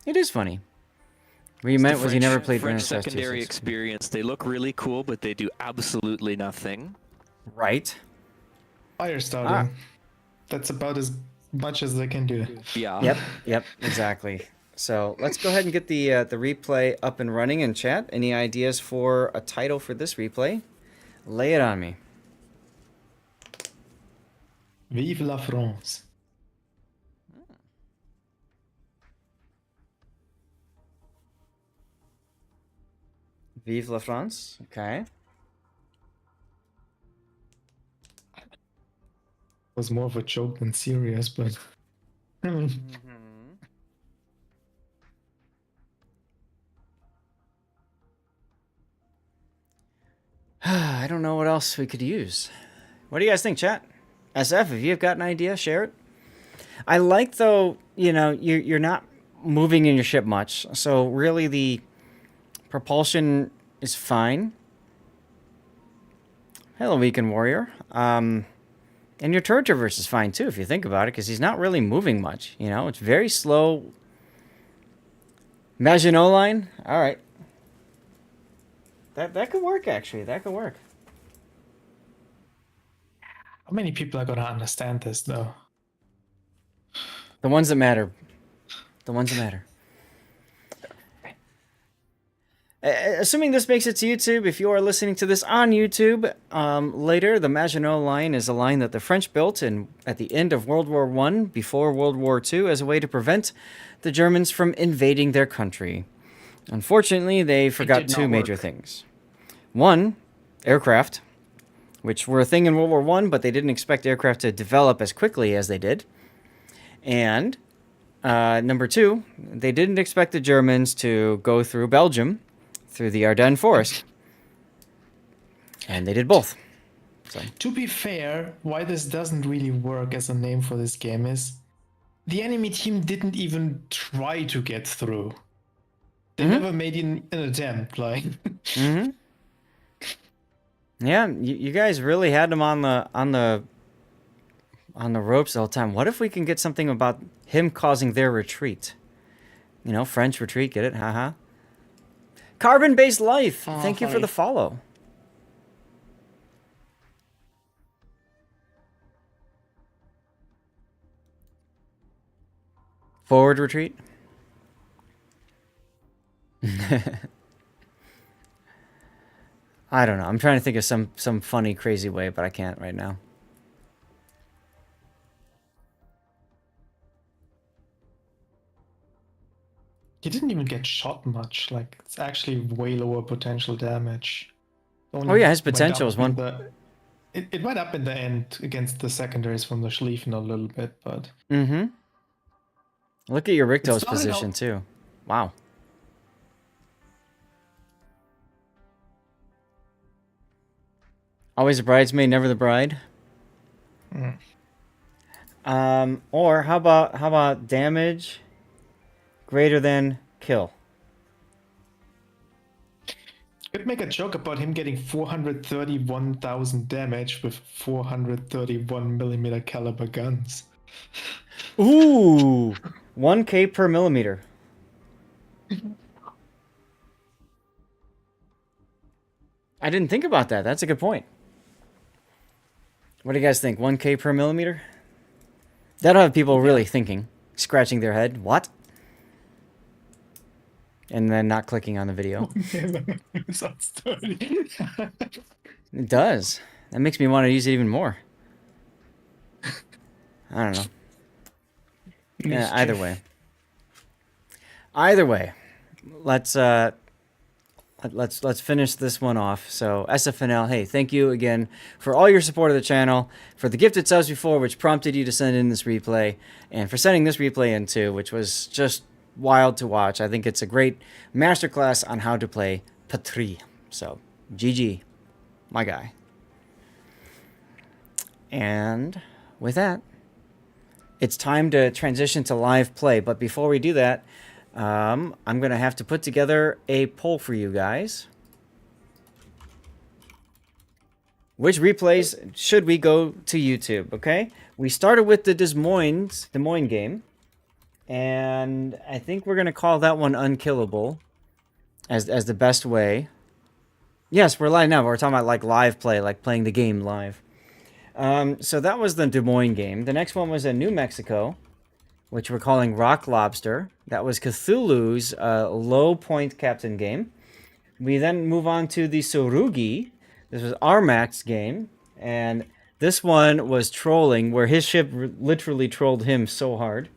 It is funny. What you meant was you never played French secondary experience. They look really cool, but they do absolutely nothing. Right. Fire starting. That's about as much as they can do. Yeah. Yep, exactly. So let's go ahead and get the replay up and running in chat. Any ideas for a title for this replay? Lay it on me. Vive la France. Vive la France. Okay. Was more of a joke than serious, but... I don't know what else we could use. What do you guys think, chat? SF, if you've got an idea, share it. I like, though, you know, you're not moving in your ship much, so really the propulsion is fine. Hello, Weekend Warrior. And your turret traverse is fine too, if you think about it, because he's not really moving much. You know, it's very slow. Maginot Line? All right. That could work, actually. That could work. How many people are gonna understand this, though? The ones that matter. The ones that matter. Assuming this makes it to YouTube, if you are listening to this on YouTube later, the Maginot Line is a line that the French built at the end of World War I, before World War II, as a way to prevent the Germans from invading their country. Unfortunately, they forgot two major things. One, aircraft, which were a thing in World War I, but they didn't expect aircraft to develop as quickly as they did. And number two, they didn't expect the Germans to go through Belgium, through the Ardennes forest. And they did both. So. To be fair, why this doesn't really work as a name for this game is the enemy team didn't even try to get through. They never made an attempt, like. Yeah, you guys really had them on the ropes the whole time. What if we can get something about him causing their retreat? You know, French retreat, get it? Haha. Carbon-based life. Thank you for the follow. Forward retreat. I don't know. I'm trying to think of some funny, crazy way, but I can't right now. He didn't even get shot much. Like, it's actually way lower potential damage. Oh yeah, his potential is one. It went up in the end against the secondaries from the Schlieffen a little bit, but. Look at your Rictos position too. Wow. Always a bridesmaid, never the bride. Or how about damage greater than kill? Could make a joke about him getting 431,000 damage with 431mm caliber guns. Ooh, 1K per millimeter. I didn't think about that. That's a good point. What do you guys think? 1K per millimeter? That'll have people really thinking, scratching their head. What? And then not clicking on the video. It does. That makes me want to use it even more. I don't know. Yeah, either way. Either way. Let's finish this one off. So SFNL, hey, thank you again for all your support of the channel, for the gifted subs before, which prompted you to send in this replay, and for sending this replay in too, which was just wild to watch. I think it's a great masterclass on how to play Patrie. So GG, my guy. And with that, it's time to transition to live play. But before we do that, I'm going to have to put together a poll for you guys. Which replays should we go to YouTube, okay? We started with the Des Moines game. And I think we're going to call that one unkillable as the best way. Yes, we're live now, but we're talking about like live play, like playing the game live. So that was the Des Moines game. The next one was in New Mexico, which we're calling Rock Lobster. That was Cthulhu's low point captain game. We then move on to the Sorugi. This was Armac's game. And this one was trolling, where his ship literally trolled him so hard.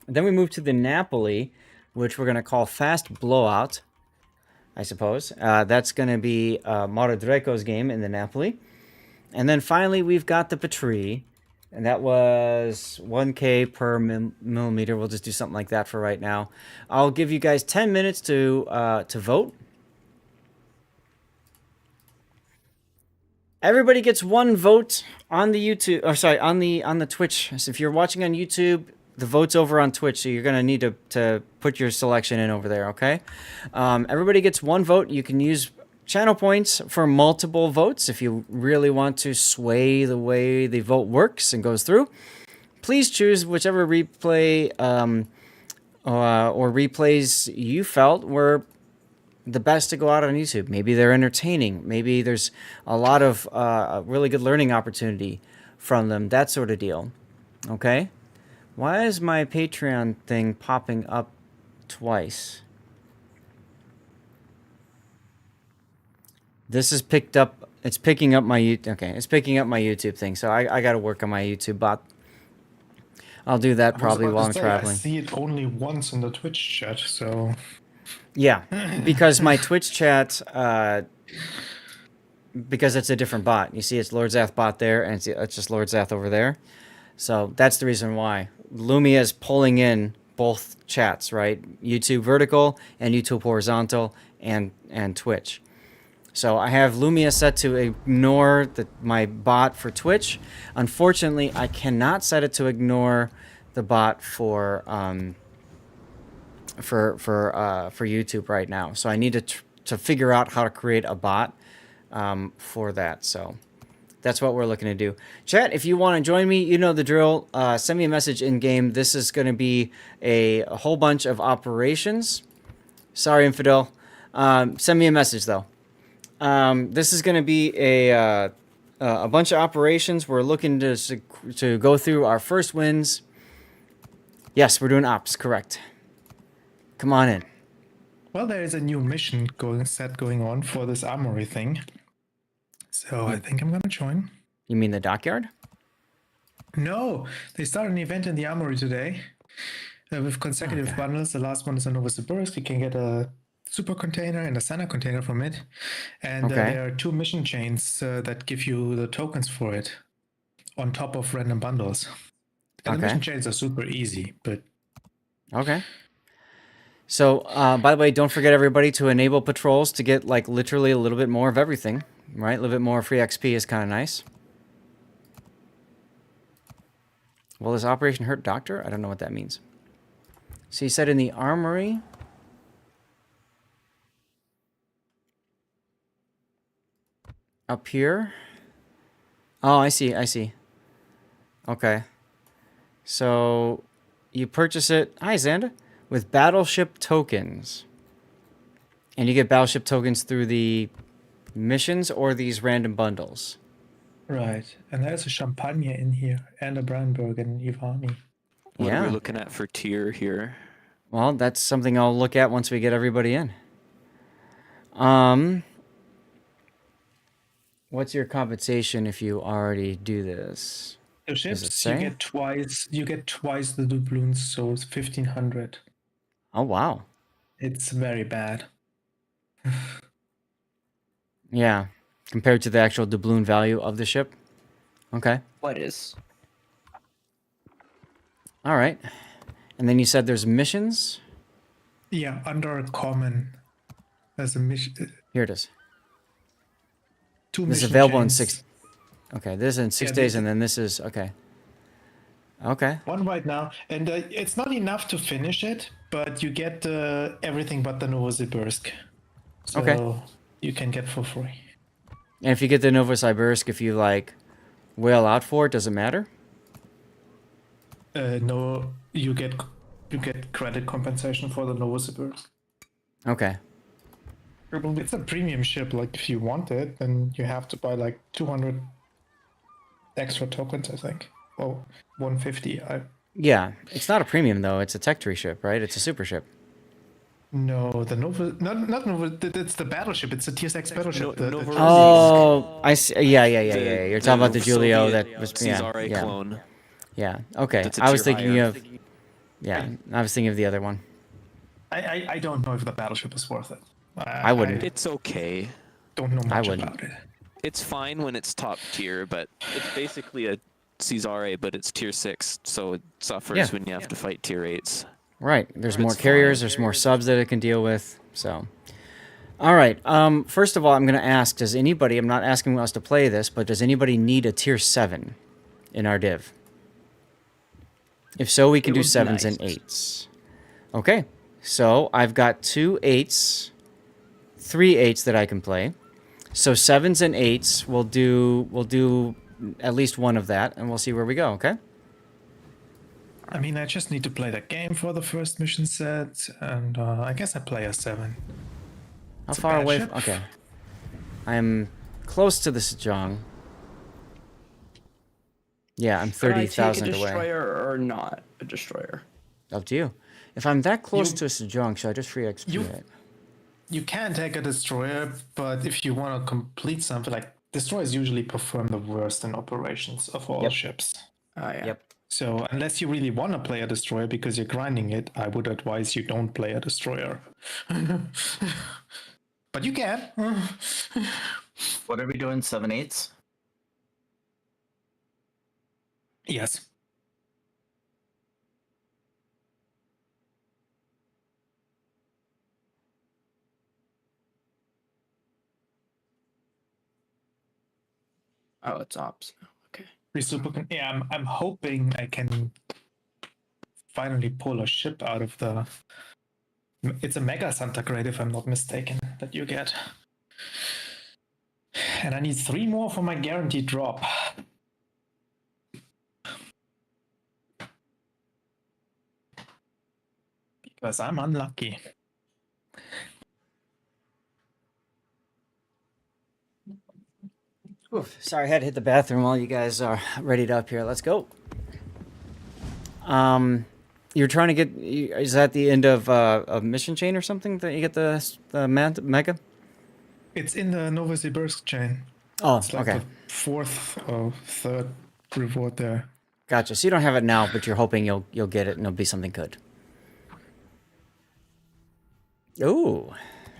And then we move to the Napoli, which we're going to call Fast Blowout, I suppose. That's going to be Mauro Dreco's game in the Napoli. And then finally, we've got the Patrie, and that was 1K per millimeter. We'll just do something like that for right now. I'll give you guys 10 minutes to vote. Everybody gets one vote on the YouTube, or sorry, on the Twitch. So if you're watching on YouTube, the vote's over on Twitch, so you're going to need to put your selection in over there, okay? Everybody gets one vote. You can use channel points for multiple votes. If you really want to sway the way the vote works and goes through, please choose whichever replay or replays you felt were the best to go out on YouTube. Maybe they're entertaining. Maybe there's a lot of really good learning opportunity from them, that sort of deal. Okay? Why is my Patreon thing popping up twice? This is picked up. It's picking up my It's picking up my YouTube thing. So I got to work on my YouTube bot. I'll do that probably while I'm traveling. I see it only once in the Twitch chat, so yeah, because my Twitch chat, because it's a different bot. You see, it's Lord Zath bot there, and it's just Lord Zath over there. So that's the reason why Lumia is pulling in both chats, right? YouTube vertical and YouTube horizontal, and Twitch. So I have Lumia set to ignore my bot for Twitch. Unfortunately, I cannot set it to ignore the bot for YouTube right now. So I need to figure out how to create a bot for that. So that's what we're looking to do. Chat, if you want to join me, you know the drill. Send me a message in game. This is going to be a whole bunch of operations. Sorry, Infidel. Send me a message though. This is going to be a bunch of operations. We're looking to go through our first wins. Yes, we're doing ops, correct. Come on in. Well, there is a new mission going on for this armory thing. So I think I'm going to join. You mean the dockyard? No, they started an event in the armory today with consecutive bundles. The last one is on Novosibirsk. You can get a super container and a Sana container from it. And there are 2 mission chains that give you the tokens for it on top of random bundles. And the mission chains are super easy, but... Okay. So, by the way, don't forget everybody to enable patrols to get like literally a little bit more of everything, right? A little bit more free XP is kind of nice. Will this operation hurt Doctor? I don't know what that means. So you said in the armory... Up here? Oh, I see. Okay. So, you purchase it... Hi, Xanda. With battleship tokens. And you get battleship tokens through the missions or these random bundles. Right. And there's a Champagne in here. And a Brandenburg and Ivani. What are we looking at for tier here? Well, that's something I'll look at once we get everybody in. What's your compensation if you already do this? The ships, you get twice the doubloons, so it's 1,500. Oh, wow. It's very bad. Yeah, compared to the actual doubloon value of the ship. Okay. What is? All right. And then you said there's missions? Yeah, under common. There's a mission. Here it is. 2 this is mission available chains. in 6... Okay, this is in 6 days, and then this is... Okay. Okay. One right now. And it's not enough to finish it, but you get everything but the Novosibirsk. So you can get for free. And if you get the Novosibirsk, if you, like, whale out for it, does it matter? No, you get credit compensation for the Novosibirsk. Okay. It's a premium ship. Like, if you want it, then you have to buy, like, 200 extra tokens, I think. Oh, 150. Yeah, it's not a premium, though. It's a tech tree ship, right? It's a super ship. No, the Nova... Not Nova... It's the battleship. It's a TSX battleship. Oh, I see. Yeah. You're talking about the Julio that was... Caesare clone. Yeah, okay. I was thinking of... Yeah, I was thinking of the other one. I don't know if the battleship is worth it. I wouldn't. It's okay. Don't know much about it. It's fine when it's top tier, but it's basically a Caesare, but it's tier 6, so it suffers when you have to fight tier 8s. Right. There's more carriers, there's more subs that it can deal with, so... All right. First of all, I'm going to ask, does anybody... I'm not asking us to play this, but does anybody need a tier 7 in our div? If so, we can do 7s and 8s. Okay. So, I've got 2 8s... 3 8s that I can play. So 7s and 8s, we'll do at least one of that, and we'll see where we go, okay? I mean, I just need to play the game for the first mission set, and I guess I play a 7. How It's a far bad away? ship. Okay. I'm close to the Sejong. Yeah, I'm Can I take a 30,000 away. destroyer or not a destroyer? Up to you. If I'm that close You- to a Sejong, should I just free XP it? You can take a destroyer, but if you want to complete something, like destroyers usually perform the worst in operations of all Yep. ships. Oh, yeah. Yep. So unless you really want to play a destroyer because you're grinding it, I would advise you don't play a destroyer. But you can. What are we doing? 7 8s? Yes. Oh, it's ops. Okay. Yeah, I'm hoping I can finally pull a ship out of the. It's a Mega Santa Grade, if I'm not mistaken, that you get. And I need 3 more for my guaranteed drop. Because I'm unlucky. Oof, sorry, I had to hit the bathroom while you guys are readied up here. Let's go. You're trying to get. Is that the end of a mission chain or something that you get the mega? It's in the Novosibirsk chain. Oh, It's like okay. the 4th or 3rd reward there. Gotcha. So you don't have it now, but you're hoping you'll get it and it'll be something good. Ooh,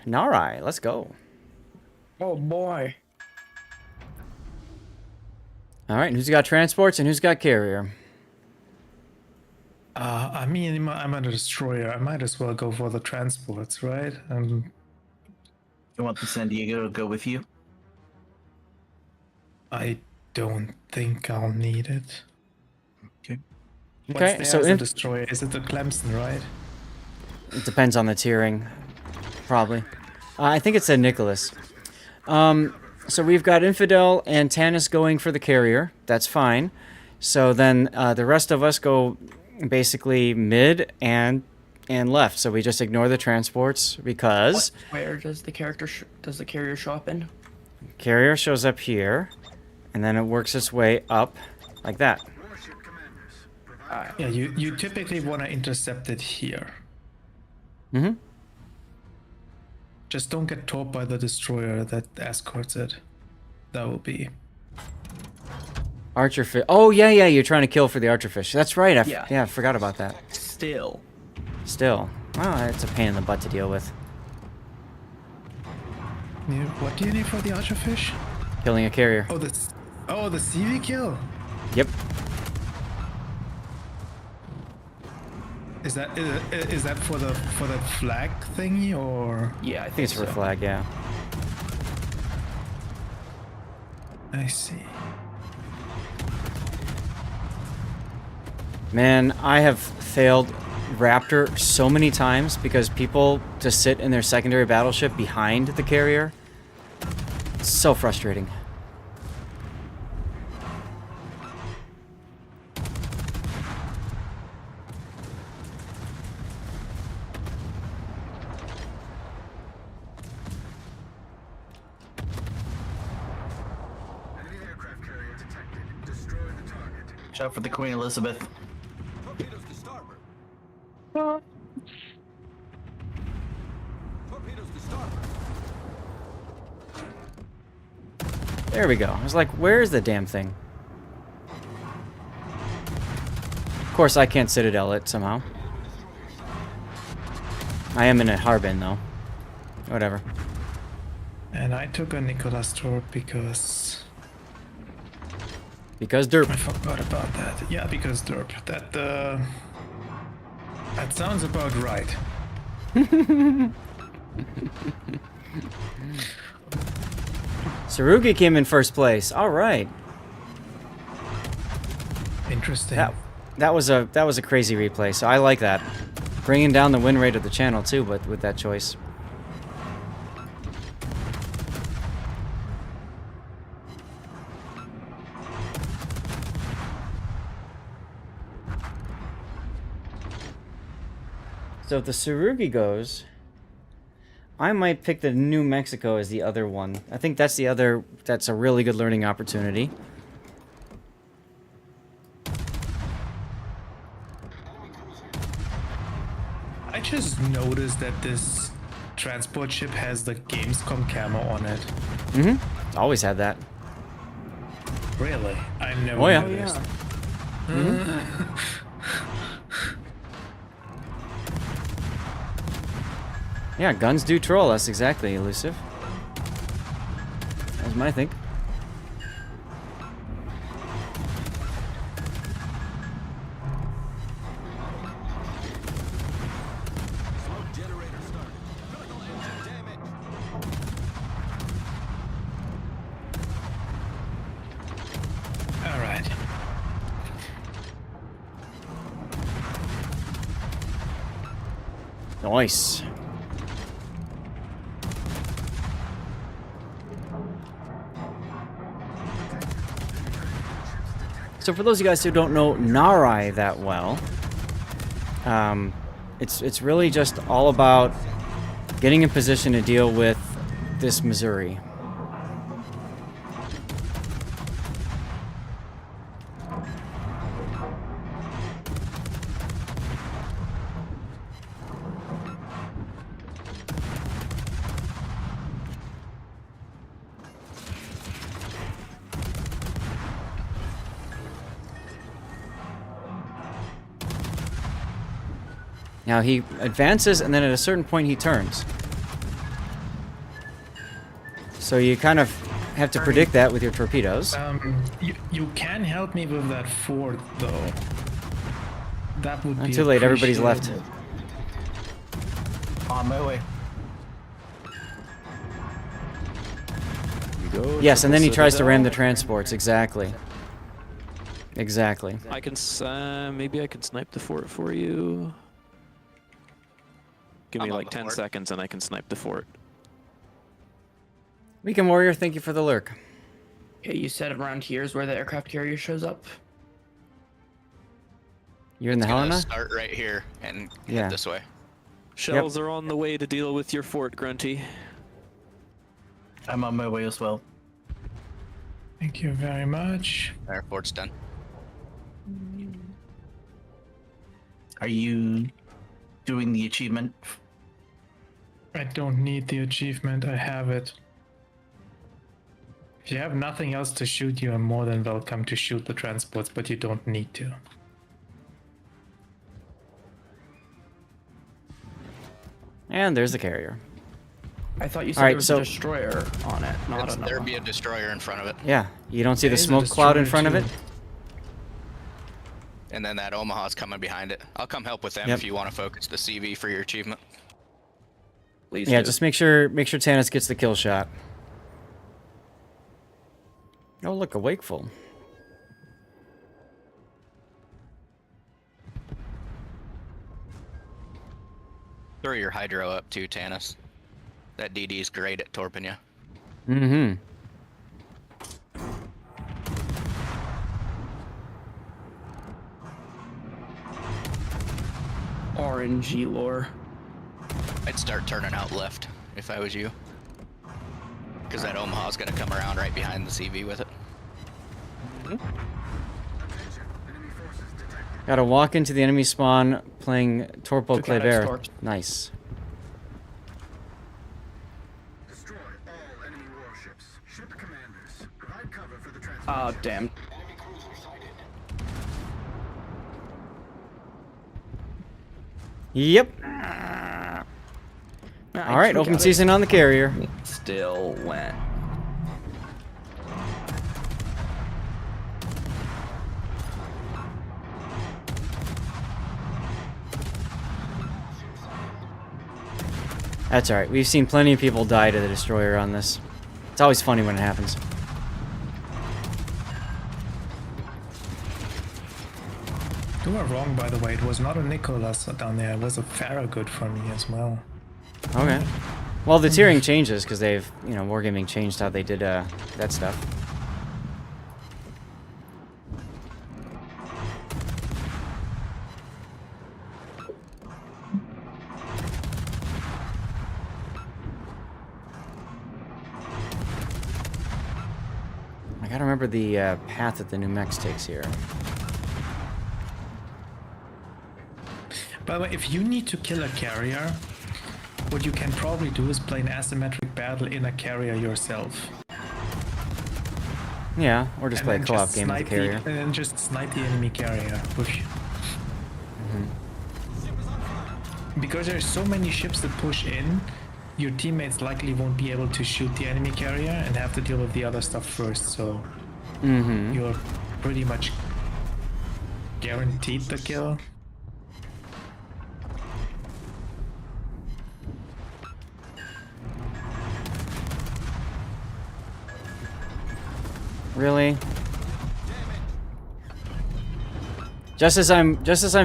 Narai, let's go. Oh, boy. All right, who's got transports and who's got carrier? I mean, I'm a destroyer. I might as well go for the transports, right? You want the San Diego to go with you? I don't think I'll need it. Okay. Okay, so a destroyer, is it the Clemson, right? It depends on the tiering, probably. I think it's a Nicholas. So we've got Infidel and Tanis going for the carrier. That's fine. So then the rest of us go basically mid and left. So we just ignore the transports because Where does the carrier show up in? carrier shows up here, and then it works its way up like that. Yeah, you typically want to intercept it here. Mm-hmm. Just don't get towed by the destroyer that escorts it. That will be... Archerfish. Oh, yeah, you're trying to kill for the archerfish. That's right. Yeah. I forgot about that. Still. Oh, it's a pain in the butt to deal with. What do you need for the archerfish? Killing a carrier. Oh, the CV kill. Yep. Is that for the flag thingy or? Yeah, I think it's for flag, yeah. I see. Man, I have failed Raptor so many times because people just sit in their secondary battleship behind the carrier. It's so frustrating. Watch out for the Queen Elizabeth. Torpedoes to starboard. Torpedoes to starboard. There we go. I was like, where's the damn thing? Of course, I can't Citadel it somehow. I am in a Harbin, though. Whatever. And I took a Nicholas Torp because... Because derp. I forgot about that. Yeah, because derp. That sounds about right. Sarugi came in first place. All right. Interesting. That was a crazy replay. So I like that. Bringing down the win rate of the channel too, but with that choice. So if the Tsurugi goes, I might pick the New Mexico as the other one. I think that's the other. That's a really good learning opportunity. I just noticed that this transport ship has the Gamescom camo on it. Mm-hmm. Always had that. Really? I never Oh, yeah. noticed. Yeah, guns do troll. That's exactly elusive. That's my think. Smoke generator started. Critical engine damage. All right. Nice. So for those of you guys who don't know Narai that well, it's really just all about getting in position to deal with this Missouri. Now he advances, and then at a certain point he turns. So you kind of have to predict that with your torpedoes. You can help me with that fort, though. That would Not be too late, everybody's left. appreciated. On my way. You go. Yes, and then he tries to ram the Citadel. transports. Exactly. Exactly. I can maybe I can snipe the fort for you. Give me I'm on like the 10 fort. seconds and I can snipe the fort. Weekend Warrior, thank you for the lurk. Okay, you said around here is where the aircraft carrier shows up. You're in the Gonna Helena? start right here and Yeah. head this way. Shells are on the way to deal with your fort, Grunty. I'm on my way as well. Thank you very much. Airport's done. Are you doing the achievement? I don't need the achievement, I have it. If you have nothing else to shoot, you are more than welcome to shoot the transports, but you don't need to. And there's the carrier. I thought you said All right, there was so- a destroyer on it, not another. There'd be a destroyer in front of it. Yeah, you don't see the There is a smoke cloud in destroyer front of it? too. And then that Omaha's coming behind it. I'll come help with them Yep. if you want to focus the CV for your achievement. Please Yeah, do. just make sure Tannis gets the kill shot. Oh, look, a wakeful. Throw your hydro up too, Tanis. That DD's great at torping you. Mm-hmm. RNG lore. I'd start turning out left if I was you. Because that Omaha's going to come around right behind the CV with it. Gotta walk into the enemy spawn playing Torpo Took out Kleber. X-Torps. Nice. Destroy all enemy warships. Ship commanders. Provide cover for the transport. Oh, damn. Yep. All right, open season on the carrier. Still went. That's all right. We've seen plenty of people die to the destroyer on this. It's always funny when it happens. You are wrong, by the way. It was not a Nicholas down there. It was a Farragut for me as well. Okay. Well, the tiering changes because they've, Wargaming changed how they did that stuff. I gotta remember the path that the new mechs takes here. By the way, if you need to kill a carrier, what you can probably do is play an asymmetric battle in a carrier yourself. Yeah, or just And play a then co-op just game with the snipe carrier. and then just snipe the enemy carrier. Because there's so many ships that push in, your teammates likely won't be able to shoot the enemy carrier and have to deal with the other stuff first, so you're pretty much guaranteed the kill. Really? Just as I'm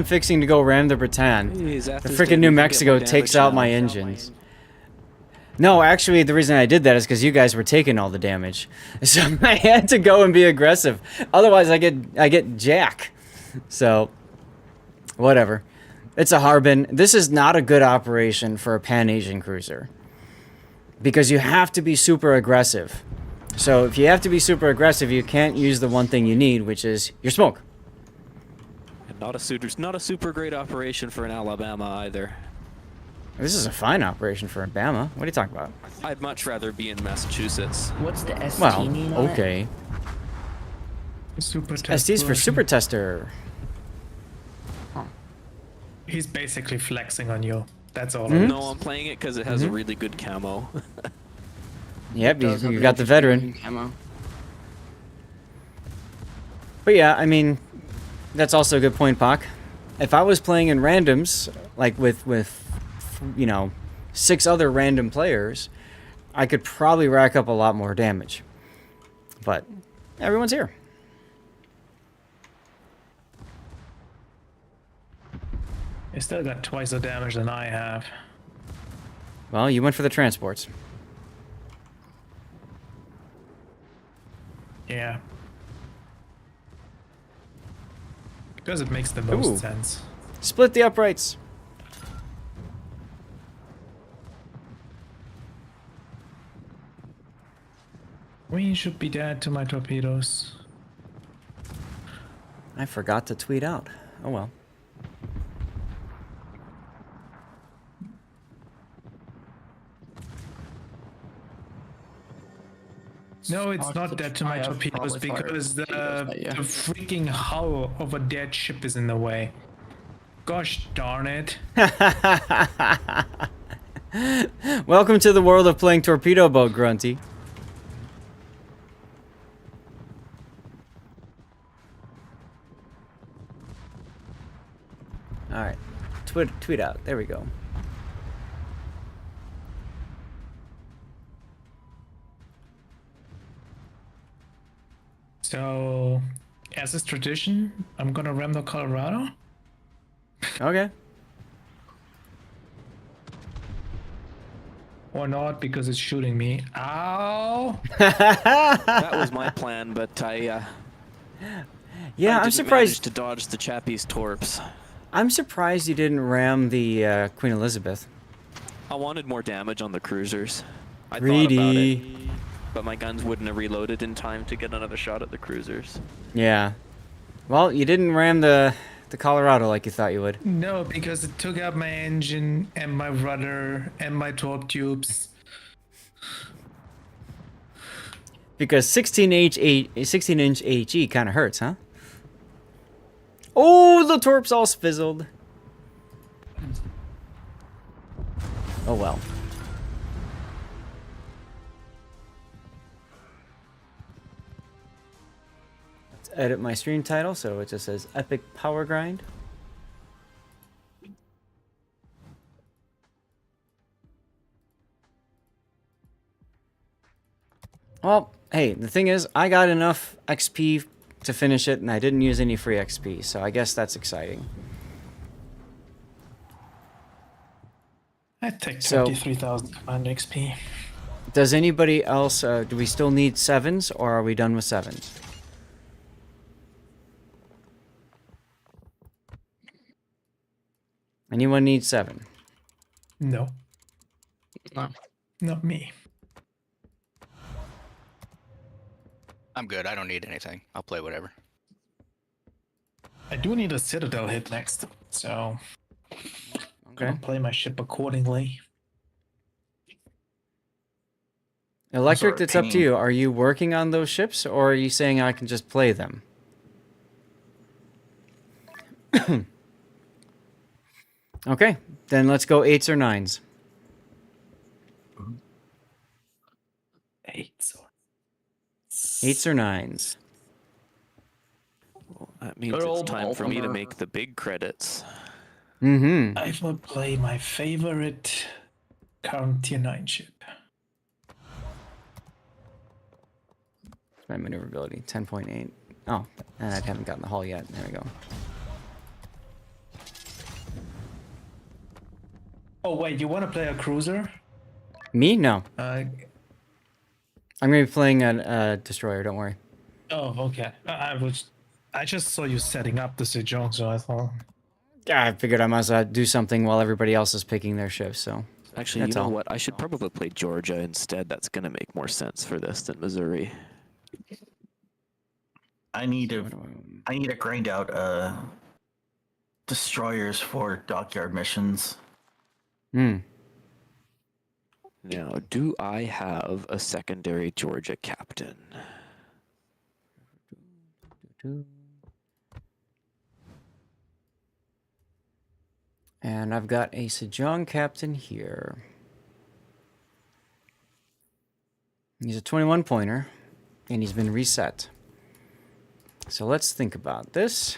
fixing to go ram the Britann, the freaking New Mexico takes out my engines. No, actually, the reason I did that is because you guys were taking all the damage, so I had to go and be aggressive. Otherwise, I get jack. So, whatever. It's a Harbin. This is not a good operation for a Pan-Asian cruiser because you have to be super aggressive. So if you have to be super aggressive, you can't use the one thing you need, which is your smoke. And not a super great operation for an Alabama either. This is a fine operation for Alabama. What are you talking about? I'd much rather be in Massachusetts. What's the ST Well, mean on okay. Super test ST's for version. super tester. He's basically flexing on you. That's all. No, I'm playing it because it has a really good camo. Yep, you got the veteran. Camo. But yeah, I mean, that's also a good point, Pac. If I was playing in randoms, like with you know, 6 other random players, I could probably rack up a lot more damage. But everyone's here. You still got twice the damage than I have. Well, you went for the transports. Yeah. Because it makes the most sense. Split the uprights. We should be dead to my torpedoes. I forgot to tweet out. Oh well. No, it's not dead to my torpedoes because the freaking hull of a dead ship is in the way. Gosh darn it. Welcome to the world of playing torpedo boat, Grunty. Alright. Tweet out. There we go. So, as is tradition, I'm gonna ram the Colorado. Okay. Or not, because it's shooting me. Ow! That was my plan, but yeah, I I'm surprised manage to dodge the Chappie's torps. I'm surprised you didn't ram the Queen Elizabeth. I wanted more damage on the cruisers. I thought Greedy. about it, but my guns wouldn't have reloaded in time to get another shot at the cruisers. Yeah. Well, you didn't ram the Colorado like you thought you would. No, because it took out my engine and my rudder and my torp tubes. Because 16-inch HE kind of hurts, huh? Oh, the torps all fizzled. Oh well. Let's edit my stream title so it just says Epic Powergrind. Well, hey, the thing is, I got enough XP to finish it, and I didn't use any free XP, so I guess that's exciting. I take 23,000 command XP. Does anybody else, do we still need 7s, or are we done with 7s? Anyone need 7? No. No. Not me. I'm good. I don't need anything. I'll play whatever. I do need a Citadel hit next, so Okay. I'll play my ship accordingly. Electric, it's up to you. Are you working on those ships, or are you saying I can just play them? Okay, then let's go 8s or 9s. 8s or 8s or 9s. Well, that means it's time for me to make the big credits. Mm-hmm. I will play my favorite current tier 9 ship. My maneuverability, 10.8. Oh, and I haven't gotten the hull yet. There we go. Oh wait, you want to play a cruiser? Me? No. Uh, I'm going to be playing a destroyer, don't worry. oh, okay. I just saw you setting up the Sejong, so I thought. Yeah, I figured I must do something while everybody else is picking their ships, so. Actually, you know what? I should probably play Georgia instead. That's going to make more sense for this than Missouri. I need to grind out destroyers for dockyard missions. Hmm. Now, do I have a secondary Georgia captain? And I've got a Sejong captain here. He's a 21 pointer, and he's been reset. So let's think about this.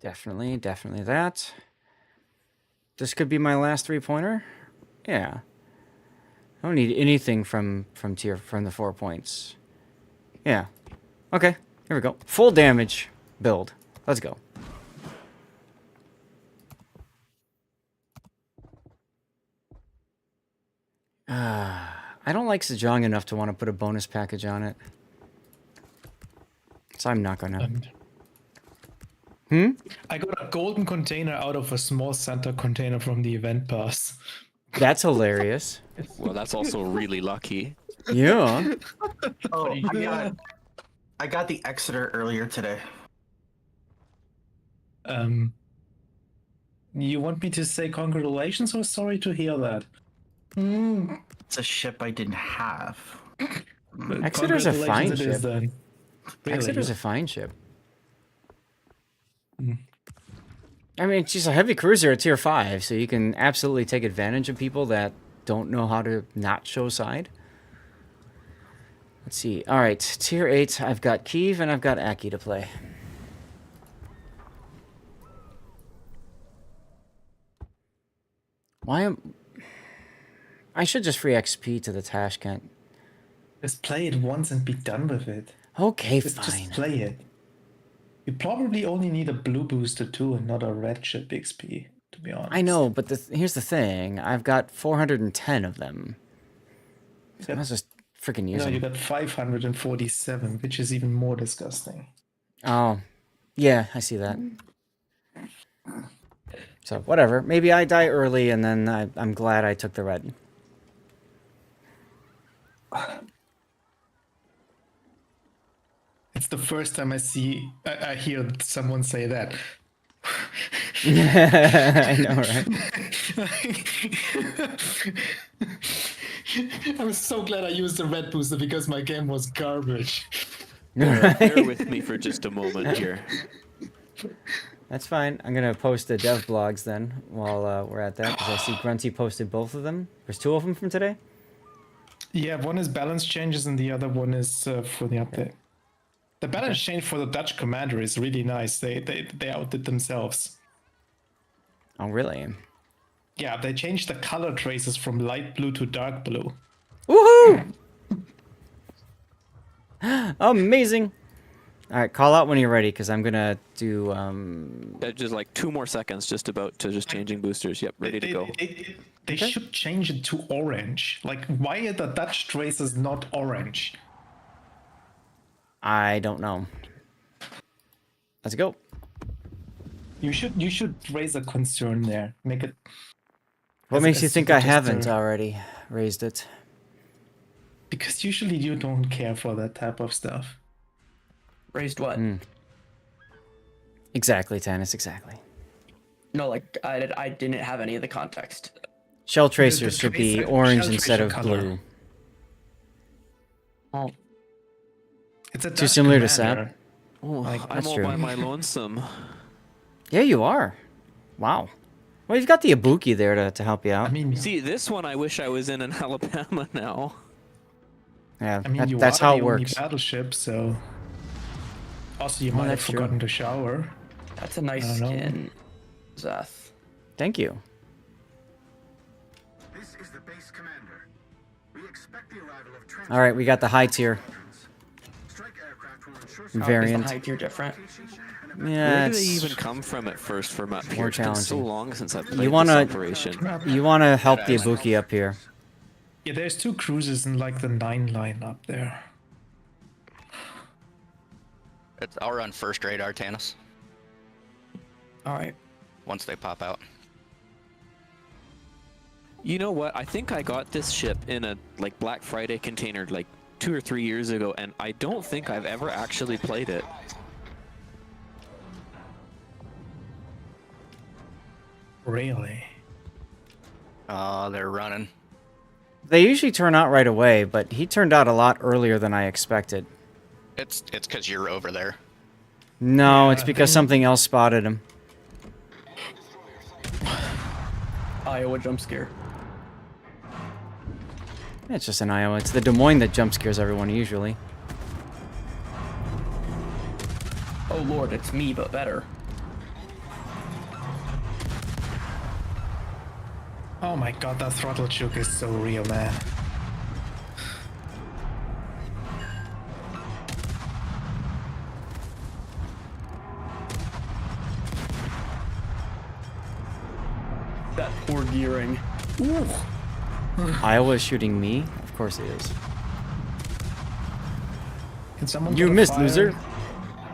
Definitely that. This could be my last 3-pointer. Yeah. I don't need anything from the 4 points. Yeah. Okay. Here we go. Full damage build. Let's go. I don't like Sejong enough to want to put a bonus package on it. So I'm not gonna. I got a golden container out of a small Santa container from the event pass. That's hilarious. Well, that's also really lucky. Yeah. Oh, I got the Exeter earlier today. You want me to say congratulations or sorry to hear that? It's a ship I didn't have. Exeter's a fine Congratulations it is ship. then. Really? Exeter's a fine ship. I mean, she's a heavy cruiser at tier 5, so you can absolutely take advantage of people that don't know how to not show side. Let's see. All right, tier 8, I've got Kiev and I've got Aki to play. I should just free XP to the Tashkent. Just play it once and be done with it. Okay, Just fine. play it. You probably only need a blue booster too and not a red ship XP, to be honest. I know, but here's the thing. I've got 410 of them. So let's just freaking use No, them. you got 547, which is even more disgusting. Oh, yeah, I see that. So, whatever. Maybe I die early, and then I'm glad I took the red. It's the first time I hear someone say that. I know, right? I was so glad I used the red booster because my game was garbage. Bear with me for just a moment here. That's fine. I'm going to post the dev blogs then while we're at that, because I see Grunty posted both of them. There's 2 of them from today? Yeah, one is balance changes and the other one is for the update. The balance change for the Dutch commander is really nice. They outdid themselves. Oh, really? Yeah, they changed the color traces from light blue to dark blue. Woohoo! Amazing! Alright, call out when you're ready, because I'm gonna do, Just like 2 more seconds, just about to just changing boosters. Yep, ready to go. They should change it to orange. Like, why are the Dutch traces not orange? I don't know. Let's go. You should raise a concern there. Make it. What makes you think I haven't just, already raised it? Because usually you don't care for that type of stuff. Raised what? Exactly, Tannis, exactly. No, like I didn't have any of the context. Shell tracers should be tracer- orange shell instead of tracer color. blue. Oh, It's a Too Dutch similar to commander. Sap? Oh, I'm that's all true. by my lonesome. Yeah, you are. Wow. Well, you've got the Ibuki there to help you out. I mean, See, this one I wish I was in Alabama now. Yeah, I mean, you that's are how the it only works. battleship, so. Also, you Well, might have that's true. forgotten to shower. that's a nice I don't know. skin, Zeth. Thank you. This is the base commander. We expect the arrival of All right, we got the high tier strike aircraft will ensure Is the variant. high tier different? Yeah, Where do they it's even come from at first from up here? more It's been so challenging. long since I've played You wanna- this operation. you want to help the Ibuki up here. Yeah, there's 2 cruisers in like the 9 line up there. I'll run first radar, Tannis, All right. once they pop out. You know what? I think I got this ship in a like Black Friday container like 2 or 3 years ago, and I don't think I've ever actually played it. Really? Oh, they're running. They usually turn out right away, but he turned out a lot earlier than I expected. It's because you're over there. No, Yeah, it's I because think- something else spotted him. Iowa jump scare. It's just an Iowa. It's the Des Moines that jump scares everyone usually. Oh lord, it's me, but better. Oh my god, that throttle choke is so real, man. That poor gearing. Ooh. Iowa is shooting me? Of course he is. Can someone You put a missed, fire loser.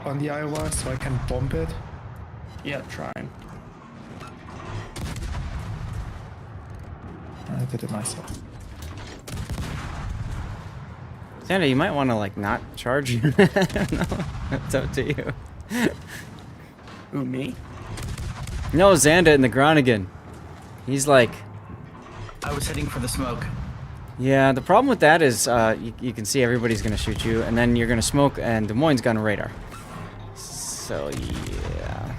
on the Iowa so I can bomb it? Yeah, trying. I did it myself. Santa, you might want to like not charge. I don't know. It's up to you. Ooh, me? No, Xanda in the Groningen. He's like, I was heading for the smoke. yeah, the problem with that is you can see everybody's going to shoot you, and then you're going to smoke, and Des Moines got a radar. So, yeah.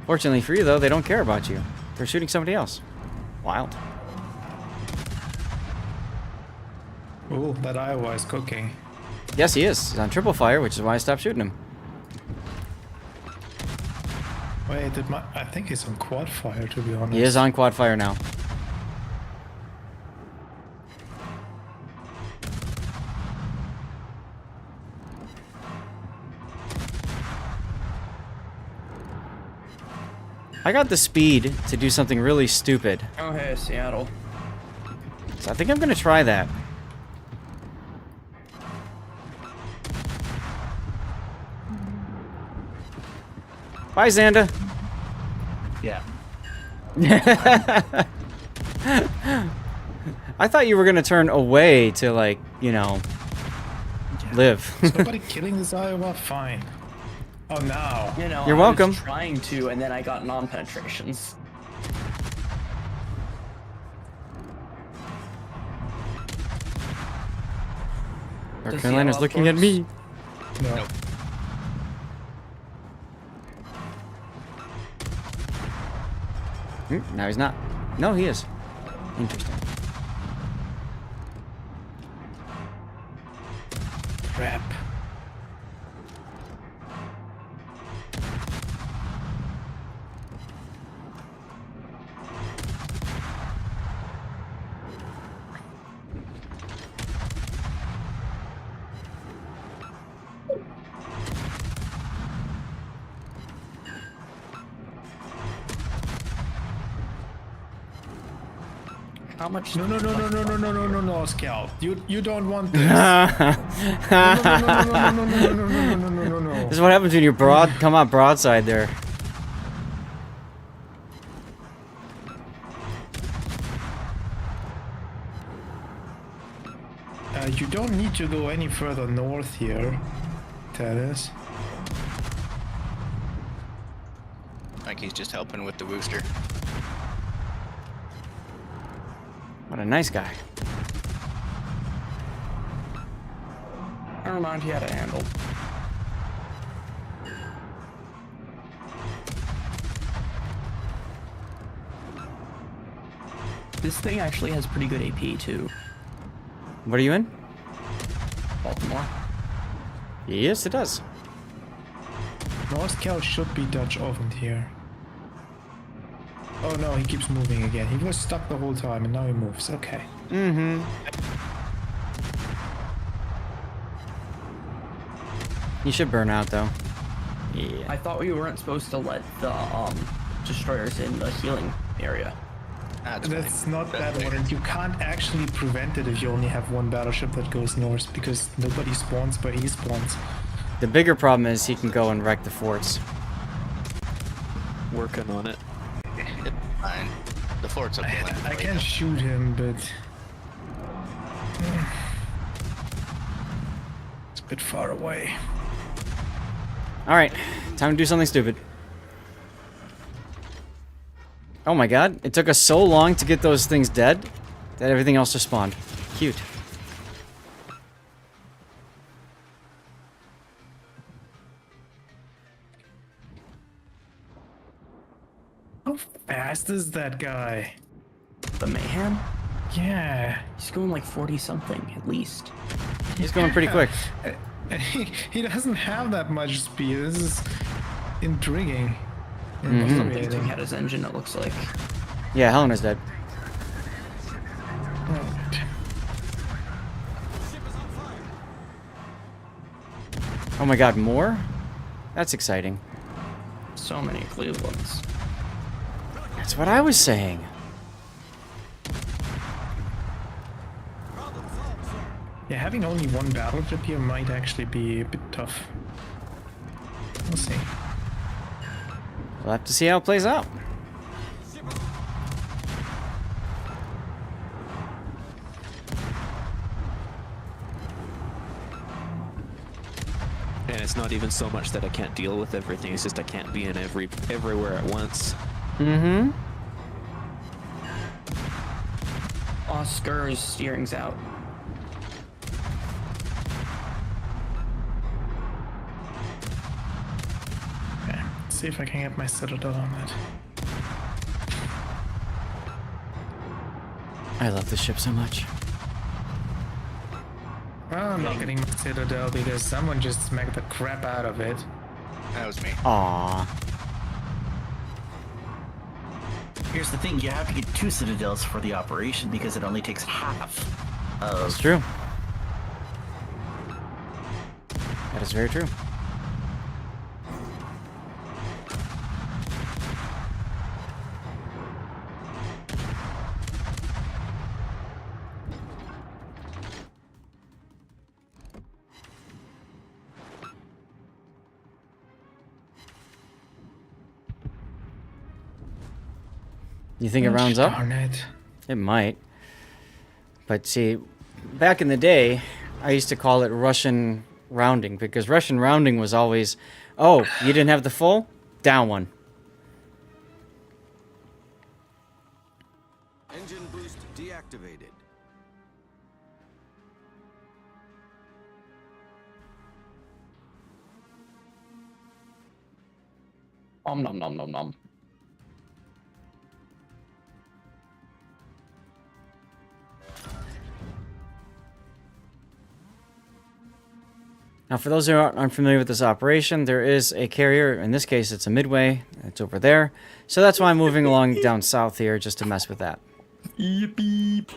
Fortunately for you, though, they don't care about you. They're shooting somebody else. Wild. Oh, that Iowa is cooking. Yes, he is. He's on triple fire, which is why I stopped shooting him. Wait, I think he's on quad fire, to be honest. He is on quad fire now. I got the speed to do something really stupid, Oh hey, Seattle. so I think I'm gonna try that. Bye, Xanda. Yeah. I thought you were gonna turn away to, like, you know, live. Is nobody killing this Iowa? Fine. Oh, now. You know, You're I was welcome. trying to, and then I got non-penetrations. North Does Carolina's Seattle looking at have me. No. Now he's not. No, he is. Interesting. Crap. How much? No, Scout. You don't want this. No. This is what happens when you're come out broadside there. You don't need to go any further north here, Talis. Like he's just helping with the booster. What a nice guy. Never mind, he had a handle. This thing actually has pretty good AP too. What are you in? Baltimore. Yes, it does. North Cal should be Dutch ovened here. Oh no, he keeps moving again. He was stuck the whole time and now he moves. Okay. Mm-hmm. You should burn out though. Yeah. I thought we weren't supposed to let the destroyers in the healing area. That's not that one. You can't actually prevent it if you only have one battleship that goes north because nobody spawns where he spawns. The bigger problem is he can go and wreck the forts. Working on it. Fine. The fort's up the lane. I can shoot him, but it's a bit far away. Alright, time to do something stupid. Oh my god, it took us so long to get those things dead that everything else just spawned. Cute. How fast is that guy? The Mayhem? Yeah. He's going like 40 something at least. He's going pretty quick. He doesn't have that much speed. This is intriguing. Something had his engine, it looks like. Yeah, Helena's dead. Oh my god, more? That's exciting. So many Clevelands. That's what I was saying. Yeah, having only one battleship here might actually be a bit tough. We'll see. We'll have to see how it plays out. And it's not even so much that I can't deal with everything, it's just I can't be in everywhere at once. Mm-hmm. Oscar's steering's out. Okay, let's see if I can get my Citadel on that. I love this ship so much. Well, I'm not getting my Citadel because someone just smacked the crap out of it. That was me. Aww. Here's the thing, you have to get 2 Citadels for the operation because it only takes half of... That's true. That is very true. You think it rounds up? Darn it. It might. But see, back in the day, I used to call it Russian rounding because Russian rounding was always, oh, you didn't have the full? Down one. Engine boost deactivated. Nom nom nom nom nom. Now, for those who aren't unfamiliar with this operation, there is a carrier. In this case, it's a Midway. It's over there. So that's why I'm moving along down south here, just to mess with that. Yippee.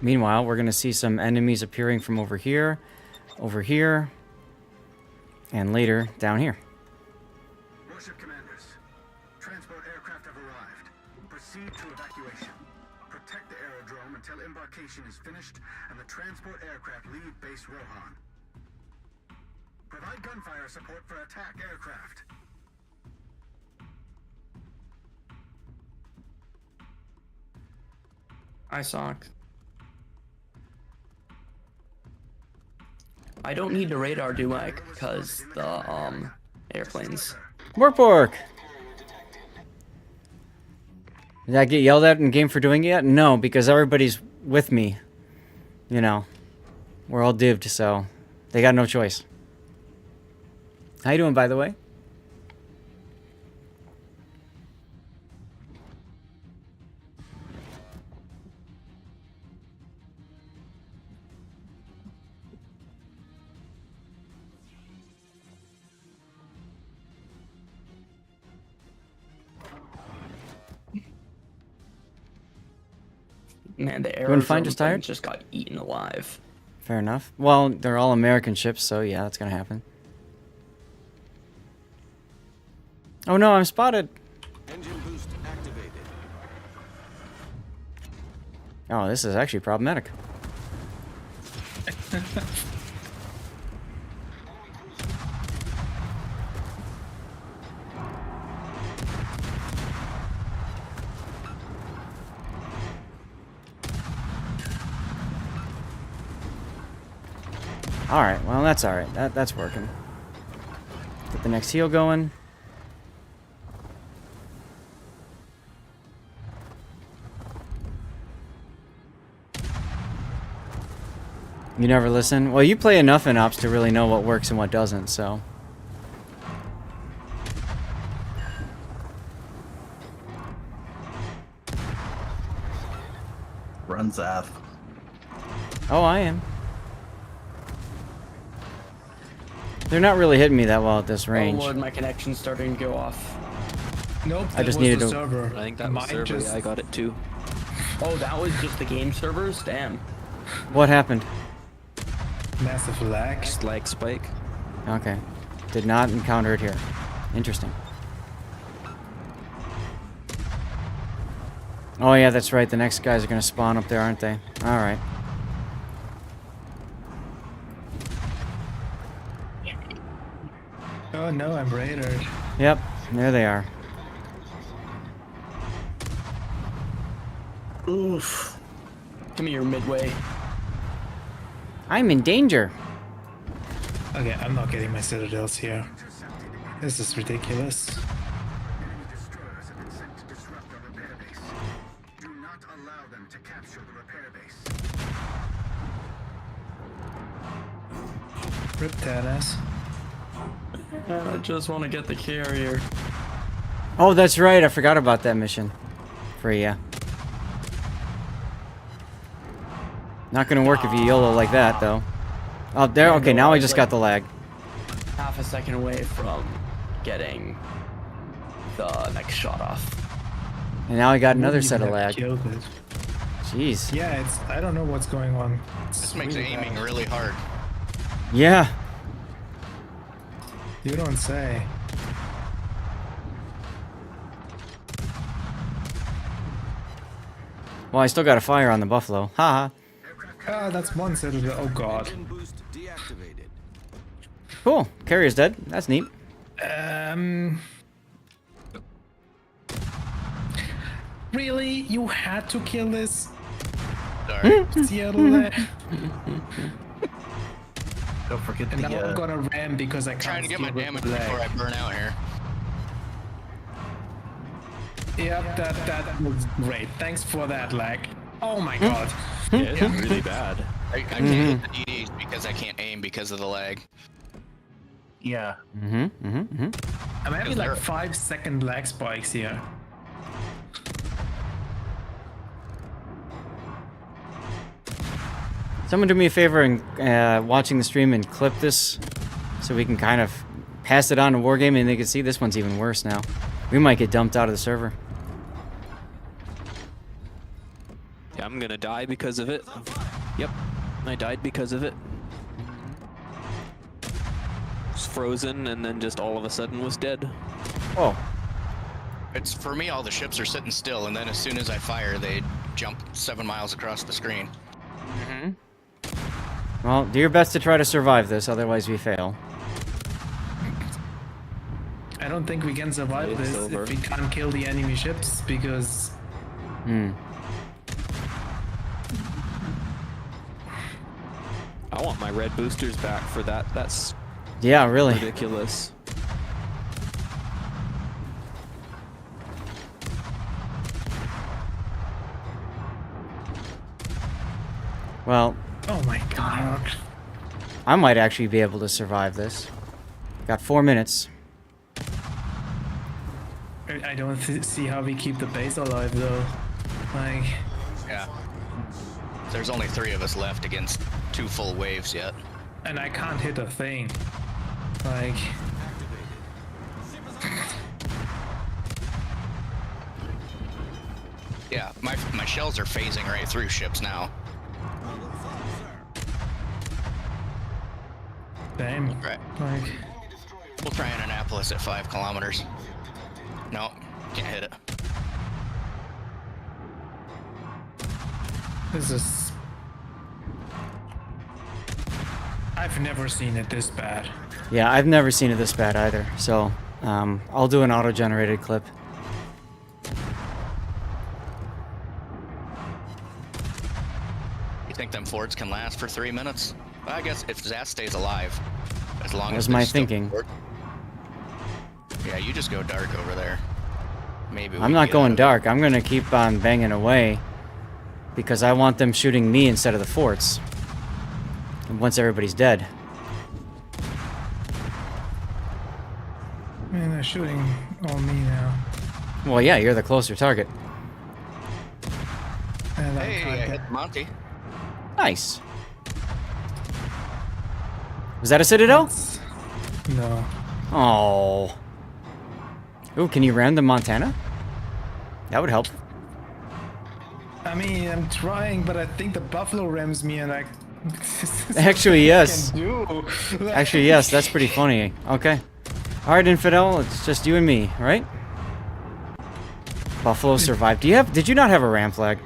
Meanwhile, we're going to see some enemies appearing from over here, and later down here. Warship commanders, transport aircraft have arrived. until embarkation is finished and the transport aircraft leave base Rohan. Provide gunfire support for attack aircraft. I suck. I don't need the radar, do I? Because the airplanes. Work. Did I get yelled at in game for doing it yet? No, because everybody's with me. You know, we're all divved, so they got no choice. How you doing, by the way? Man, the wanna find Arizona just tired? planes just got eaten alive. Fair enough. Well, they're all American ships, so yeah, that's gonna happen. Oh no, I'm spotted. Engine boost activated. Oh, this is actually problematic. Alright, well that's alright. That's working. Get the next heal going. You never listen? Well, you play enough in ops to really know what works and what doesn't, so. Run Zath. Oh, I am. They're not really hitting me that well at this range. Oh lord, my connection's starting to go off. Nope, I just needed to. server. I think that was server. Yeah, I got it too. Oh, that was just the game servers? Damn. What happened? Massive lag. Just lag spike. Okay. Did not encounter it here. Interesting. Oh yeah, that's right. The next guys are gonna spawn up there, aren't they? Alright. Oh no, I'm radared. Yep, there they are. Oof. Come here, Midway. I'm in danger. Okay, I'm not getting my citadels here. This is ridiculous. Enemy destroyers have been sent to disrupt our repair base. Do not allow them to capture the repair base. Rip that ass. I just want to get the carrier. Oh, that's right. I forgot about that mission. For ya. Not gonna work if you YOLO like that, though. Oh, there. Okay, now I just got the lag. Half a second away from getting the next shot off. And now I got another Wouldn't set even of have lag. killed it. Jeez. Yeah, it's. I don't know what's going on. This makes aiming really hard. Yeah. You don't say. Well, I still got a fire on the Buffalo. Haha. Ah, that's one citadel. Oh god. Engine boost deactivated. Cool. Carrier's dead. That's neat. Really? You had to kill this? Sorry. Seattle. Don't forget And the. now I'm gonna ram because I can't. Trying to get my steal with damage the lag. before I burn out here. Yep, that was great. Thanks for that lag. Oh my god. Yeah, it's really bad. I can't hit the DDs because I can't aim because of the lag. Yeah. I'm having like they're- 5-second lag spikes here. Someone do me a favor and watching the stream and clip this so we can kind of pass it on to Wargaming and they can see this one's even worse now. We might get dumped out of the server. Yeah, I'm gonna die because of it. Yep, I died because of it. Was frozen and then just all of a sudden was dead. Oh. It's for me. All the ships are sitting still, and then as soon as I fire, they jump 7 miles across the screen. Well, do your best to try to survive this, otherwise we fail. I don't think we can survive It's this over. if we can't kill the enemy ships, because... I want my red boosters back for that. That's Yeah, really. ridiculous. Well, Oh my god. I might actually be able to survive this. Got 4 minutes. I don't see how we keep the base alive, though. Like... Yeah. There's only 3 of us left against 2 full waves yet. And I can't hit a thing. Like... Yeah, my shells are phasing right through ships now. Damn. Right. Like... We'll try Annapolis at 5 kilometers. No, can't hit it. This is... I've never seen it this bad. Yeah, I've never seen it this bad either, so I'll do an auto-generated clip. You think them forts can last for 3 minutes? Well, I guess if Zast stays alive, as long That as was my there's still thinking. fort- Yeah, you just go dark over there. Maybe we I'm not get going out of dark. I'm going to keep on banging away because I want them shooting me instead of the forts. And once everybody's dead. Man, they're shooting on me now. Well, yeah, you're the closer target. And I Hey, can't I get... hit Monty. Nice. Was that a citadel? No. Oh. Ooh, can you ram the Montana? That would help. I mean, I'm trying, but I think the buffalo rams me and I... Actually, yes. Can do. Actually, yes, that's pretty funny. Okay. Alright, Infidel, it's just you and me, right? Buffalo survived. Did you not have a ram flag?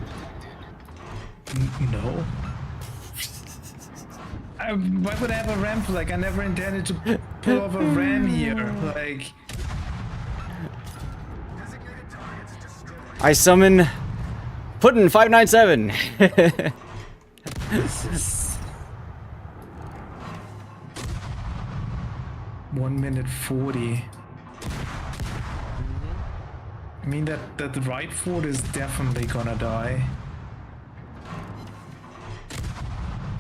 No. Why would I have a ram flag? I never intended to pull off a ram here. Like... I summon Putin 597. This is 1 minute 40. I mean that right fort is definitely gonna die.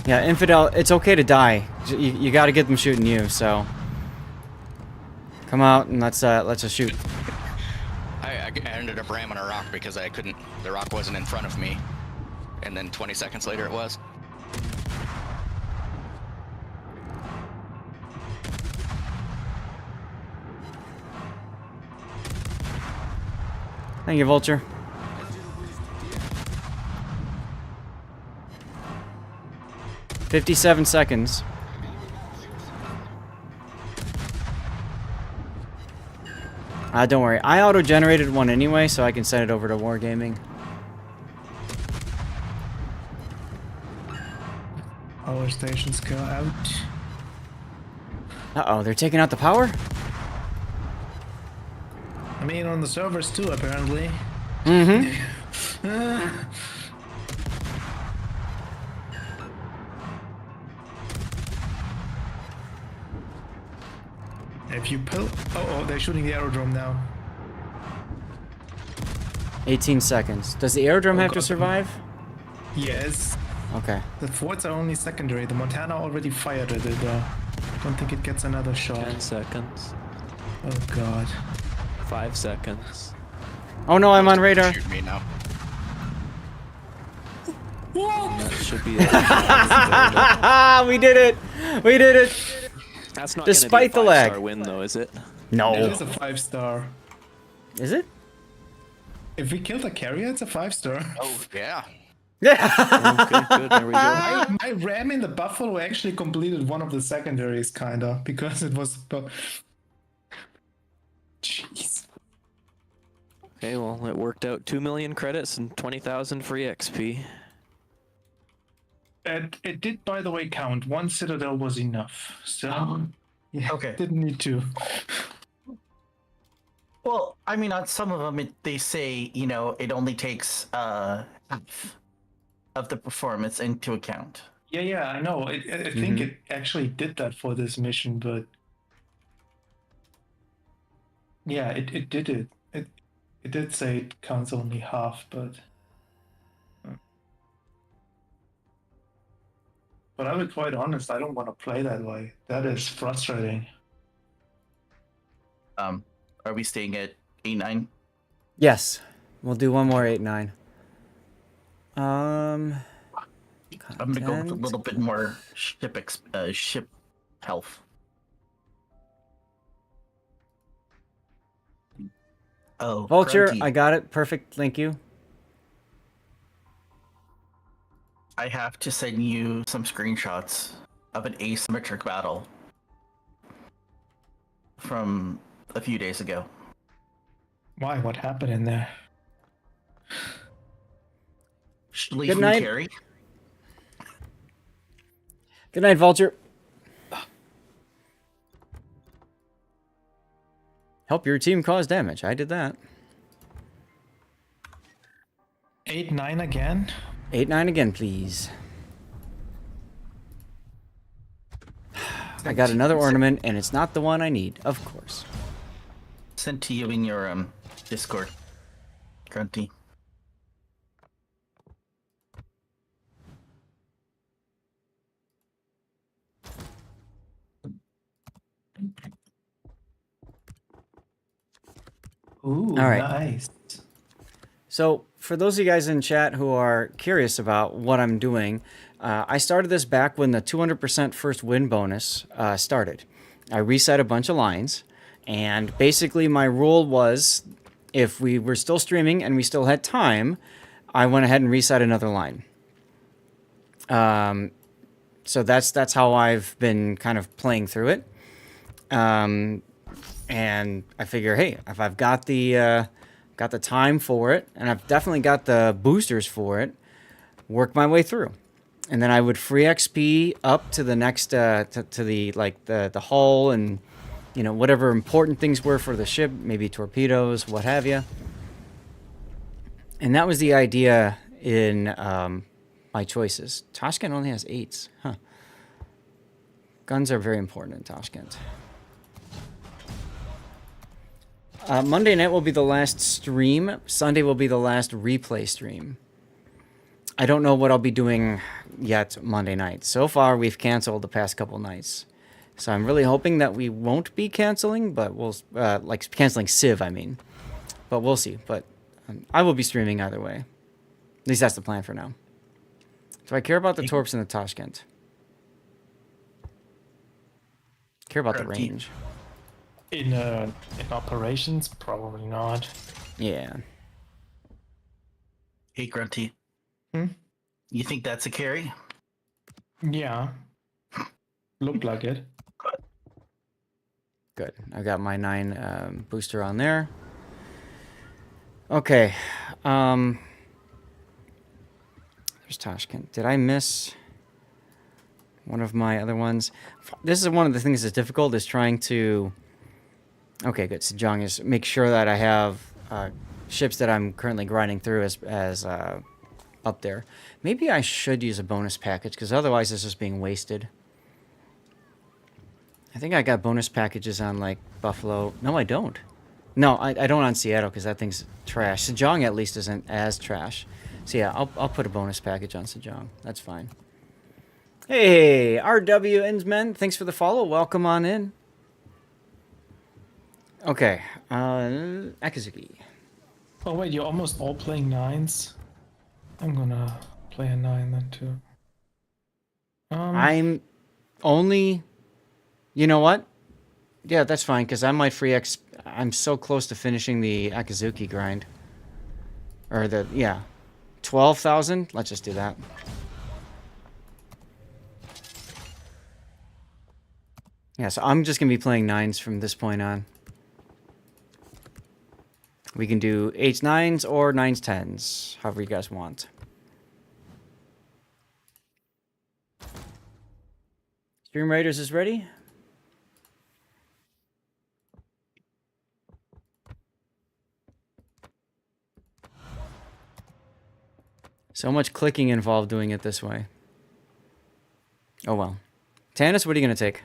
Yeah, Infidel, it's okay to die. You got to get them shooting you. So come out and let's just shoot. I ended up ramming a rock because I couldn't. The rock wasn't in front of me, and then 20 seconds later it was. Thank you, Vulture. $57 seconds. Don't worry. I auto-generated one anyway, so I can send it over to Wargaming. Power stations go out. Uh-oh, they're taking out the power? I mean, on the servers too, apparently. Mm-hmm. If you pull... Oh, they're shooting the aerodrome now. 18 seconds. Does the aerodrome have to survive? Yes. Okay. The forts are only secondary. The Montana already fired at it, though. Don't think it gets another shot. 10 seconds. Oh, God. 5 seconds. Oh no, I'm on radar. Shoot me now. That should be We did it! We did it! That's not Despite the gonna be a lag. 5-star win, though, is it? No. It is a 5-star. Is it? If we kill the carrier, it's a 5-star. Oh yeah. Okay, good. There we go. My ram in the Buffalo actually completed one of the secondaries, kinda, because it was... Jeez. Okay, well, it worked out 2 million credits and 20,000 free XP. It did, by the way, count. 1 citadel was enough. So, yeah, Okay. didn't need 2. Well, I mean, on some of them, they say, you know, it only takes half of the performance into account. Yeah, I know. I think it actually did that for this mission, but yeah, it did it. It did say it counts only half, but I'll be quite honest, I don't want to play that way. That is frustrating. Are we staying at 8-9? Yes. We'll do one more 8-9. I'm gonna go with a Content. little bit more ship health. Oh, Vulture, Grunty. I got it. Perfect. Thank you. I have to send you some screenshots of an asymmetric battle from a few days ago. Why? What happened in there? Good night. Carry. Good night, Vulture. Help your team cause damage. I did that. 8-9 again? 8-9 again, please. I got another ornament, and it's not the one I need, of course. Sent to you in your Discord, Grunty. Ooh, All right. nice. So, for those of you guys in chat who are curious about what I'm doing, I started this back when the 200% first win bonus started. I reset a bunch of lines, and basically my rule was if we were still streaming and we still had time, I went ahead and reset another line. So that's how I've been kind of playing through it. And I figure, hey, if I've got the time for it, and I've definitely got the boosters for it, work my way through. And then I would free XP up to the next, to the hull and, you know, whatever important things were for the ship, maybe torpedoes, what have you. And that was the idea in my choices. Tashkent only has 8s. Huh. Guns are very important in Tashkent. Monday night will be the last stream. Sunday will be the last replay stream. I don't know what I'll be doing yet Monday night. So far, we've canceled the past couple nights. So I'm really hoping that we won't be canceling, but we'll, like canceling Civ, I mean. But we'll see. But I will be streaming either way. At least that's the plan for now. Do I care about the Torps and the Tashkent? Care about the range. In operations, probably not. Yeah. Hey, Grunty. Hmm? You think that's a carry? Yeah. Looked like it. Good. I got my 9 booster on there. Okay. There's Tashkent. Did I miss one of my other ones? This is one of the things that's difficult, is trying to... Okay, good. Sejong is make sure that I have ships that I'm currently grinding through as up there. Maybe I should use a bonus package, because otherwise this is being wasted. I think I got bonus packages on, like, Buffalo. No, I don't. No, I don't on Seattle, because that thing's trash. Sejong at least isn't as trash. So yeah, I'll put a bonus package on Sejong. That's fine. Hey, RW Insmen, thanks for the follow. Welcome on in. Okay, Akazuki. Oh wait, you're almost all playing 9s? I'm gonna play a 9 then too. I'm only... You know what? Yeah, that's fine, because I might free X... I'm so close to finishing the Akazuki grind. Or the... Yeah. 12,000? Let's just do that. Yeah, so I'm just going to be playing 9s from this point on. We can do 8s, 9s, or 9s, 10s, however you guys want. Stream Raiders is ready. So much clicking involved doing it this way. Oh well. Tannis, what are you going to take?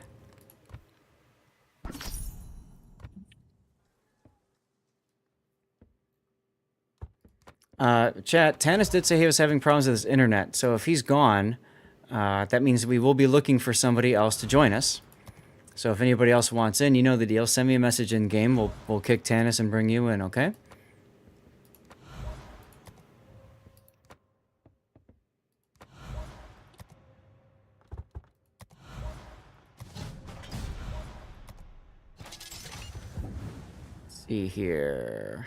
Chat, Tannis did say he was having problems with his internet, so if he's gone, that means we will be looking for somebody else to join us. So if anybody else wants in, you know the deal. Send me a message in game. We'll kick Tannis and bring you in, okay? Let's see here.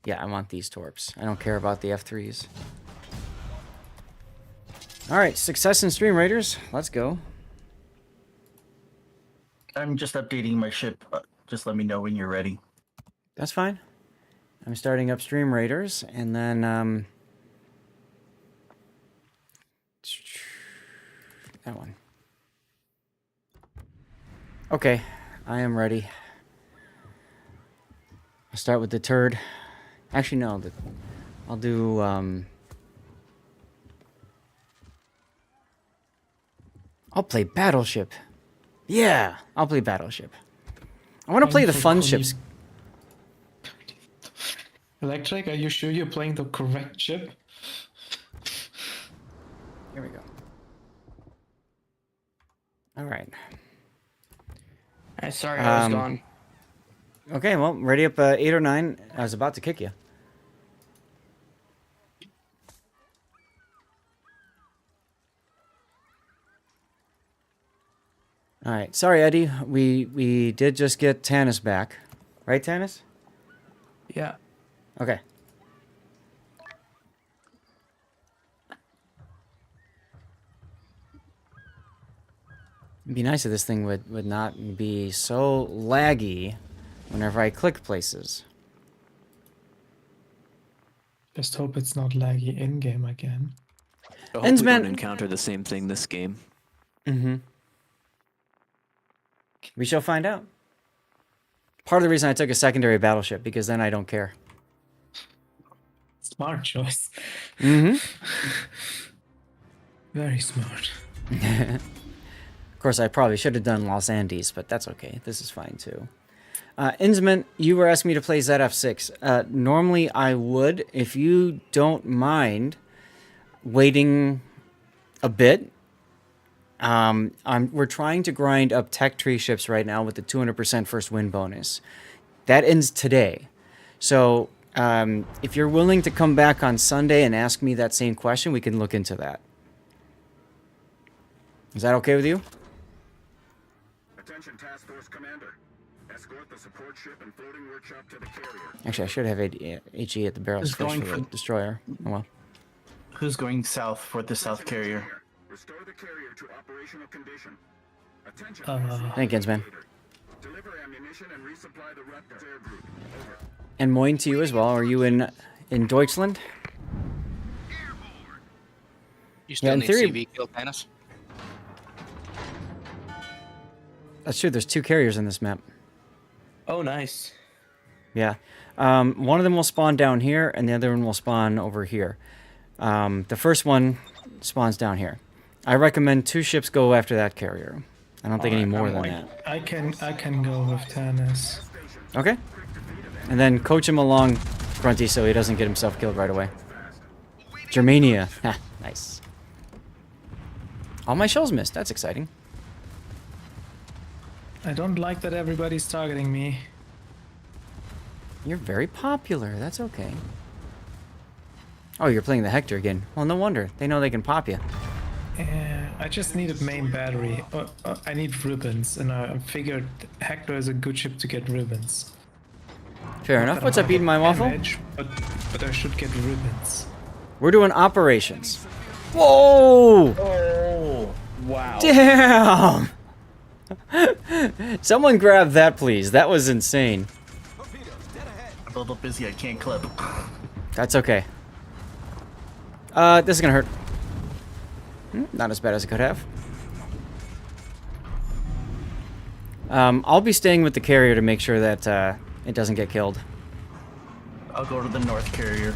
Yeah, I want these torps. I don't care about the F3s. Alright, success in Stream Raiders. Let's go. I'm just updating my ship. Just let me know when you're ready. That's fine. I'm starting up Stream Raiders, and then, that one. Okay, I am ready. I'll start with the turd. Actually, no. I'll do, I'll play Battleship. Yeah, I'll play Battleship. I want to play the fun ships. Electric, are you sure you're playing the correct ship? Here we go. All right. Sorry, I was gone. Okay, well, ready up 8 or 9. I was about to kick you. All right. Sorry, Eddie. We did just get Tannis back. Right, Tannis? Yeah. Okay. It'd be nice if this thing would not be so laggy whenever I click places. Just hope it's not laggy in-game again. I hope we don't encounter the same thing this game. Mm-hmm. We shall find out. Part of the reason I took a secondary battleship, because then I don't care. Smart choice. Mm-hmm. Very smart. Of course, I probably should have done Los Andes, but that's okay. This is fine, too. Innsman, you were asking me to play ZF6. Normally, I would. If you don't mind waiting a bit. We're trying to grind up tech tree ships right now with the 200% first win bonus. That ends today. So if you're willing to come back on Sunday and ask me that same question, we can look into that. Is that okay with you? Attention Task Force Commander. Escort the support ship and floating workshop to the carrier. Actually, I should have HE at the barrels first for the destroyer. Oh well. Who's going south for the south carrier? Restore the carrier to operational condition. Attention. Thank you, Innsman. Deliver ammunition and resupply the Raptor air group. Over. And Moin to you as well. Are you in Deutschland? You still need CV kill Tannis? That's true. There's 2 carriers in this map. Oh, nice. Yeah. One of them will spawn down here, and the other one will spawn over here. The first one spawns down here. I recommend 2 ships go after that carrier. I don't think any more than that. I can go with Tannis. Okay. And then coach him along, Grunty, so he doesn't get himself killed right away. Germania. Ha, nice. All my shells missed. That's exciting. I don't like that everybody's targeting me. You're very popular. That's okay. Oh, you're playing the Hector again. Well, no wonder. They know they can pop you. I just needed main battery. I need ribbons, and I figured Hector is a good ship to get ribbons. Fair enough. What's up, eating my waffle? Damage, but I should get ribbons. We're doing operations. Whoa! Oh, wow. Damn! Someone grab that, please. That was insane. a little busy, I can't clip. That's okay. This is gonna hurt. Not as bad as it could have. I'll be staying with the carrier to make sure that it doesn't get killed. I'll go to the north carrier.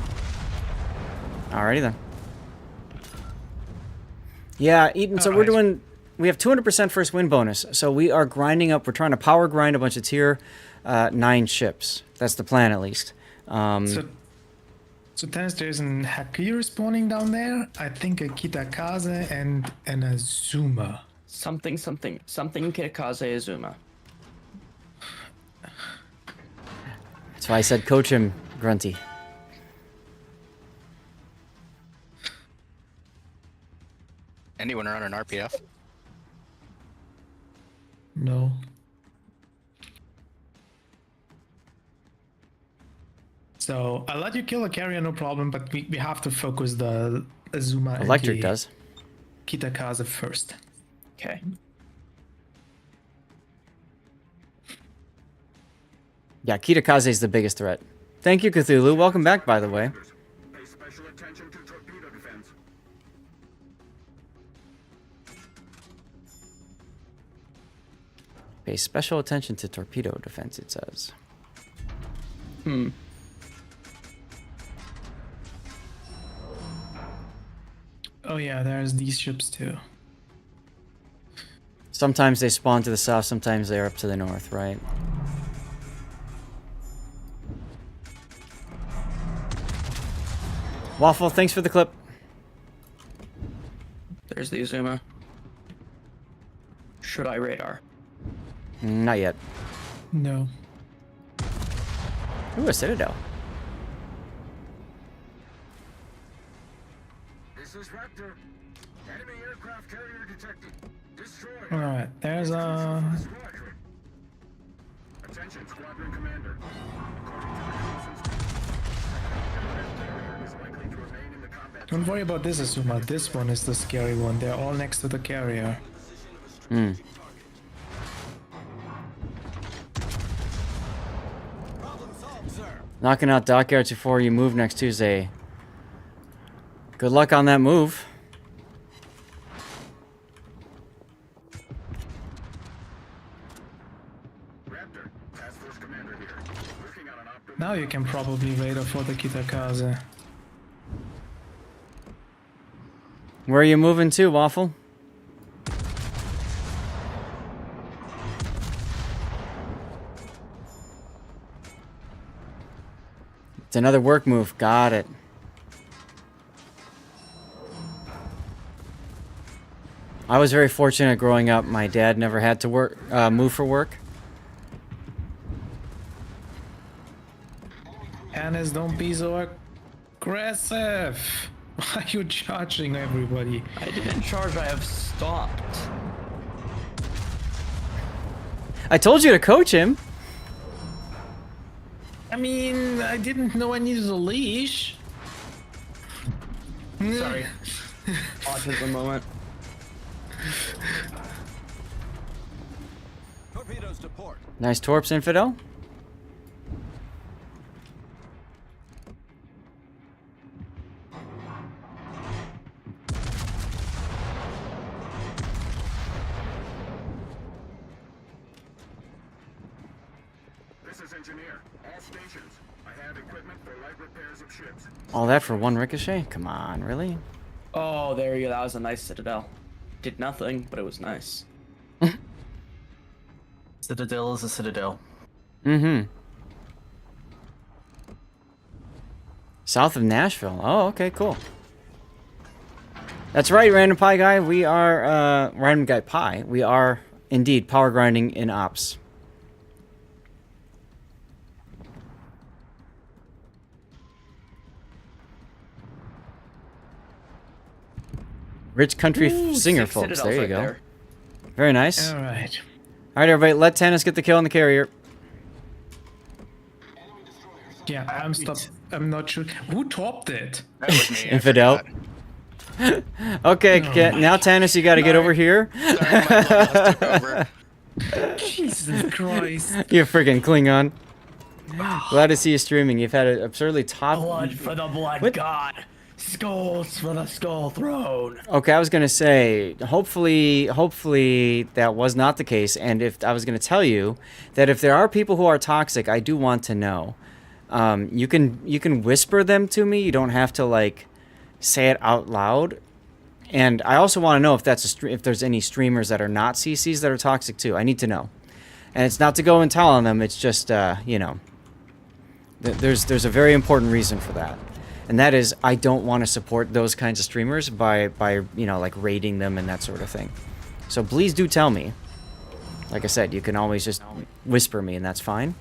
Alrighty then. Yeah, Eden, so we have 200% first win bonus. So we are grinding up, we're trying to power grind a bunch of tier 9 ships. That's the plan, at least. So Dennis, there's an Hakir spawning down there. I think a Kitakaze and an Azuma. Something Kitakaze Azuma. That's why I said coach him, Grunty. Anyone run an RPF? No. So I'll let you kill a carrier, no problem, but we have to focus the Azuma Electric and the does. Kitakaze first. Okay. Yeah, Kitakaze is the biggest threat. Thank you, Cthulhu. Welcome back, by the way. Pay special attention to torpedo defense. Pay special attention to torpedo defense, it says. Oh yeah, there's these ships too. Sometimes they spawn to the south, sometimes they're up to the north, right? Waffle, thanks for the clip. There's the Azuma. Should I radar? Not yet. No. Ooh, a Citadel. This is Raptor. Enemy aircraft carrier detected. Destroy. Alright, there's a... Squadron. Attention, squadron commander. According to the is likely to remain in the combat. Don't worry about this, Azuma. This one is the scary one. They're all next to the carrier. Knocking out dockyards before you move next Tuesday. Good luck on that move. Raptor, task force commander here. Working on an optimal. Now you can probably radar for the Kitakaze. Where are you moving to, Waffle? It's another work move. Got it. I was very fortunate growing up. My dad never had to work, move for work. Hannes, don't be so aggressive. Why are you charging everybody? I didn't charge, I have stopped. I told you to coach him. I mean, I didn't know I needed a leash. Sorry. Autism moment. Torpedoes to port. Nice torps, Infidel. This is engineer. All stations. I have equipment for light repairs of ships. All that for one ricochet? Come on, really? Oh, there you go. That was a nice Citadel. Did nothing, but it was nice. Citadel is a citadel. South of Nashville. Oh, okay, cool. That's right, Random Pie Guy. We are, Random Guy Pie. We are, indeed, power grinding in ops. Rich country singer, folks. There you go. Very nice. All right. All right, everybody. Let Tannis get the kill on the carrier. Yeah, I'm not sure. Who topped it? That was me. Infidel. Okay, now Tannis, you got to get over here. Sorry, my bloodlust took over. Jesus Christ. You freaking Klingon. Glad to see you streaming. You've had an absurdly top. Blood for the blood What? god. Skulls for the skull throne. Okay, I was gonna say, hopefully that was not the case. And if I was gonna tell you that if there are people who are toxic, I do want to know. You can whisper them to me. You don't have to like say it out loud. And I also want to know if if there's any streamers that are not CCs that are toxic too. I need to know. And it's not to go and tell on them. It's just you know, there's a very important reason for that. And that is, I don't want to support those kinds of streamers by you know, like raiding them and that sort of thing. So please do tell me. Like I said, you can always just whisper me, and that's fine.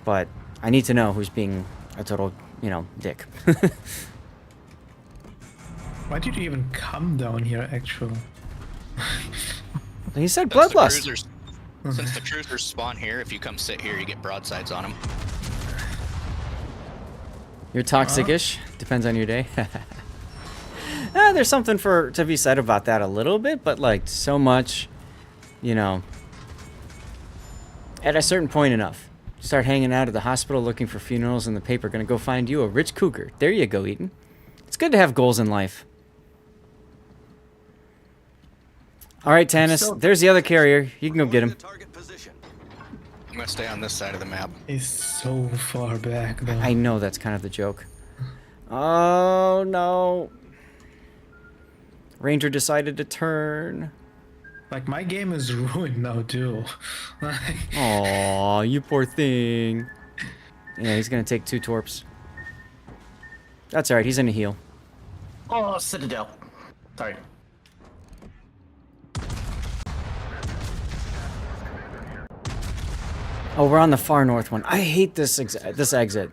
But I need to know who's being a total, you know, dick. Why did you even come down here, actually? He said Since the bloodlust. Since the cruisers spawn here, if you come sit here, you get broadsides on them. You're toxic-ish. Depends on your day. There's something to be said about that a little bit, but like so much, you know. At a certain point, enough. Start hanging out at the hospital looking for funerals, and the paper gonna go find you a rich cougar. There you go, Eaton. It's good to have goals in life. All right, Tannis. There's the other carrier. You can go get him. I'm gonna stay on this side of the map. He's so far back, though. I know that's kind of the joke. Oh, no. Ranger decided to turn. Like, my game is ruined now, too. Aw, you poor thing. Yeah, he's going to take 2 torps. That's alright, he's in a heal. Oh, Citadel. Sorry. Oh, we're on the far north one. I hate this exit.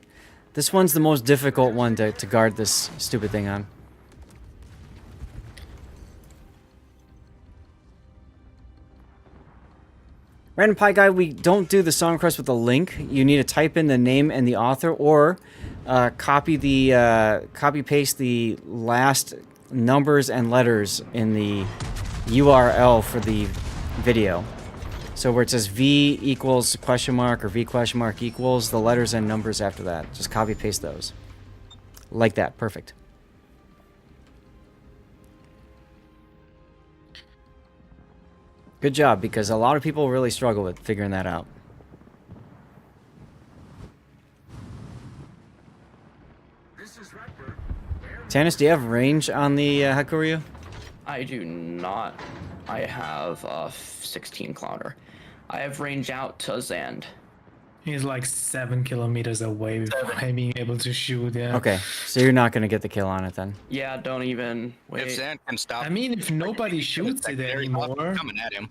This one's the most difficult one to guard this stupid thing on. Random Pie Guy, we don't do the song request with a link. You need to type in the name and the author, or copy paste the last numbers and letters in the URL for the video. So where it says V equals question mark or V question mark equals, the letters and numbers after that. Just copy paste those. Like that. Perfect. Good job, because a lot of people really struggle with figuring that out. Tannis, do you have range on the Hakuryu? I do not. I have a 16 kilometer. I have range out to Zand. He's like 7 kilometers away from being able to shoot, yeah. Okay, so you're not going to get the kill on it then. Yeah, don't even wait. If Zand can stop, I mean, if nobody shoots it anymore... coming at him.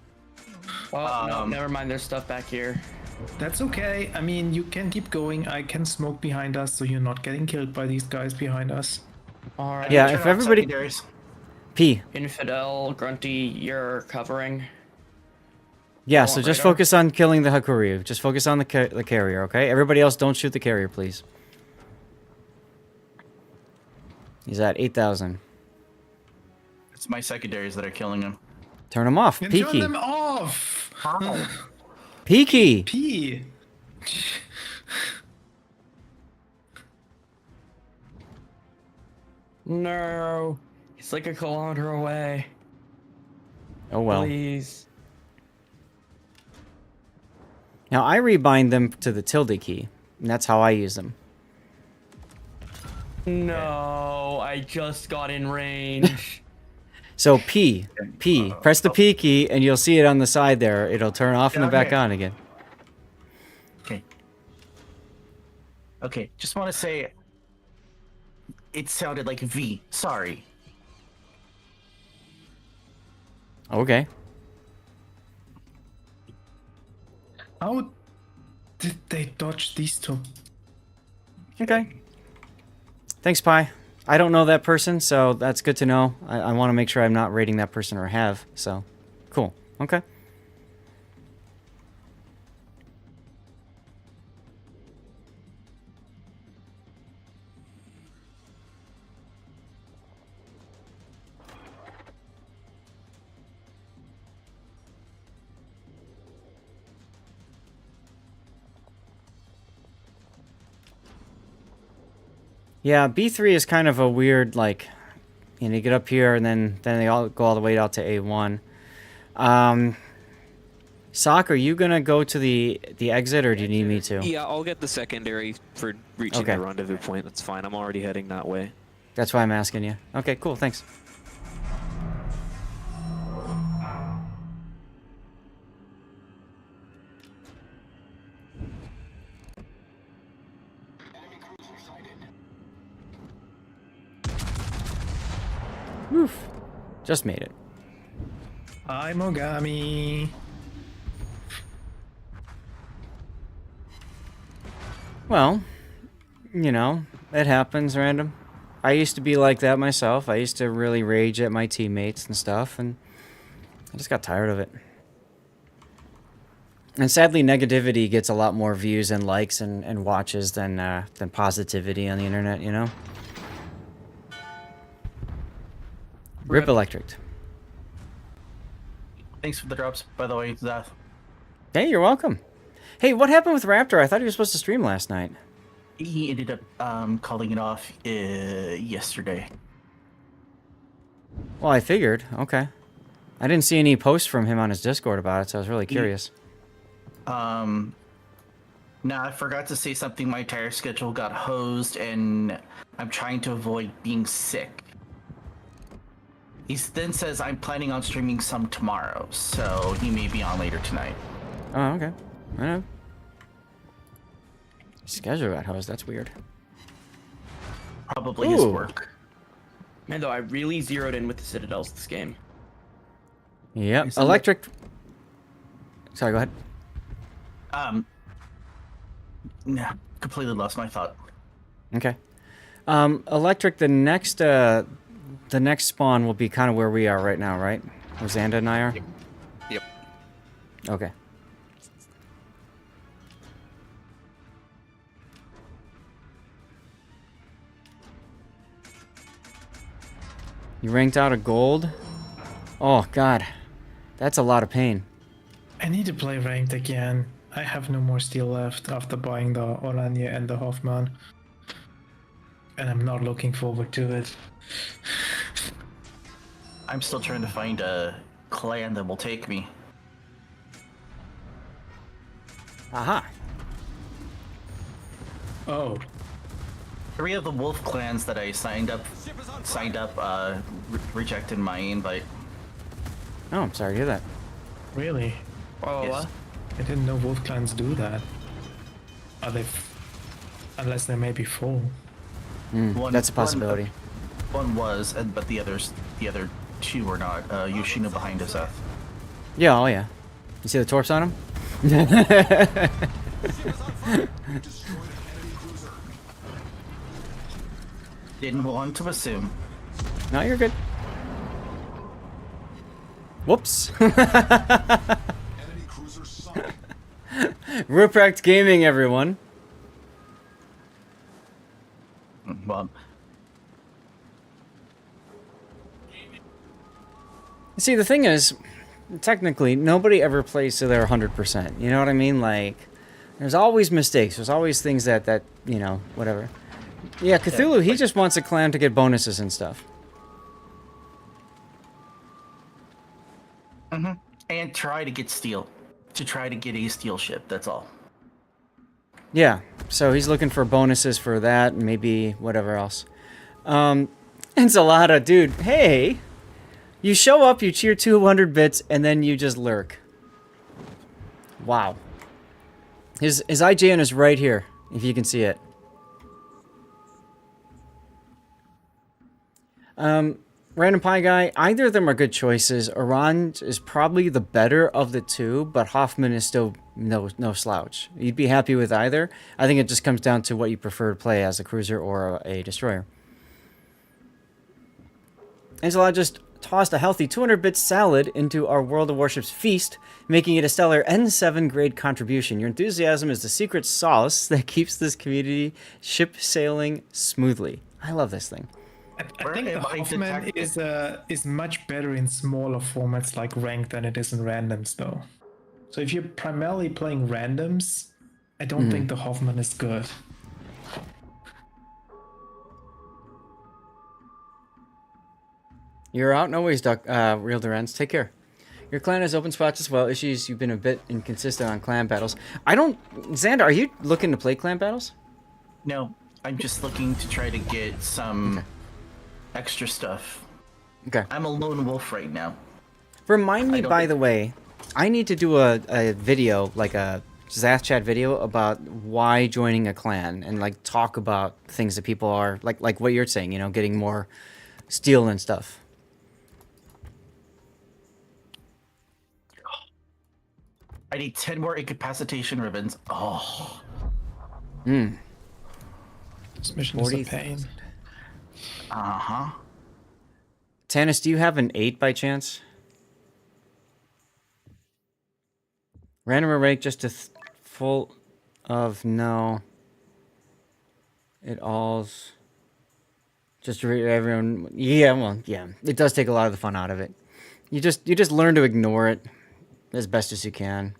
Oh, no, never mind. There's stuff back here. That's okay. I mean, you can keep going. I can smoke behind us, so you're not getting killed by these guys behind us. All right. Yeah, if everybody... P. Infidel, Grunty, you're covering. Yeah, so just focus on killing the Hakuryu. Just focus on the carrier, okay? Everybody else, don't shoot the carrier, please. He's at 8,000. It's my secondaries that are killing him. Turn them off. Turn Peaky. them off! How? Peaky! P! No. He's like a kilometer away. Oh well. Please. Now I rebind them to the tilde key, and that's how I use them. No, I just got in range. So P, press the P key, and you'll see it on the side there. It'll turn off and then back on again. Okay. Okay, just want to say it sounded like V. Sorry. Okay. How did they dodge these two? Okay. Thanks, Pi. I don't know that person, so that's good to know. I want to make sure I'm not rating that person or have, so cool. Okay. Yeah, B3 is kind of a weird, like, you get up here and then they all go all the way out to A1. Sock, are you gonna go to the exit, or do you need me to? Yeah, I'll get the secondary for reaching Okay. the rendezvous point. That's fine. I'm already heading that way. That's why I'm asking you. Okay, cool, thanks. Woof. Just made it. Hi, Mogami. Well, it happens, random. I used to be like that myself. I used to really rage at my teammates and stuff, and I just got tired of it. And sadly, negativity gets a lot more views and likes and watches than positivity on the internet, Rip Electric. Thanks for the drops, by the way, Zeth. Hey, you're welcome. Hey, what happened with Raptor? I thought he was supposed to stream last night. He ended up calling it off yesterday. Well, I figured. Okay. I didn't see any posts from him on his Discord about it, so I was really curious. Now, I forgot to say something. My entire schedule got hosed, and I'm trying to avoid being sick. He then says I'm planning on streaming some tomorrow, so he may be on later tonight. Oh, okay. I know. Schedule got hosed. That's weird. Probably his work. Man, though, I really zeroed in with the Citadels this game. Yep. Electric. Sorry, go ahead. Nah, completely lost my thought. Okay. Electric, the next spawn will be kind of where we are right now, right? Where Xanda and I are? Yep. Okay. You ranked out a gold? Oh, God. That's a lot of pain. I need to play ranked again. I have no more steel left after buying the Oranje and the Hoffman. And I'm not looking forward to it. I'm still trying to find a clan that will take me. Aha. Oh. 3 of the wolf clans that I signed up, rejected my invite. Oh, I'm sorry to hear that. Really? Oh, Yes. I didn't know wolf clans do that. Are they? Unless they may be full. That's a possibility. One was, but the other 2 were not. Yoshino behind us, Seth. Yeah, oh yeah. You see the torps on him? Didn't want to assume. No, you're good. Whoops. Ruprecht Gaming, everyone. Well, see, the thing is, technically, nobody ever plays to their 100%. You know what I mean? Like, there's always mistakes. There's always things that whatever. Yeah, Cthulhu, he just wants a clan to get bonuses and stuff. And try to get steel. To try to get a steel ship, that's all. Yeah, so he's looking for bonuses for that and maybe whatever else. Ensalada, dude, hey! You show up, you cheer 200 bits, and then you just lurk. Wow. His IGN is right here, if you can see it. Random Pie Guy, either of them are good choices. Orange is probably the better of the two, but Hoffman is still no slouch. You'd be happy with either. I think it just comes down to what you prefer to play as a cruiser or a destroyer. Angela just tossed a healthy 200-bit salad into our World of Warships feast, making it a stellar N7 grade contribution. Your enthusiasm is the secret sauce that keeps this community ship sailing smoothly. I love this thing. I think the Hoffman is much better in smaller formats like ranked than it is in randoms, though. So if you're primarily playing randoms, I don't think the Hoffman is good. You're out. No worries, Duck. Real Durans. Take care. Your clan has open spots as well. Issues, you've been a bit inconsistent on clan battles. I don't... Xander, are you looking to play clan battles? No, I'm just looking to try to get some extra stuff. Okay. I'm a lone wolf right now. Remind me, by the way, I need to do a video, like a Zath chat video about why joining a clan and like talk about things that people are like what you're saying, you know, getting more steel and stuff. I need 10 more incapacitation ribbons. Oh. This mission is a pain. Uh-huh. Tannis, do you have an 8 by chance? Random array just full of no. It all's just everyone. Yeah, well, yeah. It does take a lot of the fun out of it. You just learn to ignore it as best as you can.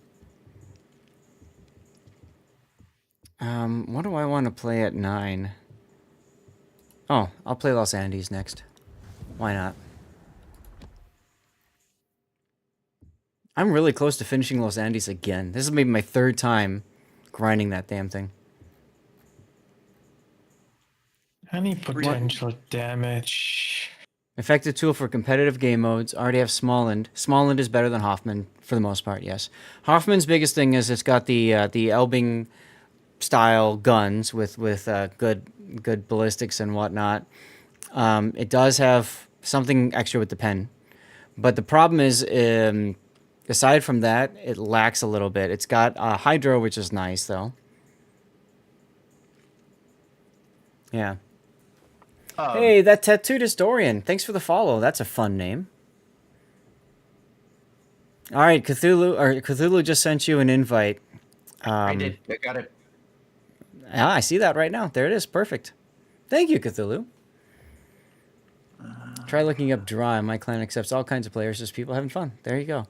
What do I want to play at 9? Oh, I'll play Los Andes next. Why not? I'm really close to finishing Los Andes again. This is maybe my 3rd time grinding that damn thing. Any potential damage? Effective tool for competitive game modes. Already have Smallland. Smallland is better than Hoffman for the most part, yes. Hoffman's biggest thing is it's got the Elbing style guns with good ballistics and whatnot. It does have something extra with the pen. But the problem is... aside from that, it lacks a little bit. It's got Hydro, which is nice, though. Yeah. Hey, that Tattooed Historian. Thanks for the follow. That's a fun name. All right, Cthulhu just sent you an invite. I did. I got it. I see that right now. There it is. Perfect. Thank you, Cthulhu. Try looking up Dry. My clan accepts all kinds of players, just people having fun. There you go.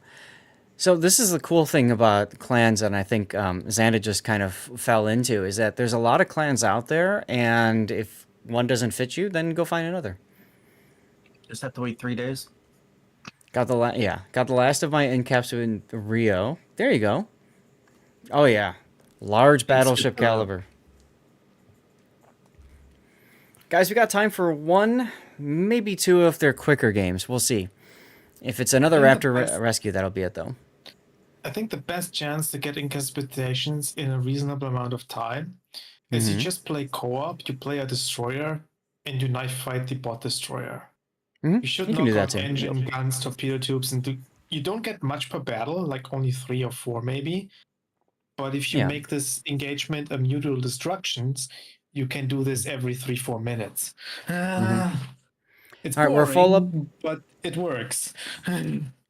So this is the cool thing about clans, and I think Xanda just kind of fell into, is that there's a lot of clans out there, and if one doesn't fit you, then go find another. Just have to wait 3 days. Got the last of my end caps in Rio. There you go. Oh yeah, large battleship caliber. Guys, we got time for 1, maybe 2 if they're quicker games. We'll see. If it's another Raptor rescue, that'll be it, though. I think the best chance to get incapacitations in a reasonable amount of time is you just play co-op, you play a destroyer, and you knife fight the bot destroyer. You should knock out engine, guns, torpedo tubes, and you don't get much per battle, like only 3 or 4 maybe. But if you make this engagement a mutual destructions, you can do this every 3-4 minutes. It's boring, we're full up, but it works.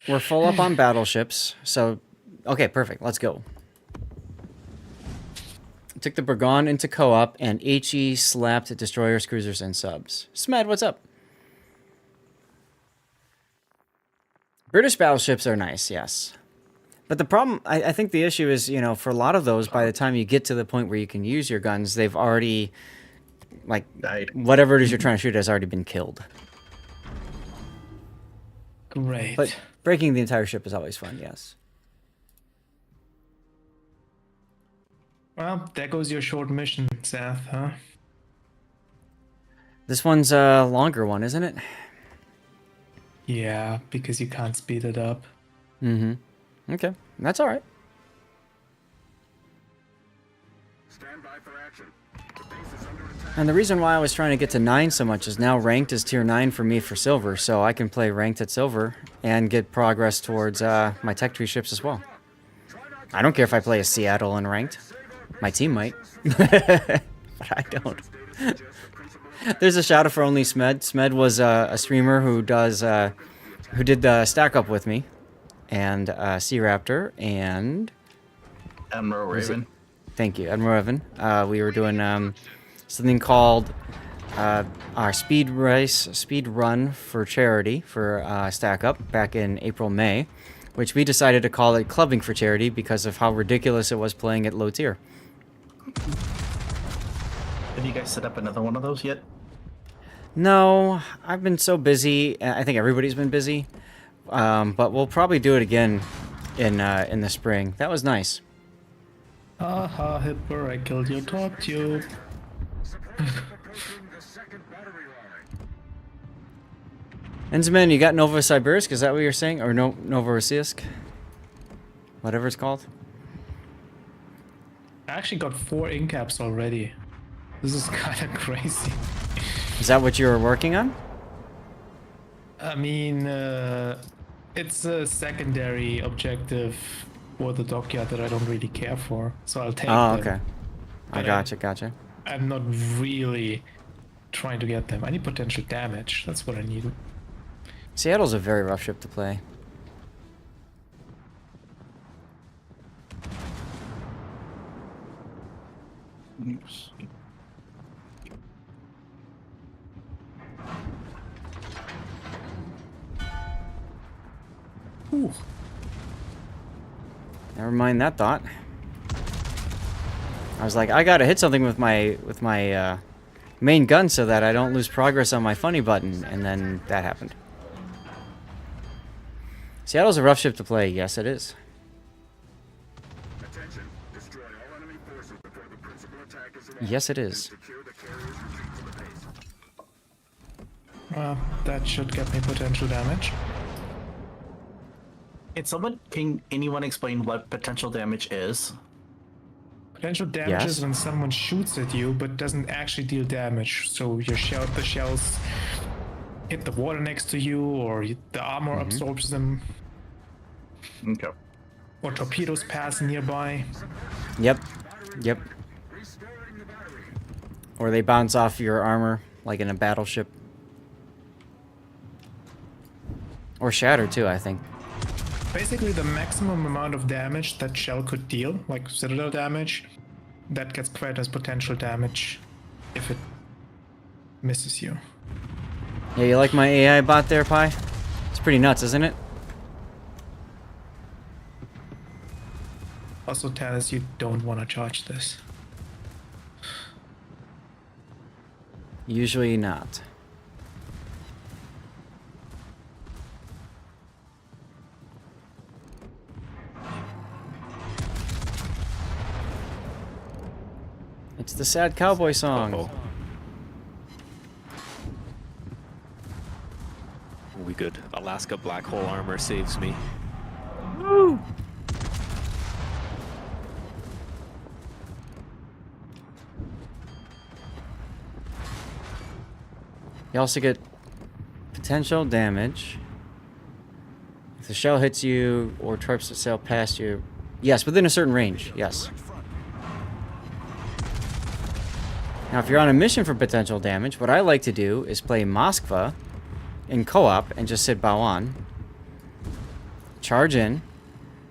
We're full up on battleships, so okay, perfect. Let's go. Took the Burgon into co-op, and HE slapped destroyers, cruisers, and subs. Smed, what's up? British battleships are nice, yes. But the problem, I think the issue is, you know, for a lot of those, by the time you get to the point where you can use your guns, they've already, like, died. Whatever it is you're trying to shoot has already been killed. Great. But breaking the entire ship is always fun, yes. Well, there goes your short mission, Seth, huh? This one's a longer one, isn't it? Yeah, because you can't speed it up. Okay, that's all right. Stand by for action. The base is under attack. And the reason why I was trying to get to 9 so much is now ranked is tier 9 for me for silver, so I can play ranked at silver and get progress towards my tech tree ships as well. I don't care if I play a Seattle in ranked. My team might, but I don't. There's a shout out for only Smed. Smed was a streamer who did the stack up with me, and Sea Raptor and Admiral Raven. Thank you, Admiral Raven. We were doing something called our speed run for charity for stack up back in April-May, which we decided to call it clubbing for charity because of how ridiculous it was playing at low tier. Have you guys set up another one of those yet? No, I've been so busy. I think everybody's been busy. But we'll probably do it again in the spring. That was nice. Haha, Hipper, I killed your top tube. Enzman, you got Novosibirsk? Is that what you're saying? Or Novorossiysk? Whatever it's called. I actually got 4 incaps already. This is kind of crazy. Is that what you were working on? I mean, it's a secondary objective for the dockyard that I don't really care for, so I'll take them. Oh, okay. I gotcha. I'm not really trying to get them. I need potential damage. That's what I need. Seattle's a very rough ship to play. Oops. Ooh. Never mind that thought. I was like, I gotta hit something with my main gun so that I don't lose progress on my funny button, and then that happened. Seattle's a rough ship to play. Yes, it is. Yes, it is. That should get me potential damage. Can anyone explain what potential damage is? Potential damage is when someone shoots at you but doesn't actually deal damage. So the shells hit the water next to you, or the armor absorbs them. Okay. Or torpedoes pass nearby. Yep. Or they bounce off your armor, like in a battleship. Or shatter too, I think. Basically, the maximum amount of damage that shell could deal, like citadel damage, that gets credited as potential damage if it misses you. Yeah, you like my AI bot there, Pi? It's pretty nuts, isn't it? Also, Tanis, you don't want to charge this. Usually not. It's the sad cowboy song. Uh-oh. We good. Alaska black hole armor saves me. Woo! You also get potential damage if the shell hits you or torps the sail past you. Yes, within a certain range. Yes. Now, if you're on a mission for potential damage, what I like to do is play Moskva in co-op and just sit bow on. Charge in.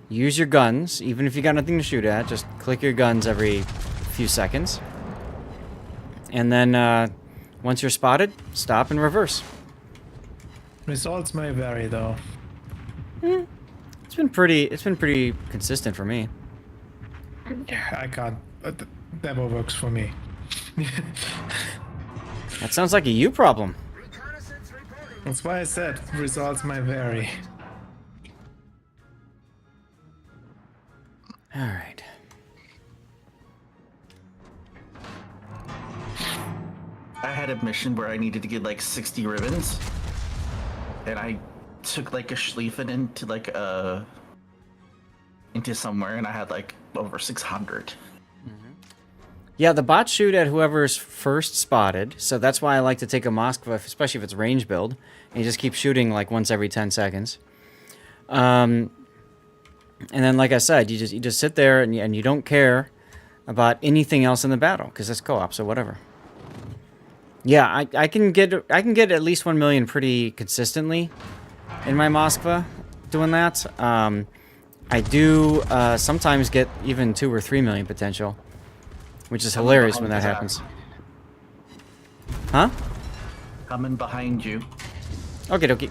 Use your guns, even if you got nothing to shoot at. Just click your guns every few seconds. And then, once you're spotted, stop and reverse. Results may vary, though. It's been pretty consistent for me. I can't. Never works for me. That sounds like a you problem. That's why I said results may vary. All right. I had a mission where I needed to get like 60 ribbons, and I took like a Schlieffen into somewhere, and I had like over 600. Yeah, the bots shoot at whoever's first spotted, so that's why I like to take a Moskva, especially if it's range build, and you just keep shooting like once every 10 seconds. And then, like I said, you just sit there and you don't care about anything else in the battle because it's co-op, so whatever. Yeah, I can get at least 1 million pretty consistently in my Moskva doing that. I do sometimes get even 2 or 3 million potential. Which is hilarious when that happens. Huh? Coming behind you. Okay, dokie.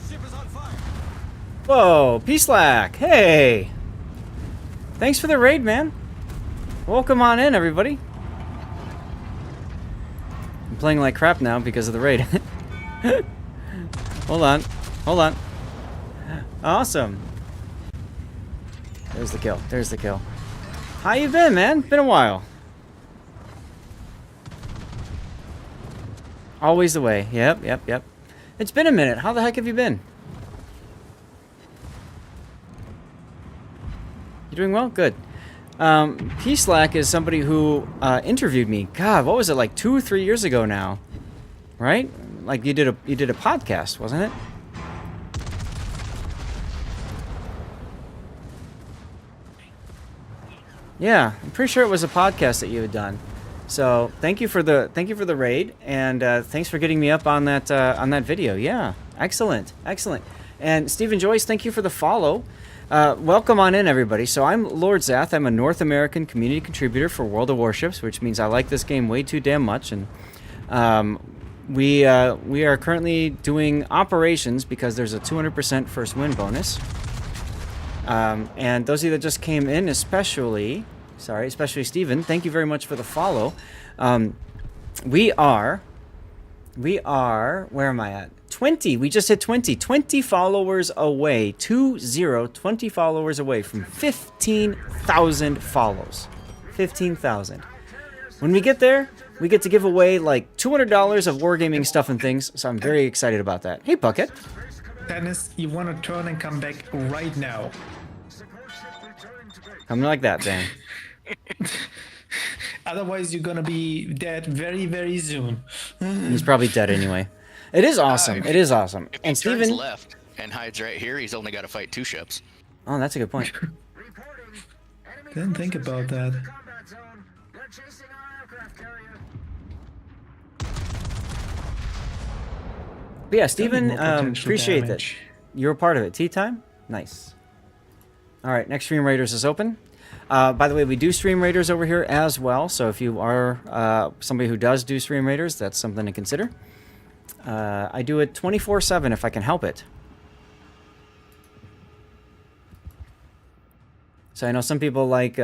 Ship is on fire. Whoa, P-Slack. Hey. Thanks for the raid, man. Welcome on in, everybody. I'm playing like crap now because of the raid. Hold on. Hold on. Awesome. There's the kill. There's the kill. How you been, man? Been a while. Always the way. Yep, yep, yep. It's been a minute. How the heck have you been? You doing well? Good. P-Slack is somebody who interviewed me. God, what was it, like 2 or 3 years ago now? Right? Like you did a podcast, wasn't it? Yeah, I'm pretty sure it was a podcast that you had done. So thank you for the raid, and thanks for getting me up on that video. Yeah, excellent, excellent. And Stephen Joyce, thank you for the follow. Welcome on in, everybody. So I'm Lord Zath. I'm a North American community contributor for World of Warships, which means I like this game way too damn much. And we are currently doing operations because there's a 200% first win bonus. And those of you that just came in, especially Steven, thank you very much for the follow. We are, where am I at? 20, we just hit 20 followers away, 20 followers away from 15,000 follows. 15,000. When we get there, we get to give away like $200 of wargaming stuff and things, so I'm very excited about that. Hey, Bucket. Dennis, you want to turn and come back right now. Coming like that, Dan. Otherwise, you're gonna be dead very, very soon. He's probably dead anyway. It is awesome. It is awesome. If And he turns Steven... left and hides right here, he's only got to fight 2 ships. Oh, that's a good point. Didn't think about that. But yeah, Steven, appreciate that. You're a part of it. Tea time? Nice. All right, next Stream Raiders is open. By the way, we do Stream Raiders over here as well, so if you are somebody who does do Stream Raiders, that's something to consider. I do it 24/7 if I can help it. So I know some people like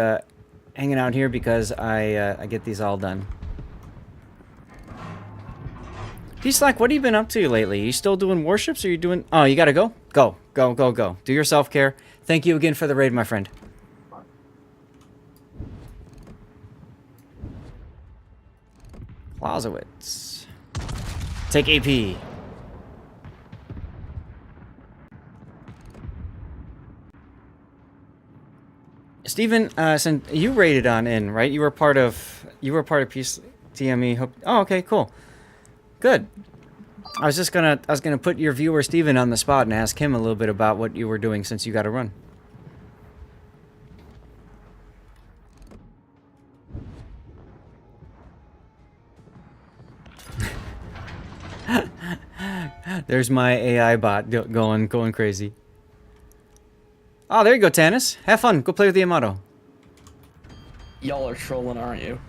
hanging out here because I get these all done. P-Slack, what have you been up to lately? You still doing warships, or you doing... Oh, you gotta go? Go, go, go, go. Do your self-care. Thank you again for the raid, my friend. Clausewitz. Take AP. Steven, since you raided on in, right? You were part of Peace TME. Oh, okay, cool. Good. I was gonna put your viewer Steven on the spot and ask him a little bit about what you were doing since you got to run. There's my AI bot going crazy. Oh, there you go, Tannis. Have fun. Go play with the Yamato. Y'all are trolling, aren't you?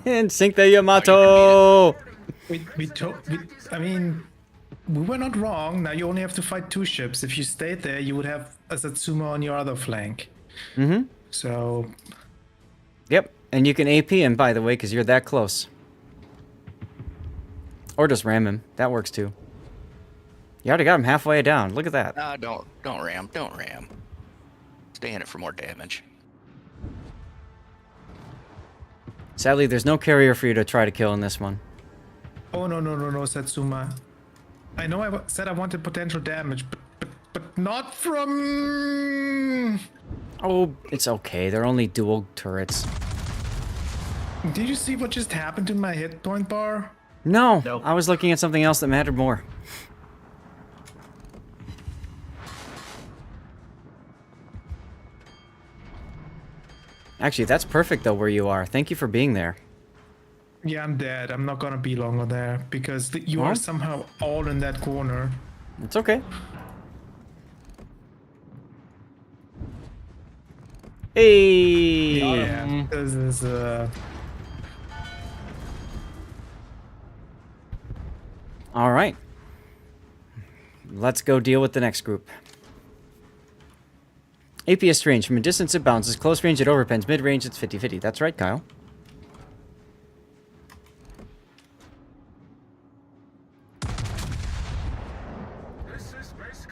And sink the Yamato. I mean, we were not wrong. Now you only have to fight 2 ships. If you stayed there, you would have a Satsuma on your other flank. Mm-hmm. So. Yep, and you can AP him, by the way, because you're that close. Or just ram him. That works too. You already got him halfway down. Look at that. Nah, don't ram. Don't ram. Stay in it for more damage. Sadly, there's no carrier for you to try to kill in this one. Oh, no, Satsuma. I know I said I wanted potential damage, but not from... Oh, it's okay. They're only dual turrets. Did you see what just happened to my hit point bar? No, Nope. I was looking at something else that mattered more. Actually, that's perfect, though, where you are. Thank you for being there. Yeah, I'm dead. I'm not gonna be longer there because you are somehow all in that corner. It's okay. Hey! Yeah, this is All right. let's go deal with the next group. APS range. From a distance it bounces. Close range it overpens. Mid range it's 50-50. That's right, Kyle.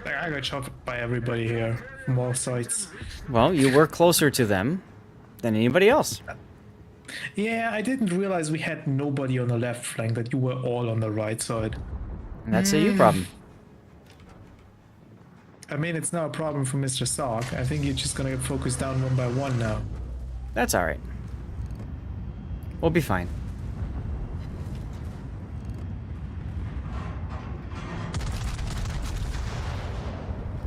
I got shot by everybody here from all sides. Well, you were closer to them than anybody else. Yeah, I didn't realize we had nobody on the left flank, that you were all on the right side. And that's a you problem. I mean, it's not a problem for Mr. Sark. I think you're just gonna get focused down one by one now. That's alright. We'll be fine.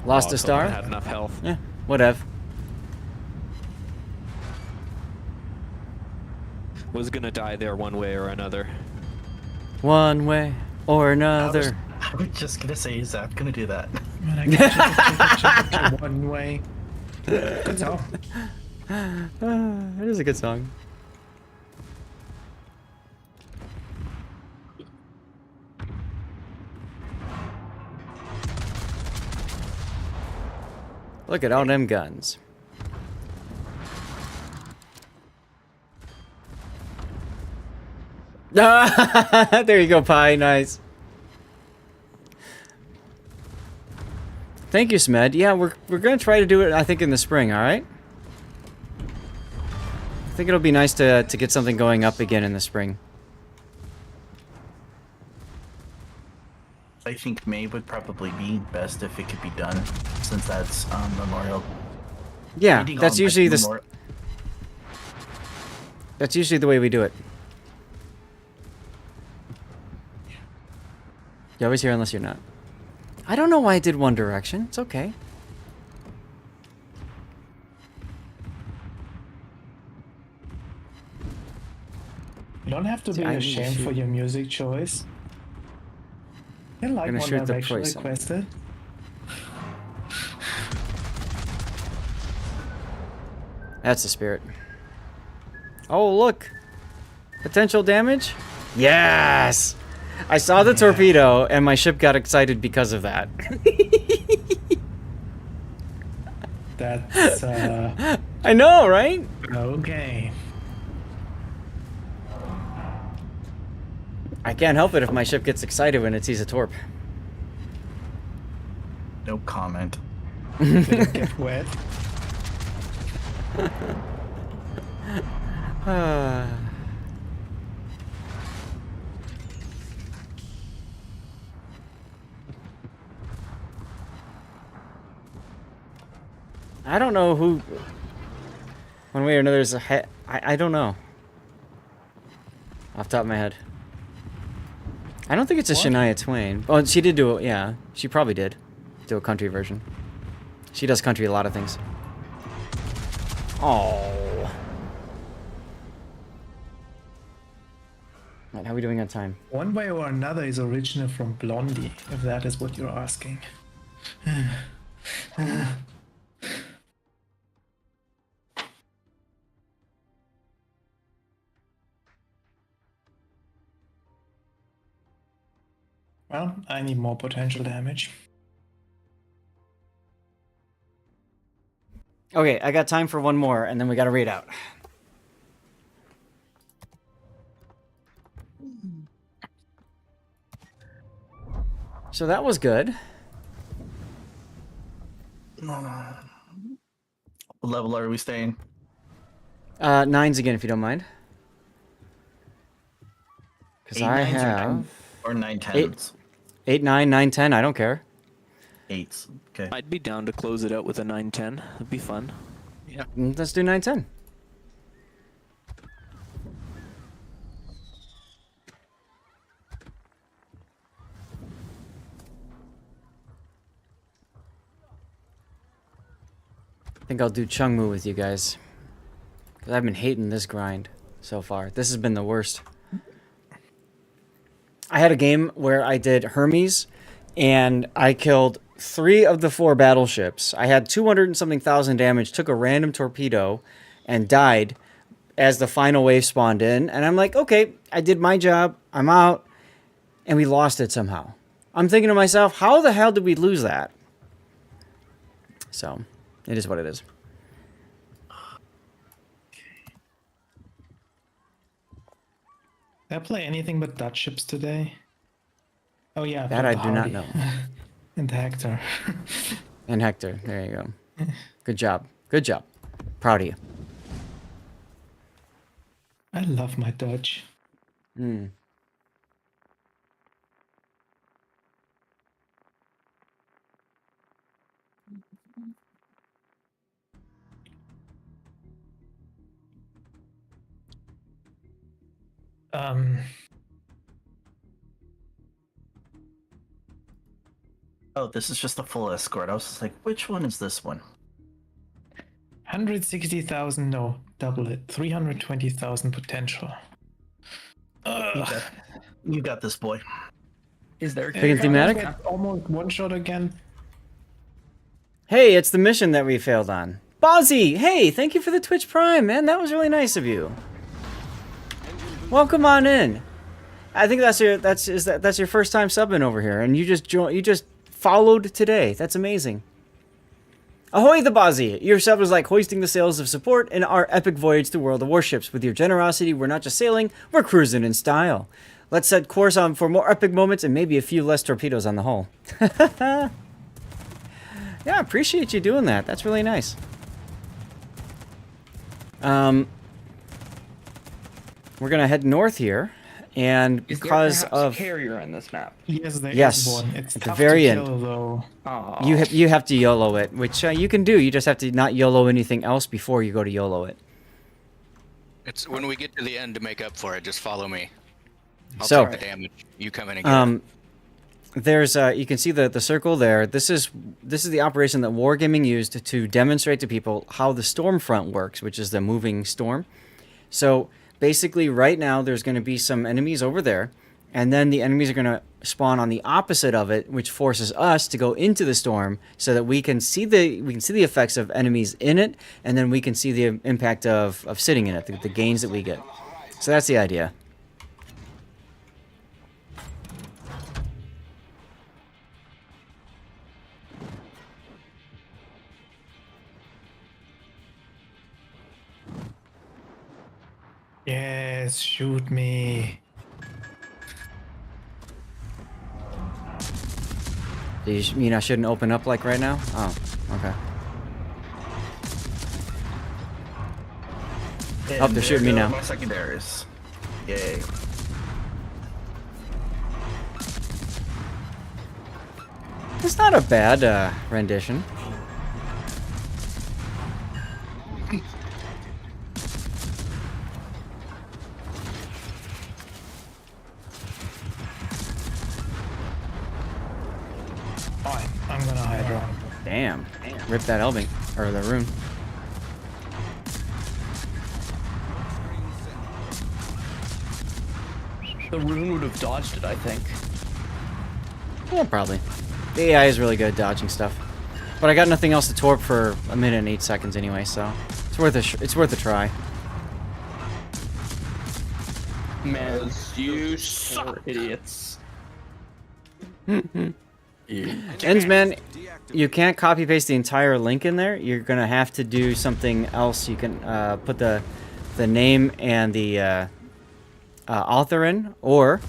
Lost a star? Had enough health. Yeah, whatever. Was gonna die there one way or another. One way or another. I was just gonna say, is Zap gonna do that? Man, I got one way. Good song. It is a good song. Look at all them guns. There you go, Pi. Nice. Thank you, Smed. Yeah, we're gonna try to do it, I think, in the spring, alright? I think it'll be nice to get something going up again in the spring. I think May would probably be best if it could be done, since that's Memorial. Yeah, that's usually that's usually the way we do it. You're always here unless you're not. I don't know why I did One Direction. It's okay. You don't have to be ashamed for your music choice. I like One Direction requested. That's the spirit. Oh, look. Potential damage? Yes! I saw the torpedo, and my ship got excited because of that. That's, I know, right? Okay. I can't help it if my ship gets excited when it sees a torp. No comment. Did it get wet? I don't know who... One way or another is a I don't know. Off the top of my head. I don't think it's a Shania Twain. Oh, she did do it, yeah. She probably did. Do a country version. She does country a lot of things. Oh. Right, how are we doing on time? One Way or Another is original from Blondie, if that is what you're asking. Well, I need more potential damage. Okay, I got time for one more, and then we gotta read out. So that was good. What level are we staying? 9s again, if you don't mind. Because I 8 9s have... Or 9 10s? 8, 9, 9, 10, I don't care. 8s, okay. I'd be down to close it out with a 9-10. It'd be fun. Yeah. Let's do 9, 10. I think I'll do Chungmu with you guys. Because I've been hating this grind so far. This has been the worst. I had a game where I did Hermes, and I killed 3 of the 4 battleships. I had 200 and something thousand damage, took a random torpedo, and died as the final wave spawned in. And I'm like, okay, I did my job, I'm out, and we lost it somehow. I'm thinking to myself, how the hell did we lose that? So, it is what it is. Did I play anything but Dutch ships today? Oh yeah, That I do not know. And Hector. And Hector, there you go. Good job. Good job. Proud of you. I love my Dutch. Hmm. Oh, this is just a full escort. I was just like, which one is this one? 160,000, no, double it. 320,000 potential. You got this, boy. Is there Big and thematic? Almost one shot again. Hey, it's the mission that we failed on. Bozzy, hey, thank you for the Twitch Prime, man. That was really nice of you. Welcome on in. I think that's your first time subbing over here, and you just followed today. That's amazing. Ahoy the Bozzy! Your sub was like hoisting the sails of support in our epic voyage through World of Warships. With your generosity, we're not just sailing, we're cruising in style. Let's set course on for more epic moments and maybe a few less torpedoes on the hull. Yeah, I appreciate you doing that. That's really nice. We're gonna head north here, and because of a carrier on this map? Yes, there is one. It's at the tough very to end. kill, though. You have to YOLO it, which you can do. You just have to not YOLO anything else before you go to YOLO it. It's when we get to the end to make up for it. Just follow me. I'll So, take the damage. You come in and get it. There's you can see the circle there. This is the operation that Wargaming used to demonstrate to people how the storm front works, which is the moving storm. So basically, right now there's going to be some enemies over there, and then the enemies are going to spawn on the opposite of it, which forces us to go into the storm so that we can see the effects of enemies in it, and then we can see the impact of sitting in it, the gains that we get. So that's the idea. Yes, shoot me. You mean I shouldn't open up like right now? Oh, okay. And Oh, they're shooting me there now. go my secondaries. Yay. It's not a bad rendition. Fine, I'm gonna Hydra. Damn. Rip that Elving. Or the rune. The rune would have dodged it, I think. Yeah, probably. The AI is really good at dodging stuff. But I got nothing else to torp for a minute and 8 seconds anyway, so it's worth a try. Man, you suck, idiots. Ends, man, you can't copy paste the entire link in there. You're gonna have to do something else. You can put the name and the author in, or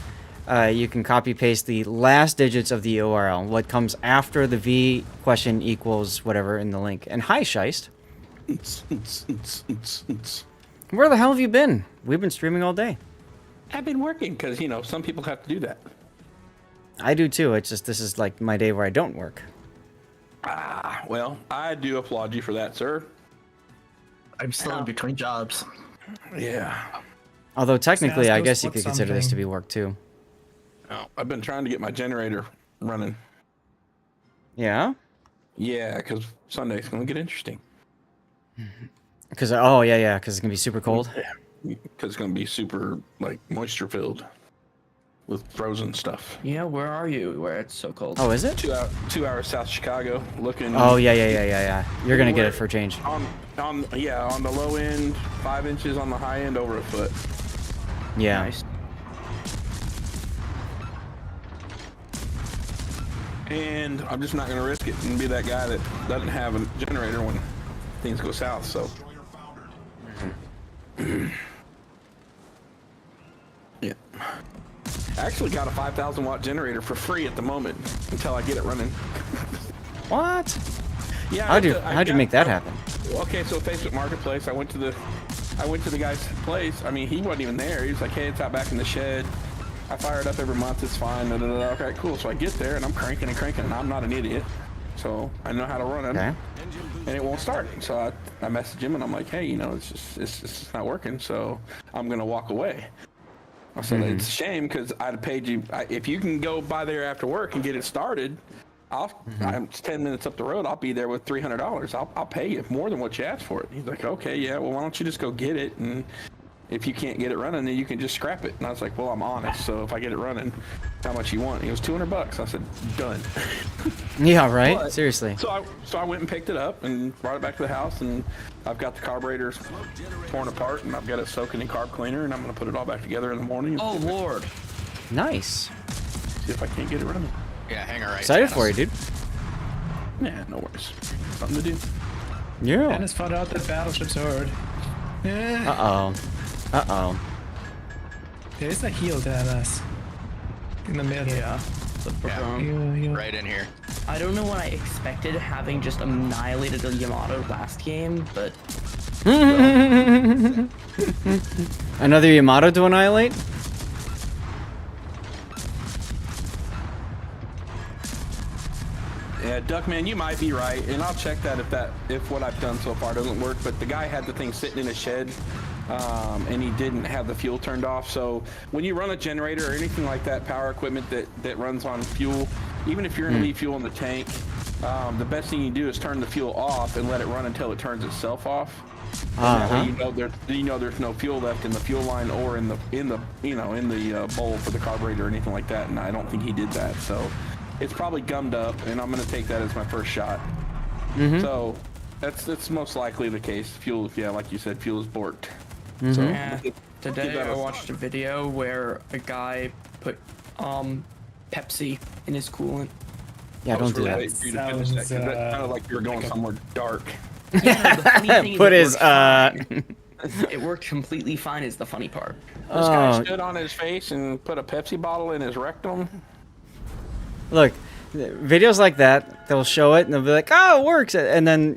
you can copy paste the last digits of the URL, what comes after the V question equals whatever in the link. And hi, Scheist. Where the hell have you been? We've been streaming all day. I've been working because, you know, some people have to do that. I do too. It's just this is like my day where I don't work. Ah, well, I do applaud you for that, sir. I'm still in between jobs. Yeah. Although technically, I Sounds guess you like could consider this to something. be work too. Oh, I've been trying to get my generator running. Yeah? Yeah, because Sunday's going to get interesting. Because, oh, yeah, because it's going to be super cold. Because it's going to be super, like, moisture filled with frozen stuff. Yeah, where are you? Where it's so cold? Oh, is it? 2 hours south Chicago, looking. Oh, yeah. You're going to get it for a change. On the low end, 5 inches, on the high end, over a foot. Yeah. Nice. and I'm just not gonna risk it and be that guy that doesn't have a generator when things go south. So. Yeah. I actually got a 5,000 watt generator for free at the moment until I get it running. What? Yeah. How'd you make that happen? Okay, so Facebook Marketplace, I went to the guy's place. I mean, he wasn't even there. He was like, "Hey, it's out back in the shed. I fire it up every month. It's fine." Da, da, da. Okay, cool. So I get there and I'm cranking, and I'm not an idiot, so I know how to run it. Okay. And it won't start. So I message him and I'm like, "Hey, it's just not working. So I'm gonna walk away." I said, "It's a shame because I'd have paid you. If you can go by there after work and get it started, I'm 10 minutes up the road. I'll be there with $300. I'll pay you more than what you asked for it." He's like, "Okay, yeah. Well, why don't you just go get it? And if you can't get it running, then you can just scrap it." And I was like, "Well, I'm honest. So if I get it running, how much you want?" He was $200. I said, "Done." Yeah, right. But, Seriously. So I went and picked it up and brought it back to the house, and I've got the carburetors torn apart, and I've got it soaking in carb cleaner, and I'm gonna put it all back together in the morning. Oh Lord. Nice. See if I can't get it running. Yeah, hang her right. Excited for you, dude. Yeah, no worries. Something to do. Yeah. Dennis found out that battleships hard. Uh-oh. Uh-oh. There's a heal, Dennis. In the middle. Yeah. Yeah. Right in here. I don't know what I expected having just annihilated a Yamato last game, but Another Yamato to annihilate? Yeah, Duckman, you might be right, and I'll check that if what I've done so far doesn't work. But the guy had the thing sitting in a shed, and he didn't have the fuel turned off. So when you run a generator or anything like that, power equipment that runs on fuel, even if you're going to leave fuel in the tank, the best thing you do is turn the fuel off and let it run until it turns itself off. And that way you know there's no fuel left in the fuel line or in the bowl for the carburetor or anything like that. And I don't think he did that, so. It's probably gummed up, and I'm going to take that as my first shot. So that's most likely the case. Fuel, yeah, like you said, fuel is borked. So yeah. Today I watched a video where a guy put Pepsi in his coolant. Yeah, don't do that. That sounded like you were going somewhere dark. Yeah, the funny thing is Put his it worked completely fine. Is the funny part. This guy stood on his face and put a Pepsi bottle in his rectum. Look, videos like that, they'll show it and they'll be like, "Oh, it works," and then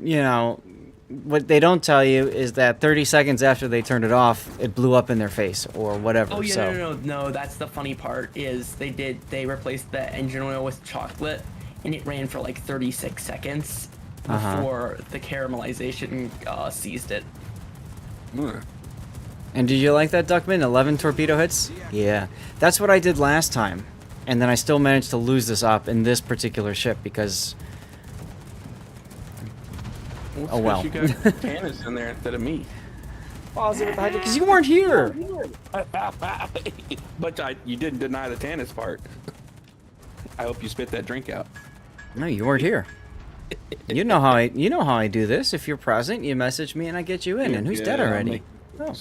what they don't tell you is that 30 seconds after they turned it off, it blew up in their face or whatever. Oh yeah, so. no. That's the funny part. Is they replaced the engine oil with chocolate, and it ran for like 36 seconds before the caramelization seized it. And did you like that, Duckman? 11 torpedo hits? Yeah, that's what I did last time. And then I still managed to lose this op in this particular ship because... Oh well. You got Tannis in there instead of me. Because you weren't here. But you didn't deny the Tannis part. I hope you spit that drink out. No, you weren't here. You know how I do this. If you're present, you message me and I get you in. And who's dead already? Oh.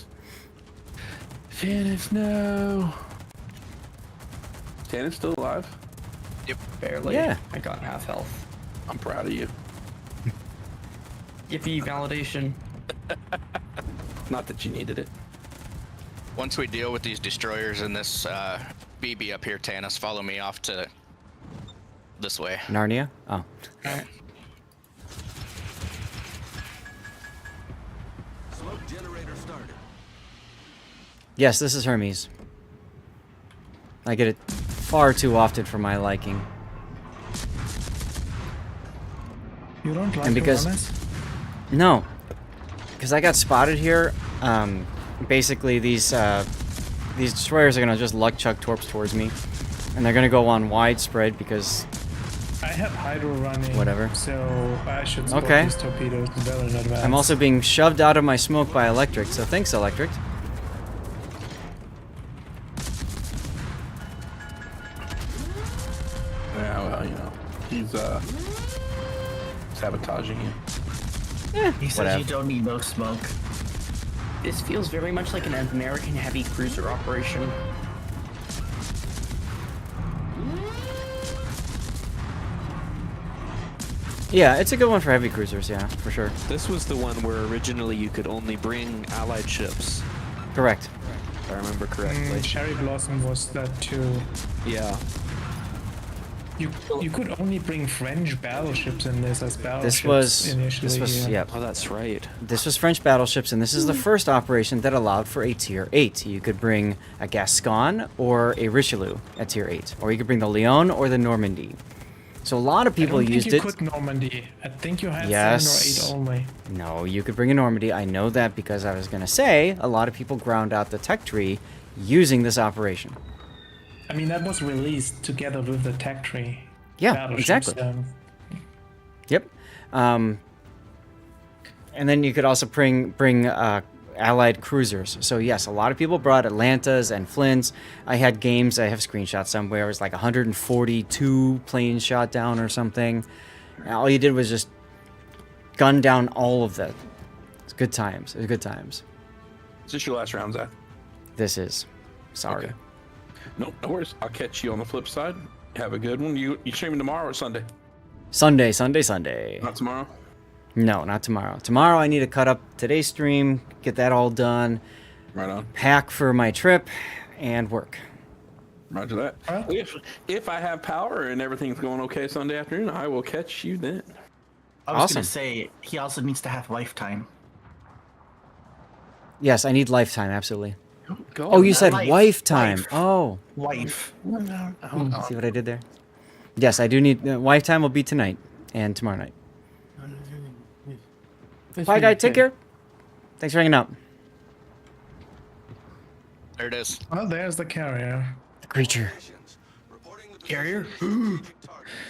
Tannis, no. Tannis still alive? Yep. Barely. Yeah. I got half health. I'm proud of you. Yippee, validation. Not that you needed it. Once we deal with these destroyers and this BB up here, Tannis, follow me off to this way. Narnia? Oh. Smoke generator started. Yes, this is Hermes. I get it far too often for my liking. You don't like and because Hermes? No, because I got spotted here. Basically, these destroyers are gonna just luck chuck torps towards me, and they're gonna go on widespread because I have hydro running. Whatever. So I should spot these torpedoes well in advance. I'm also being shoved out of my smoke by Electric. So thanks, Electric. Yeah, well, he's sabotaging you. He says you don't need no smoke. This feels very much like an American heavy cruiser operation. Yeah, it's a good one for heavy cruisers. Yeah, for sure. This was the one where originally you could only bring allied ships. Correct. If I remember correctly. Cherry Blossom was that too. Yeah. You could only bring French battleships in this as battleships initially. This was yeah. Oh, that's right. This was French battleships, and this is the first operation that allowed for a tier 8. You could bring a Gascon or a Richelieu at tier 8, or you could bring the Lyon or the Normandy. So a lot of people used it. I think you could Normandy. I think you had 7 or 8 only. No, you could bring a Normandy. I know that because I was going to say a lot of people ground out the tech tree using this operation. I mean, that was released together with the tech tree. Yeah, exactly. Yep. And then you could also bring allied cruisers. So yes, a lot of people brought Atlantas and Flints. I had games, I have screenshots somewhere, it was like 142 planes shot down or something. And all you did was just gun down all of them. It's good times. It was good times. Is this your last round, Zach? This is. Sorry. Okay. No worries. I'll catch you on the flip side. Have a good one. You streaming tomorrow or Sunday? Sunday. Not tomorrow? No, not tomorrow. Tomorrow I need to cut up today's stream, get that all done. Right on. Pack for my trip, and work. Roger that. If I have power and everything's going okay Sunday afternoon, I will catch you then. I was Awesome. gonna say he also needs to have lifetime. Yes, I need lifetime, absolutely. Go Oh, you said Life. wife time. Life. Oh. Wife. See what I did there? Yes, I do need... wife time will be tonight and tomorrow night. Bye, guys. Take care. Thanks for hanging out. There it is. Oh, there's the carrier. The creature. Carrier?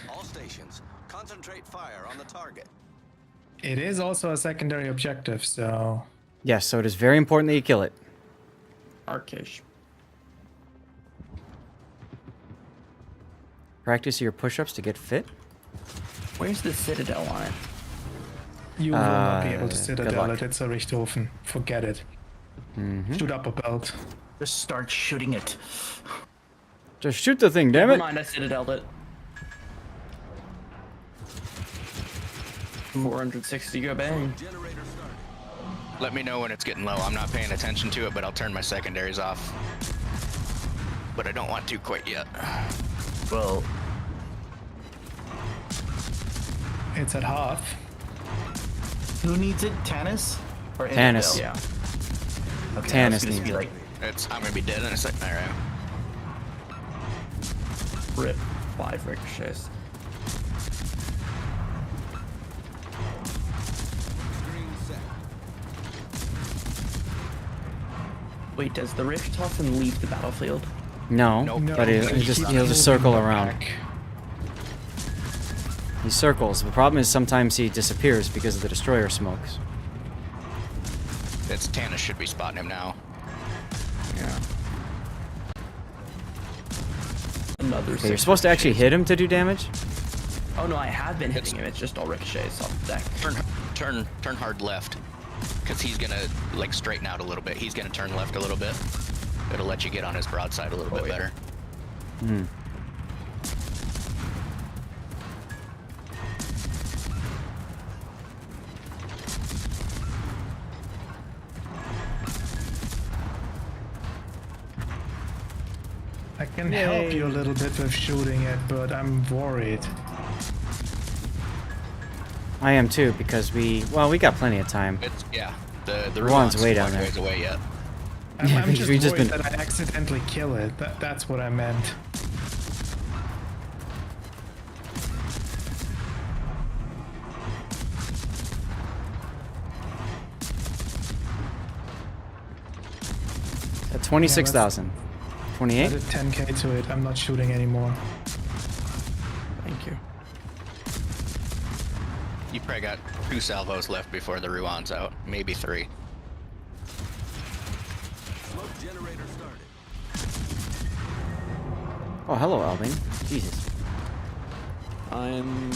All stations, concentrate fire on the target. It is also a secondary objective, so... Yes, so it is very important that you kill it. Arkish. Practice your push-ups to get fit. Where's the Citadel on it? You will not be able to good Citadel luck. it. It's a Richthofen. Forget it. Shoot up a belt. Just start shooting it. Just shoot the thing, damn Never it. mind, I Citadeled it. 460 go bang. Let me know when it's getting low. I'm not paying attention to it, but I'll turn my secondaries off. But I don't want to quite yet. Well, It's at half. who needs it? Tannis? Or Tannis. Annabelle? Yeah. Okay, Tannis I was gonna needs be it. like, I'm gonna be dead in a second. All right. Rip. 5 ricochets. Wait, does the Richthofen leave the battlefield? No, Nope. but he'll just circle around. He circles. The problem is sometimes he disappears because of the destroyer smokes. It's Tannis should be spotting him now. Yeah. Another Okay, you're 6 supposed to actually ricochets. hit him to do damage? Oh no, I have been hitting him. It's just all ricochets off the deck. Turn hard left, because he's gonna like straighten out a little bit. He's gonna turn left a little bit. It'll let you get on his broadside a little bit better. Hmm. I can help you a little bit with shooting it, but I'm worried. I am too, because we got plenty of time. Yeah. The Ruan's Ruan's way a down long there. ways away yet. I'm because just we've worried just that I accidentally kill it. That's what I meant. At 26,000. 28? Added 10k to it. I'm not shooting anymore. Thank you. You probably got 2 salvos left before the Ruan's out. Maybe 3. Smoke generator started. Oh, hello, Alvin. Jesus. I'm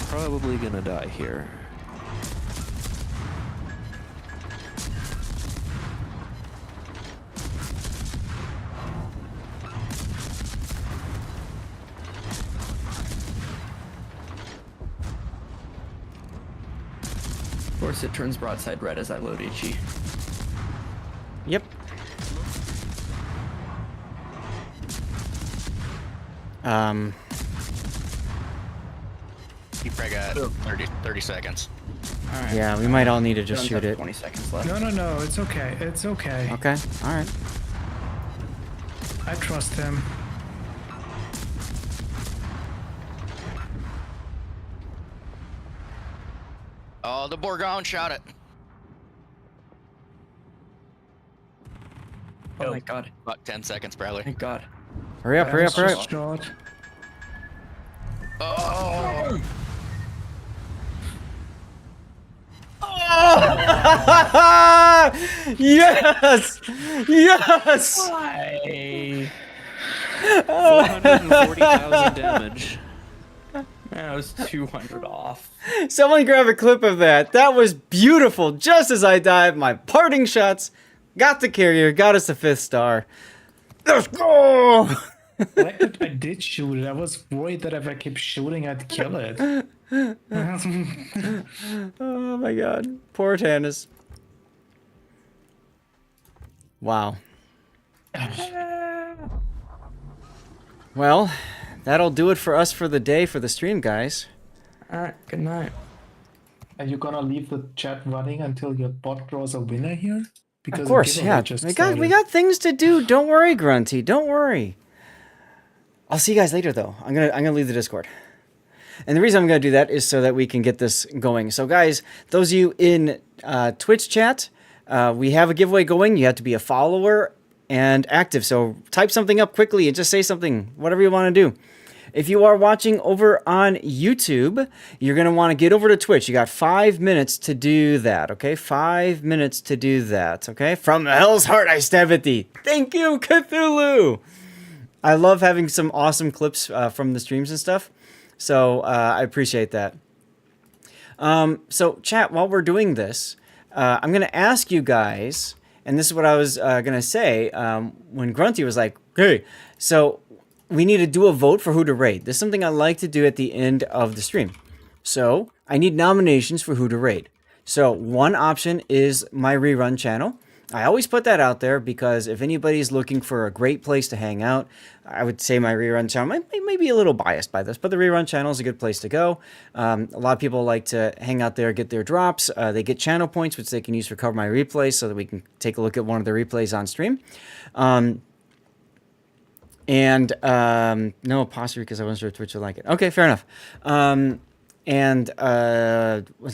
probably gonna die here. course, it turns broadside red as I load HE. Yep. You probably got 30 seconds. All right. Yeah, we might all need to just shoot it. 20 seconds left. No, it's okay. It's okay. Okay, all right. I trust him. Oh, the Bourgogne shot it. Oh my god. About 10 seconds, probably. Thank god. Hurry up, hurry up, hurry up. Shot. Oh! Yes! Yes! Why? 440,000 damage. Man, I was 200 off. Someone grab a clip of that. That was beautiful. Just as I died, my parting shots got the carrier, got us a 5th star. Let's go! I did shoot it. I was worried that if I kept shooting, I'd kill it. Oh my god. Poor Tannis. Wow. Well, that'll do it for us for the day for the stream, guys. Alright, good night. Are you gonna leave the chat running until your bot draws a winner here? Of course, the giveaway yeah. just We started. got things to do. Don't worry, Grunty. Don't worry. I'll see you guys later, though. I'm gonna leave the Discord. And the reason I'm going to do that is so that we can get this going. So, guys, those of you in Twitch chat, we have a giveaway going. You have to be a follower and active. So type something up quickly and just say something, whatever you want to do. If you are watching over on YouTube, you're going to want to get over to Twitch. You got 5 minutes to do that, okay? 5 minutes to do that, okay? From hell's heart, I stab at thee. Thank you, Cthulhu. I love having some awesome clips from the streams and stuff. So I appreciate that. So chat, while we're doing this, I'm going to ask you guys, and this is what I was going to say when Grunty was like, hey, so we need to do a vote for who to raid. This is something I like to do at the end of the stream. So I need nominations for who to raid. So one option is my rerun channel. I always put that out there because if anybody's looking for a great place to hang out, I would say my rerun channel may be a little biased by this, but the rerun channel is a good place to go. A lot of people like to hang out there, get their drops. They get channel points, which they can use for Cover My Replays so that we can take a look at one of the replays on stream. No apostrophe because I wasn't sure if Twitch would like it. Okay, fair enough. What's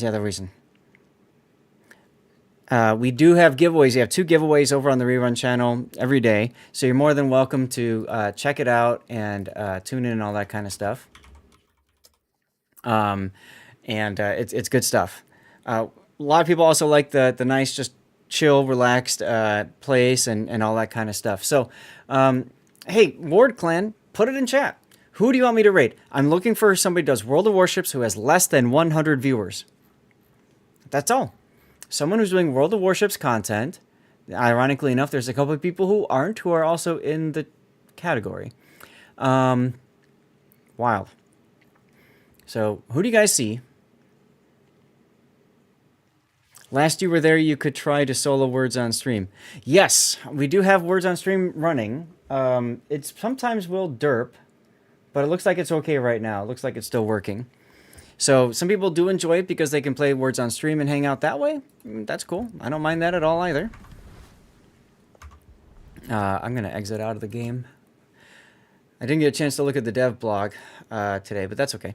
the other reason? We do have giveaways. You have 2 giveaways over on the rerun channel every day. So you're more than welcome to check it out and tune in and all that kind of stuff. It's good stuff. A lot of people also like the nice, just chill, relaxed place and all that kind of stuff. So, hey, Ward Clan, put it in chat. Who do you want me to raid? I'm looking for somebody who does World of Warships who has less than 100 viewers. That's all. Someone who's doing World of Warships content. Ironically enough, there's a couple of people who aren't, who are also in the category. Wild. So, who do you guys see? Last you were there, you could try to solo words on stream. Yes, we do have words on stream running. It sometimes will derp, but it looks like it's okay right now. It looks like it's still working. So some people do enjoy it because they can play words on stream and hang out that way. That's cool. I don't mind that at all either. I'm going to exit out of the game. I didn't get a chance to look at the dev blog today, but that's okay.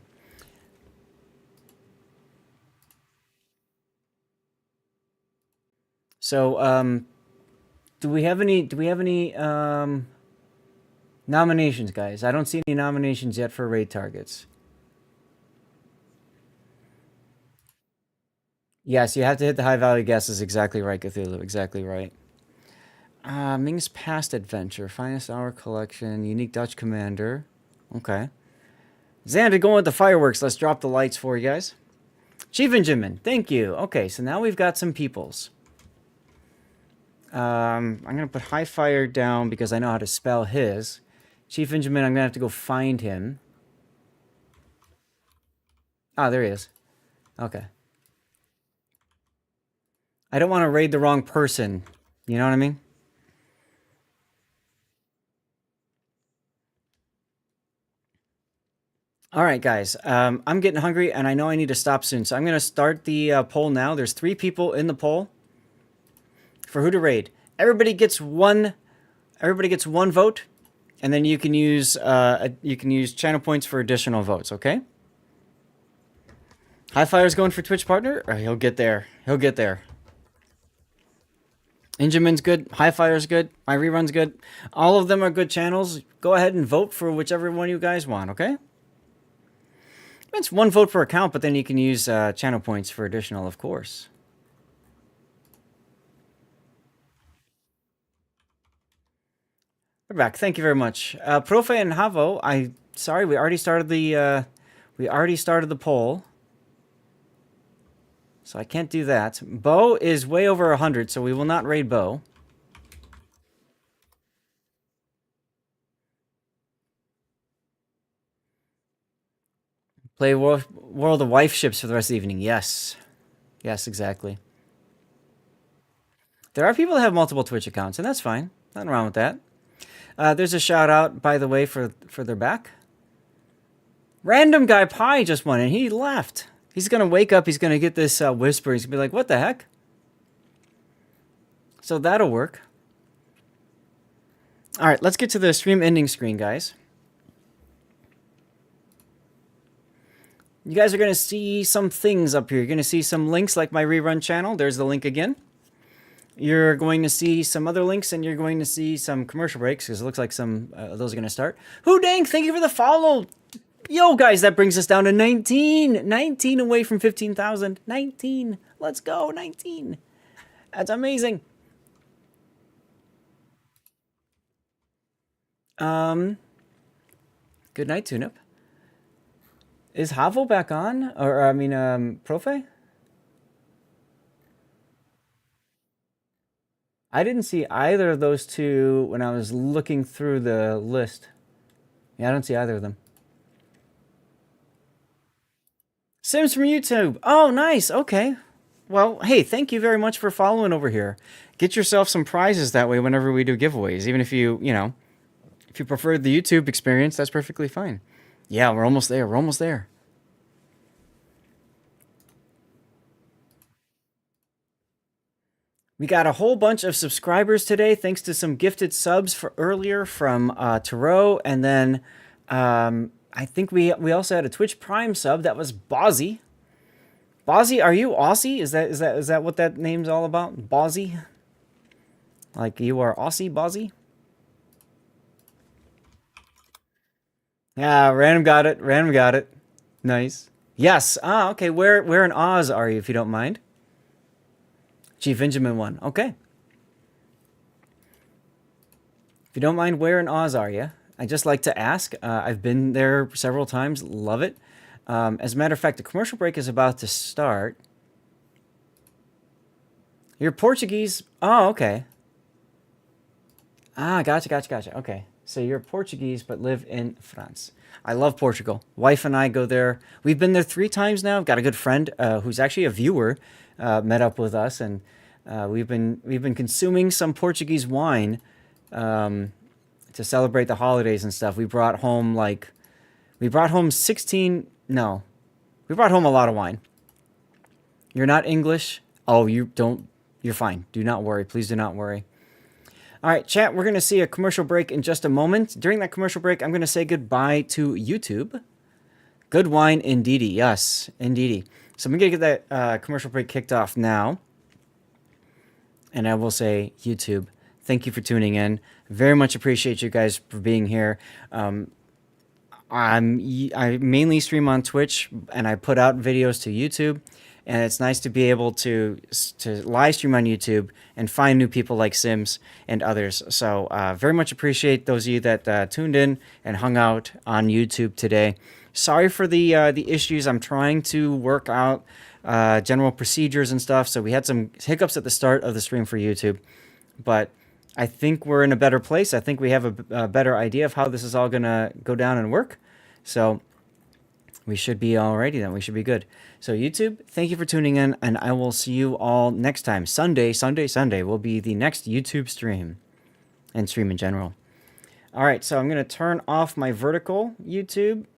So, do we have any nominations, guys? I don't see any nominations yet for raid targets. Yes, you have to hit the high value guesses. Exactly right, Cthulhu. Exactly right. Ming's Past Adventure, Finest Hour Collection, Unique Dutch Commander. Okay. Xander going with the fireworks. Let's drop the lights for you guys. Chief Benjamin, thank you. Okay, so now we've got some peoples. I'm going to put High Fire down because I know how to spell his. Chief Benjamin, I'm going to have to go find him. Ah, there he is. Okay. I don't want to raid the wrong person. You know what I mean? All right, guys. I'm getting hungry, and I know I need to stop soon, so I'm going to start the poll now. There's 3 people in the poll for who to raid. Everybody gets one. Everybody gets 1 vote, and then you can use channel points for additional votes. Okay. Highfire's going for Twitch partner. Or he'll get there. He'll get there. Injamin's good. Highfire's good. My rerun's good. All of them are good channels. Go ahead and vote for whichever one you guys want. Okay. It's 1 vote per account, but then you can use channel points for additional, of course. We're back. Thank you very much, Profe and Havo. Sorry, we already started the poll, so I can't do that. Bo is way over 100, so we will not raid Bo. Play World of Warships for the rest of the evening. Yes. Yes, exactly. There are people that have multiple Twitch accounts, and that's fine. Nothing wrong with that. There's a shout out, by the way, for their back. Random Guy Pie just won, and he left. He's going to wake up. He's going to get this whisper. He's going to be like, what the heck? So that'll work. All right, let's get to the stream ending screen, guys. You guys are going to see some things up here. You're going to see some links like my rerun channel. There's the link again. You're going to see some other links, and you're going to see some commercial breaks, because it looks like some of those are going to start. Who dang, thank you for the follow. Yo, guys, that brings us down to 19. 19 away from 15,000. 19. Let's go, 19. That's amazing. Good night, Tunip. Is Havo back on? Or, I mean, Profe? I didn't see either of those two when I was looking through the list. Yeah, I don't see either of them. Sims from YouTube. Oh, nice. Okay. Well, hey, thank you very much for following over here. Get yourself some prizes that way whenever we do giveaways. Even if you know, if you prefer the YouTube experience, that's perfectly fine. Yeah, we're almost there. We're almost there. We got a whole bunch of subscribers today, thanks to some gifted subs for earlier from Tarot, and then I think we also had a Twitch Prime sub that was Bozzy. Bozzy, are you Aussie? Is that what that name's all about? Bozzy? Like you are Aussie, Bozzy? Yeah, random got it. Random got it. Nice. Yes. Ah, okay. Where in Oz are you, if you don't mind? Chief Benjamin 1. Okay. If you don't mind, where in Oz are you? I just like to ask. I've been there several times. Love it. As a matter of fact, the commercial break is about to start. You're Portuguese. Oh, okay. Ah, gotcha. Okay. So you're Portuguese but live in France. I love Portugal. Wife and I go there. We've been there 3 times now. I've got a good friend who's actually a viewer, met up with us, and we've been consuming some Portuguese wine to celebrate the holidays and stuff. We brought home 16. No, we brought home a lot of wine. You're not English. Oh, you don't. You're fine. Do not worry. Please do not worry. All right, chat, we're going to see a commercial break in just a moment. During that commercial break, I'm going to say goodbye to YouTube. Good wine, indeedy. Yes, indeedy. So I'm going to get that commercial break kicked off now. And I will say, YouTube, thank you for tuning in. Very much appreciate you guys for being here. I mainly stream on Twitch, and I put out videos to YouTube. And it's nice to be able to live stream on YouTube and find new people like Sims and others. So very much appreciate those of you that tuned in and hung out on YouTube today. Sorry for the issues. I'm trying to work out general procedures and stuff. So we had some hiccups at the start of the stream for YouTube. But I think we're in a better place. I think we have a better idea of how this is all going to go down and work. So We should be alrighty then. We should be good. So YouTube, thank you for tuning in, and I will see you all next time. Sunday will be the next YouTube stream, and stream in general. All right, so I'm going to turn off my vertical YouTube,